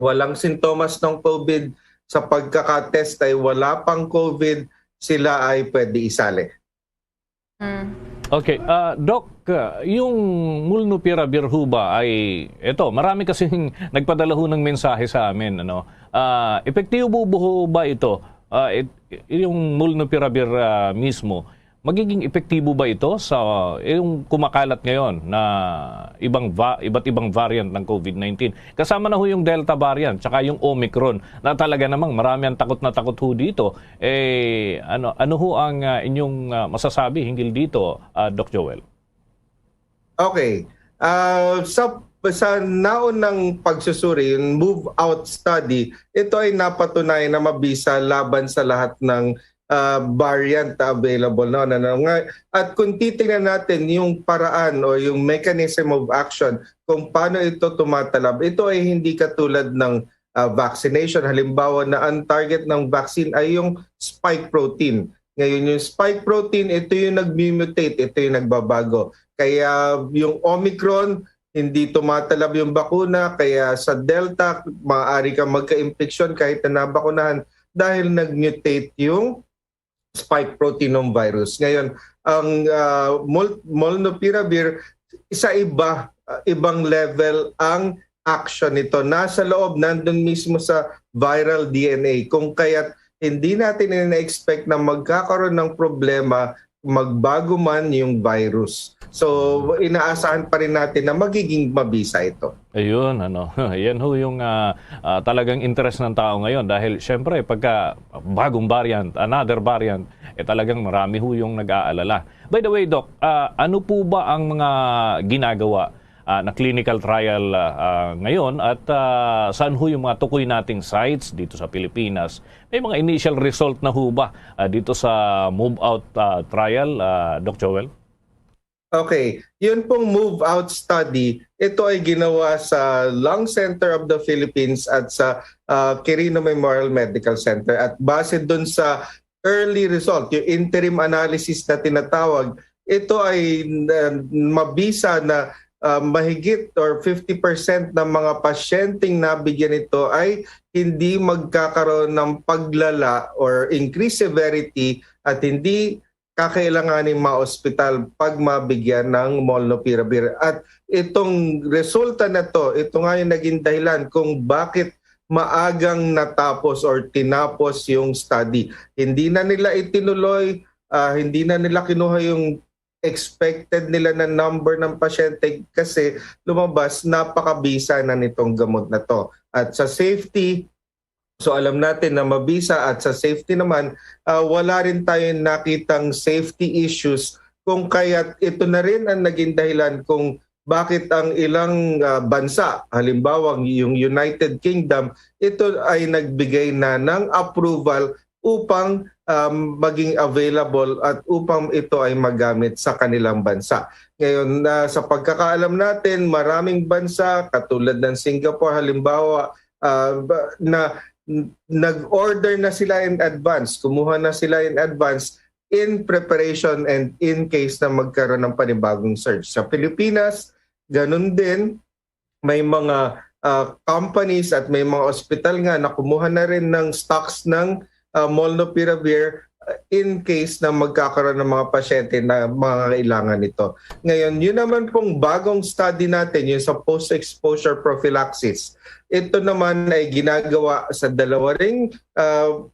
walang sintomas ng COVID, sa pagkakatest ay wala pang COVID, sila ay pwede isali. Okay, Doc, yung molnupiravir ho ba ay, ito, marami kasing nagpadala ho ng mensahe sa amin, ano? Epektibo ho ba ito? Yung molnupiravir mismo, magiging epektibo ba ito sa yung kumakalat ngayon na iba't ibang variant ng COVID-19? Kasama na ho yung Delta variant, tsaka yung Omicron, na talaga namang marami ang takot na takot ho dito. Ano ho ang inyong masasabi hinggil dito, Doc Joel? Okay. Sa naunang pagsusuri, yung move out study, ito ay napatunayan na mabisa laban sa lahat ng variant available na. At kung titingnan natin yung paraan o yung mechanism of action kung paano ito tumatalab, ito ay hindi katulad ng vaccination. Halimbawa na ang target ng vaccine ay yung spike protein. Ngayon yung spike protein, ito yung nag-mutate, ito yung nagbabago. Kaya yung Omicron, hindi tumatalab yung bakuna, kaya sa Delta, maaari kang magka-infection kahit na nabakunahan dahil nag-mutate yung spike protein ng virus. Ngayon, ang molnupiravir, ibang level ang action nito. Nasa loob, nandun mismo sa viral DNA. Kung kaya't hindi natin ina-expect na magkakaroon ng problema, magbago man yung virus. So, inaasahan pa rin natin na magiging mabisa ito. Ayun, yan ho yung talagang interest ng tao ngayon dahil syempre pagka bagong variant, another variant, talagang marami ho yung nag-aalala. By the way, Doc, ano po ba ang mga ginagawa na clinical trial ngayon at saan ho yung mga tukoy nating sites dito sa Pilipinas? May mga initial result na ho ba dito sa Move Out trial, Doc Joel? Okay, yun pong Move Out study, ito ay ginawa sa Lung Center of the Philippines at sa Quirino Memorial Medical Center. At base dun sa early result, yung interim analysis na tinatawag, ito ay mabisa na mahigit or 50% ng mga pasyenteng nabigyan ito ay hindi magkakaroon ng paglala or increased severity at hindi kakailanganin ma-ospital pag mabigyan ng molnupiravir. At itong resulta na to, ito nga yung naging dahilan kung bakit maagang natapos or tinapos yung study. Hindi na nila itinuloy, hindi na nila kinuha yung expected nila na number ng pasyente kasi lumabas napakabisa na nitong gamot na to. At sa safety, so alam natin na mabisa at sa safety naman, wala rin tayong nakitang safety issues kung kaya't ito na rin ang naging dahilan kung bakit ang ilang bansa, halimbawa yung United Kingdom, ito ay nagbigay na ng approval upang maging available at upang ito ay magamit sa kanilang bansa. Ngayon, sa pagkakaalam natin, maraming bansa katulad ng Singapore halimbawa na nag-order na sila in advance, kumuha na sila in advance in preparation and in case na magkaroon ng panibagong surge. Sa Pilipinas, ganun din, may mga companies at may mga ospital nga na kumuha na rin ng stocks ng molnupiravir in case na magkakaroon ng mga pasyente na mga kailangan nito. Ngayon, yun naman pong bagong study natin, yung sa post-exposure prophylaxis. Ito naman ay ginagawa sa dalawa ring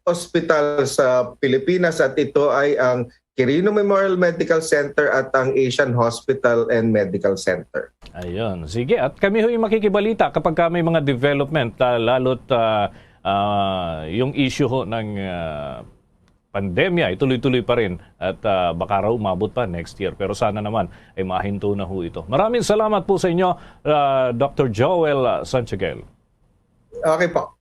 hospital sa Pilipinas at ito ay ang Quirino Memorial Medical Center at ang Asian Hospital and Medical Center. Ayun. Sige, at kami ho'y makikibalita kapag may mga development, lalo't yung issue ho ng pandemya, ituloy-tuloy pa rin at baka raw umabot pa next year. Pero sana naman ay mahinto na ho ito. Maraming salamat po sa inyo, Dr. Joel Santiaguel. Okay po.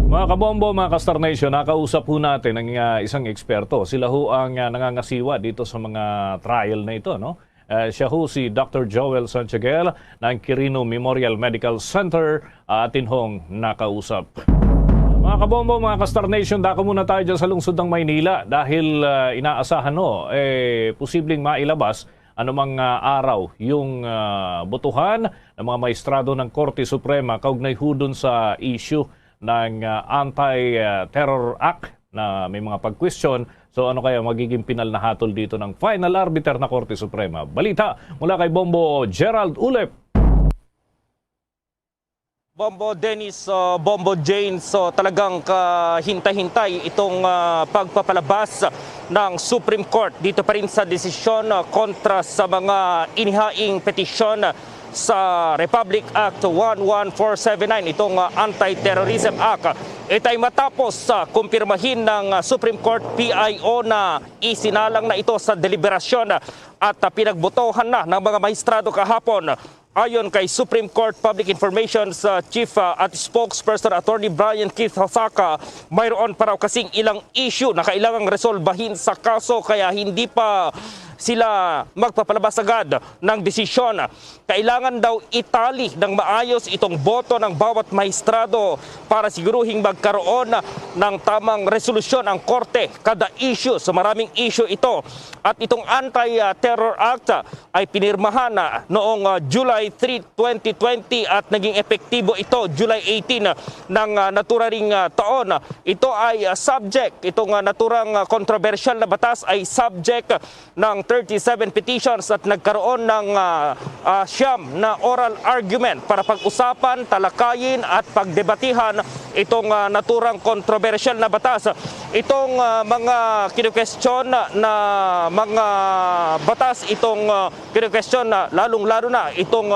Mga kabombo, mga Kastar Nation, nakausap ho natin ng isang eksperto. Sila ho ang nangangasiwa dito sa mga trial na ito, no? Siya ho si Dr. Joel Santiaguel ng Quirino Memorial Medical Center, atin hong nakausap. Mga kabombo, mga Kastar Nation, dako muna tayo dyan sa lungsod ng Maynila dahil inaasahan posibleng mailabas anumang araw yung botohan ng mga maestrado ng Korte Suprema kaugnay ho dun sa issue ng Anti-Terror Act na may mga pag-question. So ano kaya magiging pinal na hatol dito ng final arbiter na Korte Suprema? Balita mula kay Bombo Gerald Ulep. Bombo Dennis, Bombo Jane, so talagang hintay-hintay itong pagpapalabas ng Supreme Court dito pa rin sa desisyon kontra sa mga inihaing petisyon sa Republic Act 11479, itong Anti-Terrorism Act. Ito ay matapos kumpirmahin ng Supreme Court PIO na isinalang na ito sa deliberasyon at pinagbotohan na ng mga maestrado kahapon. Ayon kay Supreme Court Public Information Chief at Spokesperson Attorney Brian Keith Hosaka, mayroon pa raw kasing ilang issue na kailangang resolbahin sa kaso kaya hindi pa sila magpapalabas agad ng desisyon. Kailangan daw itali ng maayos itong boto ng bawat maestrado para siguruhing magkaroon ng tamang resolusyon ang korte kada issue. So maraming issue ito. At itong Anti-Terror Act ay pinirmahan noong July 3, 2020 at naging epektibo ito July 18 ng naturaring taon. Ito ay subject, itong naturang controversial na batas ay subject ng 37 petitions at nagkaroon ng siyam na oral argument para pag-usapan, talakayin at pagdebatihan itong naturang kontrobersyal na batas. Itong mga kinu-question na mga batas, itong kinu-question na lalong-lalo na itong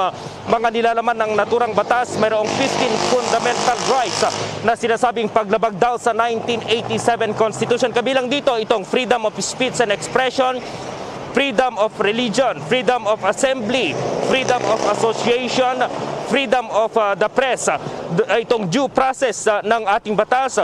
mga nilalaman ng naturang batas, mayroong 15 fundamental rights na sinasabing paglabag daw sa 1987 Constitution. Kabilang dito itong freedom of speech and expression, freedom of religion, freedom of assembly, freedom of association, freedom of the press, itong due process ng ating batas,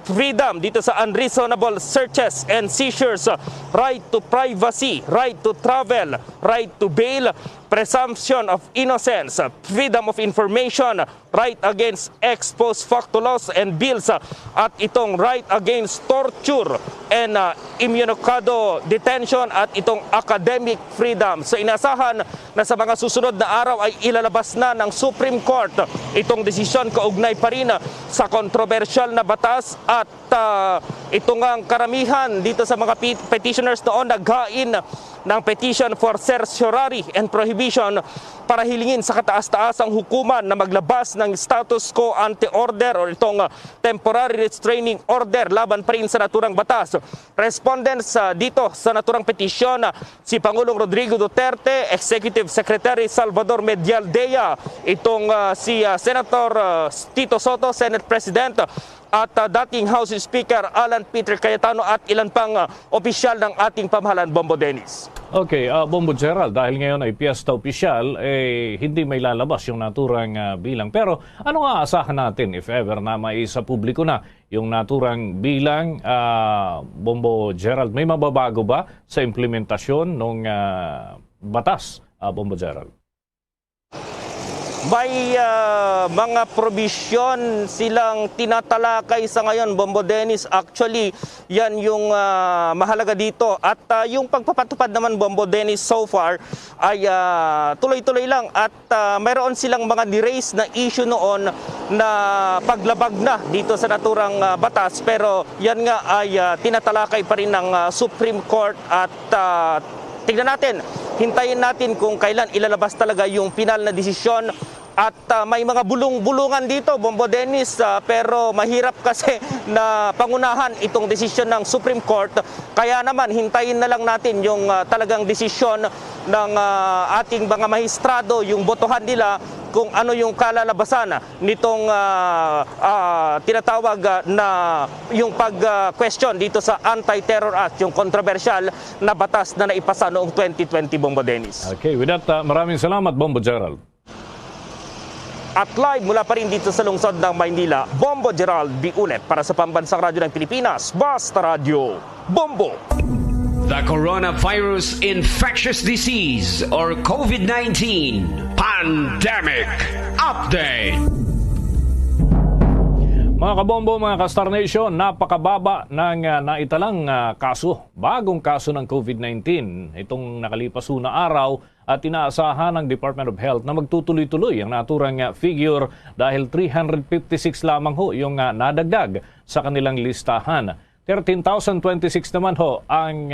freedom dito sa unreasonable searches and seizures, right to privacy, right to travel, right to bail, presumption of innocence, freedom of information, right against ex post facto laws and bills, at itong right against torture and immunicado detention at itong academic freedom. So inasahan na sa mga susunod na araw ay ilalabas na ng Supreme Court itong desisyon kaugnay pa rin sa kontrobersyal na batas at ito nga ang karamihan dito sa mga petitioners noon naghain ng petition for certiorari and prohibition para hilingin sa kataas-taasang hukuman na maglabas ng status quo ante-order o itong temporary restraining order laban pa rin sa naturang batas. Respondents dito sa naturang petisyon si Pangulong Rodrigo Duterte, Executive Secretary Salvador Medialdea, itong si Senator Tito Soto, Senate President, at dating House Speaker Alan Peter Cayetano at ilan pang opisyal ng ating pamahalaan, Bombo Dennis. Okay, Bombo Gerald, dahil ngayon ay piyesta opisyal, hindi may lalabas yung naturang bilang. Pero ano nga asahan natin if ever na maisa publiko na yung naturang bilang, Bombo Gerald? May mababago ba sa implementasyon ng batas, Bombo Gerald? May mga probisyon silang tinatalakay sa ngayon, Bombo Dennis. Actually, yan yung mahalaga dito. At yung pagpapatupad naman, Bombo Dennis, so far ay tuloy-tuloy lang. At mayroon silang mga ni-raise na issue noon na paglabag na dito sa naturang batas. Pero yan nga ay tinatalakay pa rin ng Supreme Court at tignan natin, hintayin natin kung kailan ilalabas talaga yung final na desisyon. At may mga bulong-bulungan dito, Bombo Dennis, pero mahirap kasi na pangunahan itong desisyon ng Supreme Court. Kaya naman, hintayin na lang natin yung talagang desisyon ng ating mga mahistrado, yung botohan nila kung ano yung kalalabasan nitong tinatawag na yung pag-question dito sa Anti-Terror Act, yung controversial na batas na naipasa noong 2020, Bombo Dennis. Okay, with that, maraming salamat, Bombo Gerald. At live mula pa rin dito sa lungsod ng Maynila, Bombo Gerald Biulet para sa Pambansang Radyo ng Pilipinas, Basta Radio, Bombo! The Coronavirus Infectious Disease or COVID-19 Pandemic Update. Mga kabombo, mga ka-Star Nation, napakababa ng naitalang kaso, bagong kaso ng COVID-19 itong nakalipas na araw at inaasahan ng Department of Health na magtutuloy-tuloy ang naturang figure dahil 356 lamang ho yung nadagdag sa kanilang listahan. 13,026 naman ho ang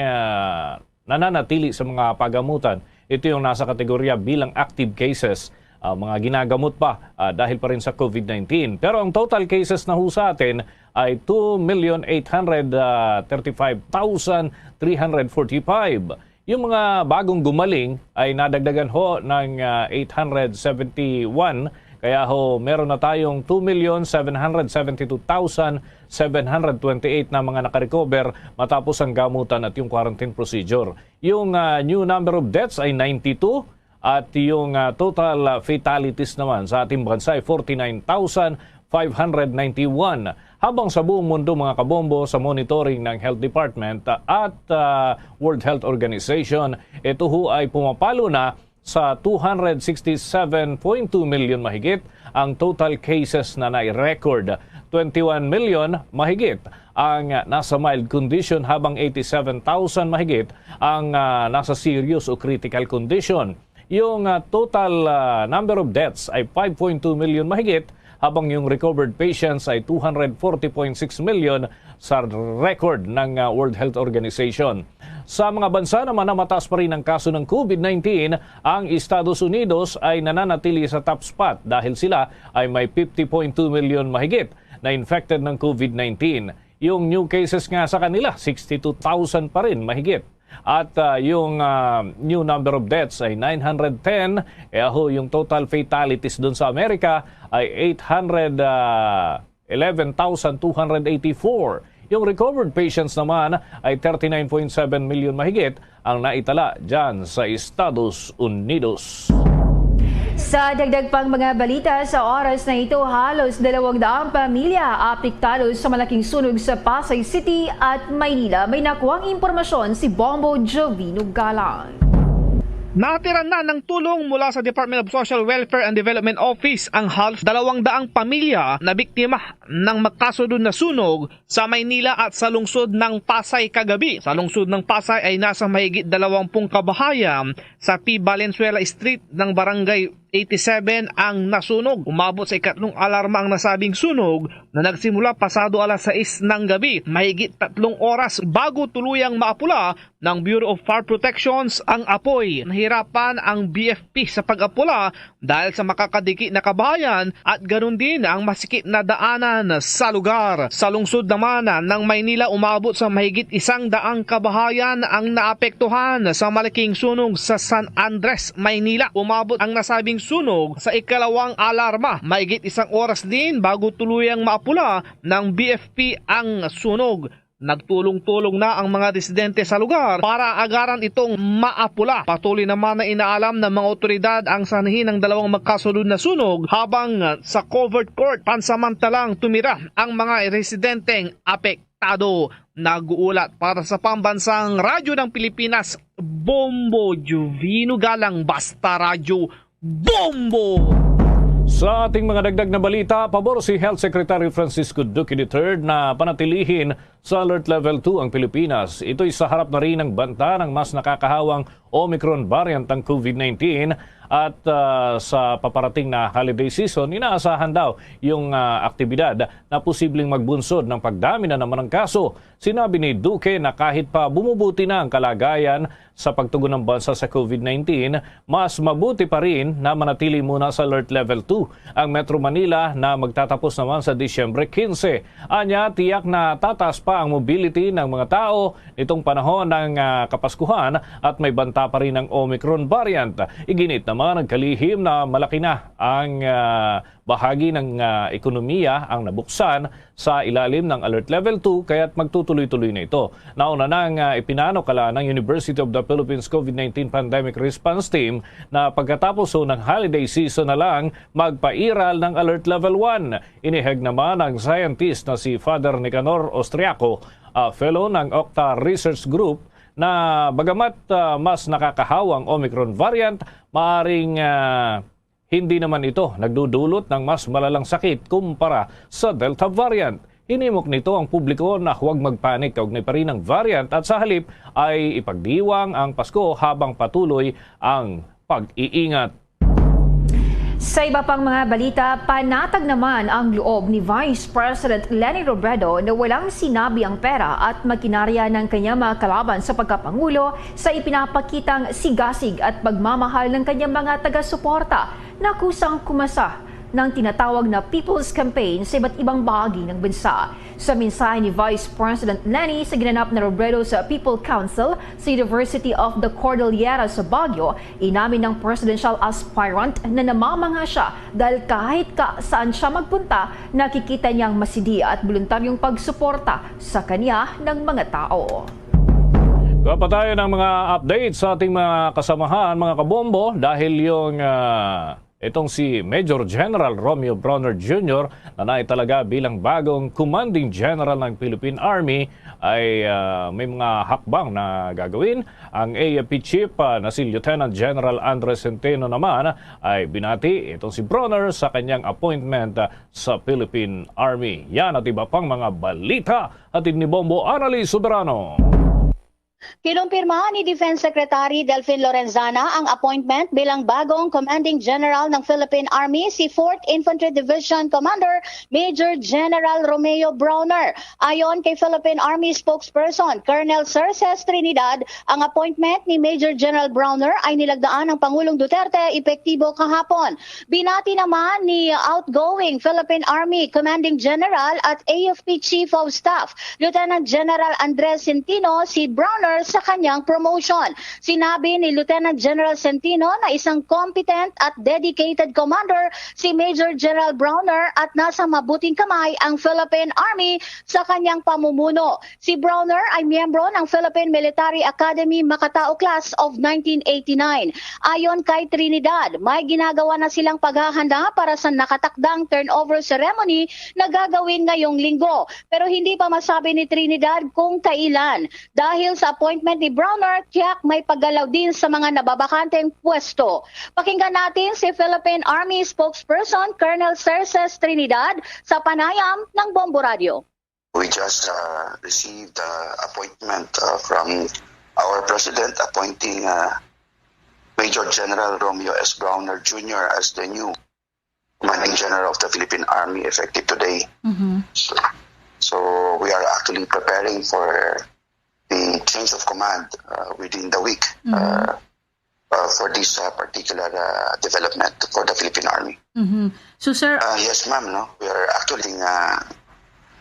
nananatili sa mga pagamutan. Ito yung nasa kategorya bilang active cases. Mga ginagamot pa dahil pa rin sa COVID-19. Pero ang total cases na ho sa atin ay 2,835,345. Yung mga bagong gumaling ay nadagdagan ho ng 871. Kaya ho meron na tayong 2,772,728 na mga nakarecover matapos ang gamutan at yung quarantine procedure. Yung new number of deaths ay 92. At yung total fatalities naman sa ating bansa ay 49,591. Habang sa buong mundo, mga kabombo, sa monitoring ng Health Department at World Health Organization, ito ho ay pumapalo na sa 267.2 million mahigit ang total cases na nai-record. 21 million mahigit ang nasa mild condition habang 87,000 mahigit ang nasa serious o critical condition. Yung total number of deaths ay 5.2 million mahigit habang yung recovered patients ay 240.6 million sa record ng World Health Organization. Sa mga bansa naman na mataas pa rin ang kaso ng COVID-19, ang Estados Unidos ay nananatili sa top spot dahil sila ay may 50.2 million mahigit na infected ng COVID-19. Yung new cases nga sa kanila, 62,000 pa rin mahigit. At yung new number of deaths ay 910. Yung total fatalities doon sa Amerika ay 811,284. Yung recovered patients naman ay 39.7 million mahigit ang naitala dyan sa Estados Unidos. Sa dagdag pang mga balita sa oras na ito, halos 200 pamilya apektado sa malaking sunog sa Pasay City at Maynila. May nakuhang impormasyon si Bombo Jovino Galang. Natiran na ng tulong mula sa Department of Social Welfare and Development Office ang halos 200 pamilya na biktima ng magkasunod na sunog sa Maynila at sa lungsod ng Pasay kagabi. Sa lungsod ng Pasay ay nasa mahigit 20 kabahayan sa P. Valenzuela Street ng Barangay 87 ang nasunog. Umabot sa ikatlong alarma ang nasabing sunog na nagsimula pasado alas 6 ng gabi. Mahigit 3 oras bago tuluyang maapula ng Bureau of Fire Protections ang apoy. Nahirapan ang BFP sa pag-apula dahil sa makakadiki na kabahayan at ganun din ang masikip na daanan sa lugar. Sa lungsod naman ng Maynila, umabot sa mahigit 100 kabahayan ang naapektuhan sa malaking sunog sa San Andres, Maynila. Umabot ang nasabing sunog sa ikalawang alarma. Mahigit 1 oras din bago tuluyang maapula ng BFP ang sunog. Nagtulong-tulong na ang mga residente sa lugar para agaran itong maapula. Patuloy naman na inaalam ng mga otoridad ang sanhi ng dalawang magkasunod na sunog habang sa covered court pansamantalang tumira ang mga residenteng apektado. Nag-uulat para sa Pambansang Radyo ng Pilipinas, Bombo Jovino Galang, Basta Radyo Bombo! Sa ating mga dagdag na balita, pabor si Health Secretary Francisco Duque III na panatilihin sa Alert Level 2 ang Pilipinas. Ito'y sa harap na rin ng banta ng mas nakakahawang Omicron variant ng COVID-19 at sa paparating na holiday season, inaasahan daw yung aktibidad na posibleng magbunsod ng pagdami na naman ng kaso. Sinabi ni Duque na kahit pa bumubuti na ang kalagayan sa pagtugon ng bansa sa COVID-19, mas mabuti pa rin na manatili muna sa Alert Level 2 ang Metro Manila na magtatapos naman sa Disyembre 15. Anya, tiyak na tataas pa ang mobility ng mga tao nitong panahon ng Kapaskuhan at may banta pa rin ang Omicron variant. Iginit naman nagkalihim na malaki na ang bahagi ng ekonomiya ang nabuksan sa ilalim ng Alert Level 2 kaya't magtutuloy-tuloy na ito. Nauna nang ipinanukala ng University of the Philippines COVID-19 Pandemic Response Team na pagkatapos ng holiday season na lang magpairal ng Alert Level 1. Iniheg naman ng scientist na si Father Nicanor Austriaco, fellow ng Octa Research Group, na bagamat mas nakakahawang Omicron variant, maaring hindi naman ito nagdudulot ng mas malalang sakit kumpara sa Delta variant. Hinimok nito ang publiko na huwag magpanik kaugnay pa rin ng variant at sa halip ay ipagdiwang ang Pasko habang patuloy ang pag-iingat. Sa iba pang mga balita, panatag naman ang loob ni Vice President Leni Robredo na walang sinabi ang pera at makinarya ng kanyang mga kalaban sa pagkapangulo sa ipinapakitang sigasig at pagmamahal ng kanyang mga taga-suporta na kusang kumasa ng tinatawag na People's Campaign sa iba't ibang bahagi ng bansa. Sa mensahe ni Vice President Leni sa ginanap na Robredo sa People Council sa University of the Cordillera sa Baguio, inamin ng presidential aspirant na namamangha siya dahil kahit saan siya magpunta, nakikita niyang masidi at voluntaryong pagsuporta sa kanya ng mga tao. Gapa tayo ng mga updates sa ating mga kasamahan, mga kabombo, dahil yung itong si Major General Romeo Brawner Jr. na naitalaga bilang bagong Commanding General ng Philippine Army ay may mga hakbang na gagawin. Ang AFP Chief na si Lieutenant General Andres Centeno naman ay binati itong si Brawner sa kanyang appointment sa Philippine Army. Yan at iba pang mga balita hatid ni Bombo Annalise Soberano. Kinumpirma ni Defense Secretary Delfin Lorenzana ang appointment bilang bagong Commanding General ng Philippine Army si 4th Infantry Division Commander Major General Romeo Brawner. Ayon kay Philippine Army spokesperson Colonel Cerces Trinidad, ang appointment ni Major General Brawner ay nilagdaan ng Pangulong Duterte epektibo kahapon. Binati naman ni outgoing Philippine Army Commanding General at AFP Chief of Staff Lieutenant General Andres Centeno si Brawner sa kanyang promotion. Sinabi ni Lieutenant General Centeno na isang competent at dedicated commander si Major General Brawner at nasa mabuting kamay ang Philippine Army sa kanyang pamumuno. Si Brawner ay miyembro ng Philippine Military Academy Macatao Class of 1989. Ayon kay Trinidad, may ginagawa na silang paghahanda para sa nakatakdang turnover ceremony na gagawin ngayong linggo. Pero hindi pa masabi ni Trinidad kung kailan. Dahil sa appointment ni Brawner, tiyak may paggalaw din sa mga nababakanteng pwesto. Pakinggan natin si Philippine Army spokesperson Colonel Cerces Trinidad sa panayam ng Bombo Radio. We just received appointment from our President appointing Major General Romeo S. Brawner Jr. as the new Commanding General of the Philippine Army effective today. So we are actually preparing for the change of command within the week for this particular development for the Philippine Army. So, sir... yes, ma'am. No? We are actually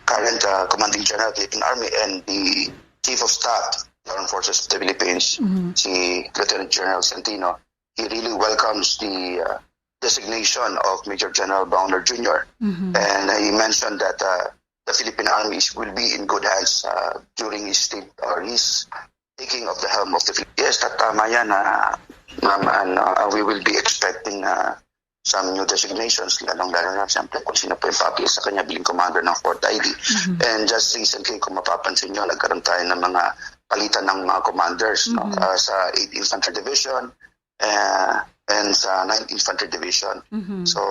current Commanding General of the Philippine Army and the Chief of Staff the Armed Forces of the Philippines, si Lieutenant General Centeno. He really welcomes the designation of Major General Brawner Jr. And he mentioned that the Philippine Army will be in good hands during his stint or his taking of the helm of the Philippines. Yes, tama yan, ma'am, and we will be expecting some new designations, lalong-lalo na siyempre kung sino po yung papil sa kanya bilang commander ng 4th ID. And just recently, kung mapapansin nyo, nagkaroon tayo ng mga palitan ng mga commanders sa 8th Infantry Division and sa 9th Infantry Division. So,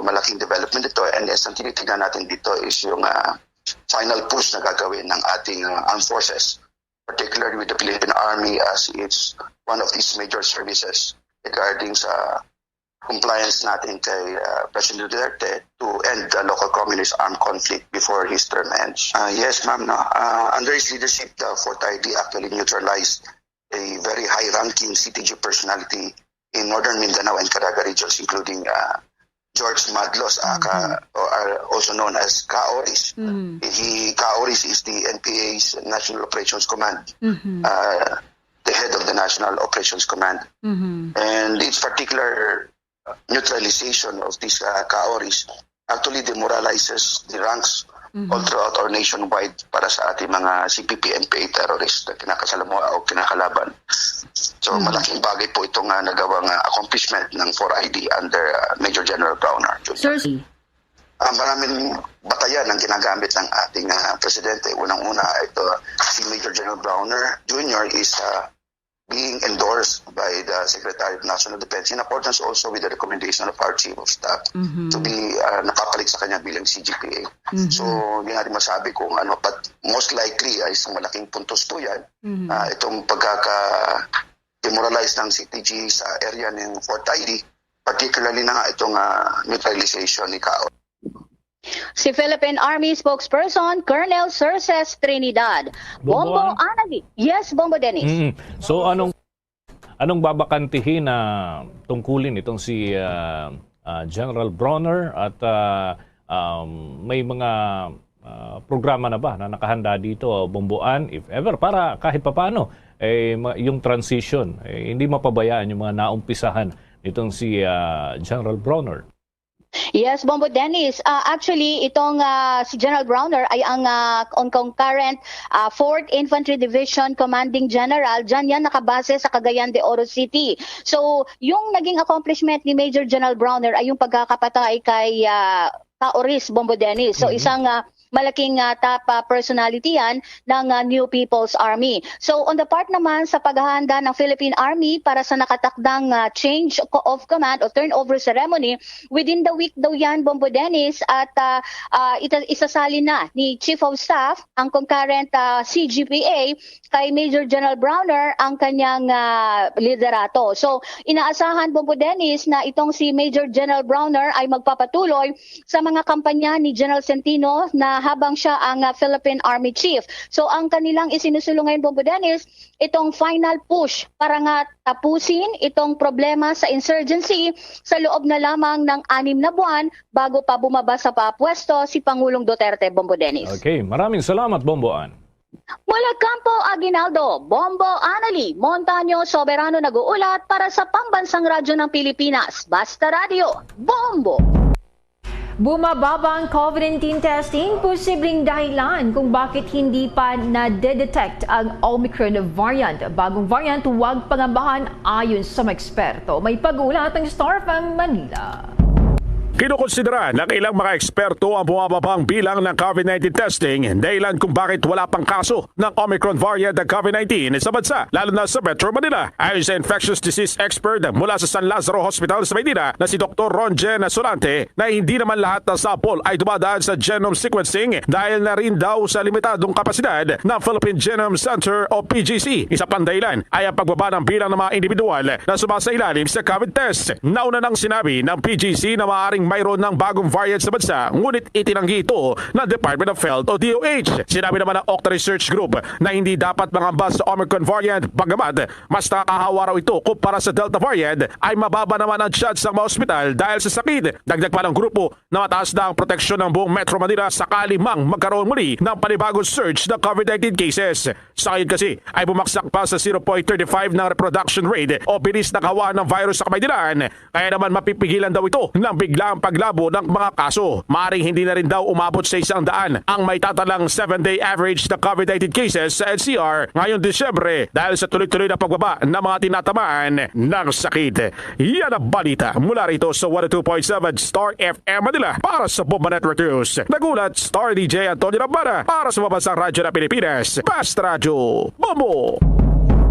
malaking development ito. And yes, ang tinitignan natin dito is yung final push na gagawin ng ating armed forces, particularly with the Philippine Army as it's one of these major services regarding sa compliance natin kay President Duterte to end the local communist armed conflict before his term ends. Yes, ma'am. No. Under his leadership, the 4th ID actually neutralized a very high-ranking CTG personality in northern Mindanao and Caraga regions, including George Madlos, also known as Kaoris. Kaoris is the NPA's National Operations Command, the head of the National Operations Command. And its particular neutralization of these Kaoris actually demoralizes the ranks all throughout our nationwide para sa ating mga CPP-NPA terrorists na kinakasalamuha o kinakalaban. So malaking bagay po itong nagawang accomplishment ng 4ID under Major General Brawner Jr. Maraming batayan ang ginagamit ng ating presidente. Unang-una, ito si Major General Brawner Jr. is being endorsed by the Secretary of National Defense in accordance also with the recommendation of our Chief of Staff to be nakapalit sa kanya bilang CGPA. So, hindi natin masabi kung ano, but most likely ay isang malaking puntos po yan. Itong pagkaka-demoralize ng CTG sa area ng 4th ID, particularly na nga itong neutralization ni Kao. Si Philippine Army spokesperson Colonel Cerces Trinidad. Bombo Anagi. Yes, Bombo Dennis. So anong babakantihin na tungkulin itong si General Brawner at may mga programa na ba na nakahanda dito, Bomboan, if ever, para kahit papano yung transition hindi mapabayaan yung mga naumpisahan nitong si General Brawner? Yes, Bombo Dennis. Actually, itong si General Browner ay ang concurrent 4th Infantry Division Commanding General. Diyan yan nakabase sa Cagayan de Oro City. So, yung naging accomplishment ni Major General Browner ay yung pagkakapatay kay Taoris, Bombo Dennis. So, isang malaking top personality yan ng New People's Army. So on the part naman sa paghahanda ng Philippine Army para sa nakatakdang change of command o turnover ceremony, within the week daw yan, Bombo Dennis, at isasali na ni Chief of Staff ang concurrent CGPA kay Major General Browner ang kanyang liderato. So inaasahan, Bombo Dennis, na itong si Major General Browner ay magpapatuloy sa mga kampanya ni General Centino na habang siya ang Philippine Army Chief. So ang kanilang isinusulong ngayon, Bombo Dennis, itong final push para nga tapusin itong problema sa insurgency sa loob na lamang ng 6 na buwan bago pa bumaba sa pwesto si Pangulong Duterte, Bombo Dennis. Okay, maraming salamat, Bomboan. Mula Campo Aguinaldo, Bombo Anali, Montaño Soberano nag-uulat para sa Pambansang Radyo ng Pilipinas. Basta Radio, Bombo! Bumababa ang COVID-19 testing, posibleng dahilan kung bakit hindi pa na-detect ang Omicron variant. Bagong variant, huwag pangambahan ayon sa mga eksperto. May pag-ulat ng Star FM Manila. Kinukonsidera ng ilang mga eksperto ang bumababang bilang ng COVID-19 testing dahilan kung bakit wala pang kaso ng Omicron variant ng COVID-19 sa bansa, lalo na sa Metro Manila. Ayon sa infectious disease expert mula sa San Lazaro Hospital sa Maynila na si Dr. Ronjen Solante, na hindi naman lahat ng sample ay dumadaan sa genome sequencing dahil na rin daw sa limitadong kapasidad ng Philippine Genome Center o PGC. Isa pang dahilan ay ang pagbaba ng bilang ng mga individual na sumasailalim sa COVID test. Nauna nang sinabi ng PGC na maaaring mayroon ng bagong variant sa bansa, ngunit itinanggi ito ng Department of Health o DOH. Sinabi naman ng Octa Research Group na hindi dapat mangamba sa Omicron variant, bagamat mas nakakahawa raw ito kumpara sa Delta variant, ay mababa naman ang chance ng ma-hospital dahil sa sakit. Dagdag pa ng grupo na mataas na ang proteksyon ng buong Metro Manila sakali mang magkaroon muli ng panibagong surge ng COVID-19 cases. Sa ngayon kasi ay bumaksak pa sa 0.35 ng reproduction rate o bilis na kahawa ng virus sa Kamaynilaan, kaya naman mapipigilan daw ito ng biglang paglabo ng mga kaso. Maaring hindi na rin daw umabot sa 100 ang may tatalang 7-day average na COVID-19 cases sa NCR ngayong Disyembre dahil sa tuloy-tuloy na pagbaba ng mga tinatamaan ng sakit. Yan ang balita mula rito sa 102.7 Star FM Manila para sa Bomba Network News. Nagulat Star DJ Antonio Rambara para sa Mabansang Radyo ng Pilipinas. Basta Radyo, Bombo!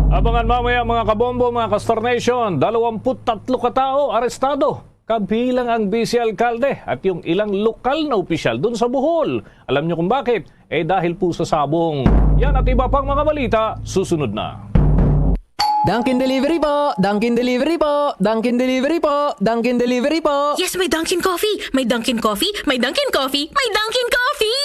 Abangan mamaya mga kabombo, mga Castor Nation, 23 katao arestado. Kabilang ang vice alkalde at yung ilang lokal na opisyal dun sa Bohol. Alam nyo kung bakit? Dahil po sa sabong. Yan at iba pang mga balita, susunod na. Dunkin Delivery po! Dunkin Delivery po! Dunkin Delivery po! Dunkin Delivery po! Yes, may Dunkin Coffee! May Dunkin Coffee! May Dunkin Coffee! May Dunkin Coffee!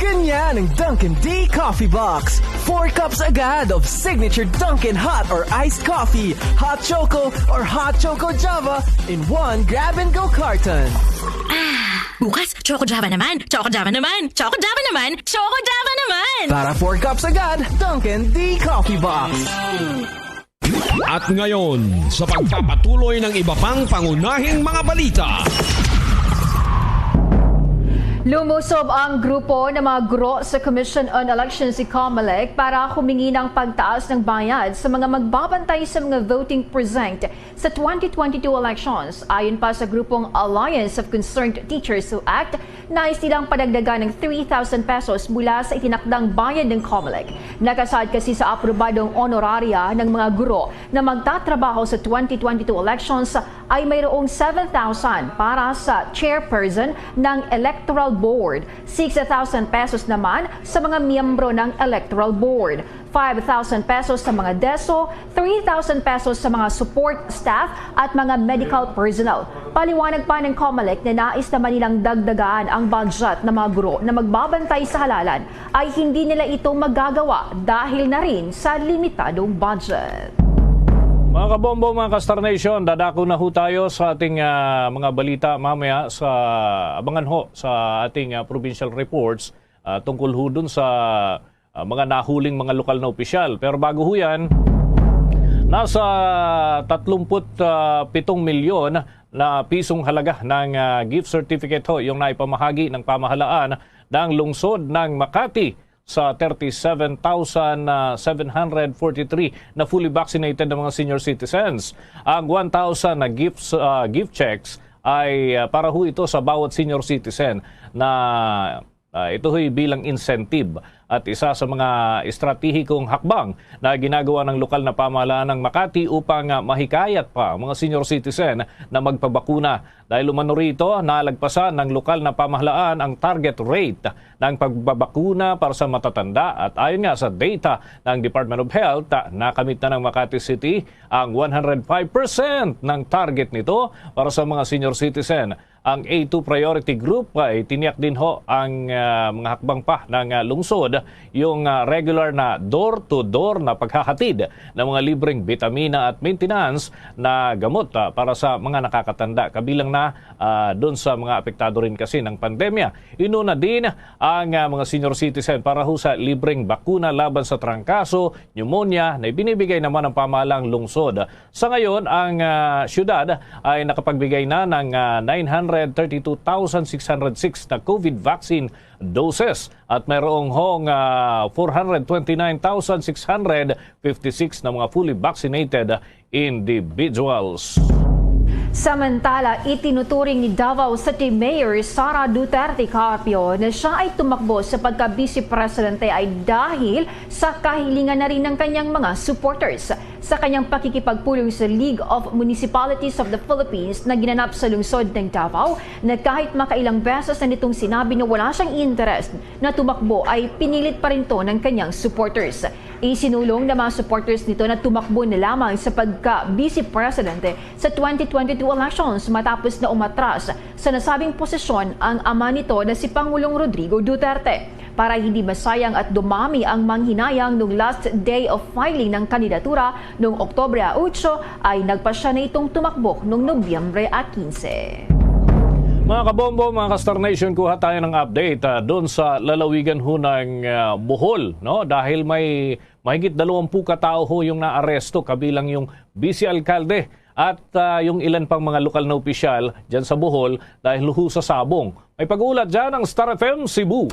Ganyan ang Dunkin D Coffee Box! 4 cups agad of signature Dunkin Hot or Iced Coffee, Hot Choco or Hot Choco Java in 1 grab-and-go carton. Bukas, Choco Java naman! Choco Java naman! Choco Java naman! Choco Java naman! Para 4 cups agad, Dunkin D Coffee Box! At ngayon, sa pagpapatuloy ng iba pang pangunahing mga balita. Lumusob ang grupo ng mga guro sa Commission on Elections si COMELEC para humingi ng pagtaas ng bayad sa mga magbabantay sa mga voting precinct sa 2022 elections. Ayon pa sa grupong Alliance of Concerned Teachers Who Act, nais nilang padagdagan ng 3,000 pesos mula sa itinakdang bayad ng COMELEC. Nakasaad kasi sa aprobadong honoraria ng mga guro na magtatrabaho sa 2022 elections ay mayroong 7,000 para sa chairperson ng Electoral Board, 6,000 pesos naman sa mga miyembro ng Electoral Board, 5,000 pesos sa mga DESO, 3,000 pesos sa mga support staff at mga medical personnel. Paliwanag pa ng COMELEC na nais naman nilang dagdagaan ang budget ng mga guro na magbabantay sa halalan ay hindi nila ito magagawa dahil na rin sa limitadong budget. Mga kabombo, mga Castor Nation, dadako na ho tayo sa ating mga balita mamaya sa abangan ho sa ating provincial reports tungkol ho dun sa mga nahuling mga lokal na opisyal. Pero bago ho yan, nasa 37 milyon na pisong halaga ng gift certificate ho yung naipamahagi ng pamahalaan ng lungsod ng Makati sa 37,743 na fully vaccinated na mga senior citizens. Ang 1,000 na gift checks ay para ho ito sa bawat senior citizen na ito ho'y bilang incentive at isa sa mga estratehikong hakbang na ginagawa ng lokal na pamahalaan ng Makati upang mahikayat pa mga senior citizen na magpabakuna. Dahil umano rito, nalagpasan ng lokal na pamahalaan ang target rate ng pagbabakuna para sa matatanda at ayon nga sa data ng Department of Health, nakamit na ng Makati City ang 105% ng target nito para sa mga senior citizen. Ang A2 priority group ay tiniyak din ho ang mga hakbang pa ng lungsod, yung regular na door-to-door na paghahatid ng mga libreng vitamina at maintenance na gamot para sa mga nakakatanda. Kabilang na doon sa mga apektado rin kasi ng pandemya. Inuna din ang mga senior citizen para ho sa libreng bakuna laban sa trangkaso, pneumonia na ibinibigay naman ng pamahalaang lungsod. Sa ngayon, ang syudad ay nakapagbigay na ng 932,606 na COVID vaccine doses at mayroong hong 429,656 na mga fully vaccinated individuals. Samantala, itinuturing ni Davao City Mayor Sara Duterte Carpio na siya ay tumakbo sa pagka-vice presidente ay dahil sa kahilingan na rin ng kanyang mga supporters. Sa kanyang pakikipagpulong sa League of Municipalities of the Philippines na ginanap sa lungsod ng Davao, na kahit makailang beses na nitong sinabi na wala siyang interest na tumakbo ay pinilit pa rin to ng kanyang supporters. Isinulong ng mga supporters nito na tumakbo na lamang sa pagka-vice presidente sa 2022 elections matapos na umatras sa nasabing posisyon ang ama nito na si Pangulong Rodrigo Duterte. Para hindi masayang at dumami ang manghinayang nung last day of filing ng kandidatura noong Oktubre 8 ay nagpasya na itong tumakbo noong Nobyembre 15. Mga kabombo, mga ka-Star Nation, kuha tayo ng update doon sa lalawigan ho ng Bohol. No? Dahil may mahigit 20 katao ho yung naaresto, kabilang yung vice alkalde at yung ilan pang mga lokal na opisyal dyan sa Bohol dahil ho sa sabong. May pag-uulat dyan ng Star FM Cebu.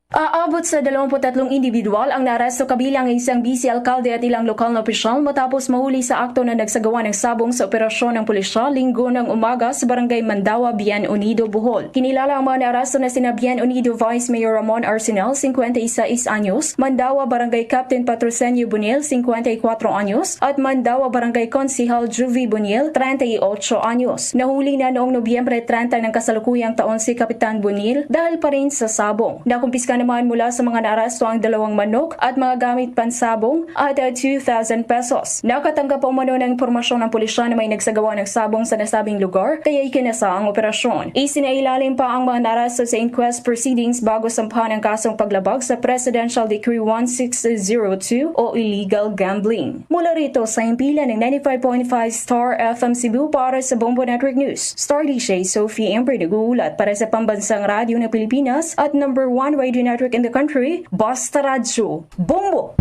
Aabot sa 23 individual ang naaresto kabilang isang vice alkalde at ilang lokal na opisyal matapos mahuli sa akto na nagsagawa ng sabong sa operasyon ng pulisya linggo ng umaga sa barangay Mandawa, Bien Unido, Bohol. Kinilala ang mga naaresto na sina Bien Unido Vice Mayor Ramon Arsenal, 56 anyos, Mandawa Barangay Captain Patrocinio Buniel, 54 anyos, at Mandawa Barangay Konsihal Juvie Buniel, 38 anyos. Nahuli na noong Nobyembre 30 ng kasalukuyang taon si Kapitan Buniel dahil pa rin sa sabong. Nakumpiska naman mula sa mga naaresto ang 2 manok at mga gamit pansabong at 2,000 pesos. Nakatanggap pa umano ng impormasyon ng pulisya na may nagsagawa ng sabong sa nasabing lugar kaya ikinasa ang operasyon. Isinailalim pa ang mga naaresto sa inquest proceedings bago sampahan ang kasong paglabag sa Presidential Decree 1602 o illegal gambling. Mula rito sa impila ng 95.5 Star FM Cebu para sa Bombo Network News, Star DJ Sophie Ember nag-uulat para sa Pambansang Radyo ng Pilipinas at number 1 radio network in the country, Basta Radyo, Bombo!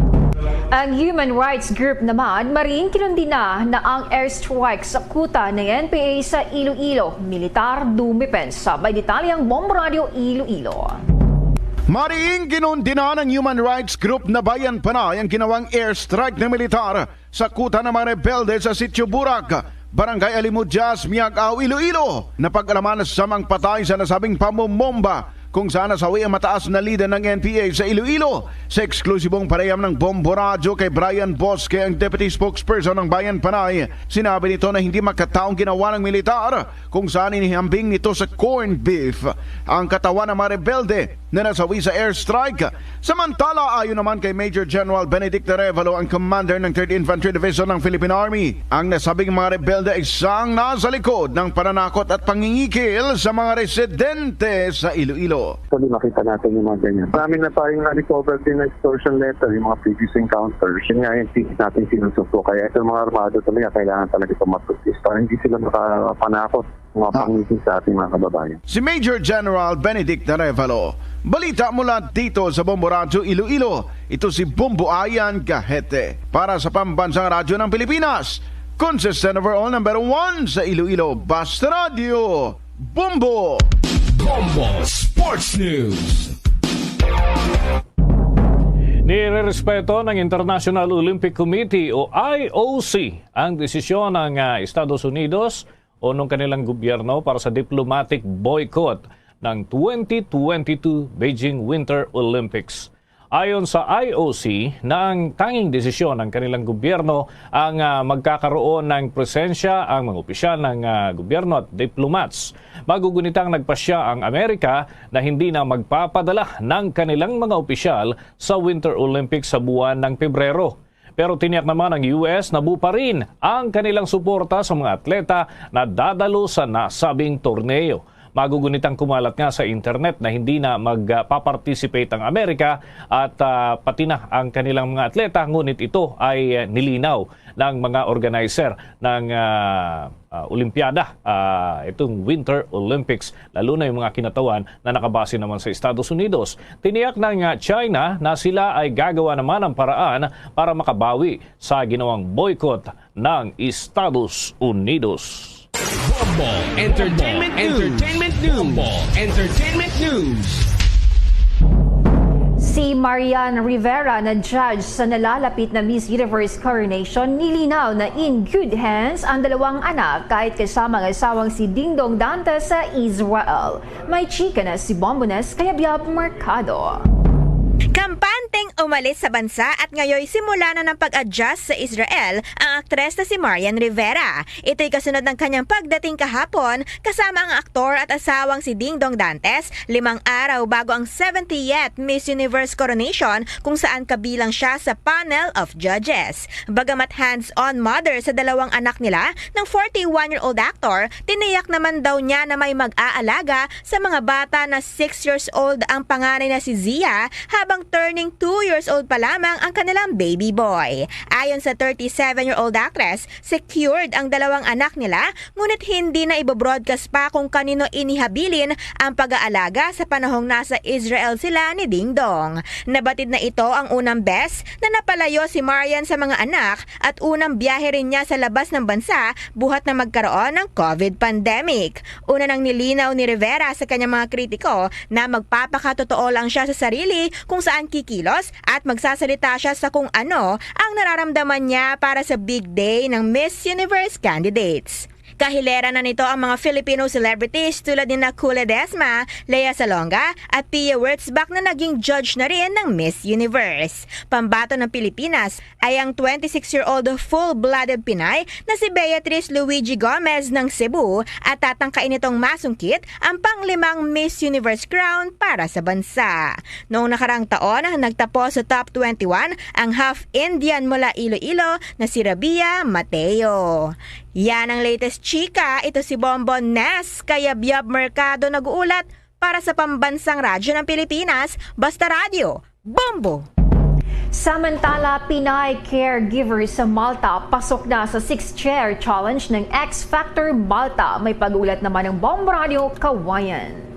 Ang human rights group naman, maring kinundina na ang airstrike sa kuta ng NPA sa Iloilo, militar dumipensa. May detalyang Bombo Radio Iloilo. Mariing kinundina ng human rights group na Bayan Panay ang ginawang airstrike ng militar sa kuta ng mga rebelde sa Sitio Burak, Barangay Alimudyas, Miagao, Iloilo. Napag-alaman na samang patay sa nasabing pamumomba kung saan nasawi ang mataas na leader ng NPA sa Iloilo. Sa eksklusibong pareham ng Bombo Radio kay Brian Bosque, ang deputy spokesperson ng Bayan Panay, sinabi nito na hindi makataong ginawa ng militar kung saan inihambing nito sa corned beef ang katawan ng mga rebelde na nasawi sa airstrike. Samantala, ayon naman kay Major General Benedict Arevalo, ang commander ng 3rd Infantry Division ng Philippine Army, ang nasabing mga rebelde ay isang nasa likod ng pananakot at pangingikil sa mga residente sa Iloilo. Actually, makita natin yung mga ganyan. Marami na tayong na-recover din na extortion letter, yung mga previous encounters. Yun nga yung things natin sinusuko. Kaya ito mga armado talaga, kailangan talaga ito matutis para hindi sila makapanakot mga pangisin sa ating mga kababayan. Si Major General Benedict Arevalo. Balita mula dito sa Bombo Radio Iloilo. Ito si Bombo Ayan Gahete para sa Pambansang Radyo ng Pilipinas. consistent overall number 1 sa Iloilo. Basta Radio, Bombo! Bombo Sports News. Nirerespeto ng International Olympic Committee o IOC ang desisyon ng Estados Unidos o ng kanilang gobyerno para sa diplomatic boycott ng 2022 Beijing Winter Olympics. Ayon sa IOC na ang tanging desisyon ng kanilang gobyerno ang magkakaroon ng presensya ang mga opisyal ng gobyerno at diplomats. Magugunitang nagpasya ang Amerika na hindi na magpapadala ng kanilang mga opisyal sa Winter Olympics sa buwan ng Pebrero. Pero tiniyak naman ng US na buo pa rin ang kanilang suporta sa mga atleta na dadalo sa nasabing torneo. Magugunitang kumalat nga sa internet na hindi na magpaparticipate ang Amerika at pati na ang kanilang mga atleta, ngunit ito ay nilinaw ng mga organizer ng Olimpiada, itong Winter Olympics, lalo na yung mga kinatawan na nakabase naman sa Estados Unidos. Tiniyak ng China na sila ay gagawa naman ng paraan para makabawi sa ginawang boycott ng Estados Unidos. Bombo Entertainment News. Si Marian Rivera na judge sa nalalapit na Miss Universe coronation, nilinaw na in good hands ang dalawang anak kahit kasama ang asawang si Dingdong Dantes sa Israel. May chika na si Bombones kaya Biab Mercado. Kampanteng umalis sa bansa at ngayon simula na ng pag-adjust sa Israel ang aktres na si Marian Rivera. Ito'y kasunod ng kanyang pagdating kahapon kasama ang aktor at asawang si Dingdong Dantes 5 araw bago ang 70th Miss Universe coronation kung saan kabilang siya sa panel of judges. Bagamat hands-on mother sa dalawang anak nila ng 41-year-old actor, tiniyak naman daw niya na may mag-aalaga sa mga bata na 6 years old ang panganay na si Zia habang turning 2 years old pa lamang ang kanilang baby boy. Ayon sa 37-year-old actress, secured ang dalawang anak nila ngunit hindi na ibobroadcast pa kung kanino inihabilin ang pag-aalaga sa panahong nasa Israel sila ni Dingdong. Nabatid na ito ang unang beses na napalayo si Marian sa mga anak at unang biyahe rin niya sa labas ng bansa buhat na magkaroon ng COVID pandemic. Una nang nilinaw ni Rivera sa kanyang mga kritiko na magpapakatotoo lang siya sa sarili kung saan kikilos at magsasalita siya sa kung ano ang nararamdaman niya para sa big day ng Miss Universe candidates. Kahilera na nito ang mga Filipino celebrities tulad ni Kule Desma, Lea Salonga at Pia Wurtzbach na naging judge na rin ng Miss Universe. Pambato ng Pilipinas ay ang 26-year-old full-blooded Pinay na si Beatrice Luigi Gomez ng Cebu at tatangkain itong masungkit ang pang-5 Miss Universe crown para sa bansa. Noong nakarang taon, nagtapos sa top 21 ang half-Indian mula Iloilo na si Rabia Mateo. Yan ang latest chika. Ito si Bonbon Nes, kaya Biab Mercado nag-uulat para sa pambansang radyo ng Pilipinas, Basta Radio, Bombo! Samantala, Pinay caregiver sa Malta pasok na sa 6th chair challenge ng X Factor Malta. May pag-ulat naman ng Bombo Radio Kawayan.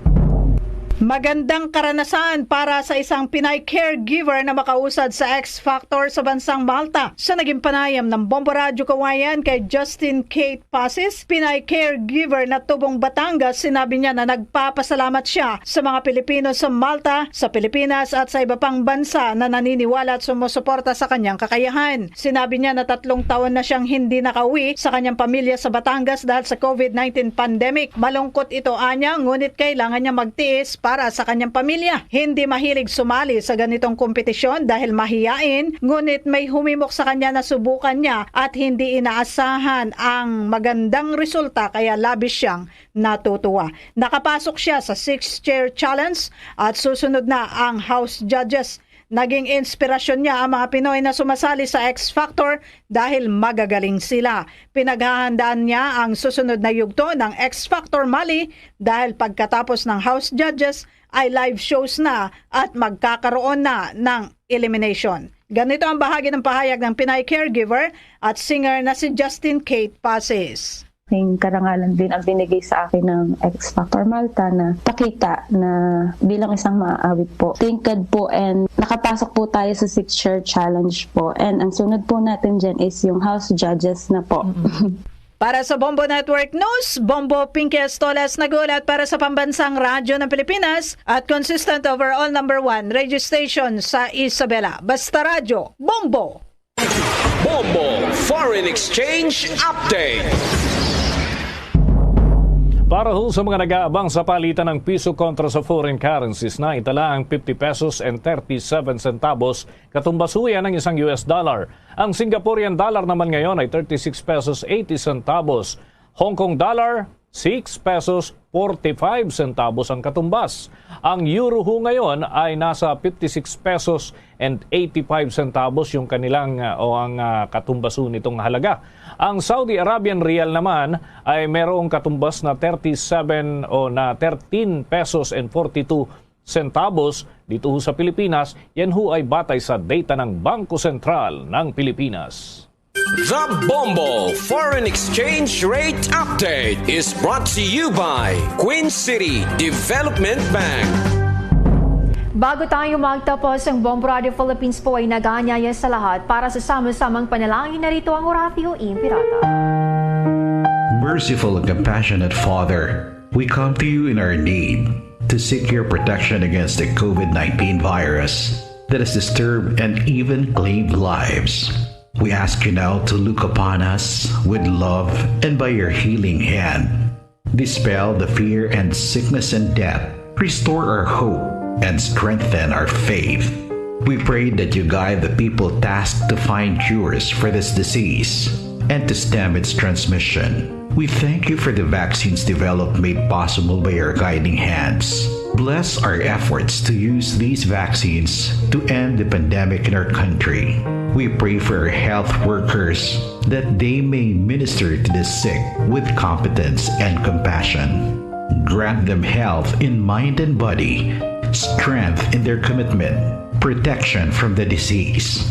Magandang karanasan para sa isang Pinay caregiver na makausad sa X Factor sa bansang Malta. Sa naging panayam ng Bombo Radyo Kawayan kay Justin Kate Pasis, Pinay caregiver na tubong Batangas, sinabi niya na nagpapasalamat siya sa mga Pilipino sa Malta, sa Pilipinas at sa iba pang bansa na naniniwala at sumusuporta sa kanyang kakayahan. Sinabi niya na 3 taon na siyang hindi nakauwi sa kanyang pamilya sa Batangas dahil sa COVID-19 pandemic. Malungkot ito anya, ngunit kailangan niya magtiis para sa kanyang pamilya. Hindi mahilig sumali sa ganitong kompetisyon dahil mahiyain, ngunit may humimok sa kanya na subukan niya at hindi inaasahan ang magandang resulta kaya labis siyang natutuwa. Nakapasok siya sa 6th chair challenge at susunod na ang House Judges. Naging inspirasyon niya ang mga Pinoy na sumasali sa X Factor dahil magagaling sila. Pinaghahandaan niya ang susunod na yugto ng X Factor Mali dahil pagkatapos ng House Judges ay live shows na at magkakaroon na ng elimination. Ganito ang bahagi ng pahayag ng Pinay caregiver at singer na si Justin Kate Pasis. malaking karangalan din ang binigay sa akin ng X Factor Malta na pakita na bilang isang maaawit po. Tingkad po and nakapasok po tayo sa 6-share challenge po. And ang sunod po natin dyan is yung House Judges na po. Para sa Bombo Network News, Bombo Pinky Estolas nagulat para sa Pambansang Radyo ng Pilipinas at consistent overall number 1 radio station sa Isabela. Basta Radyo, Bombo! Bombo Foreign Exchange Update. Para ho sa mga nag-aabang sa palitan ng piso kontra sa foreign currencies na itala ang 50 pesos and 37 centavos katumbas ho yan ng isang US dollar. Ang Singaporean dollar naman ngayon ay 36 pesos 80 centavos. Hong Kong dollar, 6 pesos 45 centavos ang katumbas. Ang euro ho ngayon ay nasa 56 pesos and 85 centavos yung kanilang ang katumbas ho nitong halaga. Ang Saudi Arabian Rial naman ay merong katumbas na 13 pesos and 42 centavos dito ho sa Pilipinas. Yan ho ay batay sa data ng Bangko Sentral ng Pilipinas. The Bombo Foreign Exchange Rate Update is brought to you by Queen City Development Bank. Bago tayo magtapos, ang Bombo Radio Philippines po ay nag-aanyaya sa lahat para sa sama-samang panalangin. Narito ang Horacio Impirata. Merciful and compassionate Father, we come to you in our need to seek your protection against the COVID-19 virus that has disturbed and even claimed lives. We ask you now to look upon us with love and by your healing hand. Dispel the fear and sickness and death. Restore our hope and strengthen our faith. We pray that you guide the people tasked to find cures for this disease and to stem its transmission. We thank you for the vaccines developed made possible by your guiding hands. Bless our efforts to use these vaccines to end the pandemic in our country. We pray for our health workers that they may minister to the sick with competence and compassion. Grant them health in mind and body, strength in their commitment, protection from the disease.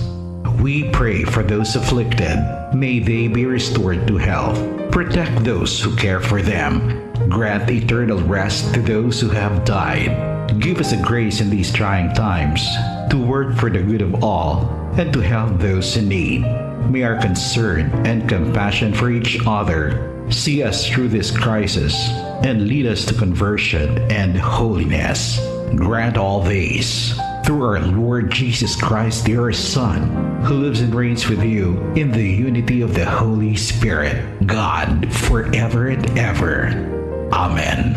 We pray for those afflicted. May they be restored to health. Protect those who care for them. Grant eternal rest to those who have died. Give us a grace in these trying times to work for the good of all and to help those in need. May our concern and compassion for each other see us through this crisis and lead us to conversion and holiness. Grant all these through our Lord Jesus Christ, your Son, who lives and reigns with you in the unity of the Holy Spirit, God, forever and ever. Amen.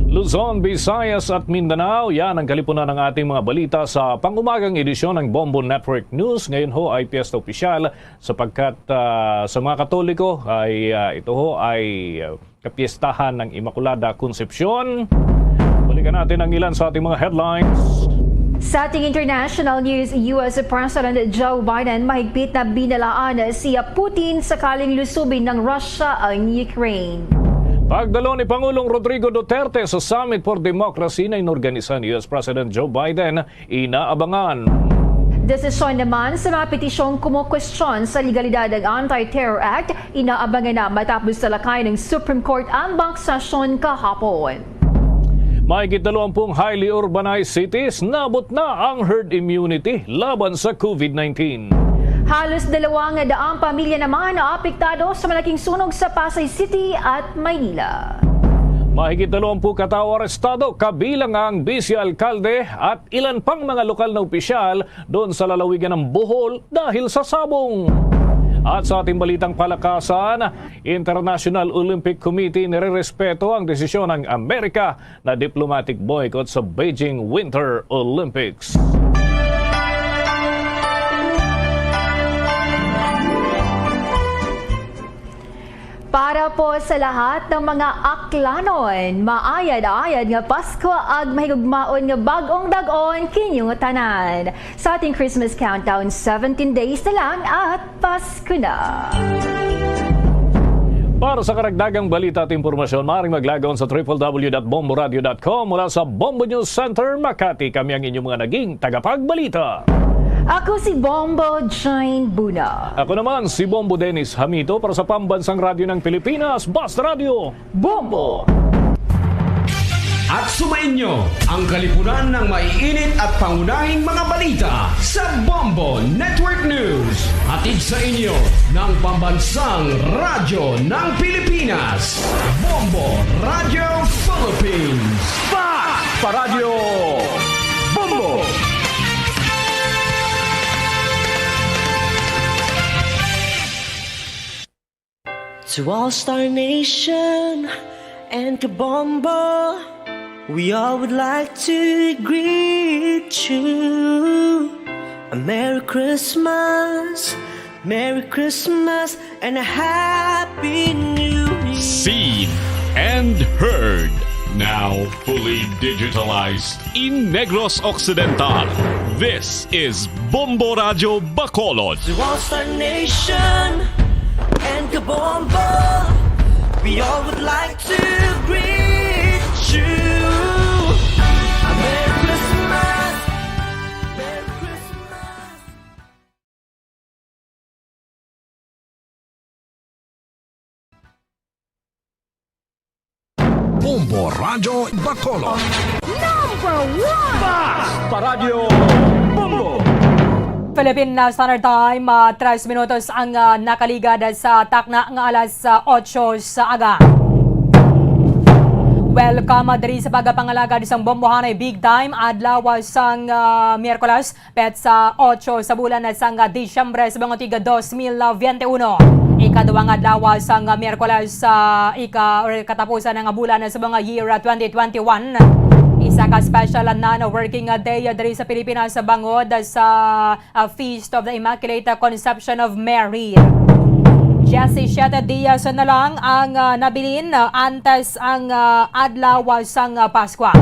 Luzon, Visayas at Mindanao, yan ang kalipunan ng ating mga balita sa pangumagang edisyon ng Bombo Network News. Ngayon ho ay piyesta opisyal sapagkat sa mga Katoliko ay ito ho ay kapiestahan ng Immaculada Concepcion. Balikan natin ang ilan sa ating mga headlines. Sa ating international news, US President Joe Biden mahigpit na binalaan si Putin sakaling lusubin ng Russia ang Ukraine. Pagdalo ni Pangulong Rodrigo Duterte sa Summit for Democracy na inorganisa ni US President Joe Biden, inaabangan. Desisyon naman sa mga petisyong kumukwestiyon sa legalidad ng Anti-Terror Act, inaabangan na matapos talakay ng Supreme Court ang bangsasyon kahapon. Mahigit 20 highly urbanized cities, nabot na ang herd immunity laban sa COVID-19. Halos 200 pamilya naman na apektado sa malaking sunog sa Pasay City at Maynila. Mahigit 20 katao arestado, kabilang ang vice alkalde at ilan pang mga lokal na opisyal doon sa lalawigan ng Bohol dahil sa sabong. At sa ating balitang palakasan, International Olympic Committee nirerespeto ang desisyon ng Amerika na diplomatic boycott sa Beijing Winter Olympics. Para po sa lahat ng mga aklanon, maayad-ayad nga Pasko ag mahigugmaon nga bag-ong dag-on kinyong tanan. Sa ating Christmas countdown, 17 days na lang at Pasko na. Para sa karagdagang balita at impormasyon, maaaring maglagaw sa www.bomboradio.com mula sa Bombo News Center, Makati. Kami ang inyong mga naging tagapagbalita. Ako si Bombo Jane Buna. Ako naman si Bombo Dennis Hamito para sa Pambansang Radyo ng Pilipinas, Basta Radio Bombo! At sumainyo ang kalipunan ng maiinit at pangunahing mga balita sa Bombo Network News. Hatid sa inyo ng Pambansang Radyo ng Pilipinas, Bombo Radio Philippines. Pa Radio Bombo! To All-Star Nation and Kabombo, we all would like to greet you. A Merry Christmas, and a Happy New Year. Seen and heard. Now fully digitalized in Negros Occidental. This is Bombo Radio Bacolod. To All-Star Nation and Kabombo, we all would like to greet you. A Merry Christmas, Merry Christmas. Bombo Radio Bacolod. Number 1! Basta Radio Bombo! Philippine Standard Time, 3 minutos ang nakaligad sa takna ng alas 8 sa aga. Welcome diri sa pagpangalaga isang bombohanay big time adlaw sang Miyerkules pet sa 8 sa bulan sang Disyembre sa mga tiga 2021. Ikaduhang adlaw sang Miyerkules sa katapusan ng bulan sa mga year 2021. Isa ka special na working day diri sa Pilipinas sa bangod sa Feast of the Immaculate Conception of Mary. 17 Dias na lang ang nabilin antes ang adlaw sang Pasko.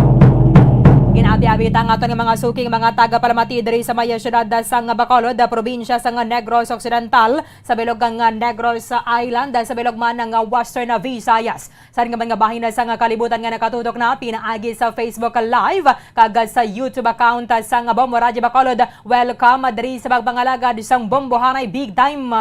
Ginabi-abit ang ato ng mga suking mga taga-palamati diri sa maya syudad sang Bacolod, probinsya sang Negros Occidental, sa bilog ng Negros Island, sa bilog man ng Western Visayas. Sa nga mga bahin sang kalibutan nga nakatutok na pinaagi sa Facebook Live kag sa YouTube account sang Bombo Radio Bacolod. Welcome diri sa pagpangalagad sang bombohanay big time.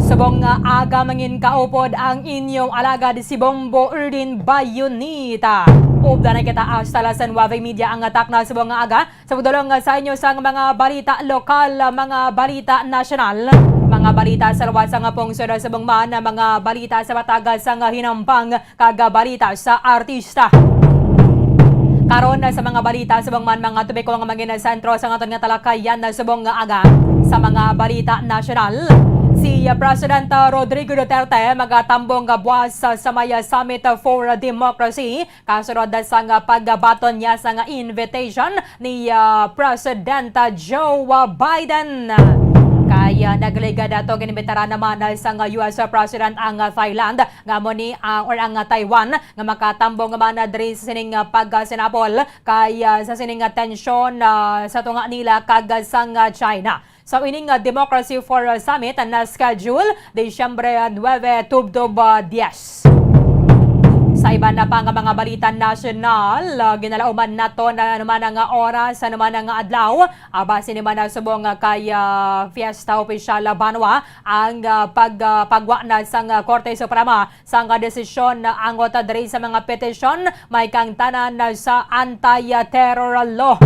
Subong aga mangin kaupod ang inyong alagad si Bombo Erdin Bayonita. Upda na kita hasta San Nueva Media ang atak na subong aga. Sa pagdulong sa inyo sa mga balita lokal, mga balita nasyonal, mga balita sa luwas sa pungsod sa bangman, mga balita sa batagas sa hinampang, kag balita sa artista. Karon sa mga balita sa bangman, mga tubig ko nga maging sentro sa aton nga talakayan na subong aga sa mga balita nasyonal. Si President Rodrigo Duterte magatambong buwas sa Maya Summit for Democracy kasunod sa pagbaton niya sa invitation ni President Joe Biden. Kaya nagliga dato ginibitara naman sa US President ang Thailand nga mo ni or ang Taiwan nga makatambong man diri sa sining pagsinapol kaya sa sining tensyon sa tunga nila kag sang China. Sa ining Democracy for Summit na schedule Disyembre 9 tubdob 10. Sa iba na pang mga balita nasyonal, ginalauman nato na naman ang oras sa naman ang adlaw. Base naman na subong kay Fiesta Oficial Banwa ang pagwa na sang Korte Suprema sang desisyon na angot diri sa mga petisyon may kang tanan sa anti-terror law.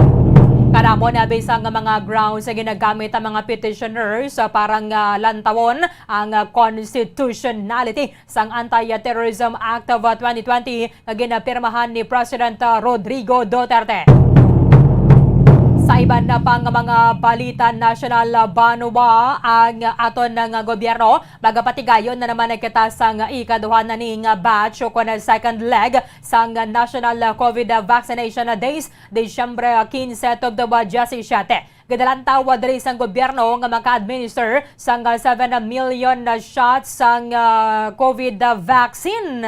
Kanamo na bisang mga grounds sa ginagamit ang mga petitioners parang lantawon ang constitutionality sang Anti-Terrorism Act of 2020 na ginapirmahan ni President Rodrigo Duterte. Sa iban na pang mga balita nasyonal, Banwa ang aton ng gobyerno magapatigayon na naman kita sang ikaduha na ning batch o kung second leg sang National COVID Vaccination Days Disyembre 15 tubdob 17. Gadalantaw diri sang gobyerno nga maka-administer sang 7 million shots sang COVID vaccine.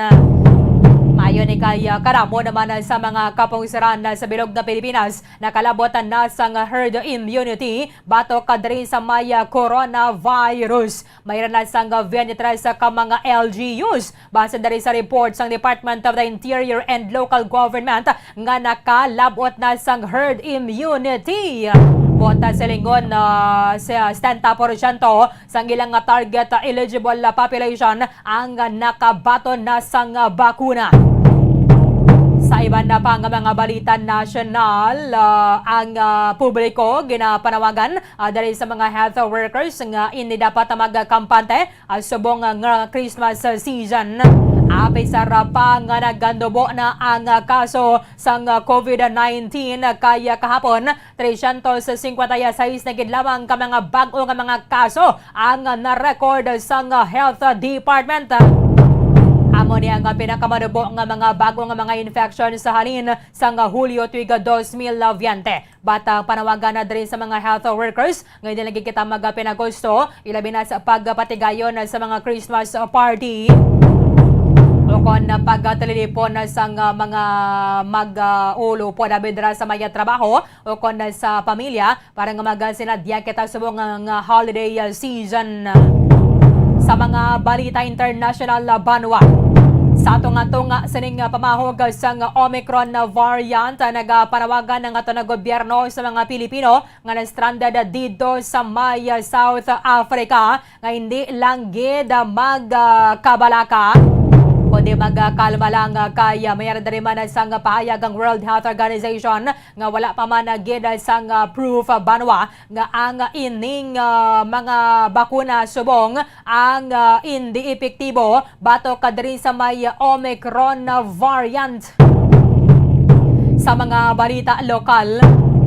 Mayo ni kay karamo naman sa mga kapungsiran sa bilog na Pilipinas nakalabotan na sang herd immunity batok kadiri sa maya coronavirus. Mayroon na sang 23 ka mga LGUs base diri sa report sang Department of the Interior and Local Government nga nakalabot na sang herd immunity. Bota sa lingon sa 70% sa ilang target eligible population ang nakabaton na sang bakuna. Sa iba na pang mga balita national, ang publiko ginapanawagan dahil sa mga health workers nga hindi dapat magkampante subong nga Christmas season. Apay sa rapa nga nagandubo na ang kaso sa COVID-19 kaya kahapon 356 na gidlamang ka mga bago nga mga kaso ang na-record sa health department. Amo niya nga pinakamanubo nga mga bago nga mga infection sa halin sa Hulyo tuig 2020. Batang panawagan na din sa mga health workers nga hindi lagi kita magpinagusto ilabi na sa pagpatigayon sa mga Christmas party. Ukon na pagtalilipon sa mga mag-ulo po na bidra sa maya trabaho ukon na sa pamilya para nga magasinadya kita subong nga holiday season. Sa mga balita international banwa, sa tunga-tunga sining pamahog sa Omicron variant nagapanawagan ng ato na gobyerno sa mga Pilipino nga na-stranded dito sa may South Africa nga hindi lang gid magkabalaka kundi magkalma lang kaya mayroon na rin man sang pahayag ang World Health Organization nga wala pa man gid sang proof banwa nga ang ining mga bakuna subong ang hindi epektibo bato kadiri sa may Omicron variant. Sa mga balita lokal,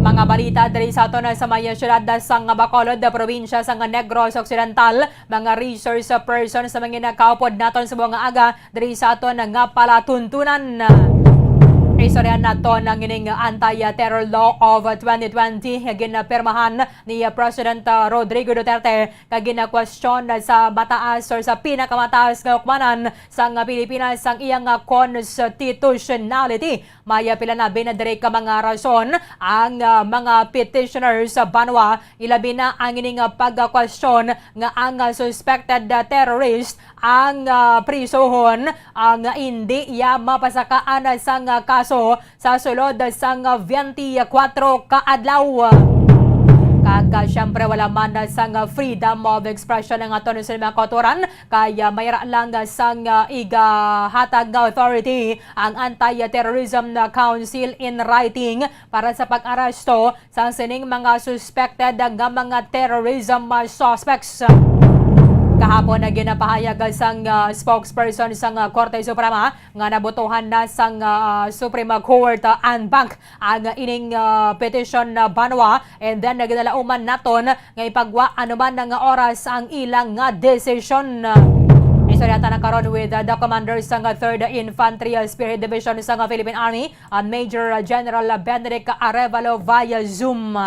mga balita diri sa ato na sa may syudad sang Bacolod, probinsya sang Negros Occidental, mga resource person sa mga nakaupod naton sa mga aga diri sa ato nga palatuntunan. Istorya nato ng ining anti-terror law of 2020 ginapirmahan ni President Rodrigo Duterte kagina question sa mataas or sa pinakamataas nga hukmanan sang Pilipinas sang iyang constitutionality. Maya pila na binadire ka mga rason ang mga petitioners sa banwa ilabi na ang ining pag-question nga ang suspected terrorist ang prisohon ang hindi iya mapasakaan sang kaso sa sulod sang 24 kaadlaw. Kaga siyempre wala man sang freedom of expression ng ato sa mga kauturan kaya mayra lang sang igahatag nga authority ang Anti-Terrorism Council in writing para sa pag-aresto sa sining mga suspected nga mga terrorism suspects. Kahapon na ginapahayag sang spokesperson sang Korte Suprema nga nabutuhan na sang Supreme Court and Bank ang ining petition na banwa and then nagdalauman naton nga ipagwa anuman nga oras ang ilang nga decision. Istoryata na karon with the commander sang 3rd Infantry Spearhead Division sang Philippine Army, Major General Benedict Arevalo via Zoom.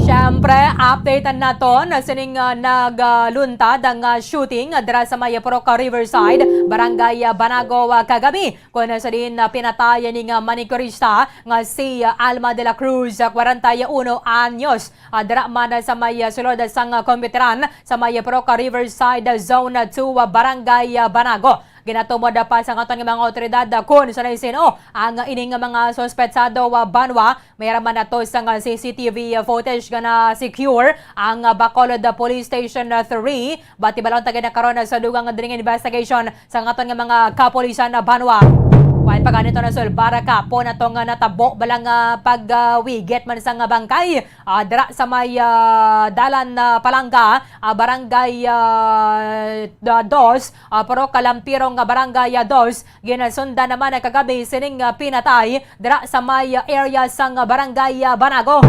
Siyempre, updatean naton sining nagluntad ang shooting dira sa may Poroca Riverside, Barangay Banago kagabi. Kung sa din pinatayan ni manicurista nga si Alma de la Cruz, 41 anyos. Dira man sa may sulod sang komputeran sa may Poroca Riverside Zone 2, Barangay Banago. Ginatumod pa sa katon ng mga otoridad kung sa sino ang ining mga sospetsado banwa. Mayroon man nato sa CCTV footage na secure ang Bacolod Police Station 3. Bati balon tagay na karon sa dugang dring investigation sa katon ng mga kapolisan banwa. While pagganito na sulbara ka po na itong natabo balang pagwiget man sa bangkay dira sa may dalan Palanga, Barangay 2, pero kalampirong Barangay 2, ginasunda naman kagabi sining pinatay dira sa may area sang Barangay Banago.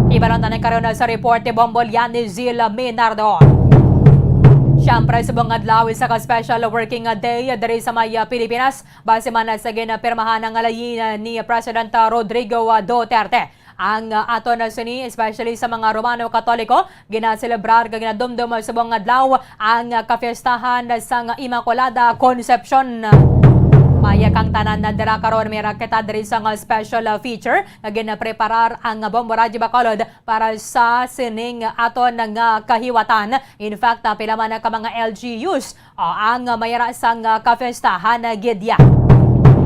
Ibalon na karon sa report ni Bombolyan ni Zil Minardo. Siyempre, sa mga adlaw sa special working day diri sa may Pilipinas, base man sa ginapirmahan ng alayin ni President Rodrigo Duterte. Ang ato na sini, especially sa mga Romano Katoliko, ginaselebrar kag ginadumdum sa mga adlaw ang kapiestahan sa Immaculada Concepcion. Maya kang tanan na dira karon may raketa diri sa special feature nga ginapreparar ang Bombo Radyo Bacolod para sa sining ato nga kahiwatan. In fact, pila man ka mga LGUs ang mayara sang kafestahan gidya.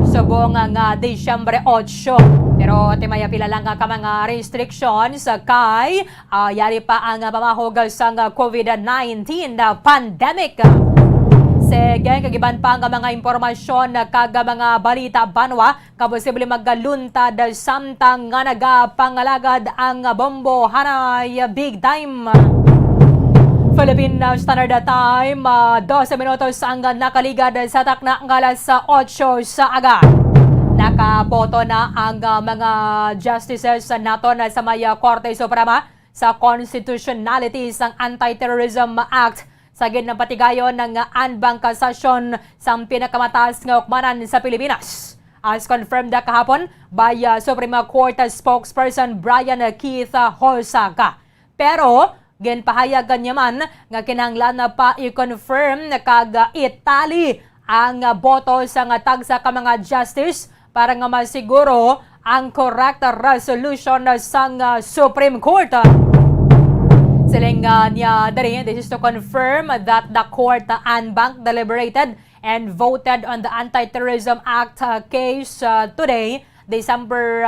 Subong nga Disyembre 8. Pero timaya pila lang ka mga restrictions kay yari pa ang pamahog sa COVID-19 na pandemic. Sige, kagiban pa ang mga impormasyon kag mga balita banwa, kaposible magluntad samtang nga nagapangalagad ang bombo hanay big time. Philippine Standard Time, 12 minutos ang nakaligad sa takna ng alas 8 sa aga. Nakaboto na ang mga justices naton sa may Korte Suprema sa constitutionality ng Anti-Terrorism Act sa ginapatigayon ng anbang kasasyon sa pinakamataas nga hukmanan sa Pilipinas. As confirmed kahapon by Supreme Court spokesperson Brian Keith Holsaca. Pero ginpahayagan niya man nga kinahanglan na pa i-confirm na kag itali ang boto sa nga tagsa ka mga justice para nga masiguro ang correct resolution sa Supreme Court. Siling niya dari, this is to confirm that the court anbank deliberated and voted on the Anti-Terrorism Act case today, December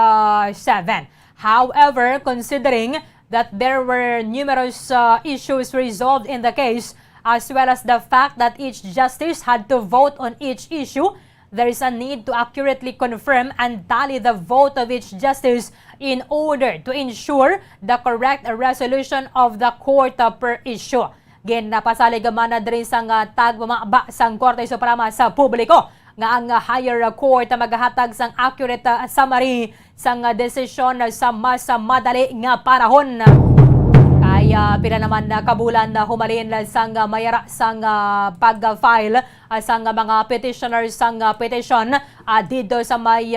7. However, considering that there were numerous issues resolved in the case, as well as the fact that each justice had to vote on each issue, there is a need to accurately confirm and tally the vote of each justice in order to ensure the correct resolution of the court per issue. Ginapasalig man na din sang tagmamaba sang Korte Suprema sa publiko nga ang higher court maghahatag sang accurate summary sang desisyon sa mas madali nga panahon. Kaya pila naman na kabulan na humalin sang mayara sang pag-file sang mga petitioners sang petition dito sa may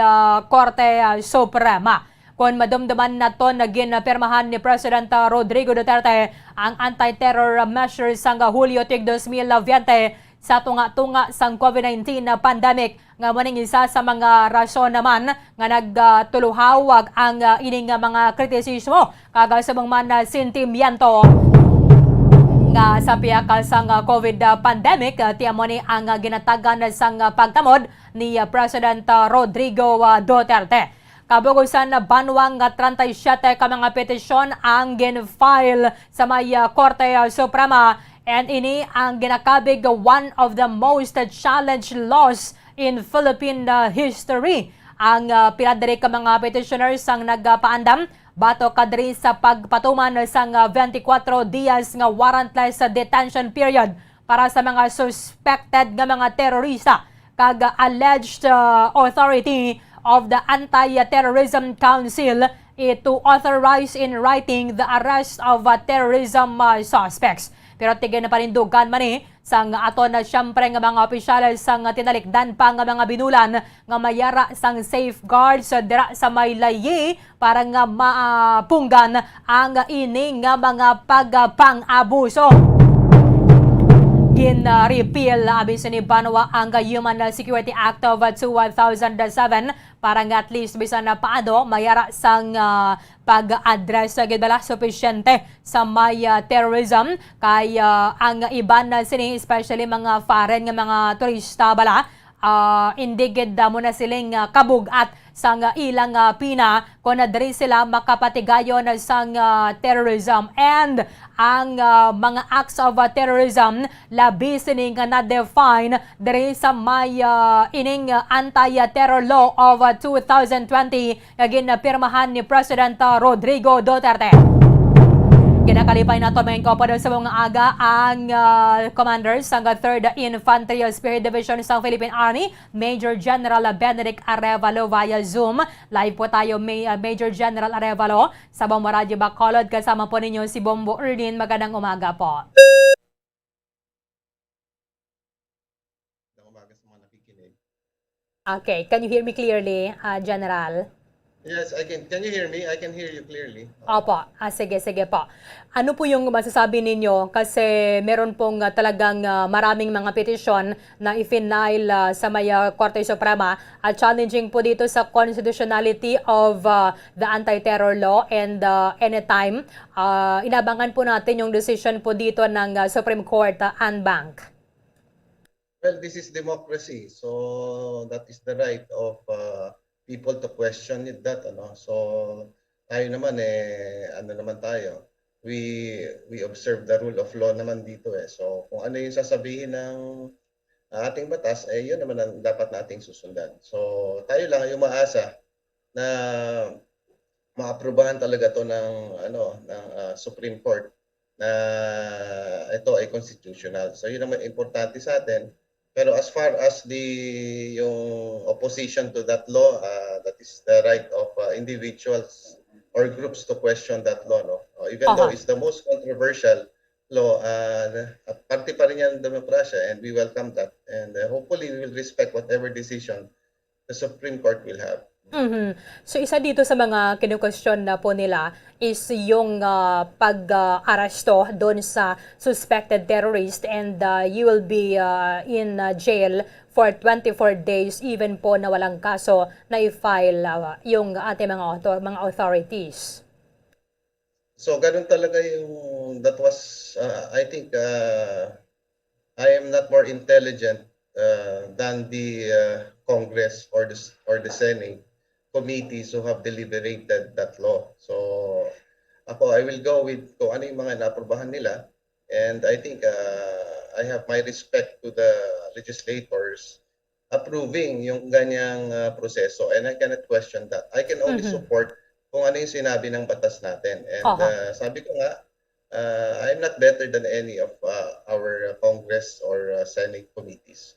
Korte Suprema. Kung madumduman na to naging pirmahan ni President Rodrigo Duterte ang anti-terror measures sang Hulyo 2020 sa tunga-tunga sang COVID-19 na pandemic nga maning isa sa mga rason naman nga nagtuluhawag ang ining mga kritisismo kaga sa mga sentimiento nga sa piyakal sang COVID pandemic. Tiamo ni ang ginatagan sang pagtamod ni President Rodrigo Duterte. Kabugusan na banwang 37 ka mga petisyon ang gin-file sa may Korte Suprema. And ini ang ginakabig one of the most challenged laws in Philippine history. Ang piladiri ka mga petitioners ang nagpaandam bato kadri sa pagpatuman sang 24 dias nga warrantless detention period para sa mga suspected nga mga terorista kag alleged authority of the Anti-Terrorism Council to authorize in writing the arrest of terrorism suspects. Pero tigay na panindugan man sang ato na siyempre nga mga opisyales sang tinalikdan pa nga mga binulan nga mayara sang safeguards dira sa may layi para nga mapunggan ang ini nga mga pagpang-abuso. Gin-repeal abis ni Banwa ang Human Security Act of 2007 para nga at least bisan na paano mayara sang pag-address gidala sufisyente sa may terrorism kay ang iban na sini especially mga foreign nga mga turista bala indigid mo na siling kabugat sang ilang pina kung na diri sila makapatigayon sang terrorism and ang mga acts of terrorism labi sini nga na-define diri sa may ining anti-terror law of 2020 nga ginapirmahan ni President Rodrigo Duterte. Ginakalipay na ito mga kaupad sa mga aga ang commanders ng 3rd Infantry Spirit Division sa Philippine Army, Major General Benedict Arevalo via Zoom. Live po tayo Major General Arevalo sa Bombo Radio Bacolod. Kasama po ninyo si Bombo Erdin. Magandang umaga po. Okay, can you hear me clearly, General? Yes, I can. Can you hear me? I can hear you clearly. Opo. Sige po. Ano po yung masasabi ninyo? Kasi meron pong talagang maraming mga petisyon na i-file sa may Korte Suprema at challenging po dito sa constitutionality of the anti-terror law and anytime inabangan po natin yung decision po dito ng Supreme Court anbank. Well, this is democracy. So that is the right of people to question that, ano. So tayo naman ano naman tayo, we observe the rule of law naman dito So kung ano yung sasabihin ng ating batas, yun naman ang dapat nating susundan. So tayo lang yung maasa na maaprubahan talaga to ng Supreme Court na ito ay constitutional. So yun naman importante sa atin. Pero as far as yung opposition to that law, that is the right of individuals or groups to question that law, no? Even though it's the most controversial law, parte pa rin yan ng demokrasya, and we welcome that. And hopefully we will respect whatever decision the Supreme Court will have. So isa dito sa mga kinu-question na po nila is yung pag-aresto doon sa suspected terrorist, and you will be in jail for 24 days even po na walang kaso na i-file yung ating mga authorities. So ganun talaga yung that was I think I am not more intelligent than the Congress or the Senate committees who have deliberated that law. So ako, I will go with kung ano yung mga naaprubahan nila, and I think I have my respect to the legislators approving yung ganyang proseso, and I cannot question that. I can only support kung ano yung sinabi ng batas natin. And sabi ko nga, I'm not better than any of our Congress or Senate committees.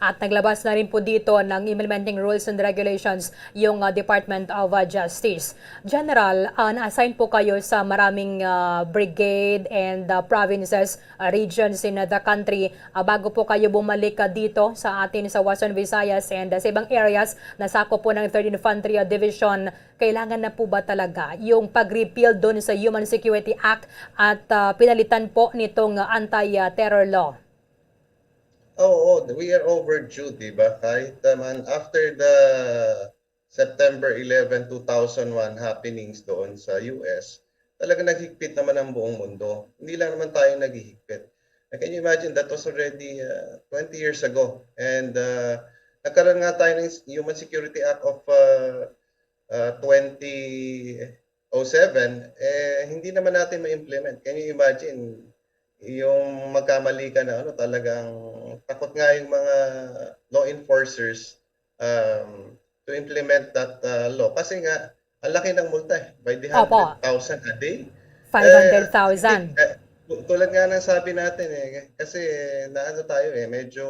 At naglabas na rin po dito ng implementing rules and regulations yung Department of Justice. General, na-assign po kayo sa maraming brigade and provinces, regions in the country. Bago po kayo bumalik dito sa atin sa Western Visayas and sa ibang areas na sakop po ng 3rd Infantry Division, kailangan na po ba talaga yung pag-repeal doon sa Human Security Act at pinalitan po nitong anti-terror law? We are overdue, di ba? Kahit after the September 11, 2001 happenings doon sa US, talaga naghigpit naman ang buong mundo. Hindi lang naman tayo naghihigpit. Can you imagine, that was already 20 years ago. And nagkaroon nga tayo ng Human Security Act of 2007, hindi naman natin ma-implement. Can you imagine, yung magkamali ka na talagang takot nga yung mga law enforcers to implement that law. Kasi nga, ang laki ng multa by the 100,000 a day. 500,000. Tulad nga ng sabi natin kasi tayo medyo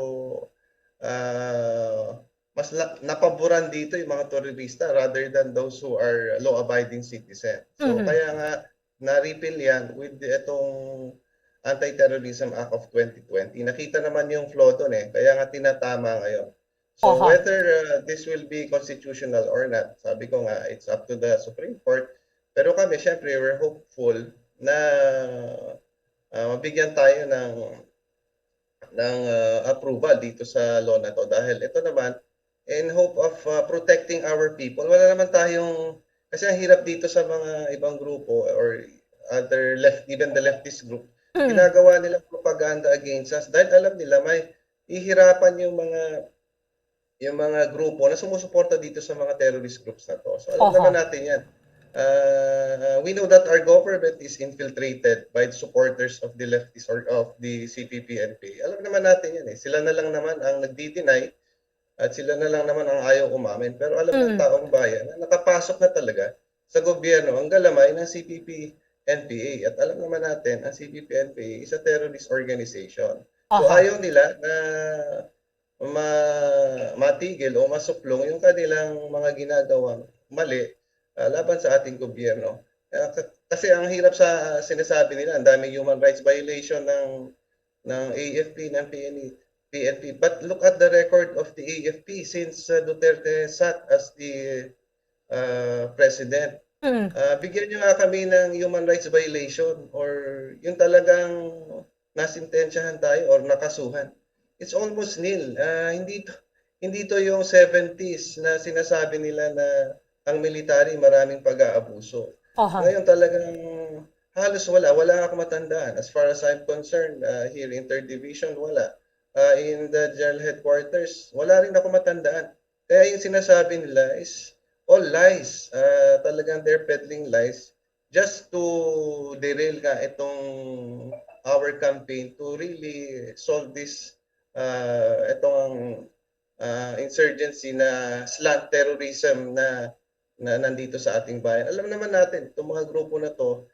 mas napaboran dito yung mga terorista rather than those who are law-abiding citizens. So kaya nga na-repeal yan with itong Anti-Terrorism Act of 2020. Nakita naman yung flaw doon kaya nga tinatama ngayon. So whether this will be constitutional or not, sabi ko nga, it's up to the Supreme Court. Pero kami, syempre, we're hopeful na mabigyan tayo ng approval dito sa law na to. Dahil ito naman, in hope of protecting our people. Wala naman tayong, kasi ang hirap dito sa mga ibang grupo or other even the leftist group, ginagawa nilang propaganda against us dahil alam nila may ihirapan yung mga grupo na sumusuporta dito sa mga terrorist groups na to. So alam naman natin yan. We know that our government is infiltrated by the supporters of the leftists or of the CPP-NP. Alam naman natin yan Sila na lang naman ang nagdi-deny at sila na lang naman ang ayaw umamin. Pero alam ng taong bayan na nakapasok na talaga sa gobyerno ang galamay ng CPP-NPA. At alam naman natin, ang CPP-NPA is a terrorist organization. So ayaw nila na matigil o masuplong yung kanilang mga ginagawang mali laban sa ating gobyerno. Kasi ang hirap sa sinasabi nila, ang daming human rights violation ng AFP, ng PNP. But look at the record of the AFP since Duterte sat as the president. Bigyan nyo nga kami ng human rights violation or yung talagang nasintensyahan tayo or nakasuhan. It's almost nil. Hindi to yung 70s na sinasabi nila na ang military maraming pag-aabuso. Ngayon talagang halos wala akong matandaan. As far as I'm concerned, here in 3rd Division, wala. In the general headquarters, wala rin ako matandaan Kaya yung sinasabi nila is all lies. Talagang they're peddling lies just to derail nga itong our campaign to really solve this itong insurgency na slant terrorism na nandito sa ating bayan. Alam naman natin, itong mga grupo na to,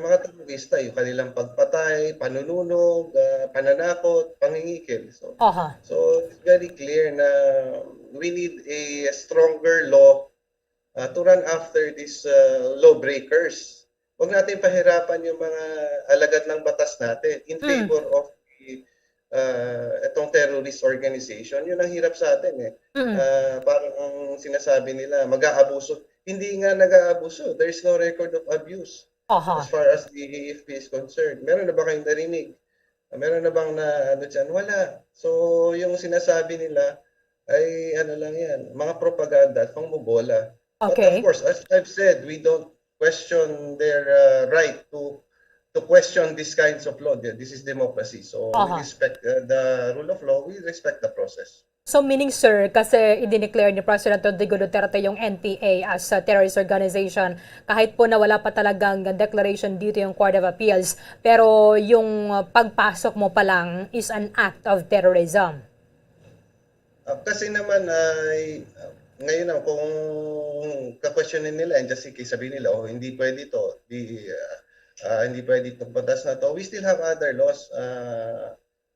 mga terorista, yung kanilang pagpatay, panununog, pananakot, pangingikil. So it's very clear na we need a stronger law to run after these lawbreakers. Huwag natin pahirapan yung mga alagad ng batas natin in favor of itong terrorist organization. Yun ang hirap sa atin eh. Parang ang sinasabi nila, mag-aabuso. Hindi nga nag-aabuso. There is no record of abuse as far as the AFP is concerned. Meron na ba kayong narinig? Meron na bang na ano dyan? Wala. So yung sinasabi nila ay ano lang yan, mga propaganda at pangbobola. But of course, as I've said, we don't question their right to question these kinds of law. This is democracy. So we respect the rule of law, we respect the process. So meaning sir, kasi i-declare ni President Rodrigo Duterte yung NPA as a terrorist organization, kahit po na wala pa talagang declaration dito yung Court of Appeals, pero yung pagpasok mo pa lang is an act of terrorism. Kasi naman ay ngayon na kung ka-questionin nila and just in case sabihin nila, hindi pwede ito, hindi pwede itong batas na to, we still have other laws,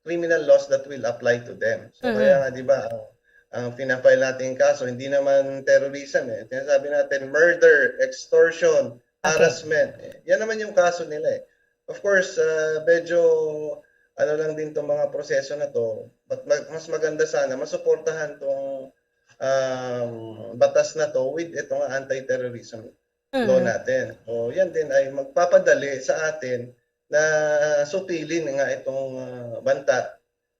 criminal laws that will apply to them. So kaya nga, di ba, ang pinafile natin yung kaso, hindi naman terrorism eh. Sinasabi natin, murder, extortion, harassment. Yan naman yung kaso nila eh. Of course, medyo ano lang din itong mga proseso na to, but mas maganda sana, masuportahan itong batas na to with itong anti-terrorism law natin. So yan din ay magpapadali sa atin na supilin nga itong banta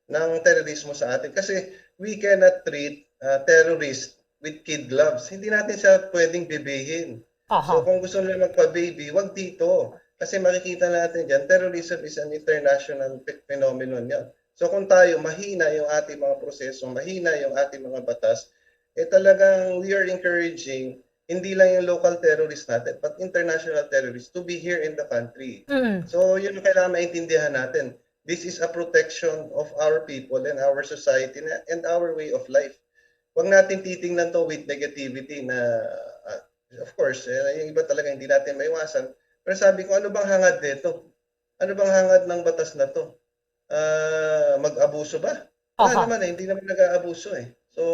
ng terorismo sa atin. Kasi we cannot treat terrorists with kid gloves. Hindi natin siya pwedeng bebehin. So kung gusto nila magpa-baby, wag dito. Kasi makikita natin dyan, terrorism is an international phenomenon yan. So kung tayo mahina yung ating mga proseso, mahina yung ating mga batas, talagang we are encouraging hindi lang yung local terrorists natin, but international terrorists to be here in the country. So yun ang kailangan maintindihan natin. This is a protection of our people and our society and our way of life. Huwag natin titingnan to with negativity na, of course, yung iba talaga hindi natin maiwasan. Pero sabi ko, ano bang hangad nito? Ano bang hangad ng batas na to? Mag-abuso ba? Wala naman hindi naman nag-aabuso eh. So,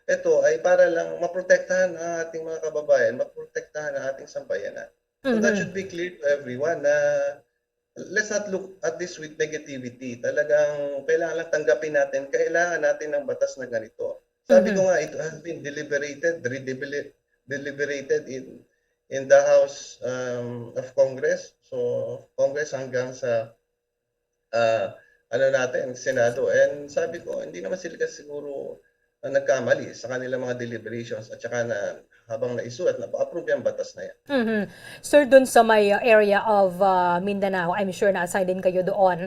ito ay para lang maprotektahan ang ating mga kababayan, maprotektahan ang ating sambayanan. So that should be clear to everyone na let's not look at this with negativity. Talagang kailangan lang tanggapin natin, kailangan natin ng batas na ganito. Sabi ko nga, it has been deliberated in the House of Congress. So, Congress hanggang sa Senado. And sabi ko, hindi naman sila siguro nagkamali sa kanilang mga deliberations at saka na habang naisulat na pa-approve yung batas na yan. Sir, dun sa may area of Mindanao, I'm sure na-assign din kayo doon.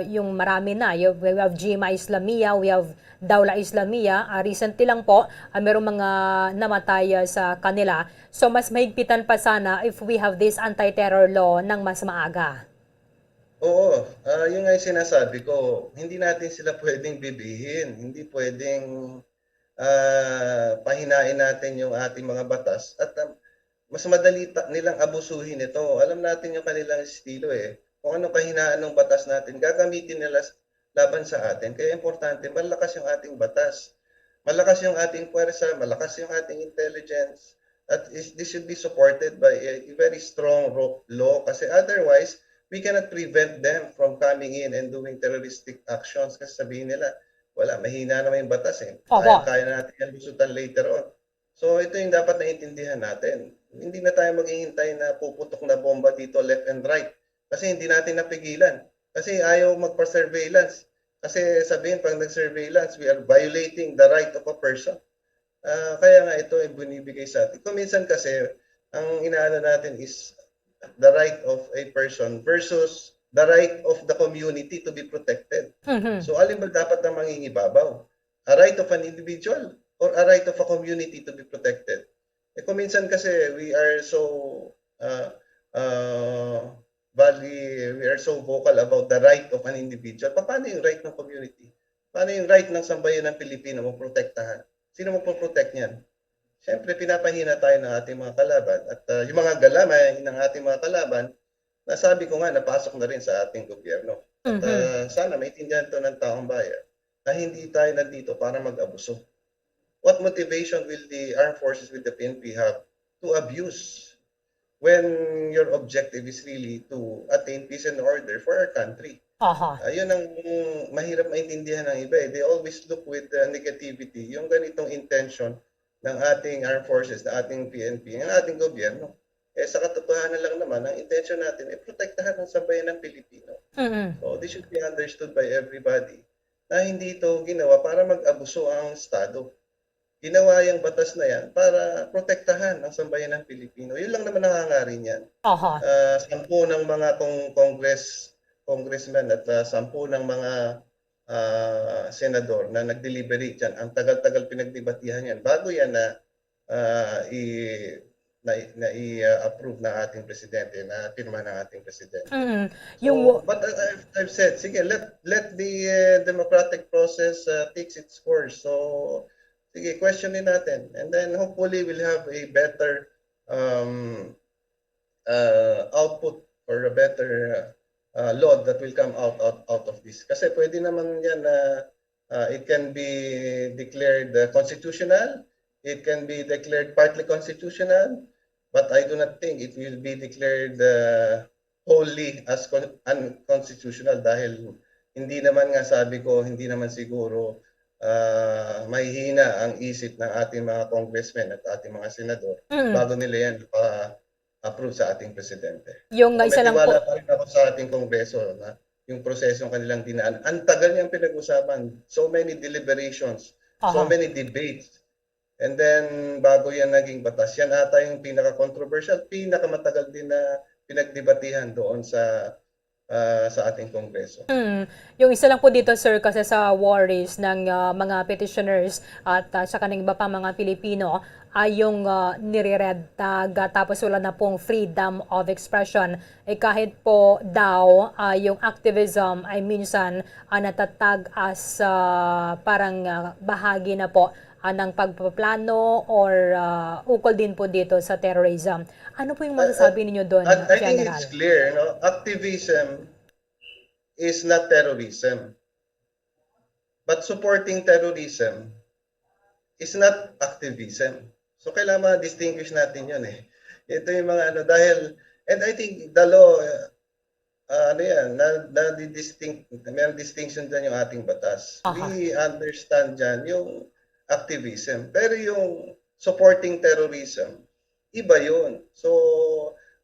Yung marami na, we have Jima Islamia, we have Dawla Islamia. Recently lang po, merong mga namatay sa kanila. So mas mahigpitan pa sana if we have this anti-terror law ng mas maaga. Oo, yung nga yung sinasabi ko, hindi natin sila pwedeng bibihin, hindi pwedeng pahinain natin yung ating mga batas at mas madali nilang abusuhin ito. Alam natin yung kanilang estilo eh. Kung anong kahinaan ng batas natin, gagamitin nila laban sa atin. Kaya importante, malakas yung ating batas, malakas yung ating puwersa, malakas yung ating intelligence, at this should be supported by a very strong law kasi otherwise, we cannot prevent them from coming in and doing terroristic actions kasi sabihin nila, wala, mahina naman yung batas eh. Kaya natin yan lusutan later on. So ito yung dapat naiintindihan natin. Hindi na tayo maghihintay na puputok na bomba dito left and right. Kasi hindi natin napigilan. Kasi ayaw magpa-surveillance. Kasi sabihin, pag nag-surveillance, we are violating the right of a person. Kaya nga ito ay binibigay sa atin. Kung minsan kasi, ang inaano natin is the right of a person versus the right of the community to be protected. So alin ba dapat na mangingibabaw? A right of an individual or a right of a community to be protected? Kung minsan kasi we are so we are so vocal about the right of an individual. Paano yung right ng community? Paano yung right ng sambayan ng Pilipino maprotektahan? Sino magpo-protect niyan? Siyempre, pinapahina tayo ng ating mga kalaban. At yung mga galamay ng ating mga kalaban, nasabi ko nga, napasok na rin sa ating gobyerno. At sana maintindihan ito ng taong bayan na hindi tayo nandito para mag-abuso. What motivation will the armed forces with the PNP have to abuse when your objective is really to attain peace and order for our country? Yun ang mahirap maintindihan ng iba. They always look with negativity. Yung ganitong intention ng ating armed forces, ng ating PNP, ng ating gobyerno. Sa katotohanan lang naman, ang intention natin ay protektahan ang sambayan ng Pilipino. So this should be understood by everybody na hindi ito ginawa para mag-abuso ang Estado. Ginawa yung batas na yan para protektahan ang sambayan ng Pilipino. Yun lang naman nangangarin yan. 10 ng mga congressmen at 10 ng mga senador na nag-deliberate dyan. Ang tagal-tagal pinagdebatihan yan. Bago yan na i-approve ng ating presidente, na pirma ng ating presidente. But I've said, sige, let the democratic process takes its course. So, sige, questionin natin. And then hopefully we'll have a better output or a better law that will come out of this. Kasi pwede naman yan na it can be declared constitutional, it can be declared partly constitutional, but I do not think it will be declared wholly as unconstitutional dahil hindi naman nga, sabi ko, hindi naman siguro mahihina ang isip ng ating mga congressmen at ating mga senador bago nila yan approve sa ating presidente. Yung isa lang po, pa rin ako sa ating kongreso na yung prosesong kanilang dinaan. Ang tagal niyang pinag-usapan. So many deliberations, so many debates. And then, bago yan naging batas, yan ata yung pinaka-controversial, pinakamatagal din na pinagdebatihan doon sa ating kongreso. Yung isa lang po dito, sir, kasi sa worries ng mga petitioners at sa kaning iba pa mga Pilipino ay yung nire-red tag tapos wala na pong freedom of expression. Kahit po daw yung activism ay minsan natatag as parang bahagi na po ng pagpaplano or ukol din po dito sa terrorism. Ano po yung masasabi ninyo doon, I think General? it's clear, no? Activism is not terrorism. But supporting terrorism is not activism. So kailangan ma-distinguish natin yun eh. Ito yung mga dahil, and I think the law, may distinction dyan yung ating batas. We understand dyan yung activism. Pero yung supporting terrorism, iba yun. So,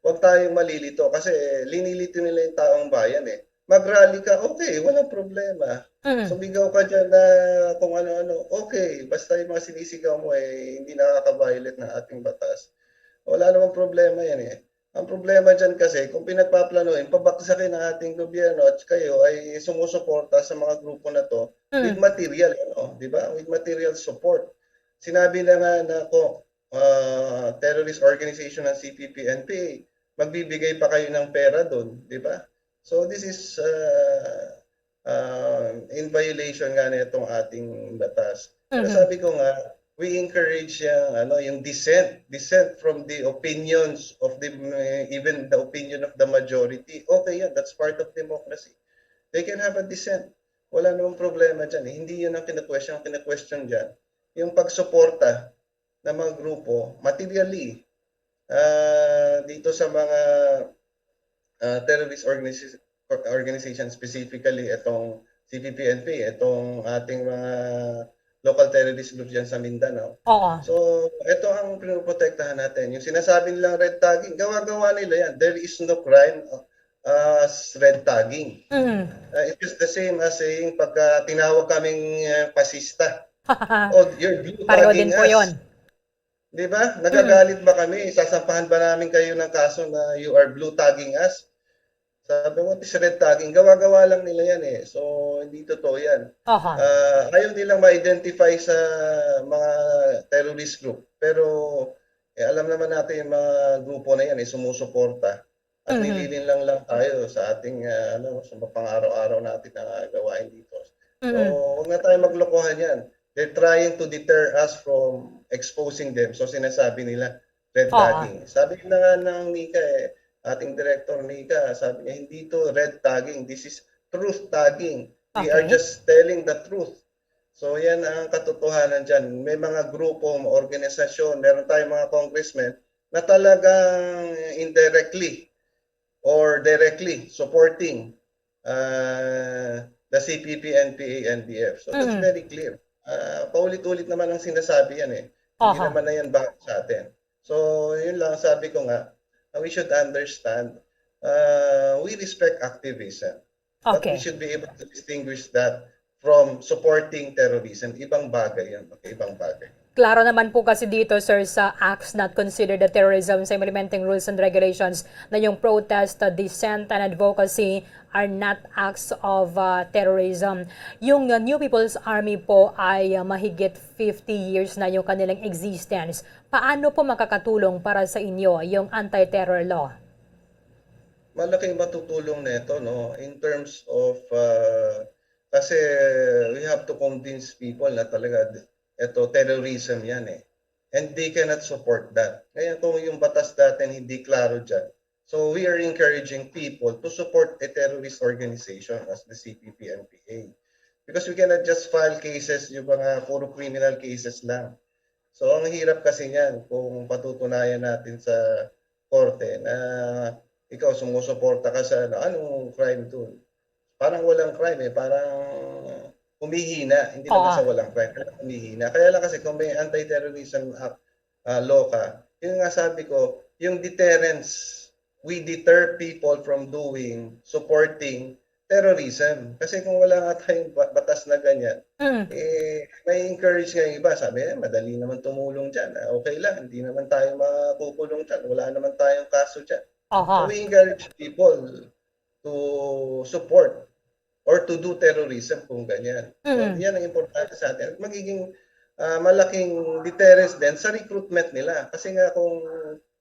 wag tayong malilito kasi linilito nila yung taong bayan eh. Mag-rally ka, okay, walang problema. Sumigaw ka dyan na kung ano-ano, okay. Basta yung mga sinisigaw mo hindi nakaka-violate ng ating batas. Wala namang problema yan eh. Ang problema dyan kasi, kung pinagpaplanuin, pabaksakin ng ating gobyerno at kayo ay sumusuporta sa mga grupo na to with material, di ba? With material support. Sinabi na nga na terrorist organization ng CPP-NPA, magbibigay pa kayo ng pera doon, di ba? So this is in violation nga na itong ating batas. Pero sabi ko nga, we encourage yung dissent from the opinions of even the opinion of the majority. Okay yan, that's part of democracy. They can have a dissent. Wala namang problema dyan. Hindi yun ang kina-question. Ang kina-question dyan, yung pagsuporta ng mga grupo, materially, dito sa mga terrorist organization, specifically itong CPP-NPA, itong ating mga local terrorist groups dyan sa Mindanao. So, ito ang pinoprotektahan natin. Yung sinasabi nilang red tagging, gawa-gawa nila yan. There is no crime as red tagging. It is the same as saying pagka tinawag kaming pasista. You're blue tagging us. Di ba? Nagagalit ba kami? Sasampahan ba namin kayo ng kaso na you are blue tagging us? Sabi mo, is red tagging. Gawa-gawa lang nila yan eh. So, hindi totoo yan. Ayaw nilang ma-identify sa mga terrorist group. Pero, alam naman natin yung mga grupo na yan ay sumusuporta. At nililin lang tayo sa ating sa pang-araw-araw natin na gawain dito. So, huwag na tayo maglokohan yan. They're trying to deter us from exposing them. So, sinasabi nila, red tagging. Sabi na nga ng Nika ating director Nika, sabi niya, hindi to red tagging. This is truth tagging. We are just telling the truth. So, yan ang katotohanan dyan. May mga grupo, organisasyon, meron tayong mga congressmen na talagang indirectly or directly supporting the CPP, NPA, NDF. So, that's very clear. Paulit-ulit naman ang sinasabi yan eh. Hindi naman na yan bago sa atin. So, yun lang sabi ko nga, we should understand, we respect activism. But we should be able to distinguish that from supporting terrorism. Ibang bagay yan. Okay, ibang bagay. Klaro naman po kasi dito, sir, sa acts not considered a terrorism sa implementing rules and regulations na yung protest, dissent, and advocacy are not acts of terrorism. Yung New People's Army po ay mahigit 50 years na yung kanilang existence. Paano po makakatulong para sa inyo yung anti-terror law? Malaking matutulong nito, no? In terms of, kasi we have to convince people na talaga ito, terrorism yan eh. And they cannot support that. Kaya kung yung batas natin hindi klaro dyan, so we are encouraging people to support a terrorist organization as the CPP-NPA. Because we cannot just file cases, yung mga puro criminal cases lang. So ang hirap kasi niyan kung patutunayan natin sa korte na ikaw sumusuporta ka sa anong crime doon. Parang walang crime eh, parang humihina, hindi naman sa walang crime, humihina. Kaya lang kasi kung may anti-terrorism law ka, yun nga sabi ko, yung deterrence, we deter people from supporting terrorism. Kasi kung wala nga tayong batas na ganyan, may encourage nga yung iba. Sabi, madali naman tumulong dyan. Okay lang, hindi naman tayo makukulong dyan. Wala naman tayong kaso dyan. So we encourage people to support or to do terrorism kung ganyan. So, yan ang importante sa atin. At magiging malaking deterrence din sa recruitment nila. Kasi nga kung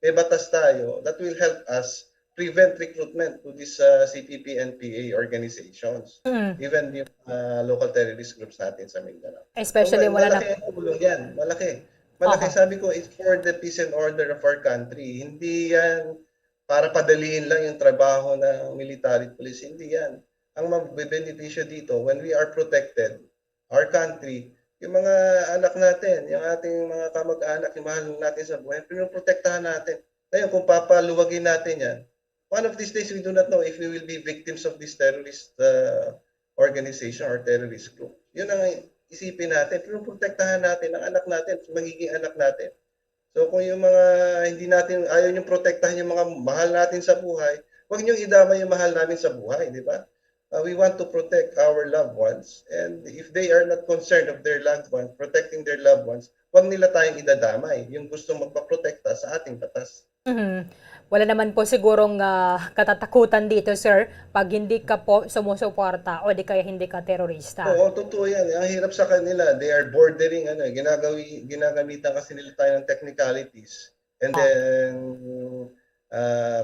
may batas tayo, that will help us prevent recruitment to these CPP, NPA organizations. Even yung local terrorist groups natin sa Mindanao. Especially so, malaki ang tulong yan. Malaki. Malaki. Sabi ko, it's for the peace and order of our country. Hindi yan para padaliin lang yung trabaho ng military police. Hindi yan. Ang mabebenepisyo dito, when we are protected, our country, yung mga anak natin, yung ating mga kamag-anak, yung mahal natin sa buhay, pinoprotektahan natin. Ngayon, kung papaluwagin natin yan, one of these days, we do not know if we will be victims of this terrorist organization or terrorist group. Yun ang isipin natin, pinoprotektahan natin ang anak natin, magiging anak natin. So kung yung mga hindi natin, ayaw niyong protektahan yung mga mahal natin sa buhay, huwag niyong idama yung mahal namin sa buhay, di ba? We want to protect our loved ones, and if they are not concerned of their loved ones, protecting their loved ones, huwag nila tayong idadamay yung gusto magpaprotekta sa ating batas. Wala naman po sigurong katatakutan dito, sir, pag hindi ka po sumusuporta o di kaya hindi ka terorista. Oo, totoo yan. Ang hirap sa kanila, they are bordering, ginagamitan kasi nila tayo ng technicalities. And then,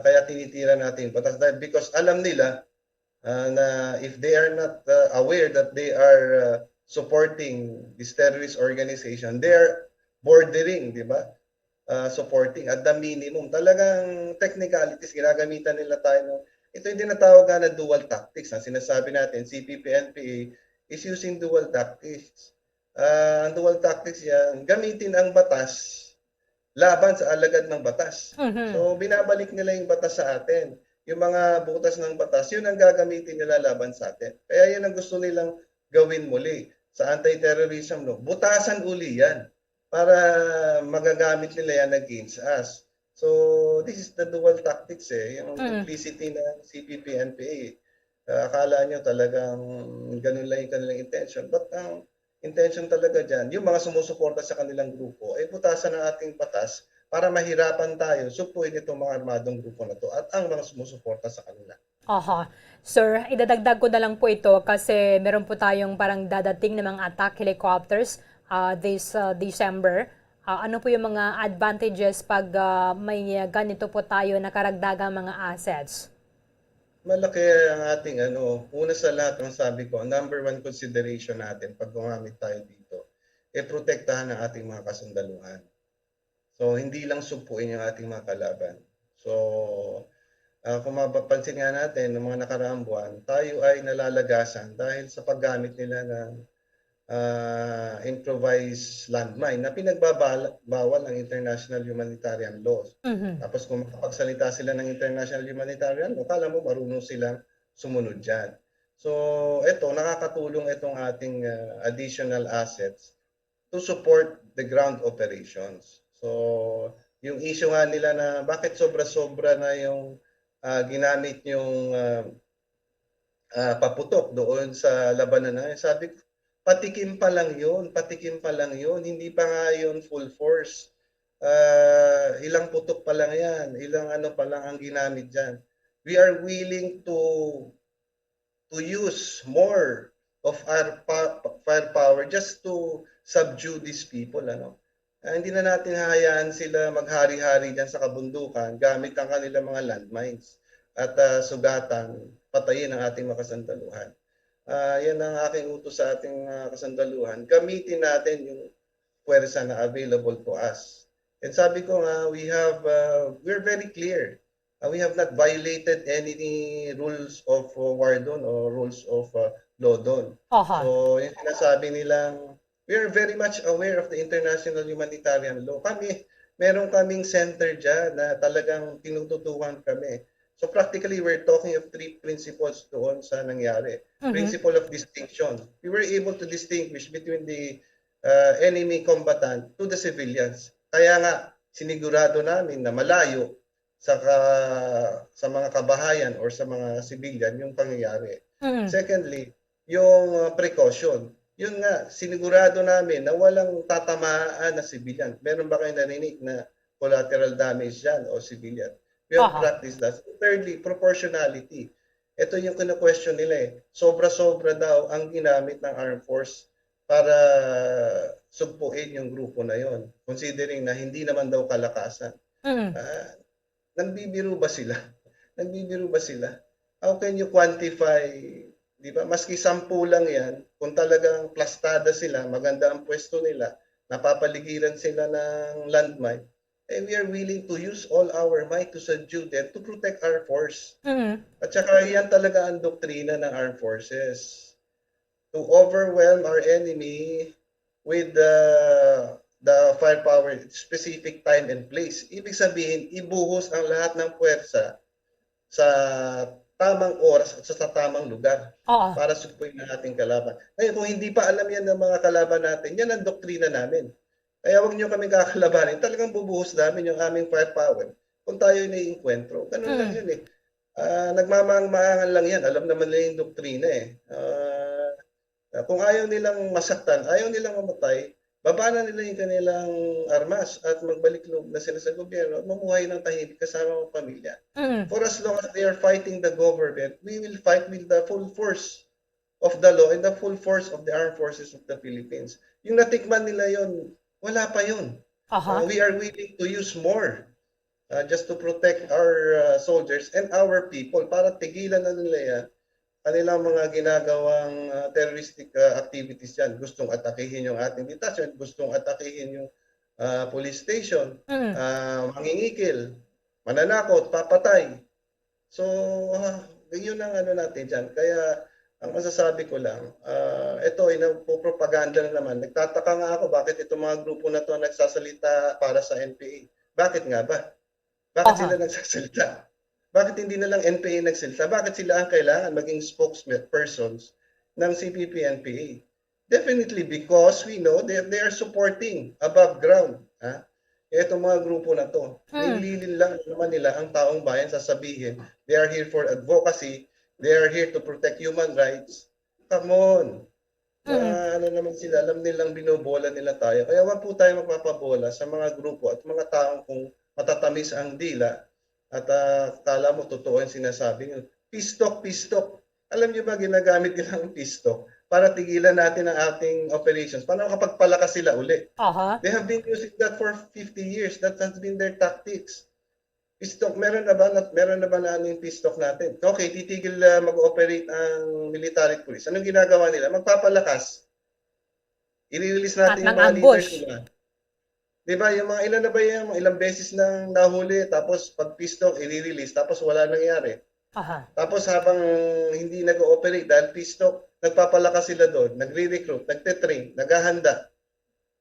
kaya tinitira natin yung batas. Because alam nila, na if they are not aware that they are supporting this terrorist organization, they are bordering, di ba? Supporting at the minimum. Talagang technicalities, ginagamitan nila tayo. Ito yung tinatawag na dual tactics. Ang sinasabi natin, CPP-NPA is using dual tactics. Ang dual tactics yan, gamitin ang batas laban sa alagad ng batas. So, binabalik nila yung batas sa atin. Yung mga butas ng batas, yun ang gagamitin nila laban sa atin. Kaya yan ang gusto nilang gawin muli sa anti-terrorism law. Butasan uli yan para magagamit nila yan against us. So, this is the dual tactics eh. Yung duplicity ng CPP-NPA. Akala nyo talagang ganun lang yung kanilang intention. But ang intention talaga dyan, yung mga sumusuporta sa kanilang grupo, ay butasan ng ating batas para mahirapan tayo supuin itong mga armadong grupo na to at ang mga sumusuporta sa kanila. Aha. Sir, idadagdag ko na lang po ito kasi meron po tayong parang dadating na mga attack helicopters this December. Ano po yung mga advantages pag may ganito po tayo na karagdagang mga assets? Malaki ang ating una sa lahat, ang sabi ko, ang number one consideration natin pag gumamit tayo dito, protektahan ang ating mga kasundaluhan. So, hindi lang sumpuin yung ating mga kalaban. So, kung mapapansin nga natin, ng mga nakaraang buwan, tayo ay nalalagasan dahil sa paggamit nila ng improvised landmine na pinagbabawal ng international humanitarian laws. Tapos kung makapagsalita sila ng international humanitarian law, kala mo marunong silang sumunod dyan. So ito, nakakatulong itong ating additional assets to support the ground operations. So yung issue nga nila na bakit sobra-sobra na yung ginamit yung paputok doon sa labanan na, sabi ko, patikim pa lang yun, hindi pa nga yun full force. Ilang putok pa lang yan, ilang pa lang ang ginamit dyan. We are willing to use more of our firepower just to subdue these people. Hindi na natin hayaan sila maghari-hari dyan sa kabundukan gamit ang kanilang mga landmines at sugatan, patayin ang ating makasandaluhan. Yan ang aking utos sa ating kasandaluhan. Gamitin natin yung puwersa na available to us. And sabi ko nga, we're very clear. We have not violated any rules of war doon or rules of law doon. So yung sinasabi nilang, we are very much aware of the international humanitarian law. Meron kaming center dyan na talagang tinututukan kami. So practically, we're talking of three principles doon sa nangyari. Principle of distinction. We were able to distinguish between the enemy combatant to the civilians. Kaya nga, sinigurado namin na malayo sa mga kabahayan or sa mga civilian yung pangyayari. Secondly, yung precaution. Yun nga, sinigurado namin na walang tatamaan na civilian. Meron ba kayong narinig na collateral damage dyan o civilian? We have practiced that. Thirdly, proportionality. Ito yung kina-question nila Sobra-sobra daw ang ginamit ng armed force para sugpuin yung grupo na yon. Considering na hindi naman daw kalakasan. Nagbibiro ba sila? How can you quantify, di ba? Maski 10 lang yan, kung talagang plastada sila, maganda ang pwesto nila, napapaligiran sila ng landmine, we are willing to use all our might to subdue them to protect our force. At saka yan talaga ang doktrina ng armed forces. To overwhelm our enemy with the firepower, specific time and place. Ibig sabihin, ibuhos ang lahat ng puwersa sa tamang oras at sa tamang lugar para sugpuin ang ating kalaban. Ngayon, kung hindi pa alam yan ng mga kalaban natin, yan ang doktrina namin. Kaya huwag niyo kami kakalabanin. Talagang bubuhos namin yung aming firepower kung tayo naiinkwentro. Ganun lang yun Nagmamang-maangan lang yan. Alam naman nila yung doktrina Kung ayaw nilang masaktan, ayaw nilang mamatay, baba na nila yung kanilang armas at magbalik loob na sila sa gobyerno at mamuhay ng tahimik kasama ang pamilya. For as long as they are fighting the government, we will fight with the full force of the law and the full force of the armed forces of the Philippines. Yung natikman nila yon, wala pa yun. We are willing to use more just to protect our soldiers and our people para tigilan na nila yan kanilang mga ginagawang terroristic activities yan. Gustong atakihin yung ating detachment, gustong atakihin yung police station, mangingikil, mananakot, papatay. So, yun ang natin dyan. Kaya, ang masasabi ko lang, ito ay propaganda na naman. Nagtataka nga ako bakit itong mga grupo na ito nagsasalita para sa NPA. Bakit nga ba? Bakit sila nagsasalita? Bakit hindi na lang NPA nagsalita? Bakit sila ang kailangan maging spokespersons ng CPP-NPA? Definitely because we know they are supporting above ground. Itong mga grupo na to. Nililin lang naman nila ang taong bayan sasabihin, they are here for advocacy, they are here to protect human rights. Come on. Naman sila, alam nilang binobola nila tayo. Kaya wag po tayo magpapabola sa mga grupo at mga taong kung matatamis ang dila at kala mo totoo yung sinasabi nyo. Peace talk. Alam niyo ba ginagamit nila ang peace talk para tigilan natin ang ating operations? Para makapagpalakas sila uli. They have been using that for 50 years. That has been their tactics. Peace talk, meron na ba na ano yung peace talk natin? Okay, titigil mag-operate ang military police. Anong ginagawa nila? Magpapalakas. I-release natin yung mga leaders nila. Diba, yung mga ilan na ba yung ilang beses nang nahuli, tapos pag peace talk, i-release, tapos wala nangyari. Tapos habang hindi nag-ooperate dahil peace talk, nagpapalakas sila doon, nagre-recruit, nagte-train, naghahanda.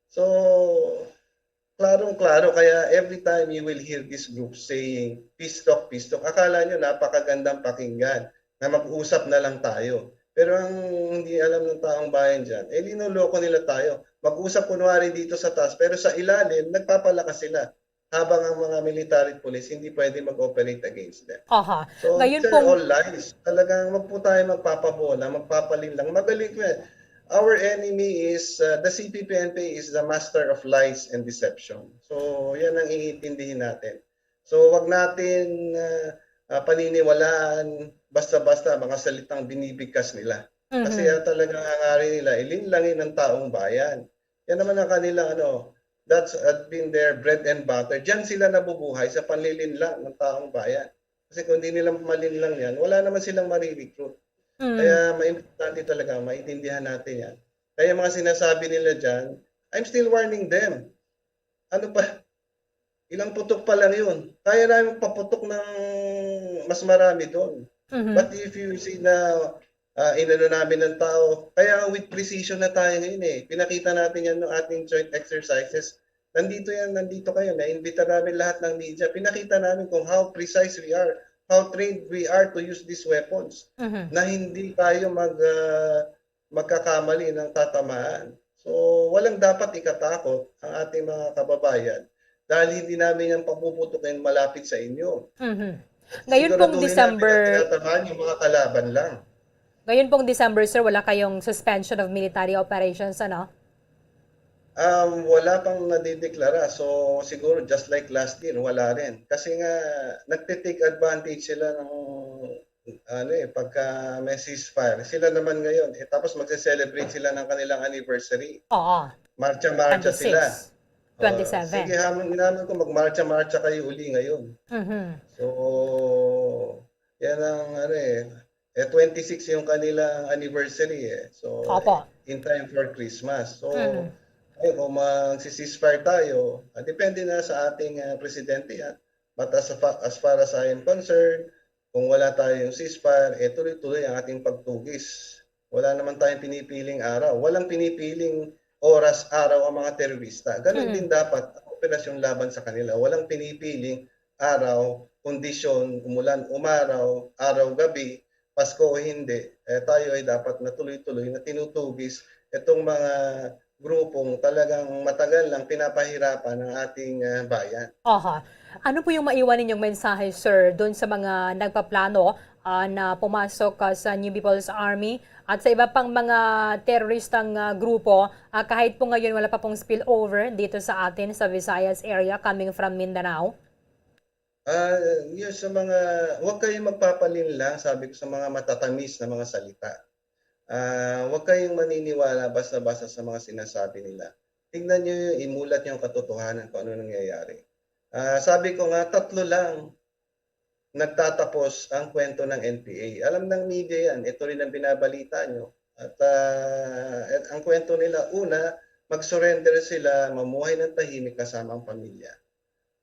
So, klarong-klaro, kaya every time you will hear this group saying, peace talk, akala nyo napakagandang pakinggan na mag-usap na lang tayo. Pero ang hindi alam ng taong bayan dyan, linuloko nila tayo. Mag-usap kunwari dito sa taas, pero sa ilalim, nagpapalakas sila. Habang ang mga military police hindi pwede mag-operate against them. So, Ngayon they're all lies. Talagang wag po tayo magpapabola, magpapalinlang. Magaling ko yan. Our enemy is, the CPP-NPA is the master of lies and deception. So, yan ang iintindihin natin. So, wag natin paniniwalaan basta-basta mga salitang binibigkas nila. Kasi talagang hangarin nila, ilinlangin ng taong bayan. Yan naman ang kanila, that's been their bread and butter. Diyan sila nabubuhay sa panlilinlang ng taong bayan. Kasi kung hindi nila malinlang yan, wala naman silang marirecruit. Kaya importante talaga, maintindihan natin yan. Kaya mga sinasabi nila dyan, I'm still warning them. Ano pa? Ilang putok pa lang yun. Kaya namin paputok ng mas marami doon. But if you see na inano namin ng tao, kaya with precision na tayo ngayon Pinakita natin yan ng ating joint exercises. Nandito kayo. Na-invita namin lahat ng media. Pinakita namin kung how precise we are, how trained we are to use these weapons. Na hindi tayo magkakamali ng tatamaan. So, walang dapat ikatakot ang ating mga kababayan dahil hindi namin yan papuputukin malapit sa inyo. Ngayon pong December, yung mga kalaban lang. Ngayon pong December, sir, wala kayong suspension of military operations, ano? Wala pang nadideklara. So, siguro just like last year, wala rin. Kasi nga, nagtitake advantage sila ng pagka may ceasefire. Sila naman ngayon. Tapos magse-celebrate sila ng kanilang anniversary. Marcha-marcha sila. 27. Sige, naman ko magmarcha-marcha kayo uli ngayon. So, yan ang 26 yung kanilang anniversary So, in time for Christmas. So, kung mag-ceasefire tayo, depende na sa ating presidente yan. But as far as I am concerned, kung wala tayong ceasefire, tuloy-tuloy ang ating pagtugis. Wala naman tayong pinipiling araw. Walang pinipiling oras, araw ang mga terorista. Ganun din dapat ang operasyon laban sa kanila. Walang pinipiling araw, kondisyon, umulan, umaraw, araw, gabi, Pasko o hindi. Tayo ay dapat na tuloy-tuloy na tinutugis itong mga grupong talagang matagal lang pinapahirapan ng ating bayan. Ano po yung maiwan ninyong mensahe, sir, doon sa mga nagpaplano na pumasok sa New People's Army at sa iba pang mga teroristang grupo, kahit po ngayon wala pa pong spillover dito sa atin sa Visayas area coming from Mindanao? Sa mga, huwag kayong magpapalinlang, sabi ko sa mga matatamis na mga salita. Huwag kayong maniniwala basta-basta sa mga sinasabi nila. Tingnan nyo, imulat nyo yung katotohanan kung ano nangyayari. Sabi ko nga, 3 lang nagtatapos ang kwento ng NPA. Alam ng media yan, ito rin ang binabalita nyo. At ang kwento nila, una, mag-surrender sila, mamuhay ng tahimik kasama ang pamilya.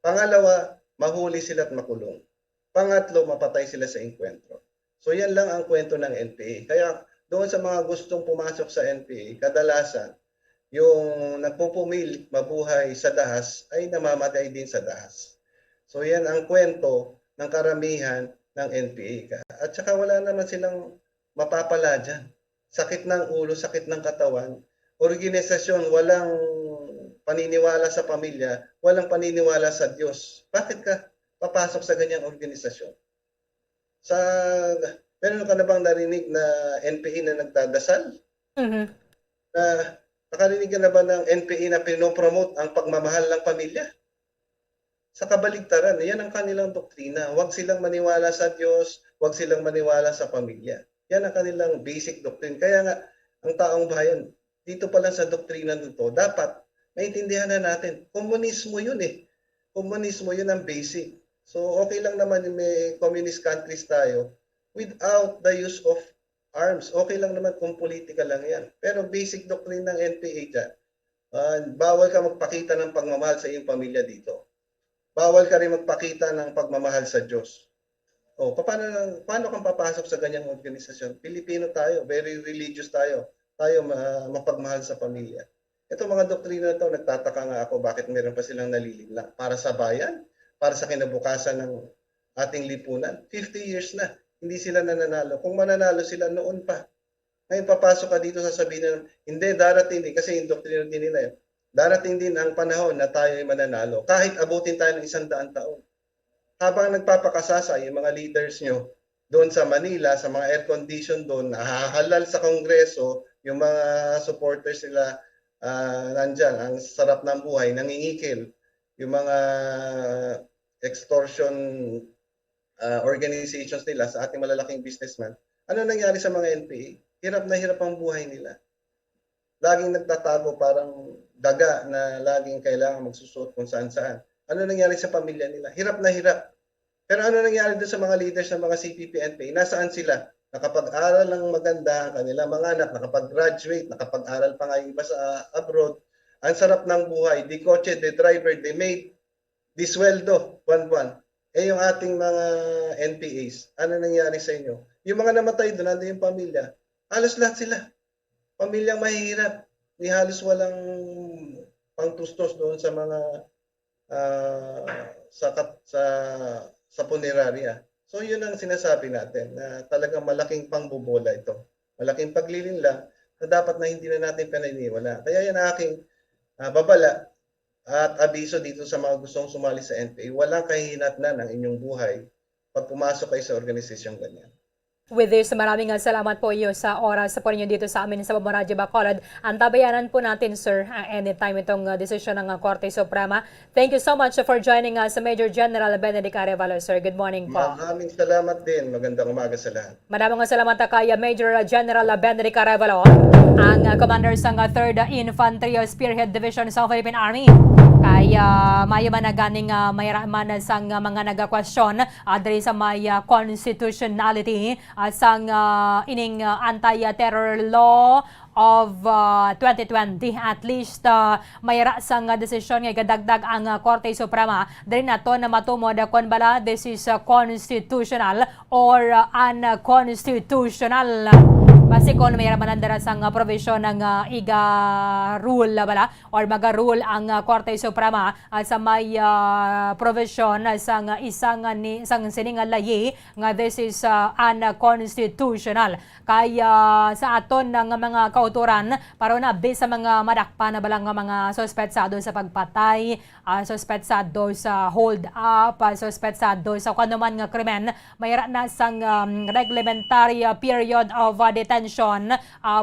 Pangalawa, mahuli sila at makulong. Pangatlo, mapatay sila sa enkwentro. So yan lang ang kwento ng NPA. Kaya doon sa mga gustong pumasok sa NPA, kadalasan, yung nagpupumilit mabuhay sa dahas ay namamatay din sa dahas. So yan ang kwento ng karamihan ng NPA. At saka wala naman silang mapapala dyan. Sakit ng ulo, sakit ng katawan. Organisasyon, walang paniniwala sa pamilya, walang paniniwala sa Diyos. Bakit ka papasok sa ganyang organisasyon? Meron ka na bang narinig na NPA na nagdadasal? Nakarinig ka na ba ng NPA na pinopromote ang pagmamahal ng pamilya? sa kabaligtaran. Yan ang kanilang doktrina. Huwag silang maniwala sa Diyos, huwag silang maniwala sa pamilya. Yan ang kanilang basic doctrine. Kaya nga, ang taong bayan, dito pa lang sa doktrina nito, dapat maintindihan na natin, komunismo yun eh. Komunismo yun ang basic. So okay lang naman may communist countries tayo without the use of arms. Okay lang naman kung political lang yan. Pero basic doctrine ng NPA dyan, bawal ka magpakita ng pagmamahal sa iyong pamilya dito. Bawal ka rin magpakita ng pagmamahal sa Diyos. O, paano kang papasok sa ganyang organisasyon? Pilipino tayo, very religious tayo. Tayo mapagmahal sa pamilya. Ito mga doktrina na ito, nagtataka nga ako bakit meron pa silang nalilinlang. Para sa bayan, para sa kinabukasan ng ating lipunan. 50 years na, hindi sila nananalo. Kung mananalo sila noon pa. Ngayon papasok ka dito, sasabihin na, hindi, darating din, kasi yung doktrina din nila yun. Darating din ang panahon na tayo ay mananalo. Kahit abutin tayo ng 100 taon. Habang nagpapakasasa, yung mga leaders nyo, doon sa Manila, sa mga air condition doon, nahahalal sa Kongreso, yung mga supporters nila nandyan, ang sarap ng buhay, nangingikil. Yung mga extortion organizations nila sa ating malalaking businessman. Ano nangyari sa mga NPA? Hirap na hirap ang buhay nila. Laging nagtatago parang daga na laging kailangan magsusuot kung saan-saan. Ano nangyari sa pamilya nila? Hirap na hirap. Pero ano nangyari doon sa mga leaders ng mga CPP-NPA? Nasaan sila? Nakapag-aral ng maganda ang kanilang mga anak, nakapag-graduate, nakapag-aral pa nga yung iba sa abroad. Ang sarap ng buhay. Di kotse, di driver, di maid, di sweldo, buwan-buwan. Eh yung ating mga NPAs, ano nangyari sa inyo? Yung mga namatay doon, nandun yung pamilya. Halos lahat sila. Pamilyang mahihirap. Ni halos walang pangtustos doon sa mga sa punerarya. So yun ang sinasabi natin na talagang malaking pangbobola ito. Malaking paglilinlang na dapat na hindi na natin pinaniniwala. Kaya yan ang aking babala at abiso dito sa mga gustong sumali sa NPA. Walang kahihinatnan ng inyong buhay pag pumasok kayo sa organisasyong ganyan. With this, maraming salamat po iyo sa oras po ninyo dito sa amin sa Bombo Radio Bacolod. Antabayanan po natin, sir, anytime itong desisyon ng Korte Suprema. Thank you so much for joining us, Major General Benedict Arevalo, sir. Good morning po. Maraming salamat din. Magandang umaga sa lahat. Maraming salamat kay Major General Benedict Arevalo, ang commander sa 3rd Infantry Spearhead Division sa Philippine Army. Kaya mayo man ganing mayraman sang mga nagakwastiyon diri sa may constitutionality sang ining anti-terror law of 2020. At least mayra sang desisyon nga gadagdag ang Korte Suprema diri nato na matumod kon bala this is constitutional or unconstitutional. Base kung mayroon manandara sang provision ng IGA rule bala or maga-rule ang Korte Suprema sa may provision sang isang siningal layi nga this is unconstitutional. Kaya sa aton ng mga kauturan para na base sa mga madakpa na balang mga suspetsado sa pagpatay, suspetsado sa hold up, suspetsado sa kanuman nga krimen, mayroon na sang reglementary period of detention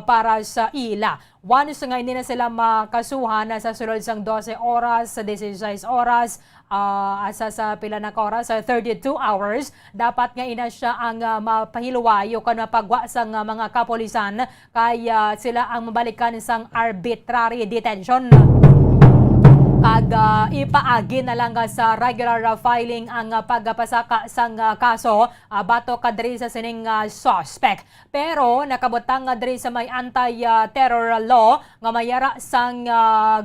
para sa ila. Once nga hindi na sila makasuhan sa sulod sang 12 oras, 16 oras, sa pila na oras, 32 hours, dapat nga ina siya ang mapahiluwayo kan mapagwa sang mga kapolisan kaya sila ang mabalikan sang arbitrary detention. Kag ipaagi na lang sa regular filing ang pagpasaka sang kaso bato kadri sa sining suspect. Pero nakabutang diri sa may anti-terror law nga mayara sang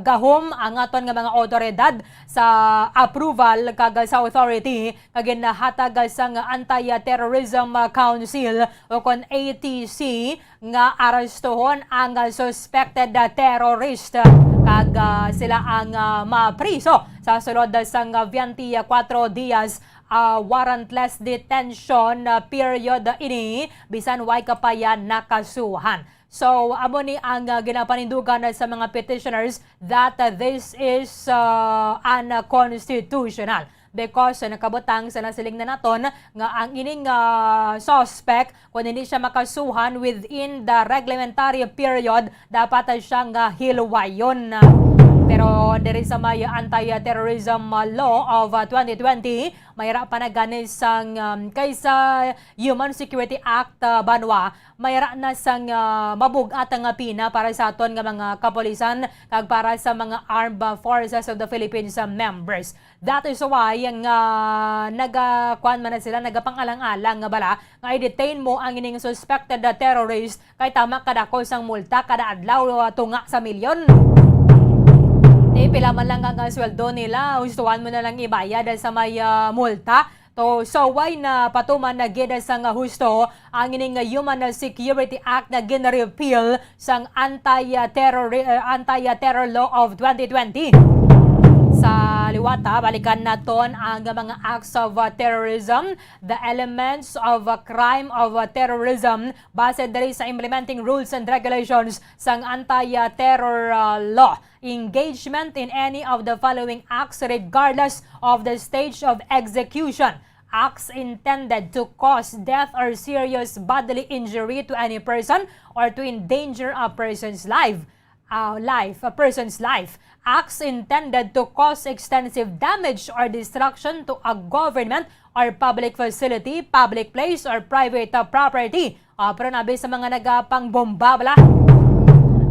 gahom ang aton nga mga otoridad sa approval kag sa authority kag nahatag sang Anti-Terrorism Council o kon ATC nga arestohon ang suspected terrorist kag sila ang mapriso sa sulod sang 24 dias warrantless detention period ini bisan way kapayan nakasuhan. So amo ni ang ginapanindugan sa mga petitioners that this is unconstitutional. Because nakabutang sa nasiling na naton nga ang ining suspect kung hindi siya makasuhan within the reglementary period dapat siyang hilwayon. Pero diri sa may anti-terrorism law of 2020, mayra pa na ganis sang kaysa Human Security Act banwa, mayra na sang mabugat ang pina para sa aton nga mga kapolisan kag para sa mga armed forces of the Philippines members. That is why ang nagakuan man na sila, nagapangalang-alang nga bala nga i-detain mo ang ining suspected terrorist kay tama kadako sang multa kada adlaw tunga sa milyon. Pila man lang ang sweldo nila, gustuhan mo na lang ibayad sa may multa. So why na patuman na gida sang husto ang ining Human Security Act na gina-repeal sang anti-terror law of 2020. Sa liwata, balikan naton ang mga acts of terrorism, the elements of crime of terrorism base diri sa implementing rules and regulations sang anti-terror law. Engagement in any of the following acts regardless of the stage of execution. Acts intended to cause death or serious bodily injury to any person or to endanger a person's life. Acts intended to cause extensive damage or destruction to a government or public facility, public place, or private property. Pero nabi sa mga nagapang-bomba, bala.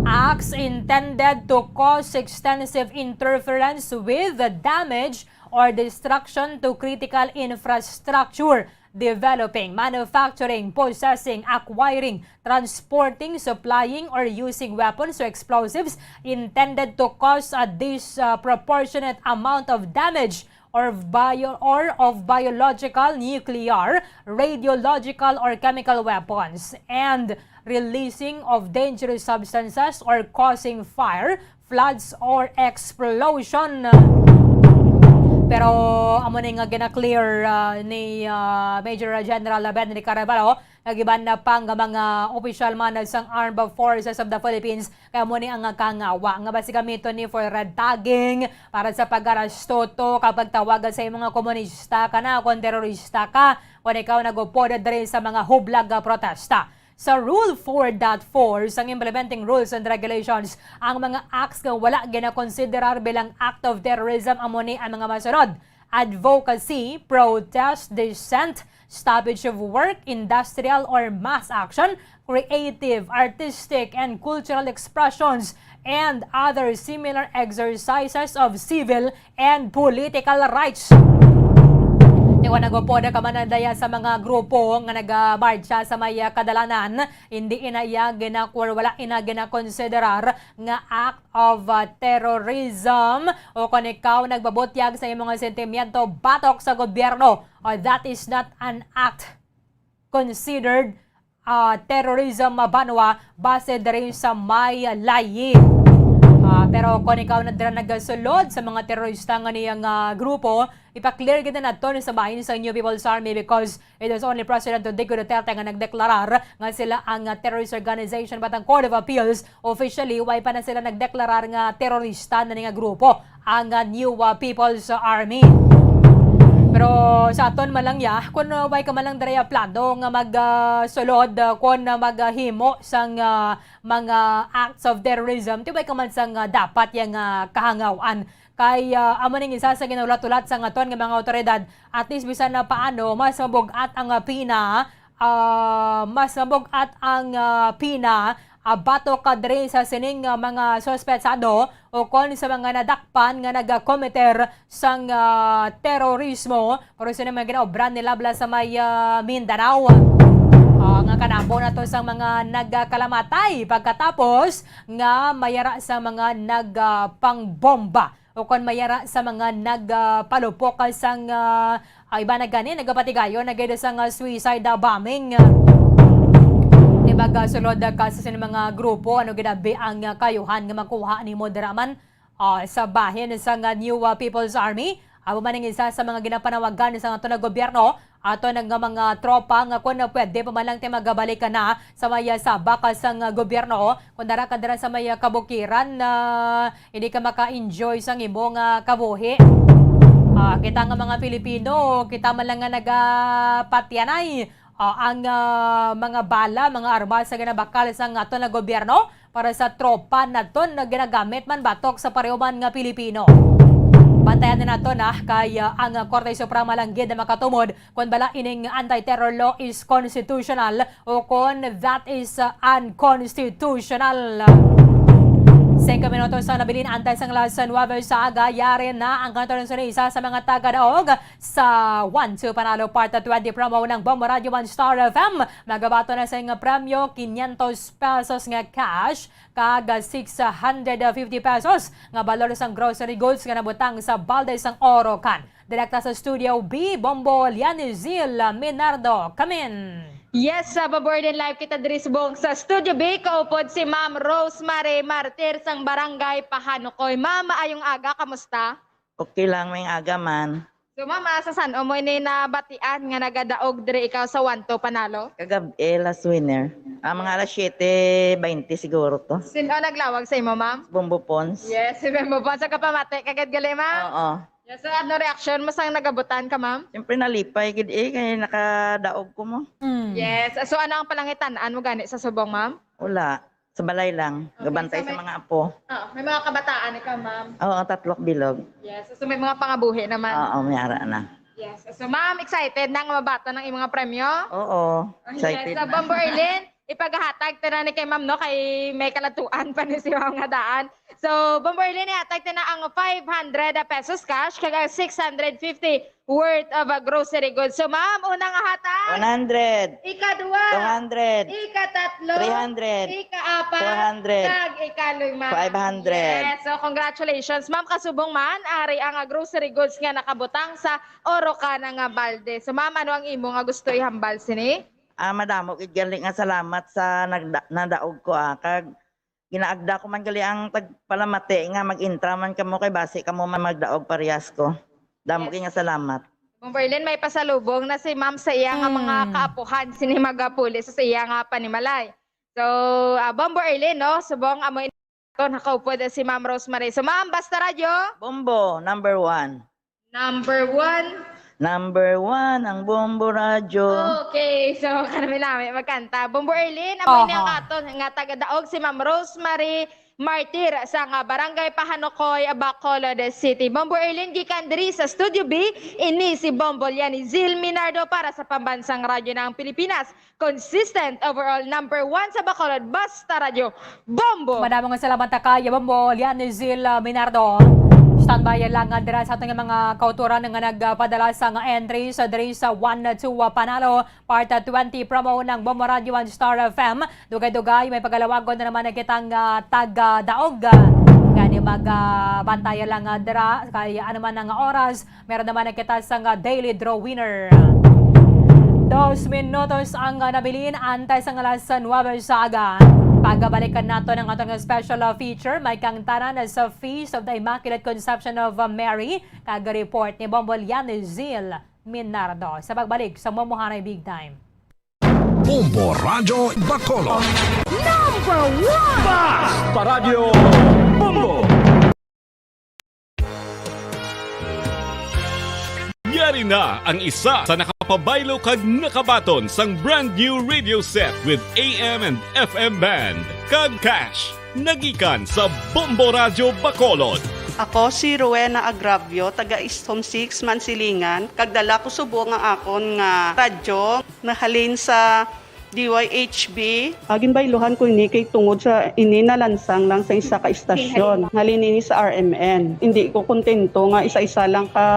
Acts intended to cause extensive interference with the damage or destruction to critical infrastructure, developing, manufacturing, possessing, acquiring, transporting, supplying, or using weapons or explosives intended to cause a disproportionate amount of damage or of biological, nuclear, radiological, or chemical weapons, and releasing of dangerous substances or causing fire, floods, or explosion. Pero amo ni nga gina-clear ni Major General Benny Caraballo, nagiban na pang mga opisyal man sang Armed Forces of the Philippines kaya mo ni ang kangawa nga basi gamito ni for red tagging para sa pag-arasto to kapag tawagan sa mga komunista ka na kung terorista ka kung ikaw nagupod diri sa mga hublag protesta. Sa Rule 4.4 sang implementing rules and regulations, ang mga acts nga wala gina-considerar bilang act of terrorism amo ni ang mga masunod: advocacy, protest, dissent, stoppage of work, industrial or mass action, creative, artistic, and cultural expressions, and other similar exercises of civil and political rights. Kung nagpoda ka man daya sa mga grupo nga nag-marcha sa may kadalanan, hindi inaya wala ina gina-konsiderar nga act of terrorism o kung ikaw nagbabutyag sa imong sentimiento batok sa gobyerno, that is not an act considered terrorism banwa base diri sa may layi. Pero kung ikaw na dira nagasulod sa mga terorista nga niyang grupo, ipa-clear kita na to sa bahin sa New People's Army because it is only President Rodrigo Duterte nga nagdeklarar nga sila ang terrorist organization, but ang Court of Appeals officially way pa na sila nagdeklarar nga terorista na nga grupo ang New People's Army. Pero sa aton man lang kung way ka man lang dira plano nga magsulod kung maghimo sang mga acts of terrorism, tibay ka man sang dapat yang kahangawan. Kay amo ning isa sa ginaulat-ulat sa aton nga mga otoridad, at least bisan na paano mas mabugat ang pina, bato ka diri sa sining mga suspetsado o kon sa mga nadakpan nga nag-committer sang terorismo pero sino mga ginaobran nila bla sa may Mindanao. Nga kanabo na to sa mga nagkalamatay pagkatapos nga mayara sa mga nagpangbomba o kon mayara sa mga nagpalupok sang iba na gani nagapatigayo nagayda sang suicide bombing. Sulod ka sa mga grupo ano ginabi ang kayuhan nga makuha ni Moderaman sa bahin sa New People's Army. Abo man isa sa mga ginapanawagan sa ato na gobyerno ato ng mga tropa nga kung pwede pa man lang tayo magabalik ka na sa maya sabak sa gobyerno kung dara ka dara sa maya kabukiran na hindi ka maka-enjoy sa imong kabuhi. Kita nga mga Pilipino, kita man lang nga nagapatyanay ang mga bala, mga armas sa ginabakal sa ato na gobyerno, para sa tropa naton na ginagamit man batok sa parehuman nga Pilipino. Bantayan na nato na kay ang Korte Suprema lang gid na makatumod kung bala ining anti-terror law is constitutional o kung that is unconstitutional. 5 minutos sa nabilin antay sang Lasan Waver sa aga, yari na ang kanton sa isa sa mga taga-daog sa 1-2 panalo part 20 promo ng Bombo Radio 1 Star FM. Nagabato na sa nga premyo 500 pesos nga cash kag 650 pesos nga balor sang grocery goods nga nabutang sa balde sang Orocan. Direkta sa Studio B, Bombo Lianizil Minardo. Kamin! Yes, sa Baborden Live kita diri subong sa Studio B, kaupod si Ma'am Rosemary Martir sang Barangay Pahanukoy. Ma'am, maayong aga, kamusta? Okay lang, may aga man. So ma'am, sa San Omoy ni nabatian nga nagadaog diri ikaw sa 1-2 panalo? Kagabi, last winner. Mga alas 7:20 siguro to. Sino naglawag sa imo, ma'am? Bombo Pons. Yes, si Bombo Pons. Sa kapamati, kagad gali, ma'am? Oo. Yes, so ano reaction mo sang nagabutan ka, ma'am? Siyempre nalipay, gid kaya nakadaog ko mo. Yes, so ano ang palangitan-an mo gani sa subong, ma'am? Wala. Sa balay lang. Gabantay sa mga apo. May mga kabataan ikaw, ma'am. Oo, 3 bilog. Yes, so may mga pangabuhi naman. Oo, may ara na. Yes, so ma'am, excited na nga mabato ng imong premyo? Oo, excited Yes, sa na. Bombo Erlin, ipaghatag ta na ni kay ma'am, no? Kay may kalatuan pa ni si ma'am nga daan. So, Bombo Erlin, ihatag ta na ang 500 pesos cash, kag 650 worth of grocery goods. So, ma'am, unang hatag. 100. Ika-2. 200. Ika-3. 300. Ika-4. 200. Kag ikaloy, ma'am. 500. Yes, so congratulations, ma'am. Kasubong man, ari ang grocery goods nga nakabutang sa Orocan nga balde. So, ma'am, ano ang imo nga gusto ihambal sini? Madamo gid gali nga salamat sa nadaog ko kag ginaagda ko man gali ang tagpalamati nga mag-intra man kamo kay base kamo man magdaog parehas ko. Damo gid nga salamat. Ma'am Berlin, may pasalubong na si ma'am sa iya nga mga kaapuhan sini magapuli sa iya nga panimalay. So, Bombo Erlin, no? Subong amoy ko nakaupod si Ma'am Rosemary. So, ma'am, basta radyo. Bombo, number 1. Number 1. Number 1 ang Bombo Radio. Okay, so kanami namin magkanta. Bombo Erlin, amoy niya nga aton nga taga-daog si Ma'am Rosemary Martir sa nga Barangay Pahanukoy, Bacolod City. Bombo Erlin, gikan diri sa Studio B, ini si Bombo Lianizil Minardo para sa Pambansang Radyo ng Pilipinas. Consistent overall number 1 sa Bacolod, basta radyo. Bombo! Madamong salamat kay Bombo Lianizil Minardo. Standby lang dira sa ating mga kauturan nga nagpadala sa nga entry sa diri sa 1-2 panalo part 20 promo ng Bombo Radio 1 Star FM. Dugay-dugay may pagalawagon na naman kitang taga-daog. Gani magbantayan lang dira kay ano man ang oras. Meron naman kita sa nga daily draw winner. 2 minutos ang nabilin antay sa alas 9 sa aga. Pagabalikan nato ng atong special feature, may kangtanan sa Feast of the Immaculate Conception of Mary, kag-report ni Bombo Lianizil Minardo. Sa pagbalik sa Momohanay Big Time. Bombo Radio Bacolod. Number 1! Basta Radio Bombo! Yari na ang isa sa nakapabaylo kag nakabaton sang brand new radio set with AM and FM band. Kag cash, nagikan sa Bombo Radio Bacolod. Ako si Rowena Agravio, taga Istom 6, Mansilingan. Kagdala ko subong nga akon nga radyo nahalin sa DYHB. Agin bayluhan ko ini kay tungod sa ini nalansang lang sa isa ka istasyon. Halin ini sa RMN. Hindi ko kontento nga isa-isa lang ka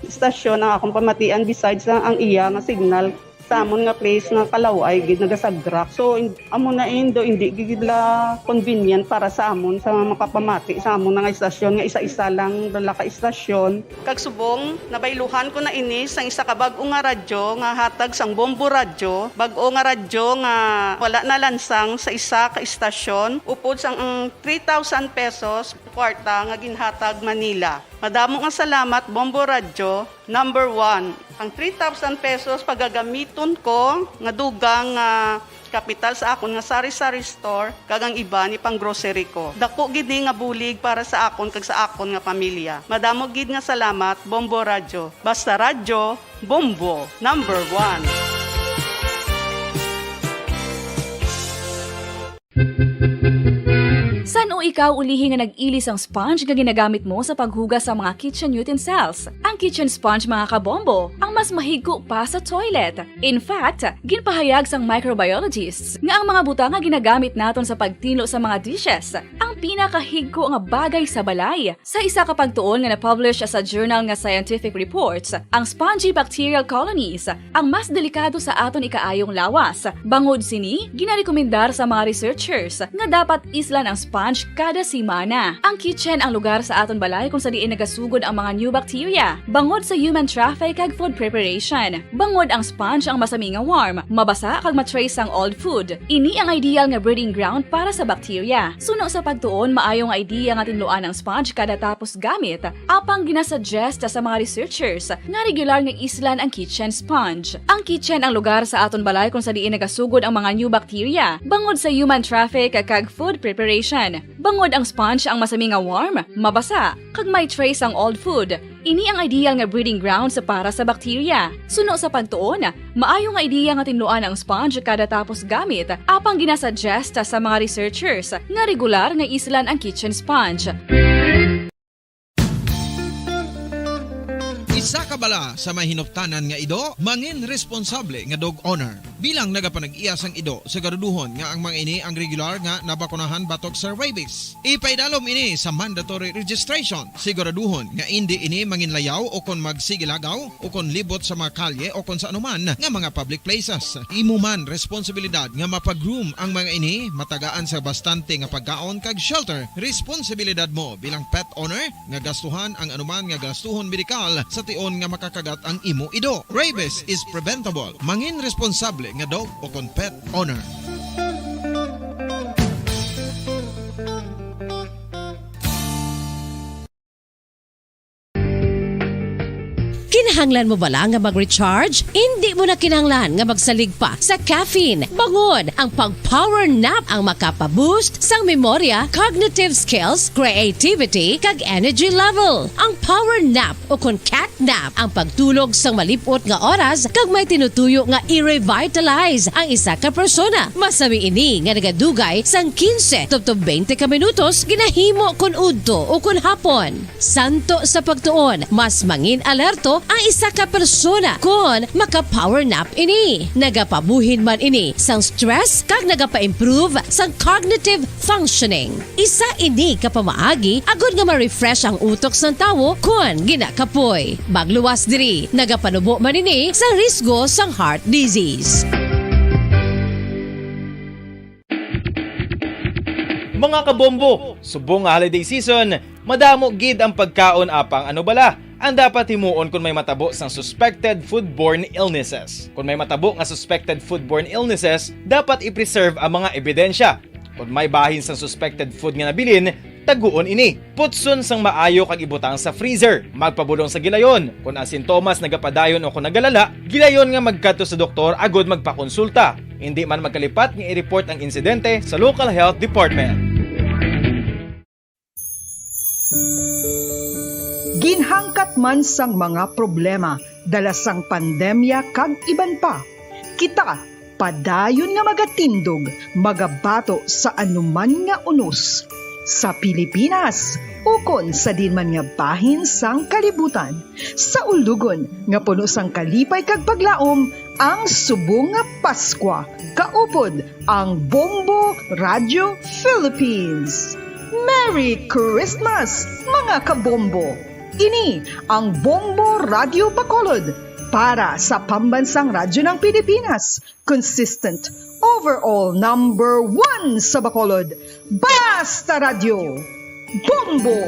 istasyon ang akong pamatian besides lang ang iya nga signal sa amon nga place nga kalaway gid nagasagrak. So amo na indo hindi gid la convenient para sa amon sa makapamati sa amon nga istasyon nga isa-isa lang dala ka istasyon. Kag subong nabayluhan ko na ini sa isa ka bag-o nga radyo nga hatag sang Bombo Radio, bag-o nga radyo nga wala na lansang sa isa ka istasyon upod sang 3,000 pesos kwarta nga ginhatag Manila. Madamo nga salamat Bombo Radio. Number 1, ang 3,000 pesos pagagamiton ko nga dugang kapital sa akon nga sari-sari store kag ang iba ni pang grocery ko. Dako gid nga bulig para sa akon kag sa akon nga pamilya. Madamo gid nga salamat Bombo Radio. Basta radyo, Bombo, number 1. Ngano ikaw ulihi nga nag-ilis ang sponge nga ginagamit mo sa paghugas sa mga kitchen utensils? Ang kitchen sponge mga kabombo, ang mas mahigko pa sa toilet. In fact, ginpahayag sang microbiologists nga ang mga butang nga ginagamit naton sa pagtino sa mga dishes ang pinakahigko nga bagay sa balay. Sa isa ka pagtuon nga na-publish sa journal nga Scientific Reports, ang spongy bacterial colonies ang mas delikado sa aton ikaayong lawas. Bangod sini, ginarekomendar sa mga researchers nga dapat islan ang sponge kada simana. Ang kitchen ang lugar sa aton balay kung sa diin nagasugod ang mga new bacteria. Bangod sa human traffic kag food preparation. Bangod ang sponge ang masami nga warm, mabasa kag matrace ang old food. Ini ang ideal nga breeding ground para sa bacteria. Suno sa pagtuon, maayong idea nga tinluan ang sponge kada tapos gamit. Apang ginasuggest sa mga researchers nga regular nga islan ang kitchen sponge. Ang kitchen ang lugar sa aton balay kung sa diin nagasugod ang mga new bacteria. Bangod sa human traffic kag food preparation. Bangod ang sponge ang masami nga warm, mabasa, kag may trace ang old food. Ini ang ideal nga breeding ground sa para sa bacteria. Suno sa pagtuon, maayo nga ideya nga tinluan ang sponge kada tapos gamit. Apang ginasuggest sa mga researchers nga regular nga islan ang kitchen sponge. Isa ka bala sa may hinuptanan nga ido, mangin responsable nga dog owner. Bilang nagapanag-iyas ang ido, siguraduhon nga ang mga ini ang regular nga nabakunahan batok sa rabies. Ipaidalom ini sa mandatory registration. Siguraduhon nga hindi ini manginlayaw o kon magsigilagaw o kon libot sa mga kalye o kon sa anuman nga mga public places. Imo man responsibilidad nga mapag-groom ang mga ini, matagaan sa bastante nga pagkaon kag shelter. Responsibilidad mo bilang pet owner nga gastuhan ang anuman nga gastuhon medikal sa tion nga makakagat ang imo ido. Rabies is preventable. Mangin responsable nga dog o kon pet owner. Kinahanglan mo bala nga mag-recharge? Hindi mo na kinahanglan nga magsalig pa sa caffeine. Bangod, ang pag-power nap ang makapaboost sang memorya, cognitive skills, creativity, kag energy level. Ang power nap o kon cat nap ang pagtulog sang malipot nga oras kag may tinutuyo nga i-revitalize ang isa ka persona. Masami ini nga nagadugay sang 15 to 20 ka minutos ginahimo kun udto o kun hapon. Santo sa pagtuon, mas mangin alerto ang isa ka persona kung maka-power nap ini. Nagapabuhin man ini sang stress kag nagapa-improve sang cognitive functioning. Isa ini kapamaagi agud nga ma-refresh ang utok sang tawo kung ginakapoy. Magluwas diri, nagapanubo man ini sa risgo sang heart disease. Mga kabombo, subong nga holiday season, madamo gid ang pagkaon apang ano bala ang dapat himuon kung may matabo sang suspected foodborne illnesses. Kung may matabo nga suspected foodborne illnesses, dapat i-preserve ang mga ebidensya. Kung may bahin sang suspected food nga nabilin, taguon ini. Putson sang maayo kag ibutang sa freezer. Magpabulong sa gilayon. Kung ang sintomas nagapadayon o kung nagalala, gilayon nga magkadto sa doktor agud magpakonsulta. Hindi man magkalipat nga i-report ang insidente sa local health department. Ginhangkat man sang mga problema dala sang pandemya kag iban pa. Kita padayon nga magatindog, magabato sa anuman nga unos. Sa Pilipinas, ukon sa dinman nga bahin sang kalibutan. Sa ulugon nga puno sang kalipay kag paglaom, ang subong nga Paskwa. Kaupod ang Bombo Radio Philippines. Merry Christmas, mga kabombo! Ini ang Bombo Radio Bacolod para sa pambansang radyo ng Pilipinas. Consistent, overall number 1 sa Bacolod. Basta Radio! Bombo!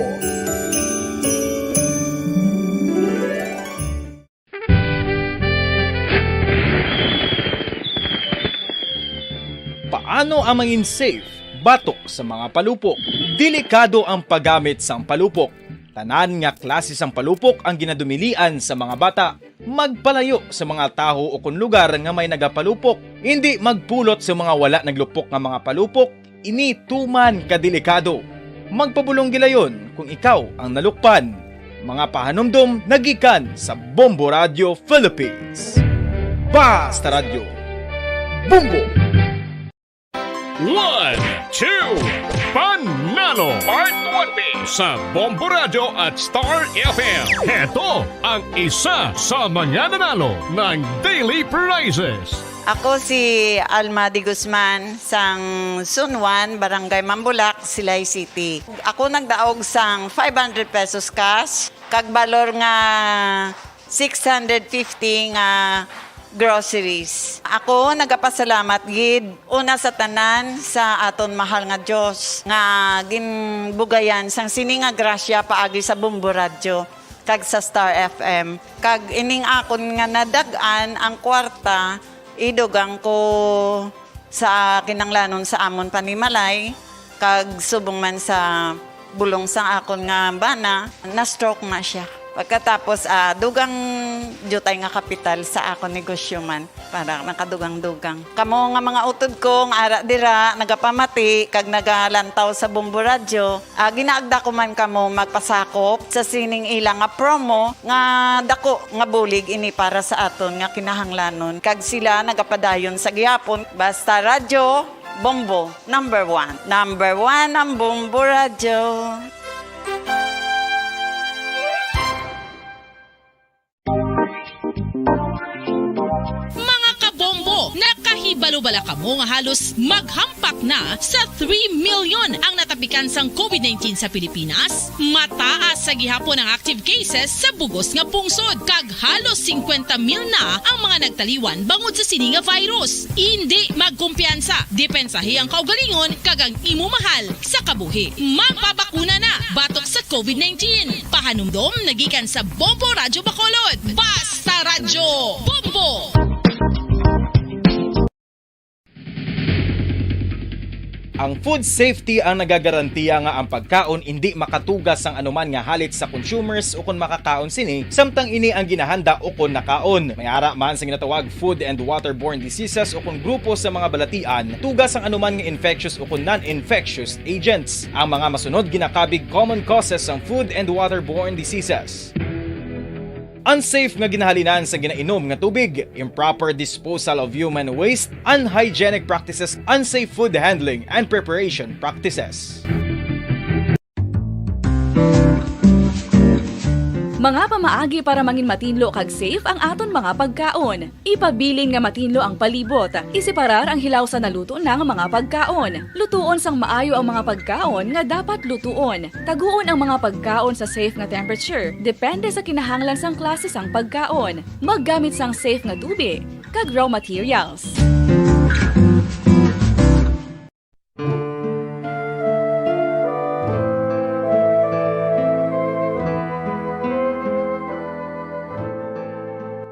Paano ang mangin safe batok sa mga palupok? Delikado ang paggamit sang palupok. Tanan nga klase sang palupok ang ginadumilian sa mga bata. Magpalayo sa mga taho o kun lugar nga may nagapalupok. Hindi magpulot sa mga wala naglupok nga mga palupok. Ini tuman kadelikado. Magpabulong gilayon kung ikaw ang nalukpan. Mga pahanumdum nagikan sa Bombo Radio Philippines. Basta Radio. Bombo! 1, 2, Panalo Part 1 sa Bombo Radio at Star FM. Ito ang isa sa mananalo ng daily prizes. Ako si Alma de Guzman sang Sunwan, Barangay Mambulak, Silay City. Ako nagdaog sang 500 pesos cash, kag balor nga 650 nga groceries. Ako nagapasalamat gid una sa tanan sa aton mahal nga Dios nga ginbugayan sang sini nga grasya paagi sa Bombo Radio kag sa Star FM. Kag ining akon nga nadag-an ang kwarta idugang ko sa kinanglanon sa amon panimalay kag subong man sa bulong sa akon nga bana na stroke na siya. Pagkatapos dugang jutay nga kapital sa akon negosyo man para nakadugang-dugang. Kamo nga mga utod ko nga ara dira nagapamati kag nagalantaw sa Bombo Radio, ginaagda ko man kamo magpasakop sa sining ilang nga promo nga dako nga bulig ini para sa aton nga kinahanglanon. Kag sila nagapadayon sa gihapon basta radyo Bombo number 1. Number 1 ang Bombo Radio. Nakahibalo-bala ka mo nga halos maghampak na sa 3 million ang natapikan sang COVID-19 sa Pilipinas. Mataas sa gihapon ang active cases sa bugos nga pungsod kag halos 50 mil na ang mga nagtaliwan bangod sa sini nga virus. Hindi magkumpiyansa, depensahi ang kaugalingon kag ang imo mahal sa kabuhi. Magpabakuna na batok sa COVID-19. Pahanumdom nagikan sa Bombo Radio Bacolod. Basta Radyo Bombo! Ang food safety ang nagagarantiya nga ang pagkaon hindi makatugas ang anuman nga halit sa consumers o kung makakaon sini, samtang ini ang ginahanda o kung nakaon. May ara man sa ginatawag food and waterborne diseases o kung grupo sa mga balatian, tugas ang anuman nga infectious o kung non-infectious agents. Ang mga masunod ginakabig common causes ng food and waterborne diseases. Unsafe nga ginahalinan sa ginainom nga tubig, improper disposal of human waste, unhygienic practices, unsafe food handling and preparation practices. Mga pamaagi para mangin matinlo kag safe ang aton mga pagkaon. Ipabilin nga matinlo ang palibot. Isiparar ang hilaw sa naluto na nga mga pagkaon. Lutuon sang maayo ang mga pagkaon nga dapat lutuon. Taguon ang mga pagkaon sa safe nga temperature. Depende sa kinahanglan sang klase sang pagkaon. Maggamit sang safe nga tubig kag raw materials.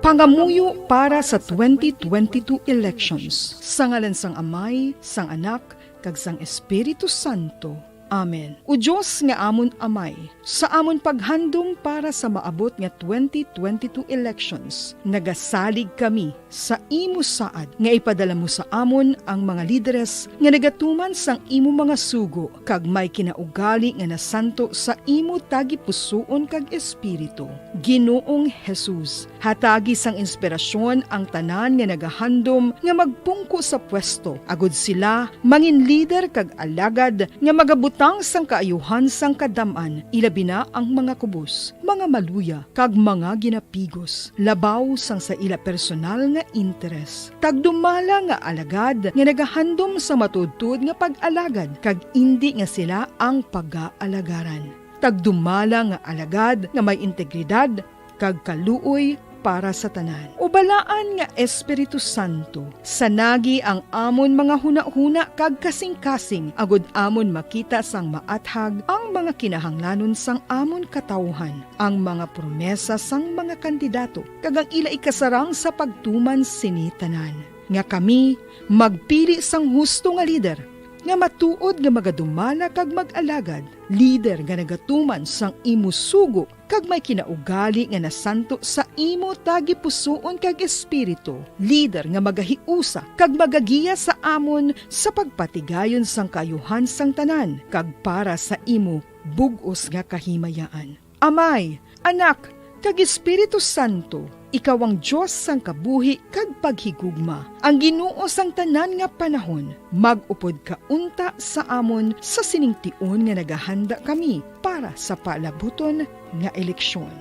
Pangamuyo para sa 2022 elections. Sa ngalan sang Amay, sang Anak, kag sang Espiritu Santo. Amen. O Diyos nga amon Amay, sa amon paghandong para sa maabot nga 2022 elections, nagasalig kami sa imo saad nga ipadala mo sa amon ang mga lideres nga nagatuman sang imo mga sugo kag may kinaugali nga nasanto sa imo tagipusoon kag espiritu. Ginoong Jesus, hatagi sang inspirasyon ang tanan nga nagahandom nga magpungko sa pwesto, agud sila mangin lider kag alagad nga magabutang sang kaayuhan sang kadaman, ilabi na ang mga kubos, mga maluya kag mga ginapigos, labaw sang sa ila personal nga interes. Tagdumala nga alagad nga nagahandom sa matudtod nga pag-alagad kag indi nga sila ang pag-aalagaran. Tagdumala nga alagad nga may integridad kag kaluoy para sa tanan. Ubalaan nga Espiritu Santo, sanagi ang amon mga huna-huna kag kasing-kasing, agud amon makita sang maathag ang mga kinahanglanon sang amon katawhan, ang mga promesa sang mga kandidato, kag ang ila ikasarang sa pagtuman sini tanan. Nga kami magpili sang husto nga lider, nga matuod nga magadumala kag mag-alagad, lider nga nagatuman sang imo sugo kag may kinaugali nga nasanto sa imo tagipusoon kag espiritu, lider nga magahiusa kag magagiya sa amon sa pagpatigayon sang kayuhan sang tanan kag para sa imo bug-os nga kahimayaan. Amay, Anak, kag Espiritu Santo, ikaw ang Diyos sang kabuhi kag paghigugma. Ang Ginoo sang tanan nga panahon, mag-upod ka unta sa amon sa siningtion nga nagahanda kami para sa palabuton nga eleksyon.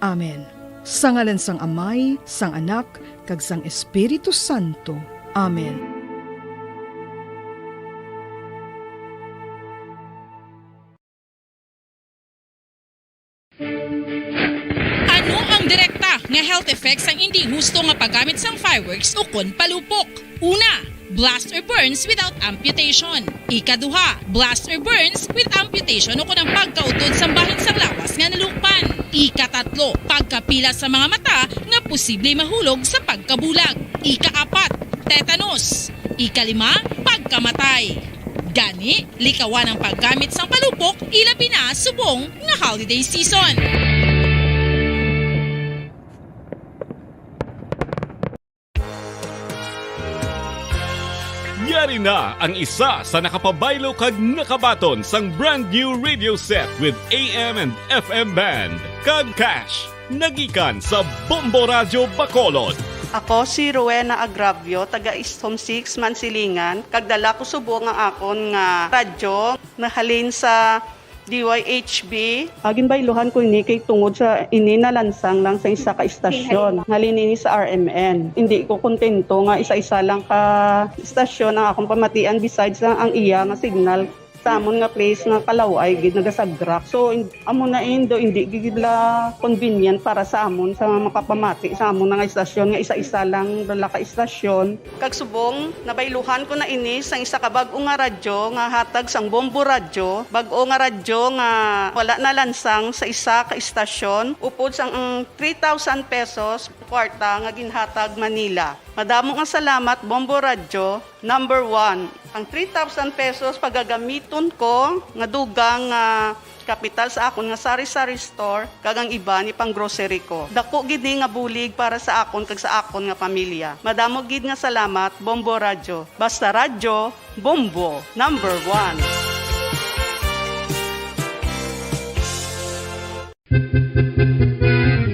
Amen. Sa ngalan sang Amay, sang Anak, kag sang Espiritu Santo. Amen. Ano ang direkta nga health effects ang hindi gusto nga paggamit sang fireworks o kon palupok? Una, blast or burns without amputation. Ikaduha, blast or burns with amputation o kon ang pagkautod sa bahin sang lawas nga nalukpan. Ikatatlo, pagkapila sa mga mata nga posible mahulog sa pagkabulag. Ikaapat, tetanus. Ikalima, pagkamatay. Gani, likawan ang paggamit sang palupok ilabi na subong nga holiday season. Yari na ang isa sa nakapabaylo kag nakabaton sang brand new radio set with AM and FM band. Kag cash, nagikan sa Bombo Radio Bacolod. Ako si Rowena Agravio, taga Istom 6, Mansilingan. Kagdala ko subong nga akon nga radyo nahalin sa DYHB. Agin bayluhan ko ini kay tungod sa ini nalansang lang sa isa ka istasyon. Halin ini sa RMN. Hindi ko kontento nga isa-isa lang ka istasyon ang akong pamatian besides lang ang iya nga signal sa amon nga place nga Kalaway gid nagasagrak. So amo na indo hindi gid la convenient para sa amon sa makapamati sa amon nga istasyon nga isa-isa lang dala ka istasyon. Kag subong nabayluhan ko na ini sang isa ka bag-o nga radyo nga hatag sang Bombo Radio, bag-o nga radyo nga wala na lansang sa isa ka istasyon upod sang 3,000 pesos kwarta nga ginhatag Manila. Madamo nga salamat Bombo Radio. Number 1, ang 3,000 pesos pagagamiton ko nga dugang kapital sa akon nga sari-sari store kag ang iba ni pang grocery ko. Dako gid nga bulig para sa akon kag sa akon nga pamilya. Madamo gid nga salamat Bombo Radio. Basta radyo, Bombo, number 1.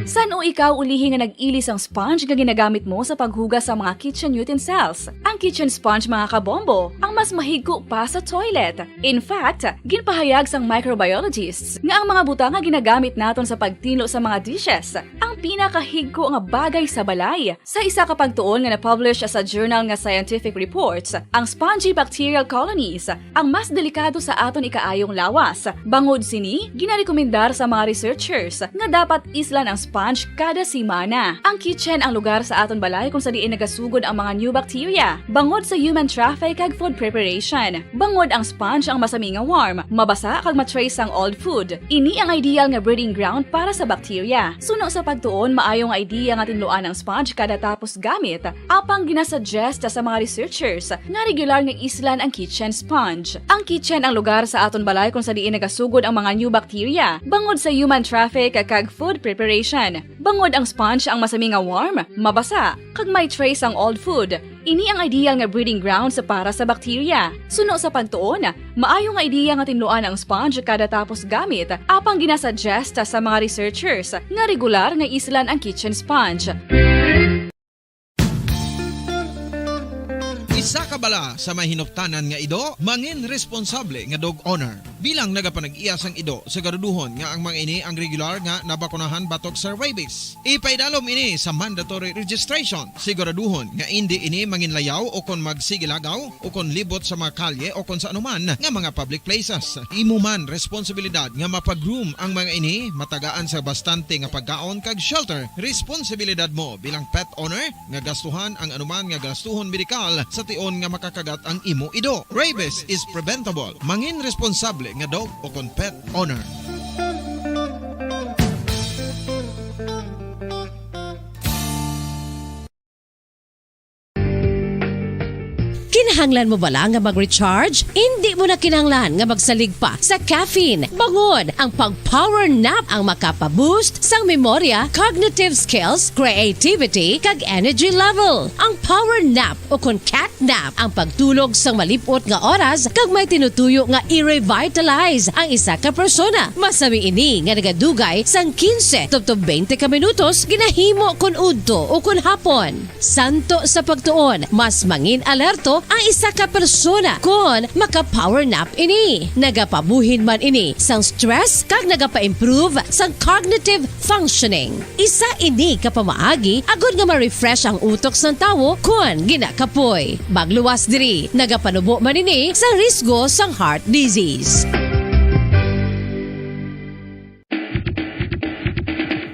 San o ikaw ulihi nga nag-ilis ang sponge nga ginagamit mo sa paghugas sa mga kitchen utensils? Ang kitchen sponge mga kabombo, ang mas mahigko pa sa toilet. In fact, ginpahayag sang microbiologists nga ang mga butang nga ginagamit naton sa pagtilo sa mga dishes ang pinakahigko nga bagay sa balay. Sa isa ka pagtuon nga na-publish sa journal nga Scientific Reports, ang spongy bacterial colonies ang mas delikado sa aton ikaayong lawas. Bangod sini, ginarekomendar sa mga researchers nga dapat islan ang sponge kada simana. Ang kitchen ang lugar sa aton balay kung sa diin nagasugod ang mga new bacteria. Bangod sa human traffic kag food preparation. Bangod ang sponge ang masami nga warm, mabasa kag matrace ang old food. Ini ang ideal nga breeding ground para sa bacteria. Suno sa pagtuon, maayong idea nga tinluan ang sponge kada tapos gamit. Apang ginasuggest sa mga researchers nga regular nga islan ang kitchen sponge. Ang kitchen ang lugar sa aton balay kung sa diin nagasugod ang mga new bacteria. Bangod sa human traffic kag food preparation. Bangod ang sponge ang masami nga warm, mabasa, kag may trace ang old food. Ini ang ideal nga breeding ground sa para sa bacteria. Suno sa pagtuon, maayo nga idea nga tinluan ang sponge kada tapos gamit, apang ginasuggest sa mga researchers nga regular nga islan ang kitchen sponge. Isa ka bala sa mahinuptanan nga ido, mangin responsable nga dog owner. Bilang nagapanag-iyas ang ido, siguraduhon nga ang mga ini ang regular nga nabakunahan batok sa rabies. Ipaidalom ini sa mandatory registration. Siguraduhon nga hindi ini manginlayaw o kon magsigilagaw o kon libot sa mga kalye o kon sa anuman nga mga public places. Imo man responsibilidad nga mapag-groom ang mga ini, matagaan sa bastante nga pagkaon kag shelter. Responsibilidad mo bilang pet owner nga gastuhan ang anuman nga gastuhon medikal sa tion nga makakagat ang imo ido. Rabies is preventable. Mangin responsable nga dog o kon pet owner. Kinahanglan mo bala nga mag-recharge? Hindi mo na kinahanglan nga magsalig pa sa caffeine. Bangod ang pag-power nap ang makapaboost sang memorya, cognitive skills, creativity, kag energy level. Ang power nap o kun cat nap ang pagtulog sang malipot nga oras kag may tinutuyo nga i-revitalize ang isa ka persona. Masami ini nga nagadugay sang 15 tubtob 20 ka minutos ginahimo kun udto o kun hapon. Santo sa pagtuon, mas mangin alerto ang isa ka persona kung maka-power nap ini. Nagapabuhin man ini sang stress kag nagapa-improve sang cognitive functioning. Isa ini kapamaagi agud nga ma-refresh ang utok sang tawo kung ginakapoy. Magluwas diri, nagapanubo man ini sa risgo sang heart disease.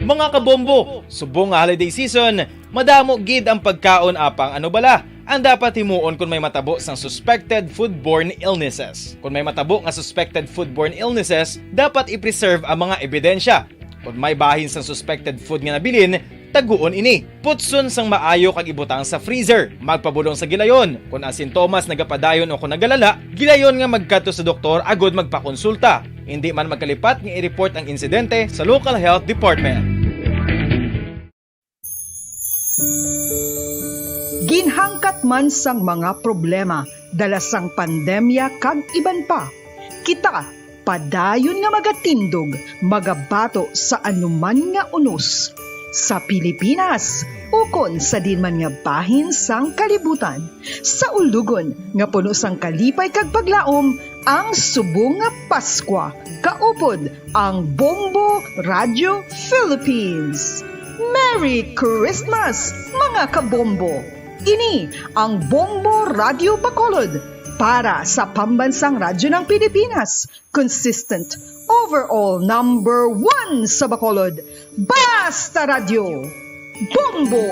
Mga kabombo, subong nga holiday season, madamo gid ang pagkaon apang ano bala ang dapat himuon kung may matabo sang suspected foodborne illnesses. Kung may matabo nga suspected foodborne illnesses, dapat i-preserve ang mga ebidensya. Kung may bahin sang suspected food nga nabilin, taguon ini. Putson sang maayo kag ibutang sa freezer. Magpabulong sa gilayon. Kung ang sintomas nagapadayon o kung nagalala, gilayon nga magkadto sa doktor agud magpakonsulta. Hindi man magkalipat nga i-report ang insidente sa local health department. Ginhangkat man sang mga problema dala sang pandemya kag iban pa. Kita padayon nga magatindog, magabato sa anuman nga unos sa Pilipinas ukon sa dinman nga bahin sang kalibutan. Sa ulugon nga puno sang kalipay kag paglaom ang subong nga Paskwa. Kaupod ang Bombo Radio Philippines. Merry Christmas mga kabombo! Ini ang Bombo Radio Bacolod para sa pambansang radyo ng Pilipinas. Consistent, overall number 1 sa Bacolod. Basta Radio! Bombo!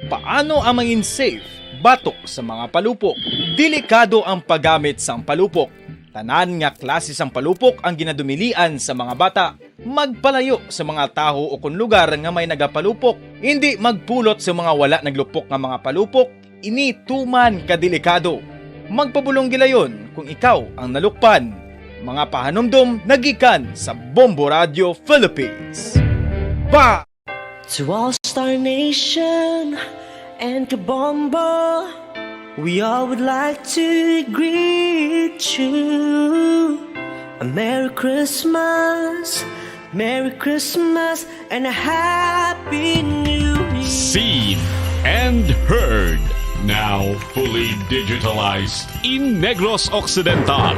Paano ang mangin safe batok sa mga palupok? Delikado ang paggamit sang palupok. Tanan nga klase sang palupok ang ginadumilian sa mga bata. Magpalayo sa mga taho o kung lugar nga may nagapalupok. Hindi magpulot sa mga wala naglupok nga mga palupok. Ini tuman kadelikado. Magpabulong gilayon kung ikaw ang nalukpan. Mga pahanumdum nagikan sa Bombo Radio Philippines. Ba! To all Star Nation and Kabombo, we all would like to greet you. A Merry Christmas, and a Happy New Year. Seen and heard. Now fully digitalized in Negros Occidental.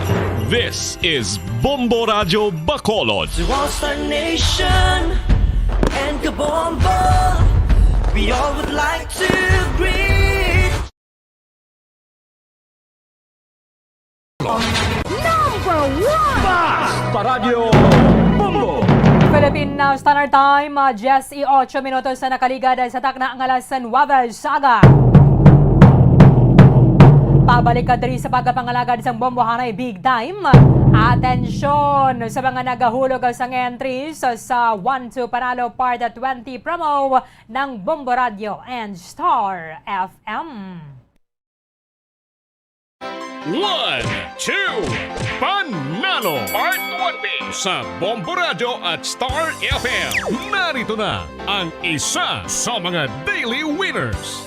This is Bombo Radio Bacolod. To all Star Nation and Kabombo, we all would like to greet. Number 1! Basta Radio Bombo! Philippine Standard Time, 10:08 minutos na nakaligad sa takna ang alas 9 saga. Pabalik ka diri sa pagkapangalagad sa Bombo Hanay Big Time. Atensyon sa mga nagahulog sa entries sa 1-2 Panalo Part 20 promo ng Bombo Radio and Star FM. 1, 2, Panalo Part 20 sa Bombo Radio at Star FM. Narito na ang isa sa mga daily winners.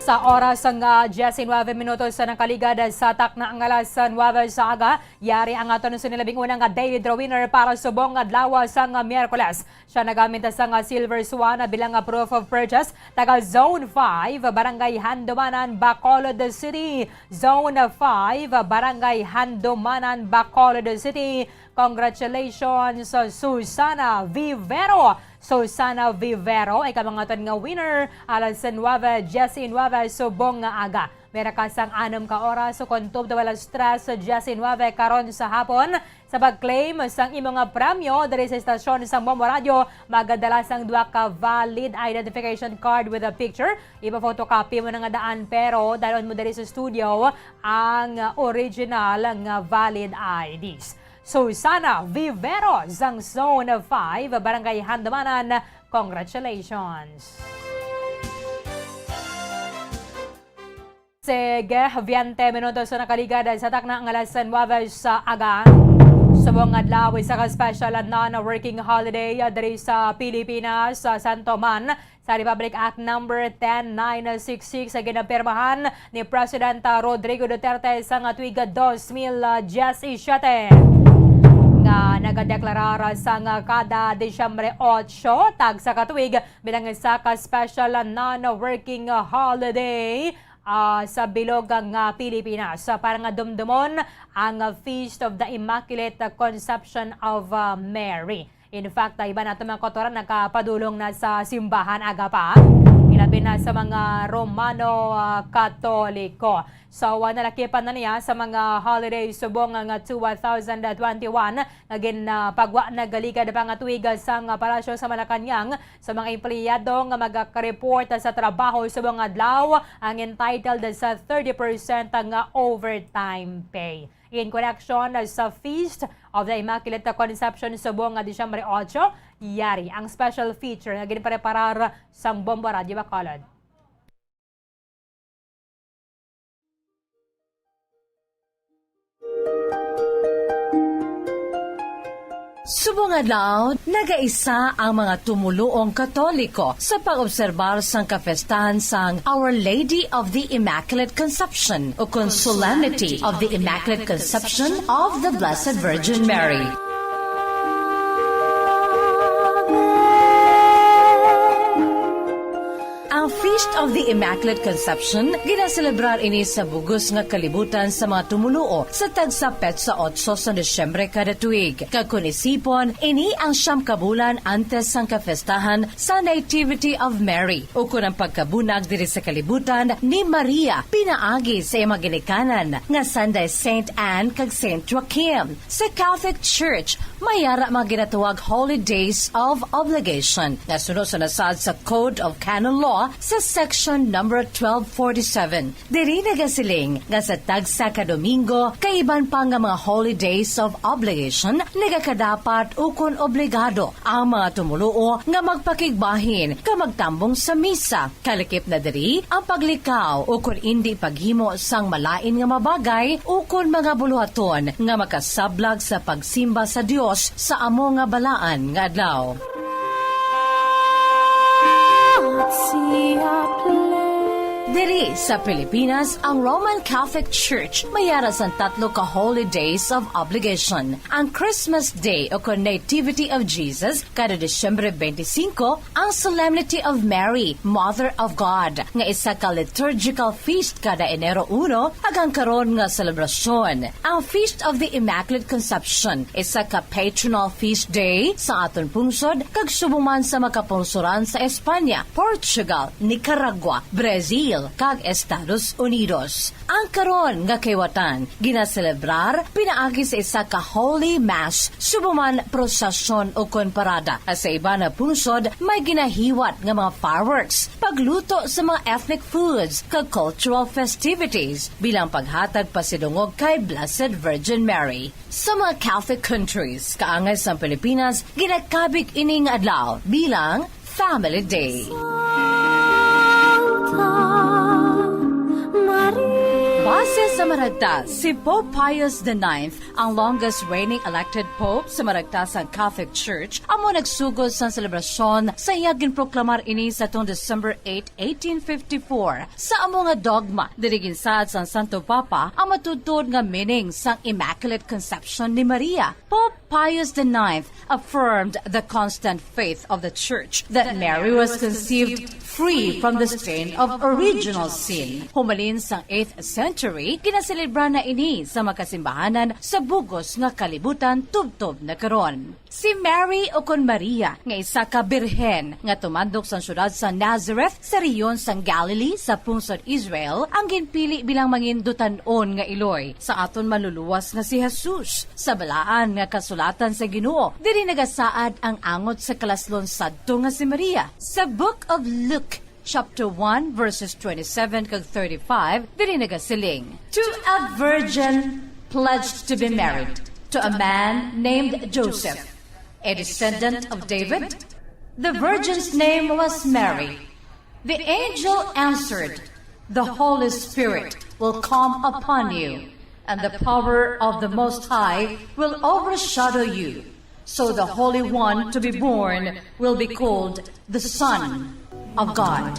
Sa oras ng 19 minutos sa nakaligad sa takna ang alas 9 sa aga, yari ang ato ng sinilabing unang daily draw winner para subong adlaw sa Miyerkules. Siya nagamit sa Silver Swan bilang proof of purchase, taga Zone 5, Barangay Handomanan, Bacolod City. Zone 5, Barangay Handomanan, Bacolod City. Congratulations, Susana Vivero. Susana Vivero ay kamangaton nga winner alas 9, Jessie 9, subong nga aga. Meron ka sang 6 ka oras so kontub na walang stress sa Jessie 9 karon sa hapon. Sa pag-claim sang imong nga premyo diri sa istasyon sa Bombo Radio, magadala sang 2 ka valid identification card with a picture. Ipa-photocopy mo na nga daan pero dalon mo diri sa studio ang original nga valid IDs. Susana Vivero sang Zone 5, Barangay Handamanan. Congratulations! Sige, 20 minutos na nakaligad sa takna ng alas 9 sa agan. Subong adlaw sa ka-special non-working holiday diri sa Pilipinas sa Santo Man sa Republic Act number 10966 sa ginapirmahan ni President Rodrigo Duterte sa tuig 2017 nga nagadeklarar sa kada Disyembre 8 tag sa katuig bilang isa ka special non-working holiday sa bilog ng Pilipinas para nga dumdumon ang Feast of the Immaculate Conception of Mary. In fact, iba nato mga kotoran nakapadulong na sa simbahan aga pa. Ilabi na sa mga Romano Katoliko. So, nalakipan na niya sa mga holiday subong ng 2021 naging pagwa na galigad pa nga tuig sa palasyo sa Malacanang sa mga empleyado nga magaka-report sa trabaho subong adlaw ang entitled sa 30% nga overtime pay. In connection sa Feast of the Immaculate Conception subong Disyembre 8, yari ang special feature na ginipreparar sa Bombo Radio Bacolod. Subong adlaw, nagaisa ang mga tumuluong Katoliko sa pag-obserbar sang kafestahan sang Our Lady of the Immaculate Conception o kung Solemnity of the Immaculate Conception of the Blessed Virgin Mary. Ang Feast of the Immaculate Conception ginaselebrar ini sa bugos nga kalibutan sa mga tumuluo sa tagsa petsa 8 sa Desyembre kada tuig. Kakunisipon, ini ang siyam kabulan antes sang kafestahan sa Nativity of Mary o kung ang pagkabunag diri sa kalibutan ni Maria pinaagi sa imong ginikanan nga Sunday Saint Anne kag Saint Joachim. Sa Catholic Church, mayara mga ginatawag Holy Days of Obligation na sunod sa nasad sa Code of Canon Law sa section number 1247. Diri nagasiling nga sa tagsa ka Domingo, kaiban pa nga mga Holy Days of Obligation, nagakadapat ukon obligado ang mga tumuluo nga magpakigbahin ka magtambong sa misa. Kalikip na diri ang paglikaw ukon hindi paghimo sang malain nga mabagay ukon mga buluhaton nga makasablag sa pagsimba sa Dios sa amo nga balaan nga adlaw. Diri sa Pilipinas, ang Roman Catholic Church mayara sa tatlo ka Holy Days of Obligation. Ang Christmas Day o Nativity of Jesus kada Desyembre 25, ang Solemnity of Mary, Mother of God, nga isa ka liturgical feast kada Enero 1 hanggang karon nga selebrasyon. Ang Feast of the Immaculate Conception, isa ka patronal feast day sa aton pungsod kag subuman sa makapungsuran sa Espanya, Portugal, Nicaragua, Brazil, kag Estados Unidos. Ang karon nga kaywatan ginaselebrar pinaagi sa isa ka Holy Mass subuman prosesyon o konparada. Sa iba na pungsod may ginahiwat nga mga fireworks, pagluto sa mga ethnic foods kag cultural festivities bilang paghatag pasidungog kay Blessed Virgin Mary. Sa mga Catholic countries, kaangay sa Pilipinas, ginakabig ining adlaw bilang Family Day. Base sa Maragta, si Pope Pius IX, ang longest reigning elected Pope sa Maragtasang Catholic Church, amo nagsugod sa selebrasyon sa iya ginproklamar ini sa tong December 8, 1854. Sa amo nga dogma, dirigin sa Santo Papa, ang matutod nga meaning sang Immaculate Conception ni Maria. Pope Pius IX affirmed the constant faith of the Church that Mary was conceived free from the stain of original sin. Humalin sang 8th century, kinaselebra na ini sa makasimbahanan sa bugos nga kalibutan tubtob na karon. Si Mary o kon Maria nga isa ka birhen nga tumandok sa syudad sa Nazareth sa riyon sang Galilee sa pungsod Israel ang ginpili bilang mangindutan-on nga iloy sa aton maluluwas nga si Jesus. Sa balaan nga kasulatan sa Ginoo, diri nagasaad ang angot sa kalaslon sadto nga si Maria. Sa Book of Luke Chapter 1, verses 27 kag 35, diri nagasiling, to a virgin pledged to be married to a man named Joseph, a descendant of David? The virgin's name was Mary. The angel answered, "The Holy Spirit will come upon you, and the power of the Most High will overshadow you. So the Holy One to be born will be called the Son of God."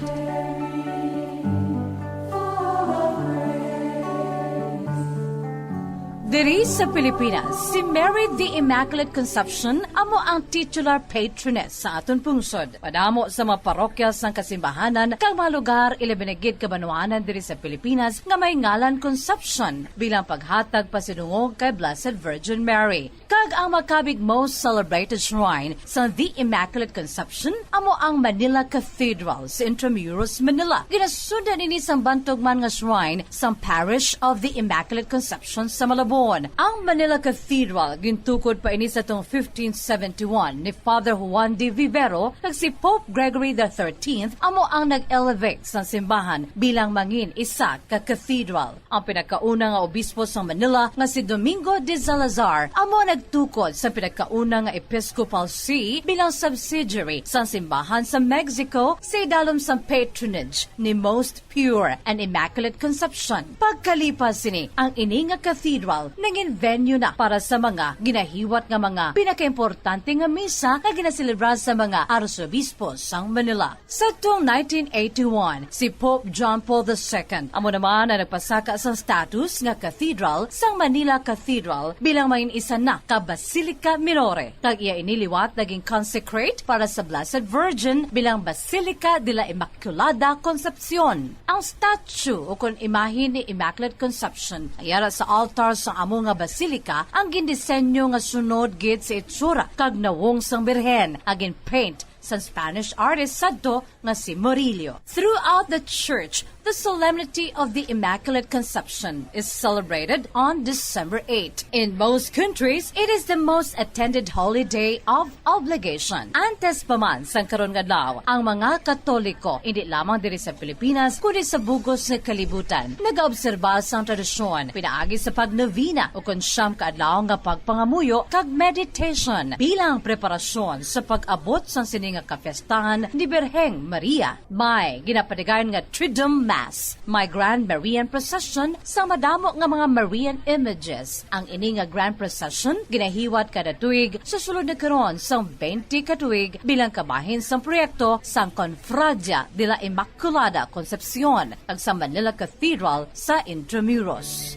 Diri sa Pilipinas, si Mary the Immaculate Conception amo ang titular patroness sa aton pungsod. Padamo sa mga parokya sang kasimbahanan kag mga lugar ilabinagid kabanwanan diri sa Pilipinas nga may ngalan Conception bilang paghatag pasidungog kay Blessed Virgin Mary. Kag ang makabig most celebrated shrine sa the Immaculate Conception amo ang Manila Cathedral sa Intramuros, Manila. Ginasundan ini sang bantugman nga shrine sa Parish of the Immaculate Conception sa Malabon. Ang Manila Cathedral gintukod pa ini sa tong 1571 ni Father Juan de Vivero kag si Pope Gregory XIII amo ang nag-elevate sa simbahan bilang mangin isa ka cathedral. Ang pinakauna nga obispo sa Manila nga si Domingo de Salazar amo nagtukod sa pinakauna nga Episcopal See bilang subsidiary sa simbahan sa Mexico sa idalom sa patronage ni Most Pure and Immaculate Conception. Pagkalipas sini ang ini nga cathedral naging venue na para sa mga ginahiwat nga mga pinakaimportante nga misa na ginaselebrar sa mga arsobispo sang Manila. Sa tuong 1981, si Pope John Paul II amo naman na nagpasaka sa status nga cathedral sang Manila Cathedral bilang maging isa na ka Basilica Minore. Kag iya iniliwat naging consecrate para sa Blessed Virgin bilang Basilica de la Immaculada Concepcion. Ang statue o kun imahin ni Immaculate Conception ayara sa altar sa amo nga basilika ang gindisenyo nga sunod gid sa itsura kag nawong sang birhen agin paint sa Spanish artist sadto nga si Murillo. Throughout the church, the solemnity of the Immaculate Conception is celebrated on December 8. In most countries, it is the most attended holiday of obligation. Antes pa man sang karon nga adlaw, ang mga Katoliko hindi lamang diri sa Pilipinas kundi sa bugos nga kalibutan nagaobserba sang tradisyon pinaagi sa pagnovena o kun siyam ka adlaw nga pagpangamuyo kag meditation bilang preparasyon sa pag-abot sang sining nga kapestahan ni Birheng Maria. May ginapadigayon nga Triduum Mass, may Grand Marian Procession sa madamo nga mga Marian images. Ang ini nga Grand Procession ginahiwat kada tuig sa sulod na karon sang 20 ka tuig bilang kabahin sang proyekto sang Confradia de la Immaculada Concepcion ag sa Manila Cathedral sa Intramuros.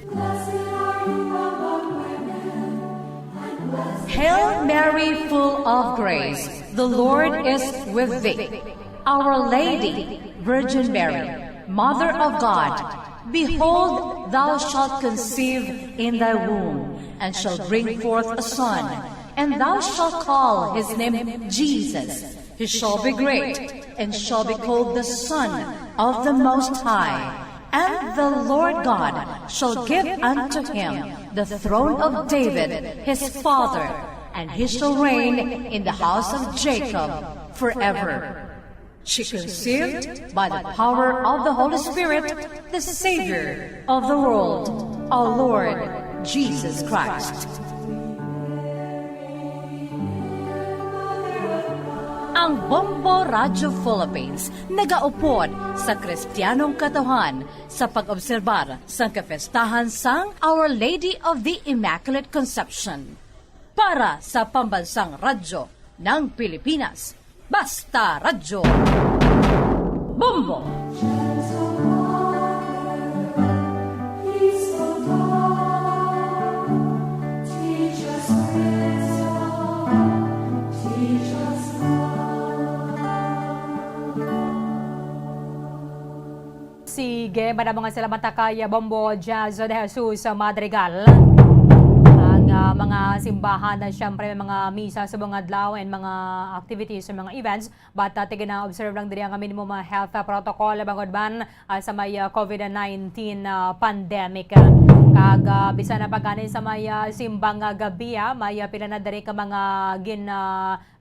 Hail Mary, full of grace, the Lord is with thee. Our Lady, Virgin Mary, Mother of God, behold, thou shalt conceive in thy womb, and shalt bring forth a son, and thou shalt call his name Jesus. He shall be great, and shall be called the Son of the Most High. And the Lord God shall give unto him the throne of David his father, and he shall reign in the house of Jacob forever. She conceived by the power of the Holy Spirit the Savior of the world, our Lord Jesus Christ. Ang Bombo Radio Philippines nagaupod sa Kristiyanong Katauhan sa pag-obserbar sa kapestahan sang Our Lady of the Immaculate Conception. Para sa pambansang radyo ng Pilipinas, Basta Radyo Bombo! Sige, manamang salamat kay Bombo Jazz de Jesus Madrigal. Ang mga simbahan na siyempre mga misa sa mga adlaw and mga activities sa mga events, but tigin na observe lang diri ang minimum health protocol bangod ban sa may COVID-19 pandemic. Kag bisan na pagani sa may simbang gabi, may pila na diri ka mga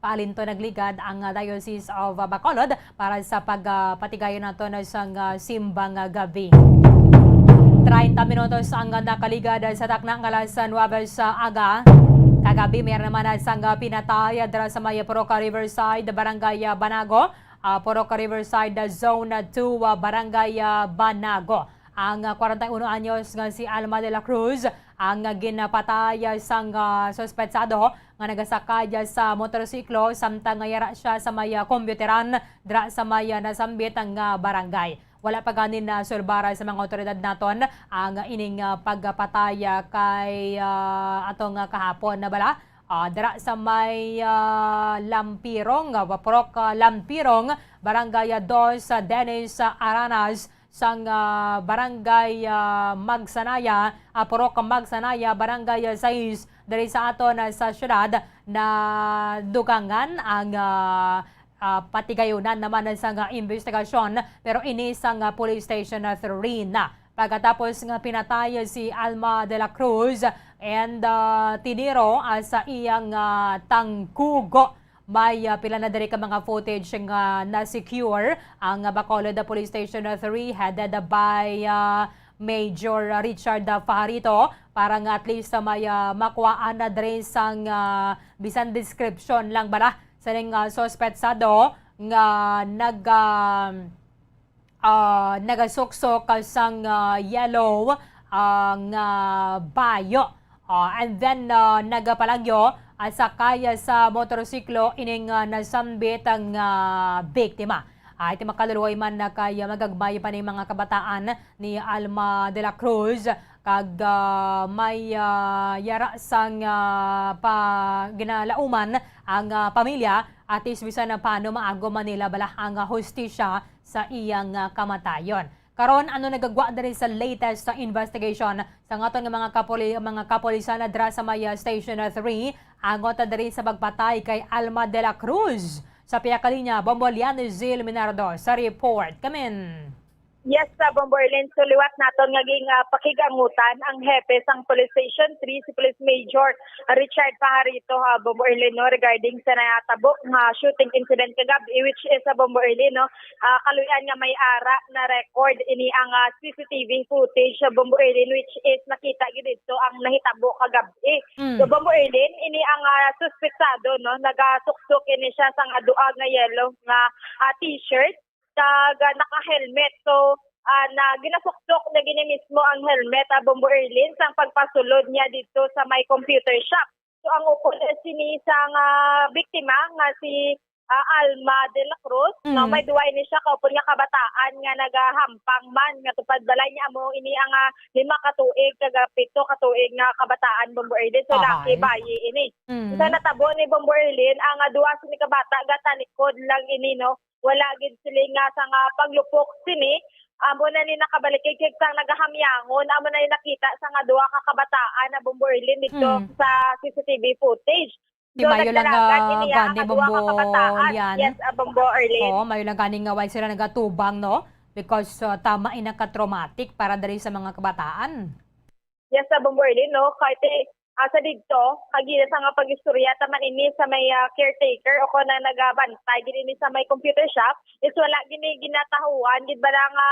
paalinto nagligad ang Diocese of Bacolod para sa pagpatigayon nato sa simbang gabi. 30 minutos ang nakaligad sa taknang alas 9 sa aga. Kagabi mayroon naman isang pinatay dara sa may Poroca Riverside, Barangay Banago. Poroca Riverside Zone 2, Barangay Banago. Ang 41 anyos nga si Alma de la Cruz ang ginapatay sang suspetsado nga nagasakay sa motorsiklo samtang yara siya sa may computeran dra sa may nasambit ang barangay. Wala pa ganin na sulbara sa mga otoridad naton ang ining pagpatay kay atong kahapon na bala. Dara sa may Lampirong, Poroca Lampirong, Barangay 2, Dennis Aranas, sang Barangay Magsanaya, Poroca Magsanaya, Barangay 6, dari sa aton sa syudad na dugangan ang patigayunan naman sa investigasyon, pero ini sang Police Station 3 na. Pagkatapos nga pinatay si Alma de la Cruz and tiniro sa iyang tangkugo. May pila na diri ka mga footage nga na-secure ang Bacolod Police Station 3 headed by Major Richard Fajarito para nga at least may makuhaan na diri sang bisan description lang bala sa ning suspetsado nga nagasuksok sang yellow nga bayo. And then nagapalagyo sakay sa motorsiklo ining nasambit ang biktima. Iti makaluluoy man na kay magagmay pa ni mga kabataan ni Alma de la Cruz kag may yara sang ginalauman ang pamilya at isbisan na paano maago Manila bala ang hustisya sa iyang kamatayon. Karon ano nagagwa diri sa latest investigation sa ngaton nga mga kapolisan na dra sa may Station 3 angot diri sa pagpatay kay Alma de la Cruz. Sa piyakalinya, Bomboliano Zil Minardo sa report. Kamin. Yes, Bombo Erlin, so liwat naton ngaging pakigangutan ang hepe sang Police Station 3 si Police Major Richard Fajarito Bombo Erlin no, regarding sa natabok nga shooting incident kagabi which is Bombo Erlin no, kaluyan nga may ara na record ini ang CCTV footage Bombo Erlin which is nakita gid dito ang nahitabo kagabi. So Bombo Erlin ini ang suspetsado no, nagasuksok ini siya sang aduag nga yellow nga t-shirt kag naka-helmet. So, na ginasuksok na gini mismo ang helmet Bombo Erlin sang pagpasulod niya dito sa may computer shop. So, ang upo sini sang biktima nga si Alma de la Cruz. No, may duway ni siya kaupon nga kabataan nga nagahampang man nga tupad balay niya mo ini ang 5 katuig kag 7 katuig nga kabataan Bombo Erlin. So, laki bayi ini. Sa natabo ni Bombo Erlin ang duwa sini kabata gatalikod lang ini no. Wala gid sila nga sa paglupok sini. Amo na ni nakabalikig sang nagahamyangon. Amo na ni nakita sa nga duha ka kabataan na Bombo Erlin dito sa CCTV footage. Di mayo lang gani Bombo yan. Yes, Bombo Erlin. Oo, mayo lang gani nga why sila nagatubang no? Because tama inaka-traumatic para dali sa mga kabataan. Yes, Bombo Erlin no. Kahit sa dito, kagina sa nga pag-istorya taman ini sa may caretaker o na nagabantay gini sa may computer shop is wala gini ginatahuan gid ba nga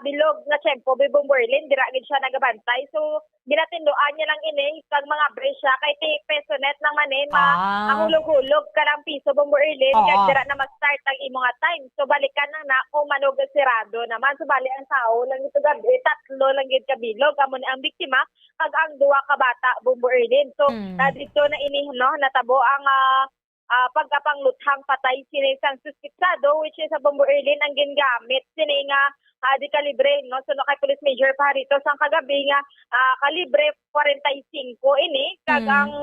bilog nga tiyempo bi Bombo Erlin dira gid siya nagabantay. So ginatinduan niya lang ini kag mga bresya kay peso net lang manin ang hulog-hulog kanang piso Bombo Erlin kag dira na mag-start ang imo nga time. So balikan na kung manog sirado naman so bali ang tao lang ito gabi 3 lang gid ka bilog amo ni ang biktima kag ang duwa ka bata Bombo Erlin. So dito na ini no natabo ang pagkapangluthang patay sini sang suspetsado which is Bombo Erlin ang gingamit sini nga di kalibre no. So no kay Police Major Fajarito sang kagabi nga kalibre 45 ini kag ang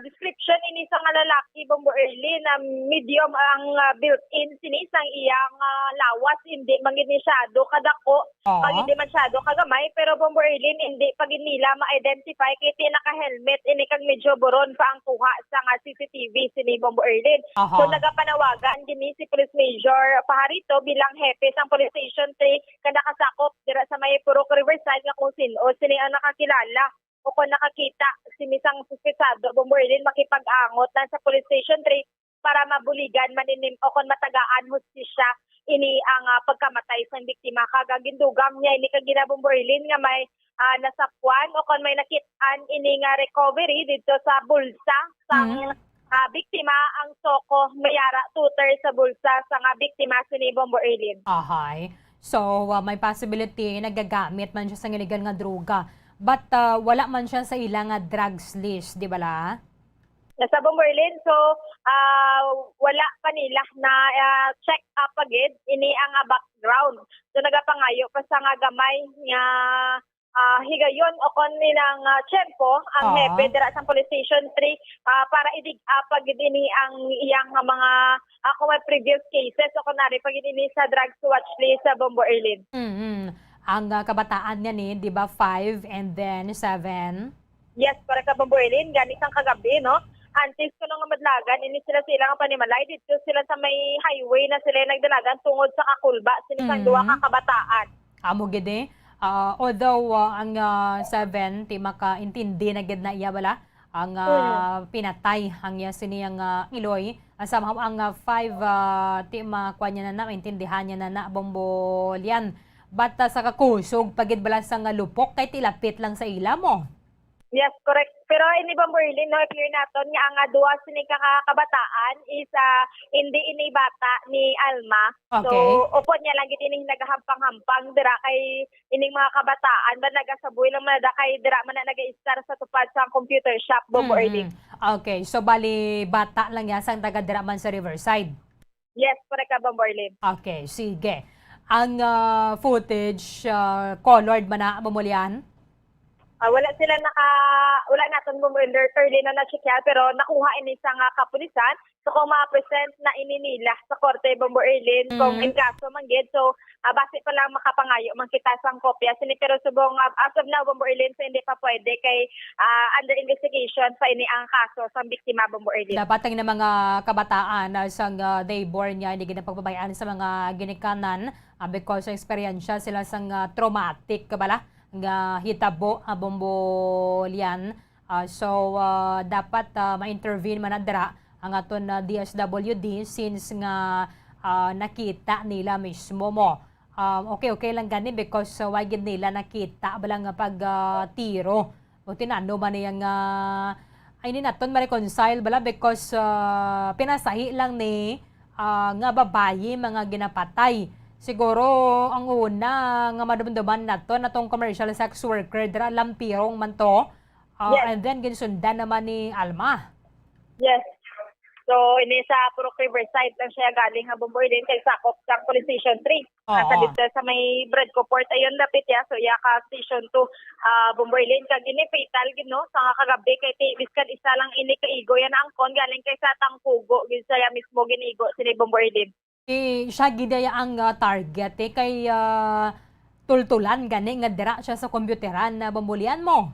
description ini sa nga lalaki Bombo Erlin na medium ang built-in sini sang iyang lawas hindi manginisyado kadako pag hindi masyado kagamay pero Bombo Erlin hindi pag nila ma-identify kay naka-helmet ini kag medyo boron pa ang kuha sa nga CCTV sini Bombo Erlin. So nagapanawagan gini si Police Major Fajarito bilang hepe sang Police Station 3 kada kasakop dira sa may Poroca Riverside nga kung sino sini ang nakakilala o kung nakakita si misang suspetsado Bombo Erlin makipag-angot lang sa Police Station 3 para mabuligan maninim o kung matagaan hustisya ini ang pagkamatay sa biktima. Kagagindugang niya ini kagina Bombo Erlin nga may nasapwan o kon may nakit-an ini nga recovery dito sa bulsa sang biktima ang soko mayara tutor sa bulsa sa nga biktima sini Bombo Erlin. Ahay. So, may possibility nagagamit man siya sa illegal nga droga. But wala man siya sa ilang drugs list, di ba la? Nasa Bombo Erlin, so wala pa nila na check up agad ini ang background. So nagapangayo pa sa nga gamay nga higayon o kon nilang tiyempo ang hepe dira sa Police Station 3 para idig pag ini ang iyang mga ako may previous cases o kunari pag ini sa drugs watch list sa Bombo Erlin. Ang kabataan niya ni, di ba, 5 and then 7? Yes, para ka Bombo Erlin, ganit ang kagabi, no? Antes ko nang madlagan, ini sila nga panimalay, dito sila sa may highway na sila nagdalagan tungod sa Kakulba, sinisang duwa ka kabataan. Amo gede. Although ang 7 ti makaintindi na gid na iya bala ang pinatay ang siniyang Iloy sama ang 5 ti makuha niya na maintindihan niya na Bombolian but sa kakusog pagid bala sang lupok kay tilapit lang sa ila mo. Yes, correct. Pero ini Bombo Erlin, no, clear naton nga ang duwa sini kabataan is hindi ini bata ni Alma. Okay. So upon niya lang gid ini nagahampang-hampang dira kay ining mga kabataan ba nagasabuy lang man kay dira man naga-star sa tupad sa computer shop Bombo Erlin. Okay, so bali bata lang yan sang taga dira man sa Riverside. Yes, correct ka Bombo Erlin. Okay, sige. Ang footage colored man na Bomolian? Wala naton early na na-checkya pero nakuha ini sa nga kapulisan so kung ma-present na ini nila sa korte Bombo Erlin kung in kaso man gid so base pa lang makapangayo man kita sang kopya sini pero subong as of now Bombo Erlin so hindi pa pwede kay under investigation pa ini ang kaso sa biktima Bombo Erlin. Dapat ang mga kabataan sang day born niya hindi ginapagbabayaan sa mga ginikanan because sa experience sila sang traumatic kabala nga hitabo Bombolian. So dapat ma-intervene man dira ang aton DSWD since nga nakita nila mismo mo. Okay lang gani because why gid nila nakita bala nga pag tiro. O tinano man yang ay ni naton ma-reconcile bala because pinasahi lang ni nga babayi mga ginapatay. Siguro ang una nga madumduman nato natong commercial sex worker dira lampirong man to. Yes. And then ginsundan naman ni Alma. Yes. So ini sa Purok Riverside lang siya galing nga Bombo Erlin kay sakop sa Police Station 3. At dito sa may Bradco Port ayon lapit ya so ya ka Station 2 Bombo Erlin kag ini fatal gid no sa kagabi kay biskan isa lang ini kaigo yan ang kon galing kay sa Tangkugo gid saya mismo ginigo sini Bombo Erlin. Siya gidaya ang target kay tultulan gani nga dira siya sa computeran na Bombolian mo.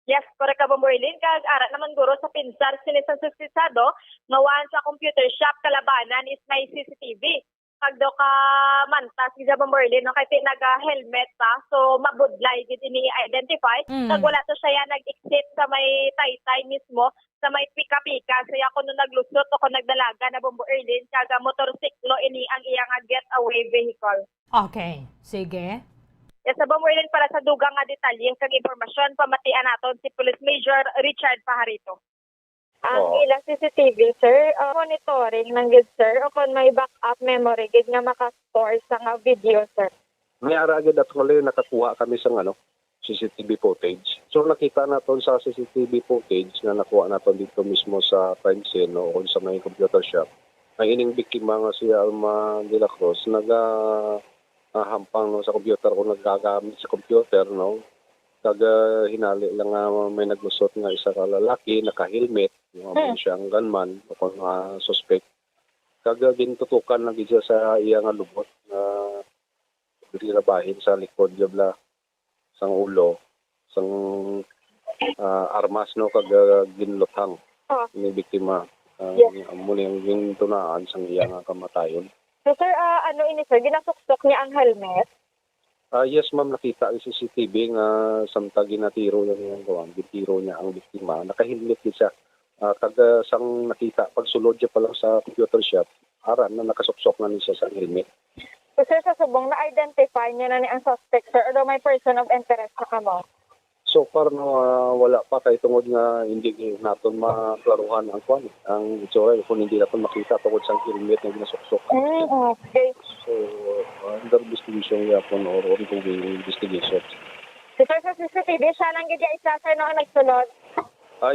Yes, correct ka Bombo Erlin kag ara naman guro sa pinsar sinisang suspisado nga wan sa computer shop kalabanan is may CCTV. Pag daw ka mantas gid Bombo Erlin no kay naga-helmet pa so mabudlay gid ini identify kag wala to siya nag-exit sa may taytay mismo sa may pika-pika so ako no naglusot ako nagdalaga na Bombo Erlin kag motorsiklo ini ang iyang getaway vehicle. Okay, sige. Yes, sa Bombo Erlin para sa dugang nga detalye kag impormasyon pamatian naton si Police Major Richard Pajarito. Ang ilang CCTV, sir, monitoring ng gid, sir, o kung may backup memory gid nga maka-store sa nga video, sir. May aragid at huli nakakuha kami sa CCTV footage. So nakita naton sa CCTV footage na nakuha naton dito mismo sa crime scene o sa may computer shop. Ang ining biktima nga si Alma de la Cruz hampang sa computer o nagagamit sa computer no. Kag hinali lang may naglusot nga isa ka lalaki naka-helmet may siyang gunman o kung suspect. Kag gintutukan na gid sa iya nga lubot na dirabahin sa likod jabla sang ulo sang armas no kag ginluthang ni biktima amo yang gintunaan sang iya nga kamatayon. So sir, ano ini sir ginasuksok niya ang helmet? Yes ma'am, nakita ang CCTV nga samtang ginatiro yung gitiro niya ang biktima. Nakahilmit siya. Kag sang nakita pagsulod siya pa lang sa computer shop, aran na nakasuksok na niya sa helmet. So sir, sa subong na-identify niya na ni ang suspect sir, although may person of interest na kamo? So far no, wala pa kay tungod nga hindi naton maklaruhan ang kwan, ang itsura kung hindi naton makita tungod sa helmet na ginasuksok. Okay. So under investigation yapon or ongoing investigation. So sir, sa CCTV, siya lang gid isa sir no ang nagsulod?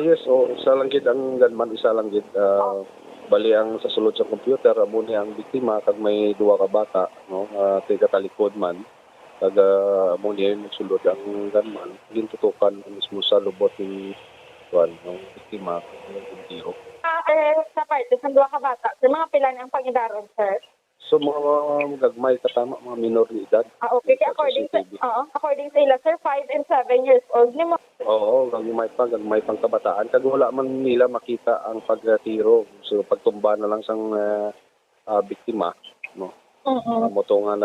Yes, isa lang gid ang gunman, isa lang gid. Bali ang sa sulod sa computer amo ni ang biktima kag may duwa ka bata no, tiga talikod man. Kag amo ni nagsulod ang gunman, gintutukan mismo sa lubot ni kwan ng biktima ng tiro. Sa parte sa duwa ka bata, sa mga pila ang pangidaron sir? So mga gagmay katama, mga minor de edad. Okay, according sa ila sir, 5 and 7 years old ni mo. Oo, gagmay pang kabataan. Kag wala man nila makita ang pagtiro. So pagtumba na lang sang biktima, no. Mo to nga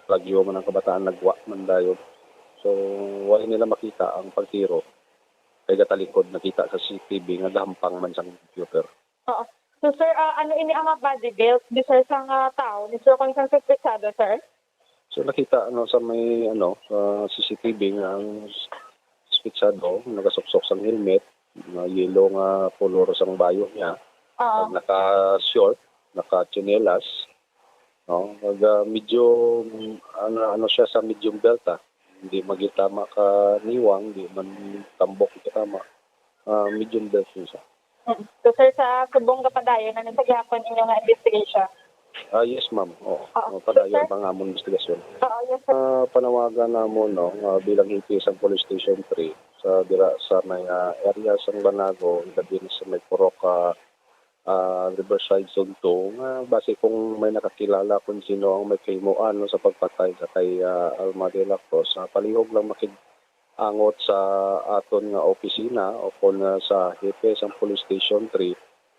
plagyo man ang kabataan, nagwa man dayon. So wala nila makita ang pagtiro. Kay gatalikod nakita sa CCTV nga gahampang man sang computer. Oo. So sir, ano ini ang body build di sir sang tao? Ni sir kung sang suspetsado sir? So nakita sa may CCTV nga ang suspetsado nagasuksok sang helmet, na yellow nga color sang bayo niya. Naka-short, naka-chinelas. No, medyo siya sa medium belt. Hindi magitama ka niwang, hindi man tambok itama. Medium belt siya. So sir, sa subong kapadayon na sa gihapon inyong investigation? Yes ma'am. Padayon pang among investigasyon. Yes sir. Panawagan namon bilang hipis ang Police Station 3 sa may area sa Banago, gabi sa may Purok Riverside Zone 2, base kung may nakakilala kung sino ang may kaymoan sa pagpatay sa kay Alma de la Cruz, palihog lang angot sa aton nga opisina o kung sa hepe sa Police Station 3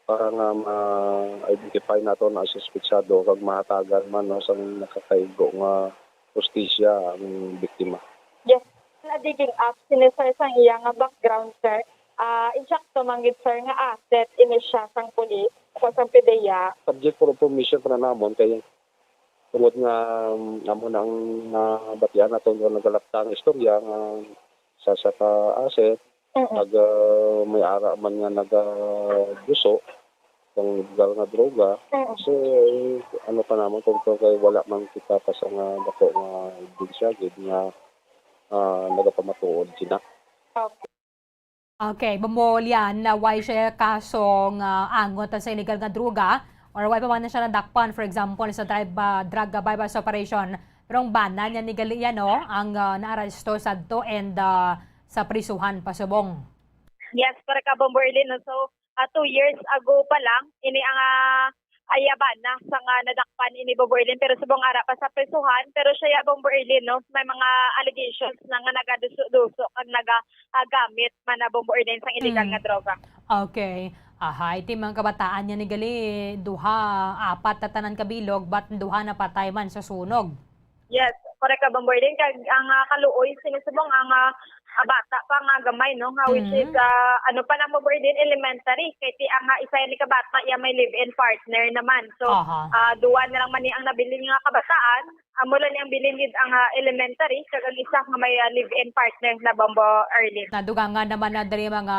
para nga ma-identify nato na suspetsado kag mahatagan man sa nakakaigo nga justisya ang biktima. Yes, na-digging up sinisir sang iya nga background sir. Insakto manggid sir nga asset ini siya sang pulis o sang PDEA. Subject for information pa na namon kay tungod nga namon ang batyan nato nga nagalaptang istorya nga sa asset pag may ara man nga nagaguso kung legal nga droga so pa naman kung kay wala man kita pa sa nga dako nga ebidensya gid nga nagapamatuod sina. Okay, bumolian na why siya kasong angot sa illegal nga droga or why pa man na siya nadakpan, for example, sa drug bypass operation. Pero ang bana niya ni Galian, ang naaresto sa to and sa prisuhan pasubong. Yes, para ka Bomberlin. So, 2 years ago pa lang, ini ang ayaban na sa nadakpan ini Bomberlin. Pero subong ara pa sa prisuhan. Pero siya Bomberlin, may mga allegations na nga nagaduso kag nagagamit man na Bomberlin sa illegal nga droga. Okay. Iti mga kabataan niya ni Gali, apat na tanan kabilog, but duha na patay man sa sunog. Yes, correct ka Bomberlin. Kag ang kaluoy sinisubong ang bata pa nga gamay which is pa na Bomberlin elementary kay ti ang isa ni kabata ya may live-in partner naman. So duwa na lang man ni ang nabili nga kabataan, amo lang ang bilin ang elementary kag ang isa nga may live-in partner na Bomberlin. Naduga nga naman na diri mga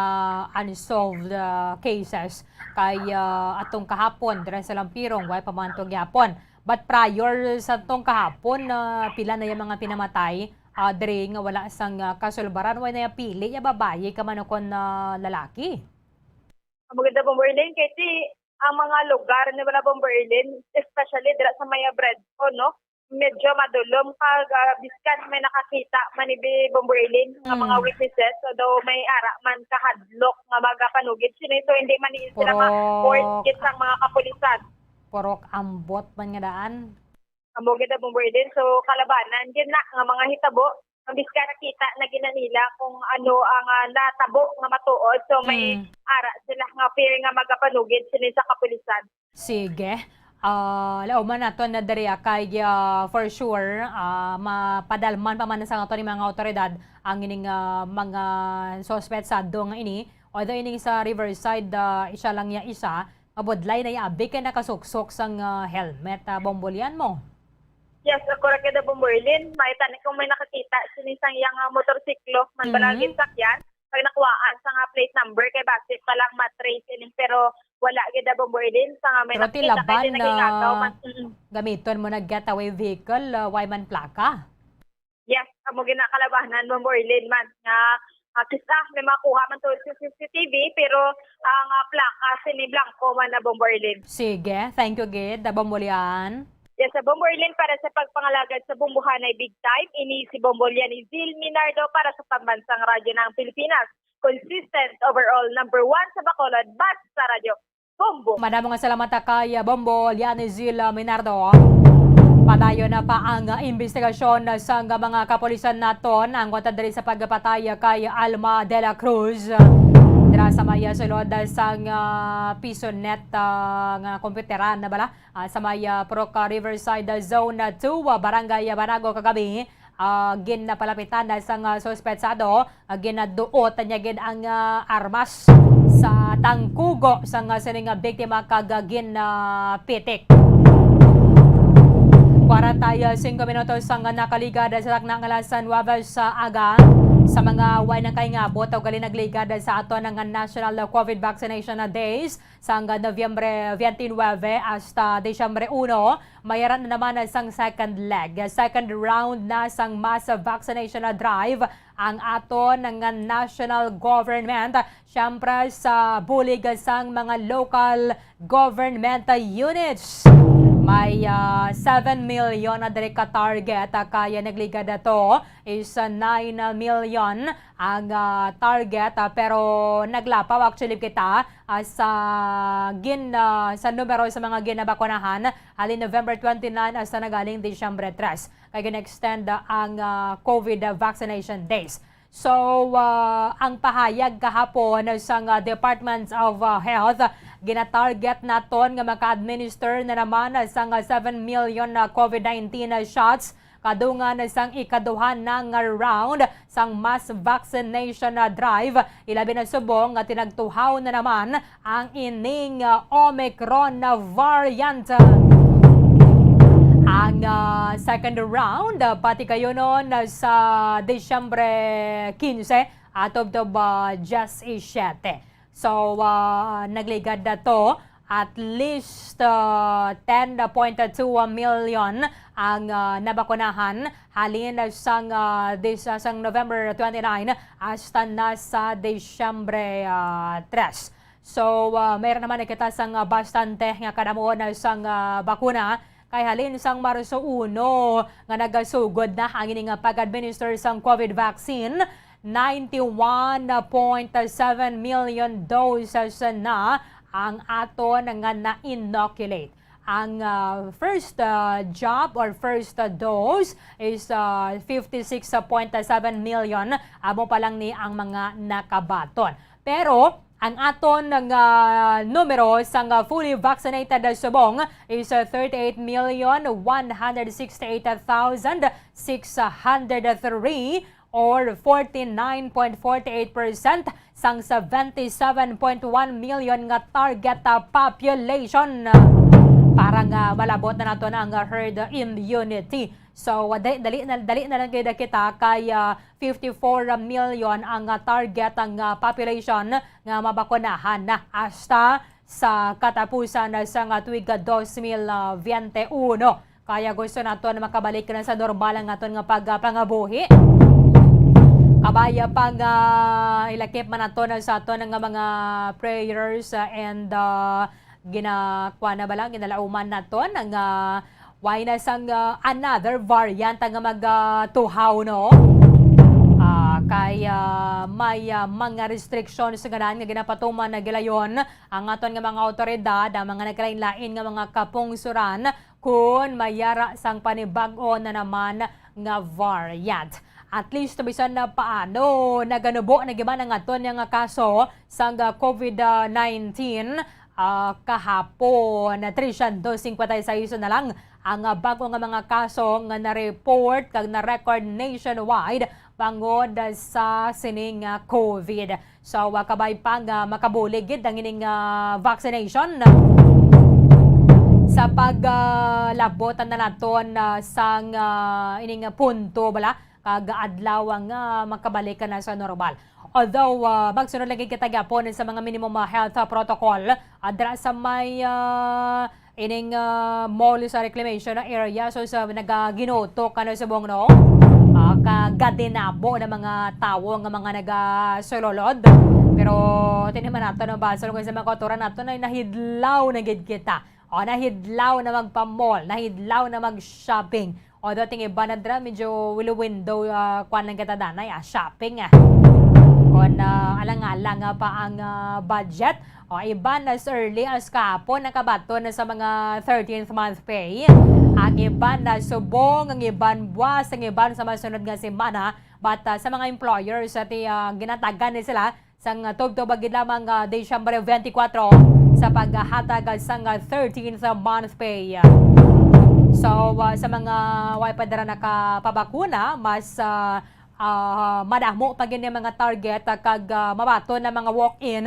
unsolved cases kay atong kahapon dire sa Lampirong way pamantog yapon. But prior sa tong kahapon pila na yung mga pinamatay diri nga wala sang kasulbaran way na pili ya babaye ka man kon lalaki. Maganda Bomberlin kay ti ang mga lugar ni wala Bomberlin especially dira sa Maya Bredco medyo madulom kag biskan may nakakita manibi Bomberlin nga mga witnesses so daw may ara man kahadlok nga magapanugid sino so hindi man sila ma-court sa mga kapulisan. Porok ambot man nga daan. Amogid na Bomberlin. So, kalabanan, yun na, nga mga hitabo, ang biska nakita na ginanila kung ano ang natabo nga matuod. So, may ara sila nga fear nga magapanugid sila sa kapulisan. Sige. Lauman nato na dariya kay for sure mapadalman pa man sa ato ni mga otoridad ang ining mga suspect sa dong ini. Although ining sa Riverside, isa lang niya isa, mabudlay na iabi kay nakasuksok sang helmet bombolyan mo. Yes, correct ka na Bomborlin. May tanik kung may nakakita sinisang yang motorsiklo, man balagin sakyan. Pag nakuhaan sa nga plate number kay base pa lang matrace ini pero wala gid Bomborlin sa nga may Pero nakita kay nagingagaw man. Gamiton mo nag getaway vehicle, why man plaka? Yes, amo ginakalabanan Bomborlin man nga kisa may makuha man to sa CCTV pero ang plaka sini blanco man na Bomborlin. Sige, thank you gid, Bombolyan. Yes, sa Bomborlin para sa pagpangalagad sa bumbuhanay big time, ini si Bombolyan ni Zil Minardo para sa Pambansang Radyo ng Pilipinas. Consistent overall number 1 sa Bacolod, basta sa radyo. Bombo! Madamo nga salamat kay Bombolyan ni Zil Minardo. Padayo na pa ang investigasyon sa mga kapulisan naton ang konta diri sa pagpatay kay Alma de la Cruz. Dira sa maya sulod sang PisoNet nga komputeran na bala sa maya Proca Riverside Zone 2 Barangay Banago kagabi ginapalapitan sang suspetsado ginaduot niya gid ang armas sa tangkugo sang sining biktima kag ginapitik. 45 minutos sang nakaligad sa taknang alas 9 sa aga sa mga way ng kaingabot o gali nagligad sa ato ng National COVID Vaccination Days sa Nobyembre 29 hasta Disyembre 1 mayaran na naman sang second leg, second round na sang mass vaccination drive ang ato ng national government syempre sa bulig sang mga local government units. May 7 million na direct target kaya nagligad ito is 9 million ang target pero naglapaw actually kita sa numero sa mga ginabakunahan halin November 29 hasta nagaling Disyembre 3 kaya gina-extend ang COVID vaccination days. So, ang pahayag kahapon sa Department of Health, gina-target naton nga maka-administer na naman sa 7 million na COVID-19 shots kadungan sang ikaduhan ng round sang mass vaccination drive. Ilabi na subong nga tinagtuhaw na naman ang ining Omicron na variant. Ang second round, pati kayo noon sa Disyembre 15 atop to just 7. So, nagligad na to at least 10.2 million ang nabakunahan halin sang November 29 hasta na sa Disyembre 3. So, mayroon naman nakita sang bastante nga kadamuon sang bakuna kay halin sang Marso 1 nga nagasugod na ang ining pag-administer sang COVID vaccine. 91.7 million doses na ang ato nga na-inoculate. Ang first job or first dose is 56.7 million. Amo pa lang ni ang mga nakabaton. Pero ang aton ng numero sang fully vaccinated subong is 38,168,603 or 49.48% sang 77.1 million nga target population. Parang malabot na nato ang herd immunity. So, dali na lang kayo kita kay 54 million ang target ang population nga mabakunahan na hasta sa katapusan sa tuig 2021. Kaya gusto nato na makabalik na sa normal ang aton nga pagpangabuhi. Kabaya pang ilakip man nato na sa aton nga mga prayers and ginakwa na ba lang, ginalauman naton ang why na sang another variant nga magtuhaw no? Kaya may mga restrictions sa ganan nga ginapatuman na gilayon ang aton nga mga otoridad, ang mga naglain-lain nga mga kapungsuran kung mayara sang panibag-o na naman nga variant. At least bisan na paano naganubo na giman ang aton nga kaso sang COVID-19 kahapon na 356 na lang ang bago nga mga kaso nga na-report kag na-record nationwide bangod sa sining COVID. So kabay pang makabuligid ang ining vaccination sa paglabotan na naton sang ining punto bala kag adlaw nga makabalik na sa normal. Although magsunod lagi kita gapon sa mga minimum health protocol adra sa may ining mall sa reclamation na area, so sa nagaginotok sa buong no kagadinabo ng mga tao nga mga nagasulolod. Pero tiniman nato na basa sa mga kauturan nato na nahidlaw na gid kita. O nahidlaw na magpa-mall, nahidlaw na mag-shopping. O dating iba na dra medyo window kwan lang kita danay shopping Kung alang-alang pa ang budget, o iba na as early as kahapon nakabato na sa mga 13th month pay. Ang iba na subong, ang iban buwas, ang iban sa masunod nga semana. But sa mga employers at ginatagan ni sila sang tubtubagid lamang Disyembre 24 sa paghatag sang 13th month pay. So sa mga way pa dara nakapabakuna, mas madamo pag yung mga target kag mabato na mga walk-in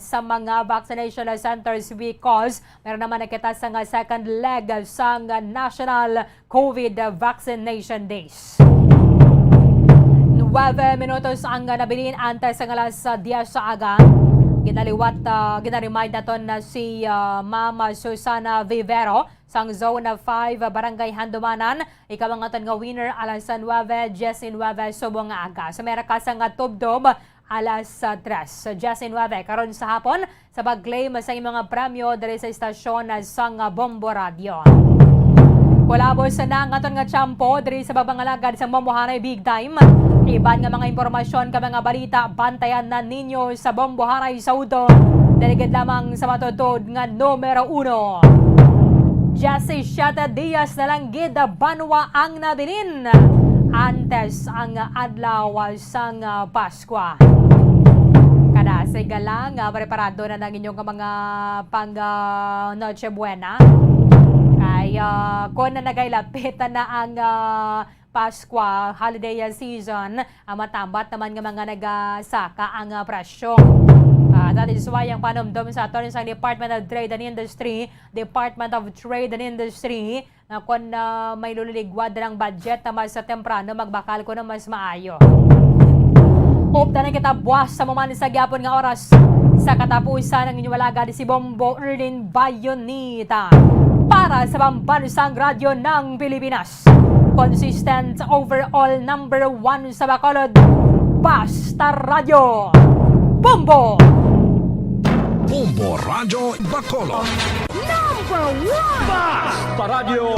sa mga vaccination centers because meron naman nakita sa second leg sang National COVID Vaccination Days. 9 minutos ang nabilin antes sa alas 10 sa aga. Ginaremind naton na si Mama Susana Vivero sang Zone 5 Barangay Handumanan. Ikaw ang aton nga winner alas 9, Jessie 9 subong nga aga. Sa meraka sang tubdob alas 3. Jessie 9 karon sa hapon sa pag-claim sa mga premyo diri sa istasyon sang Bombo Radio. Kulabos na ang aton nga tiyampo diri sa babangalagad sa Bombohanay Big Time. Iban nga mga impormasyon ka mga balita bantayan na ninyo sa Bombohanay Saudo. Delegate lamang sa matutod nga numero 1. Jessie Shata Diaz na lang gid banwa ang nabilin antes ang adlaw sang Paskwa. Kada sigala nga preparado na ng inyong mga pang Noche Buena. Kaya kung na nagailapit na ang Paskwa holiday season, matambat naman nga mga nagasaka ang presyo. That is why ang panumdum sa aton sa Department of Trade and Industry na kung may luliligwad ng budget na mas sa temprano, magbakal ko na mas maayo. Hope na kita buwas sa maman sa gyapon nga oras sa katapusan ng inyong walagad si Bombo Erlin Bayonita para sa Pambansang Radyo ng Pilipinas. Consistent overall number 1 sa Bacolod, Basta Radio. Bombo! Bombo Radio Bacolod. Number 1! Basta Radio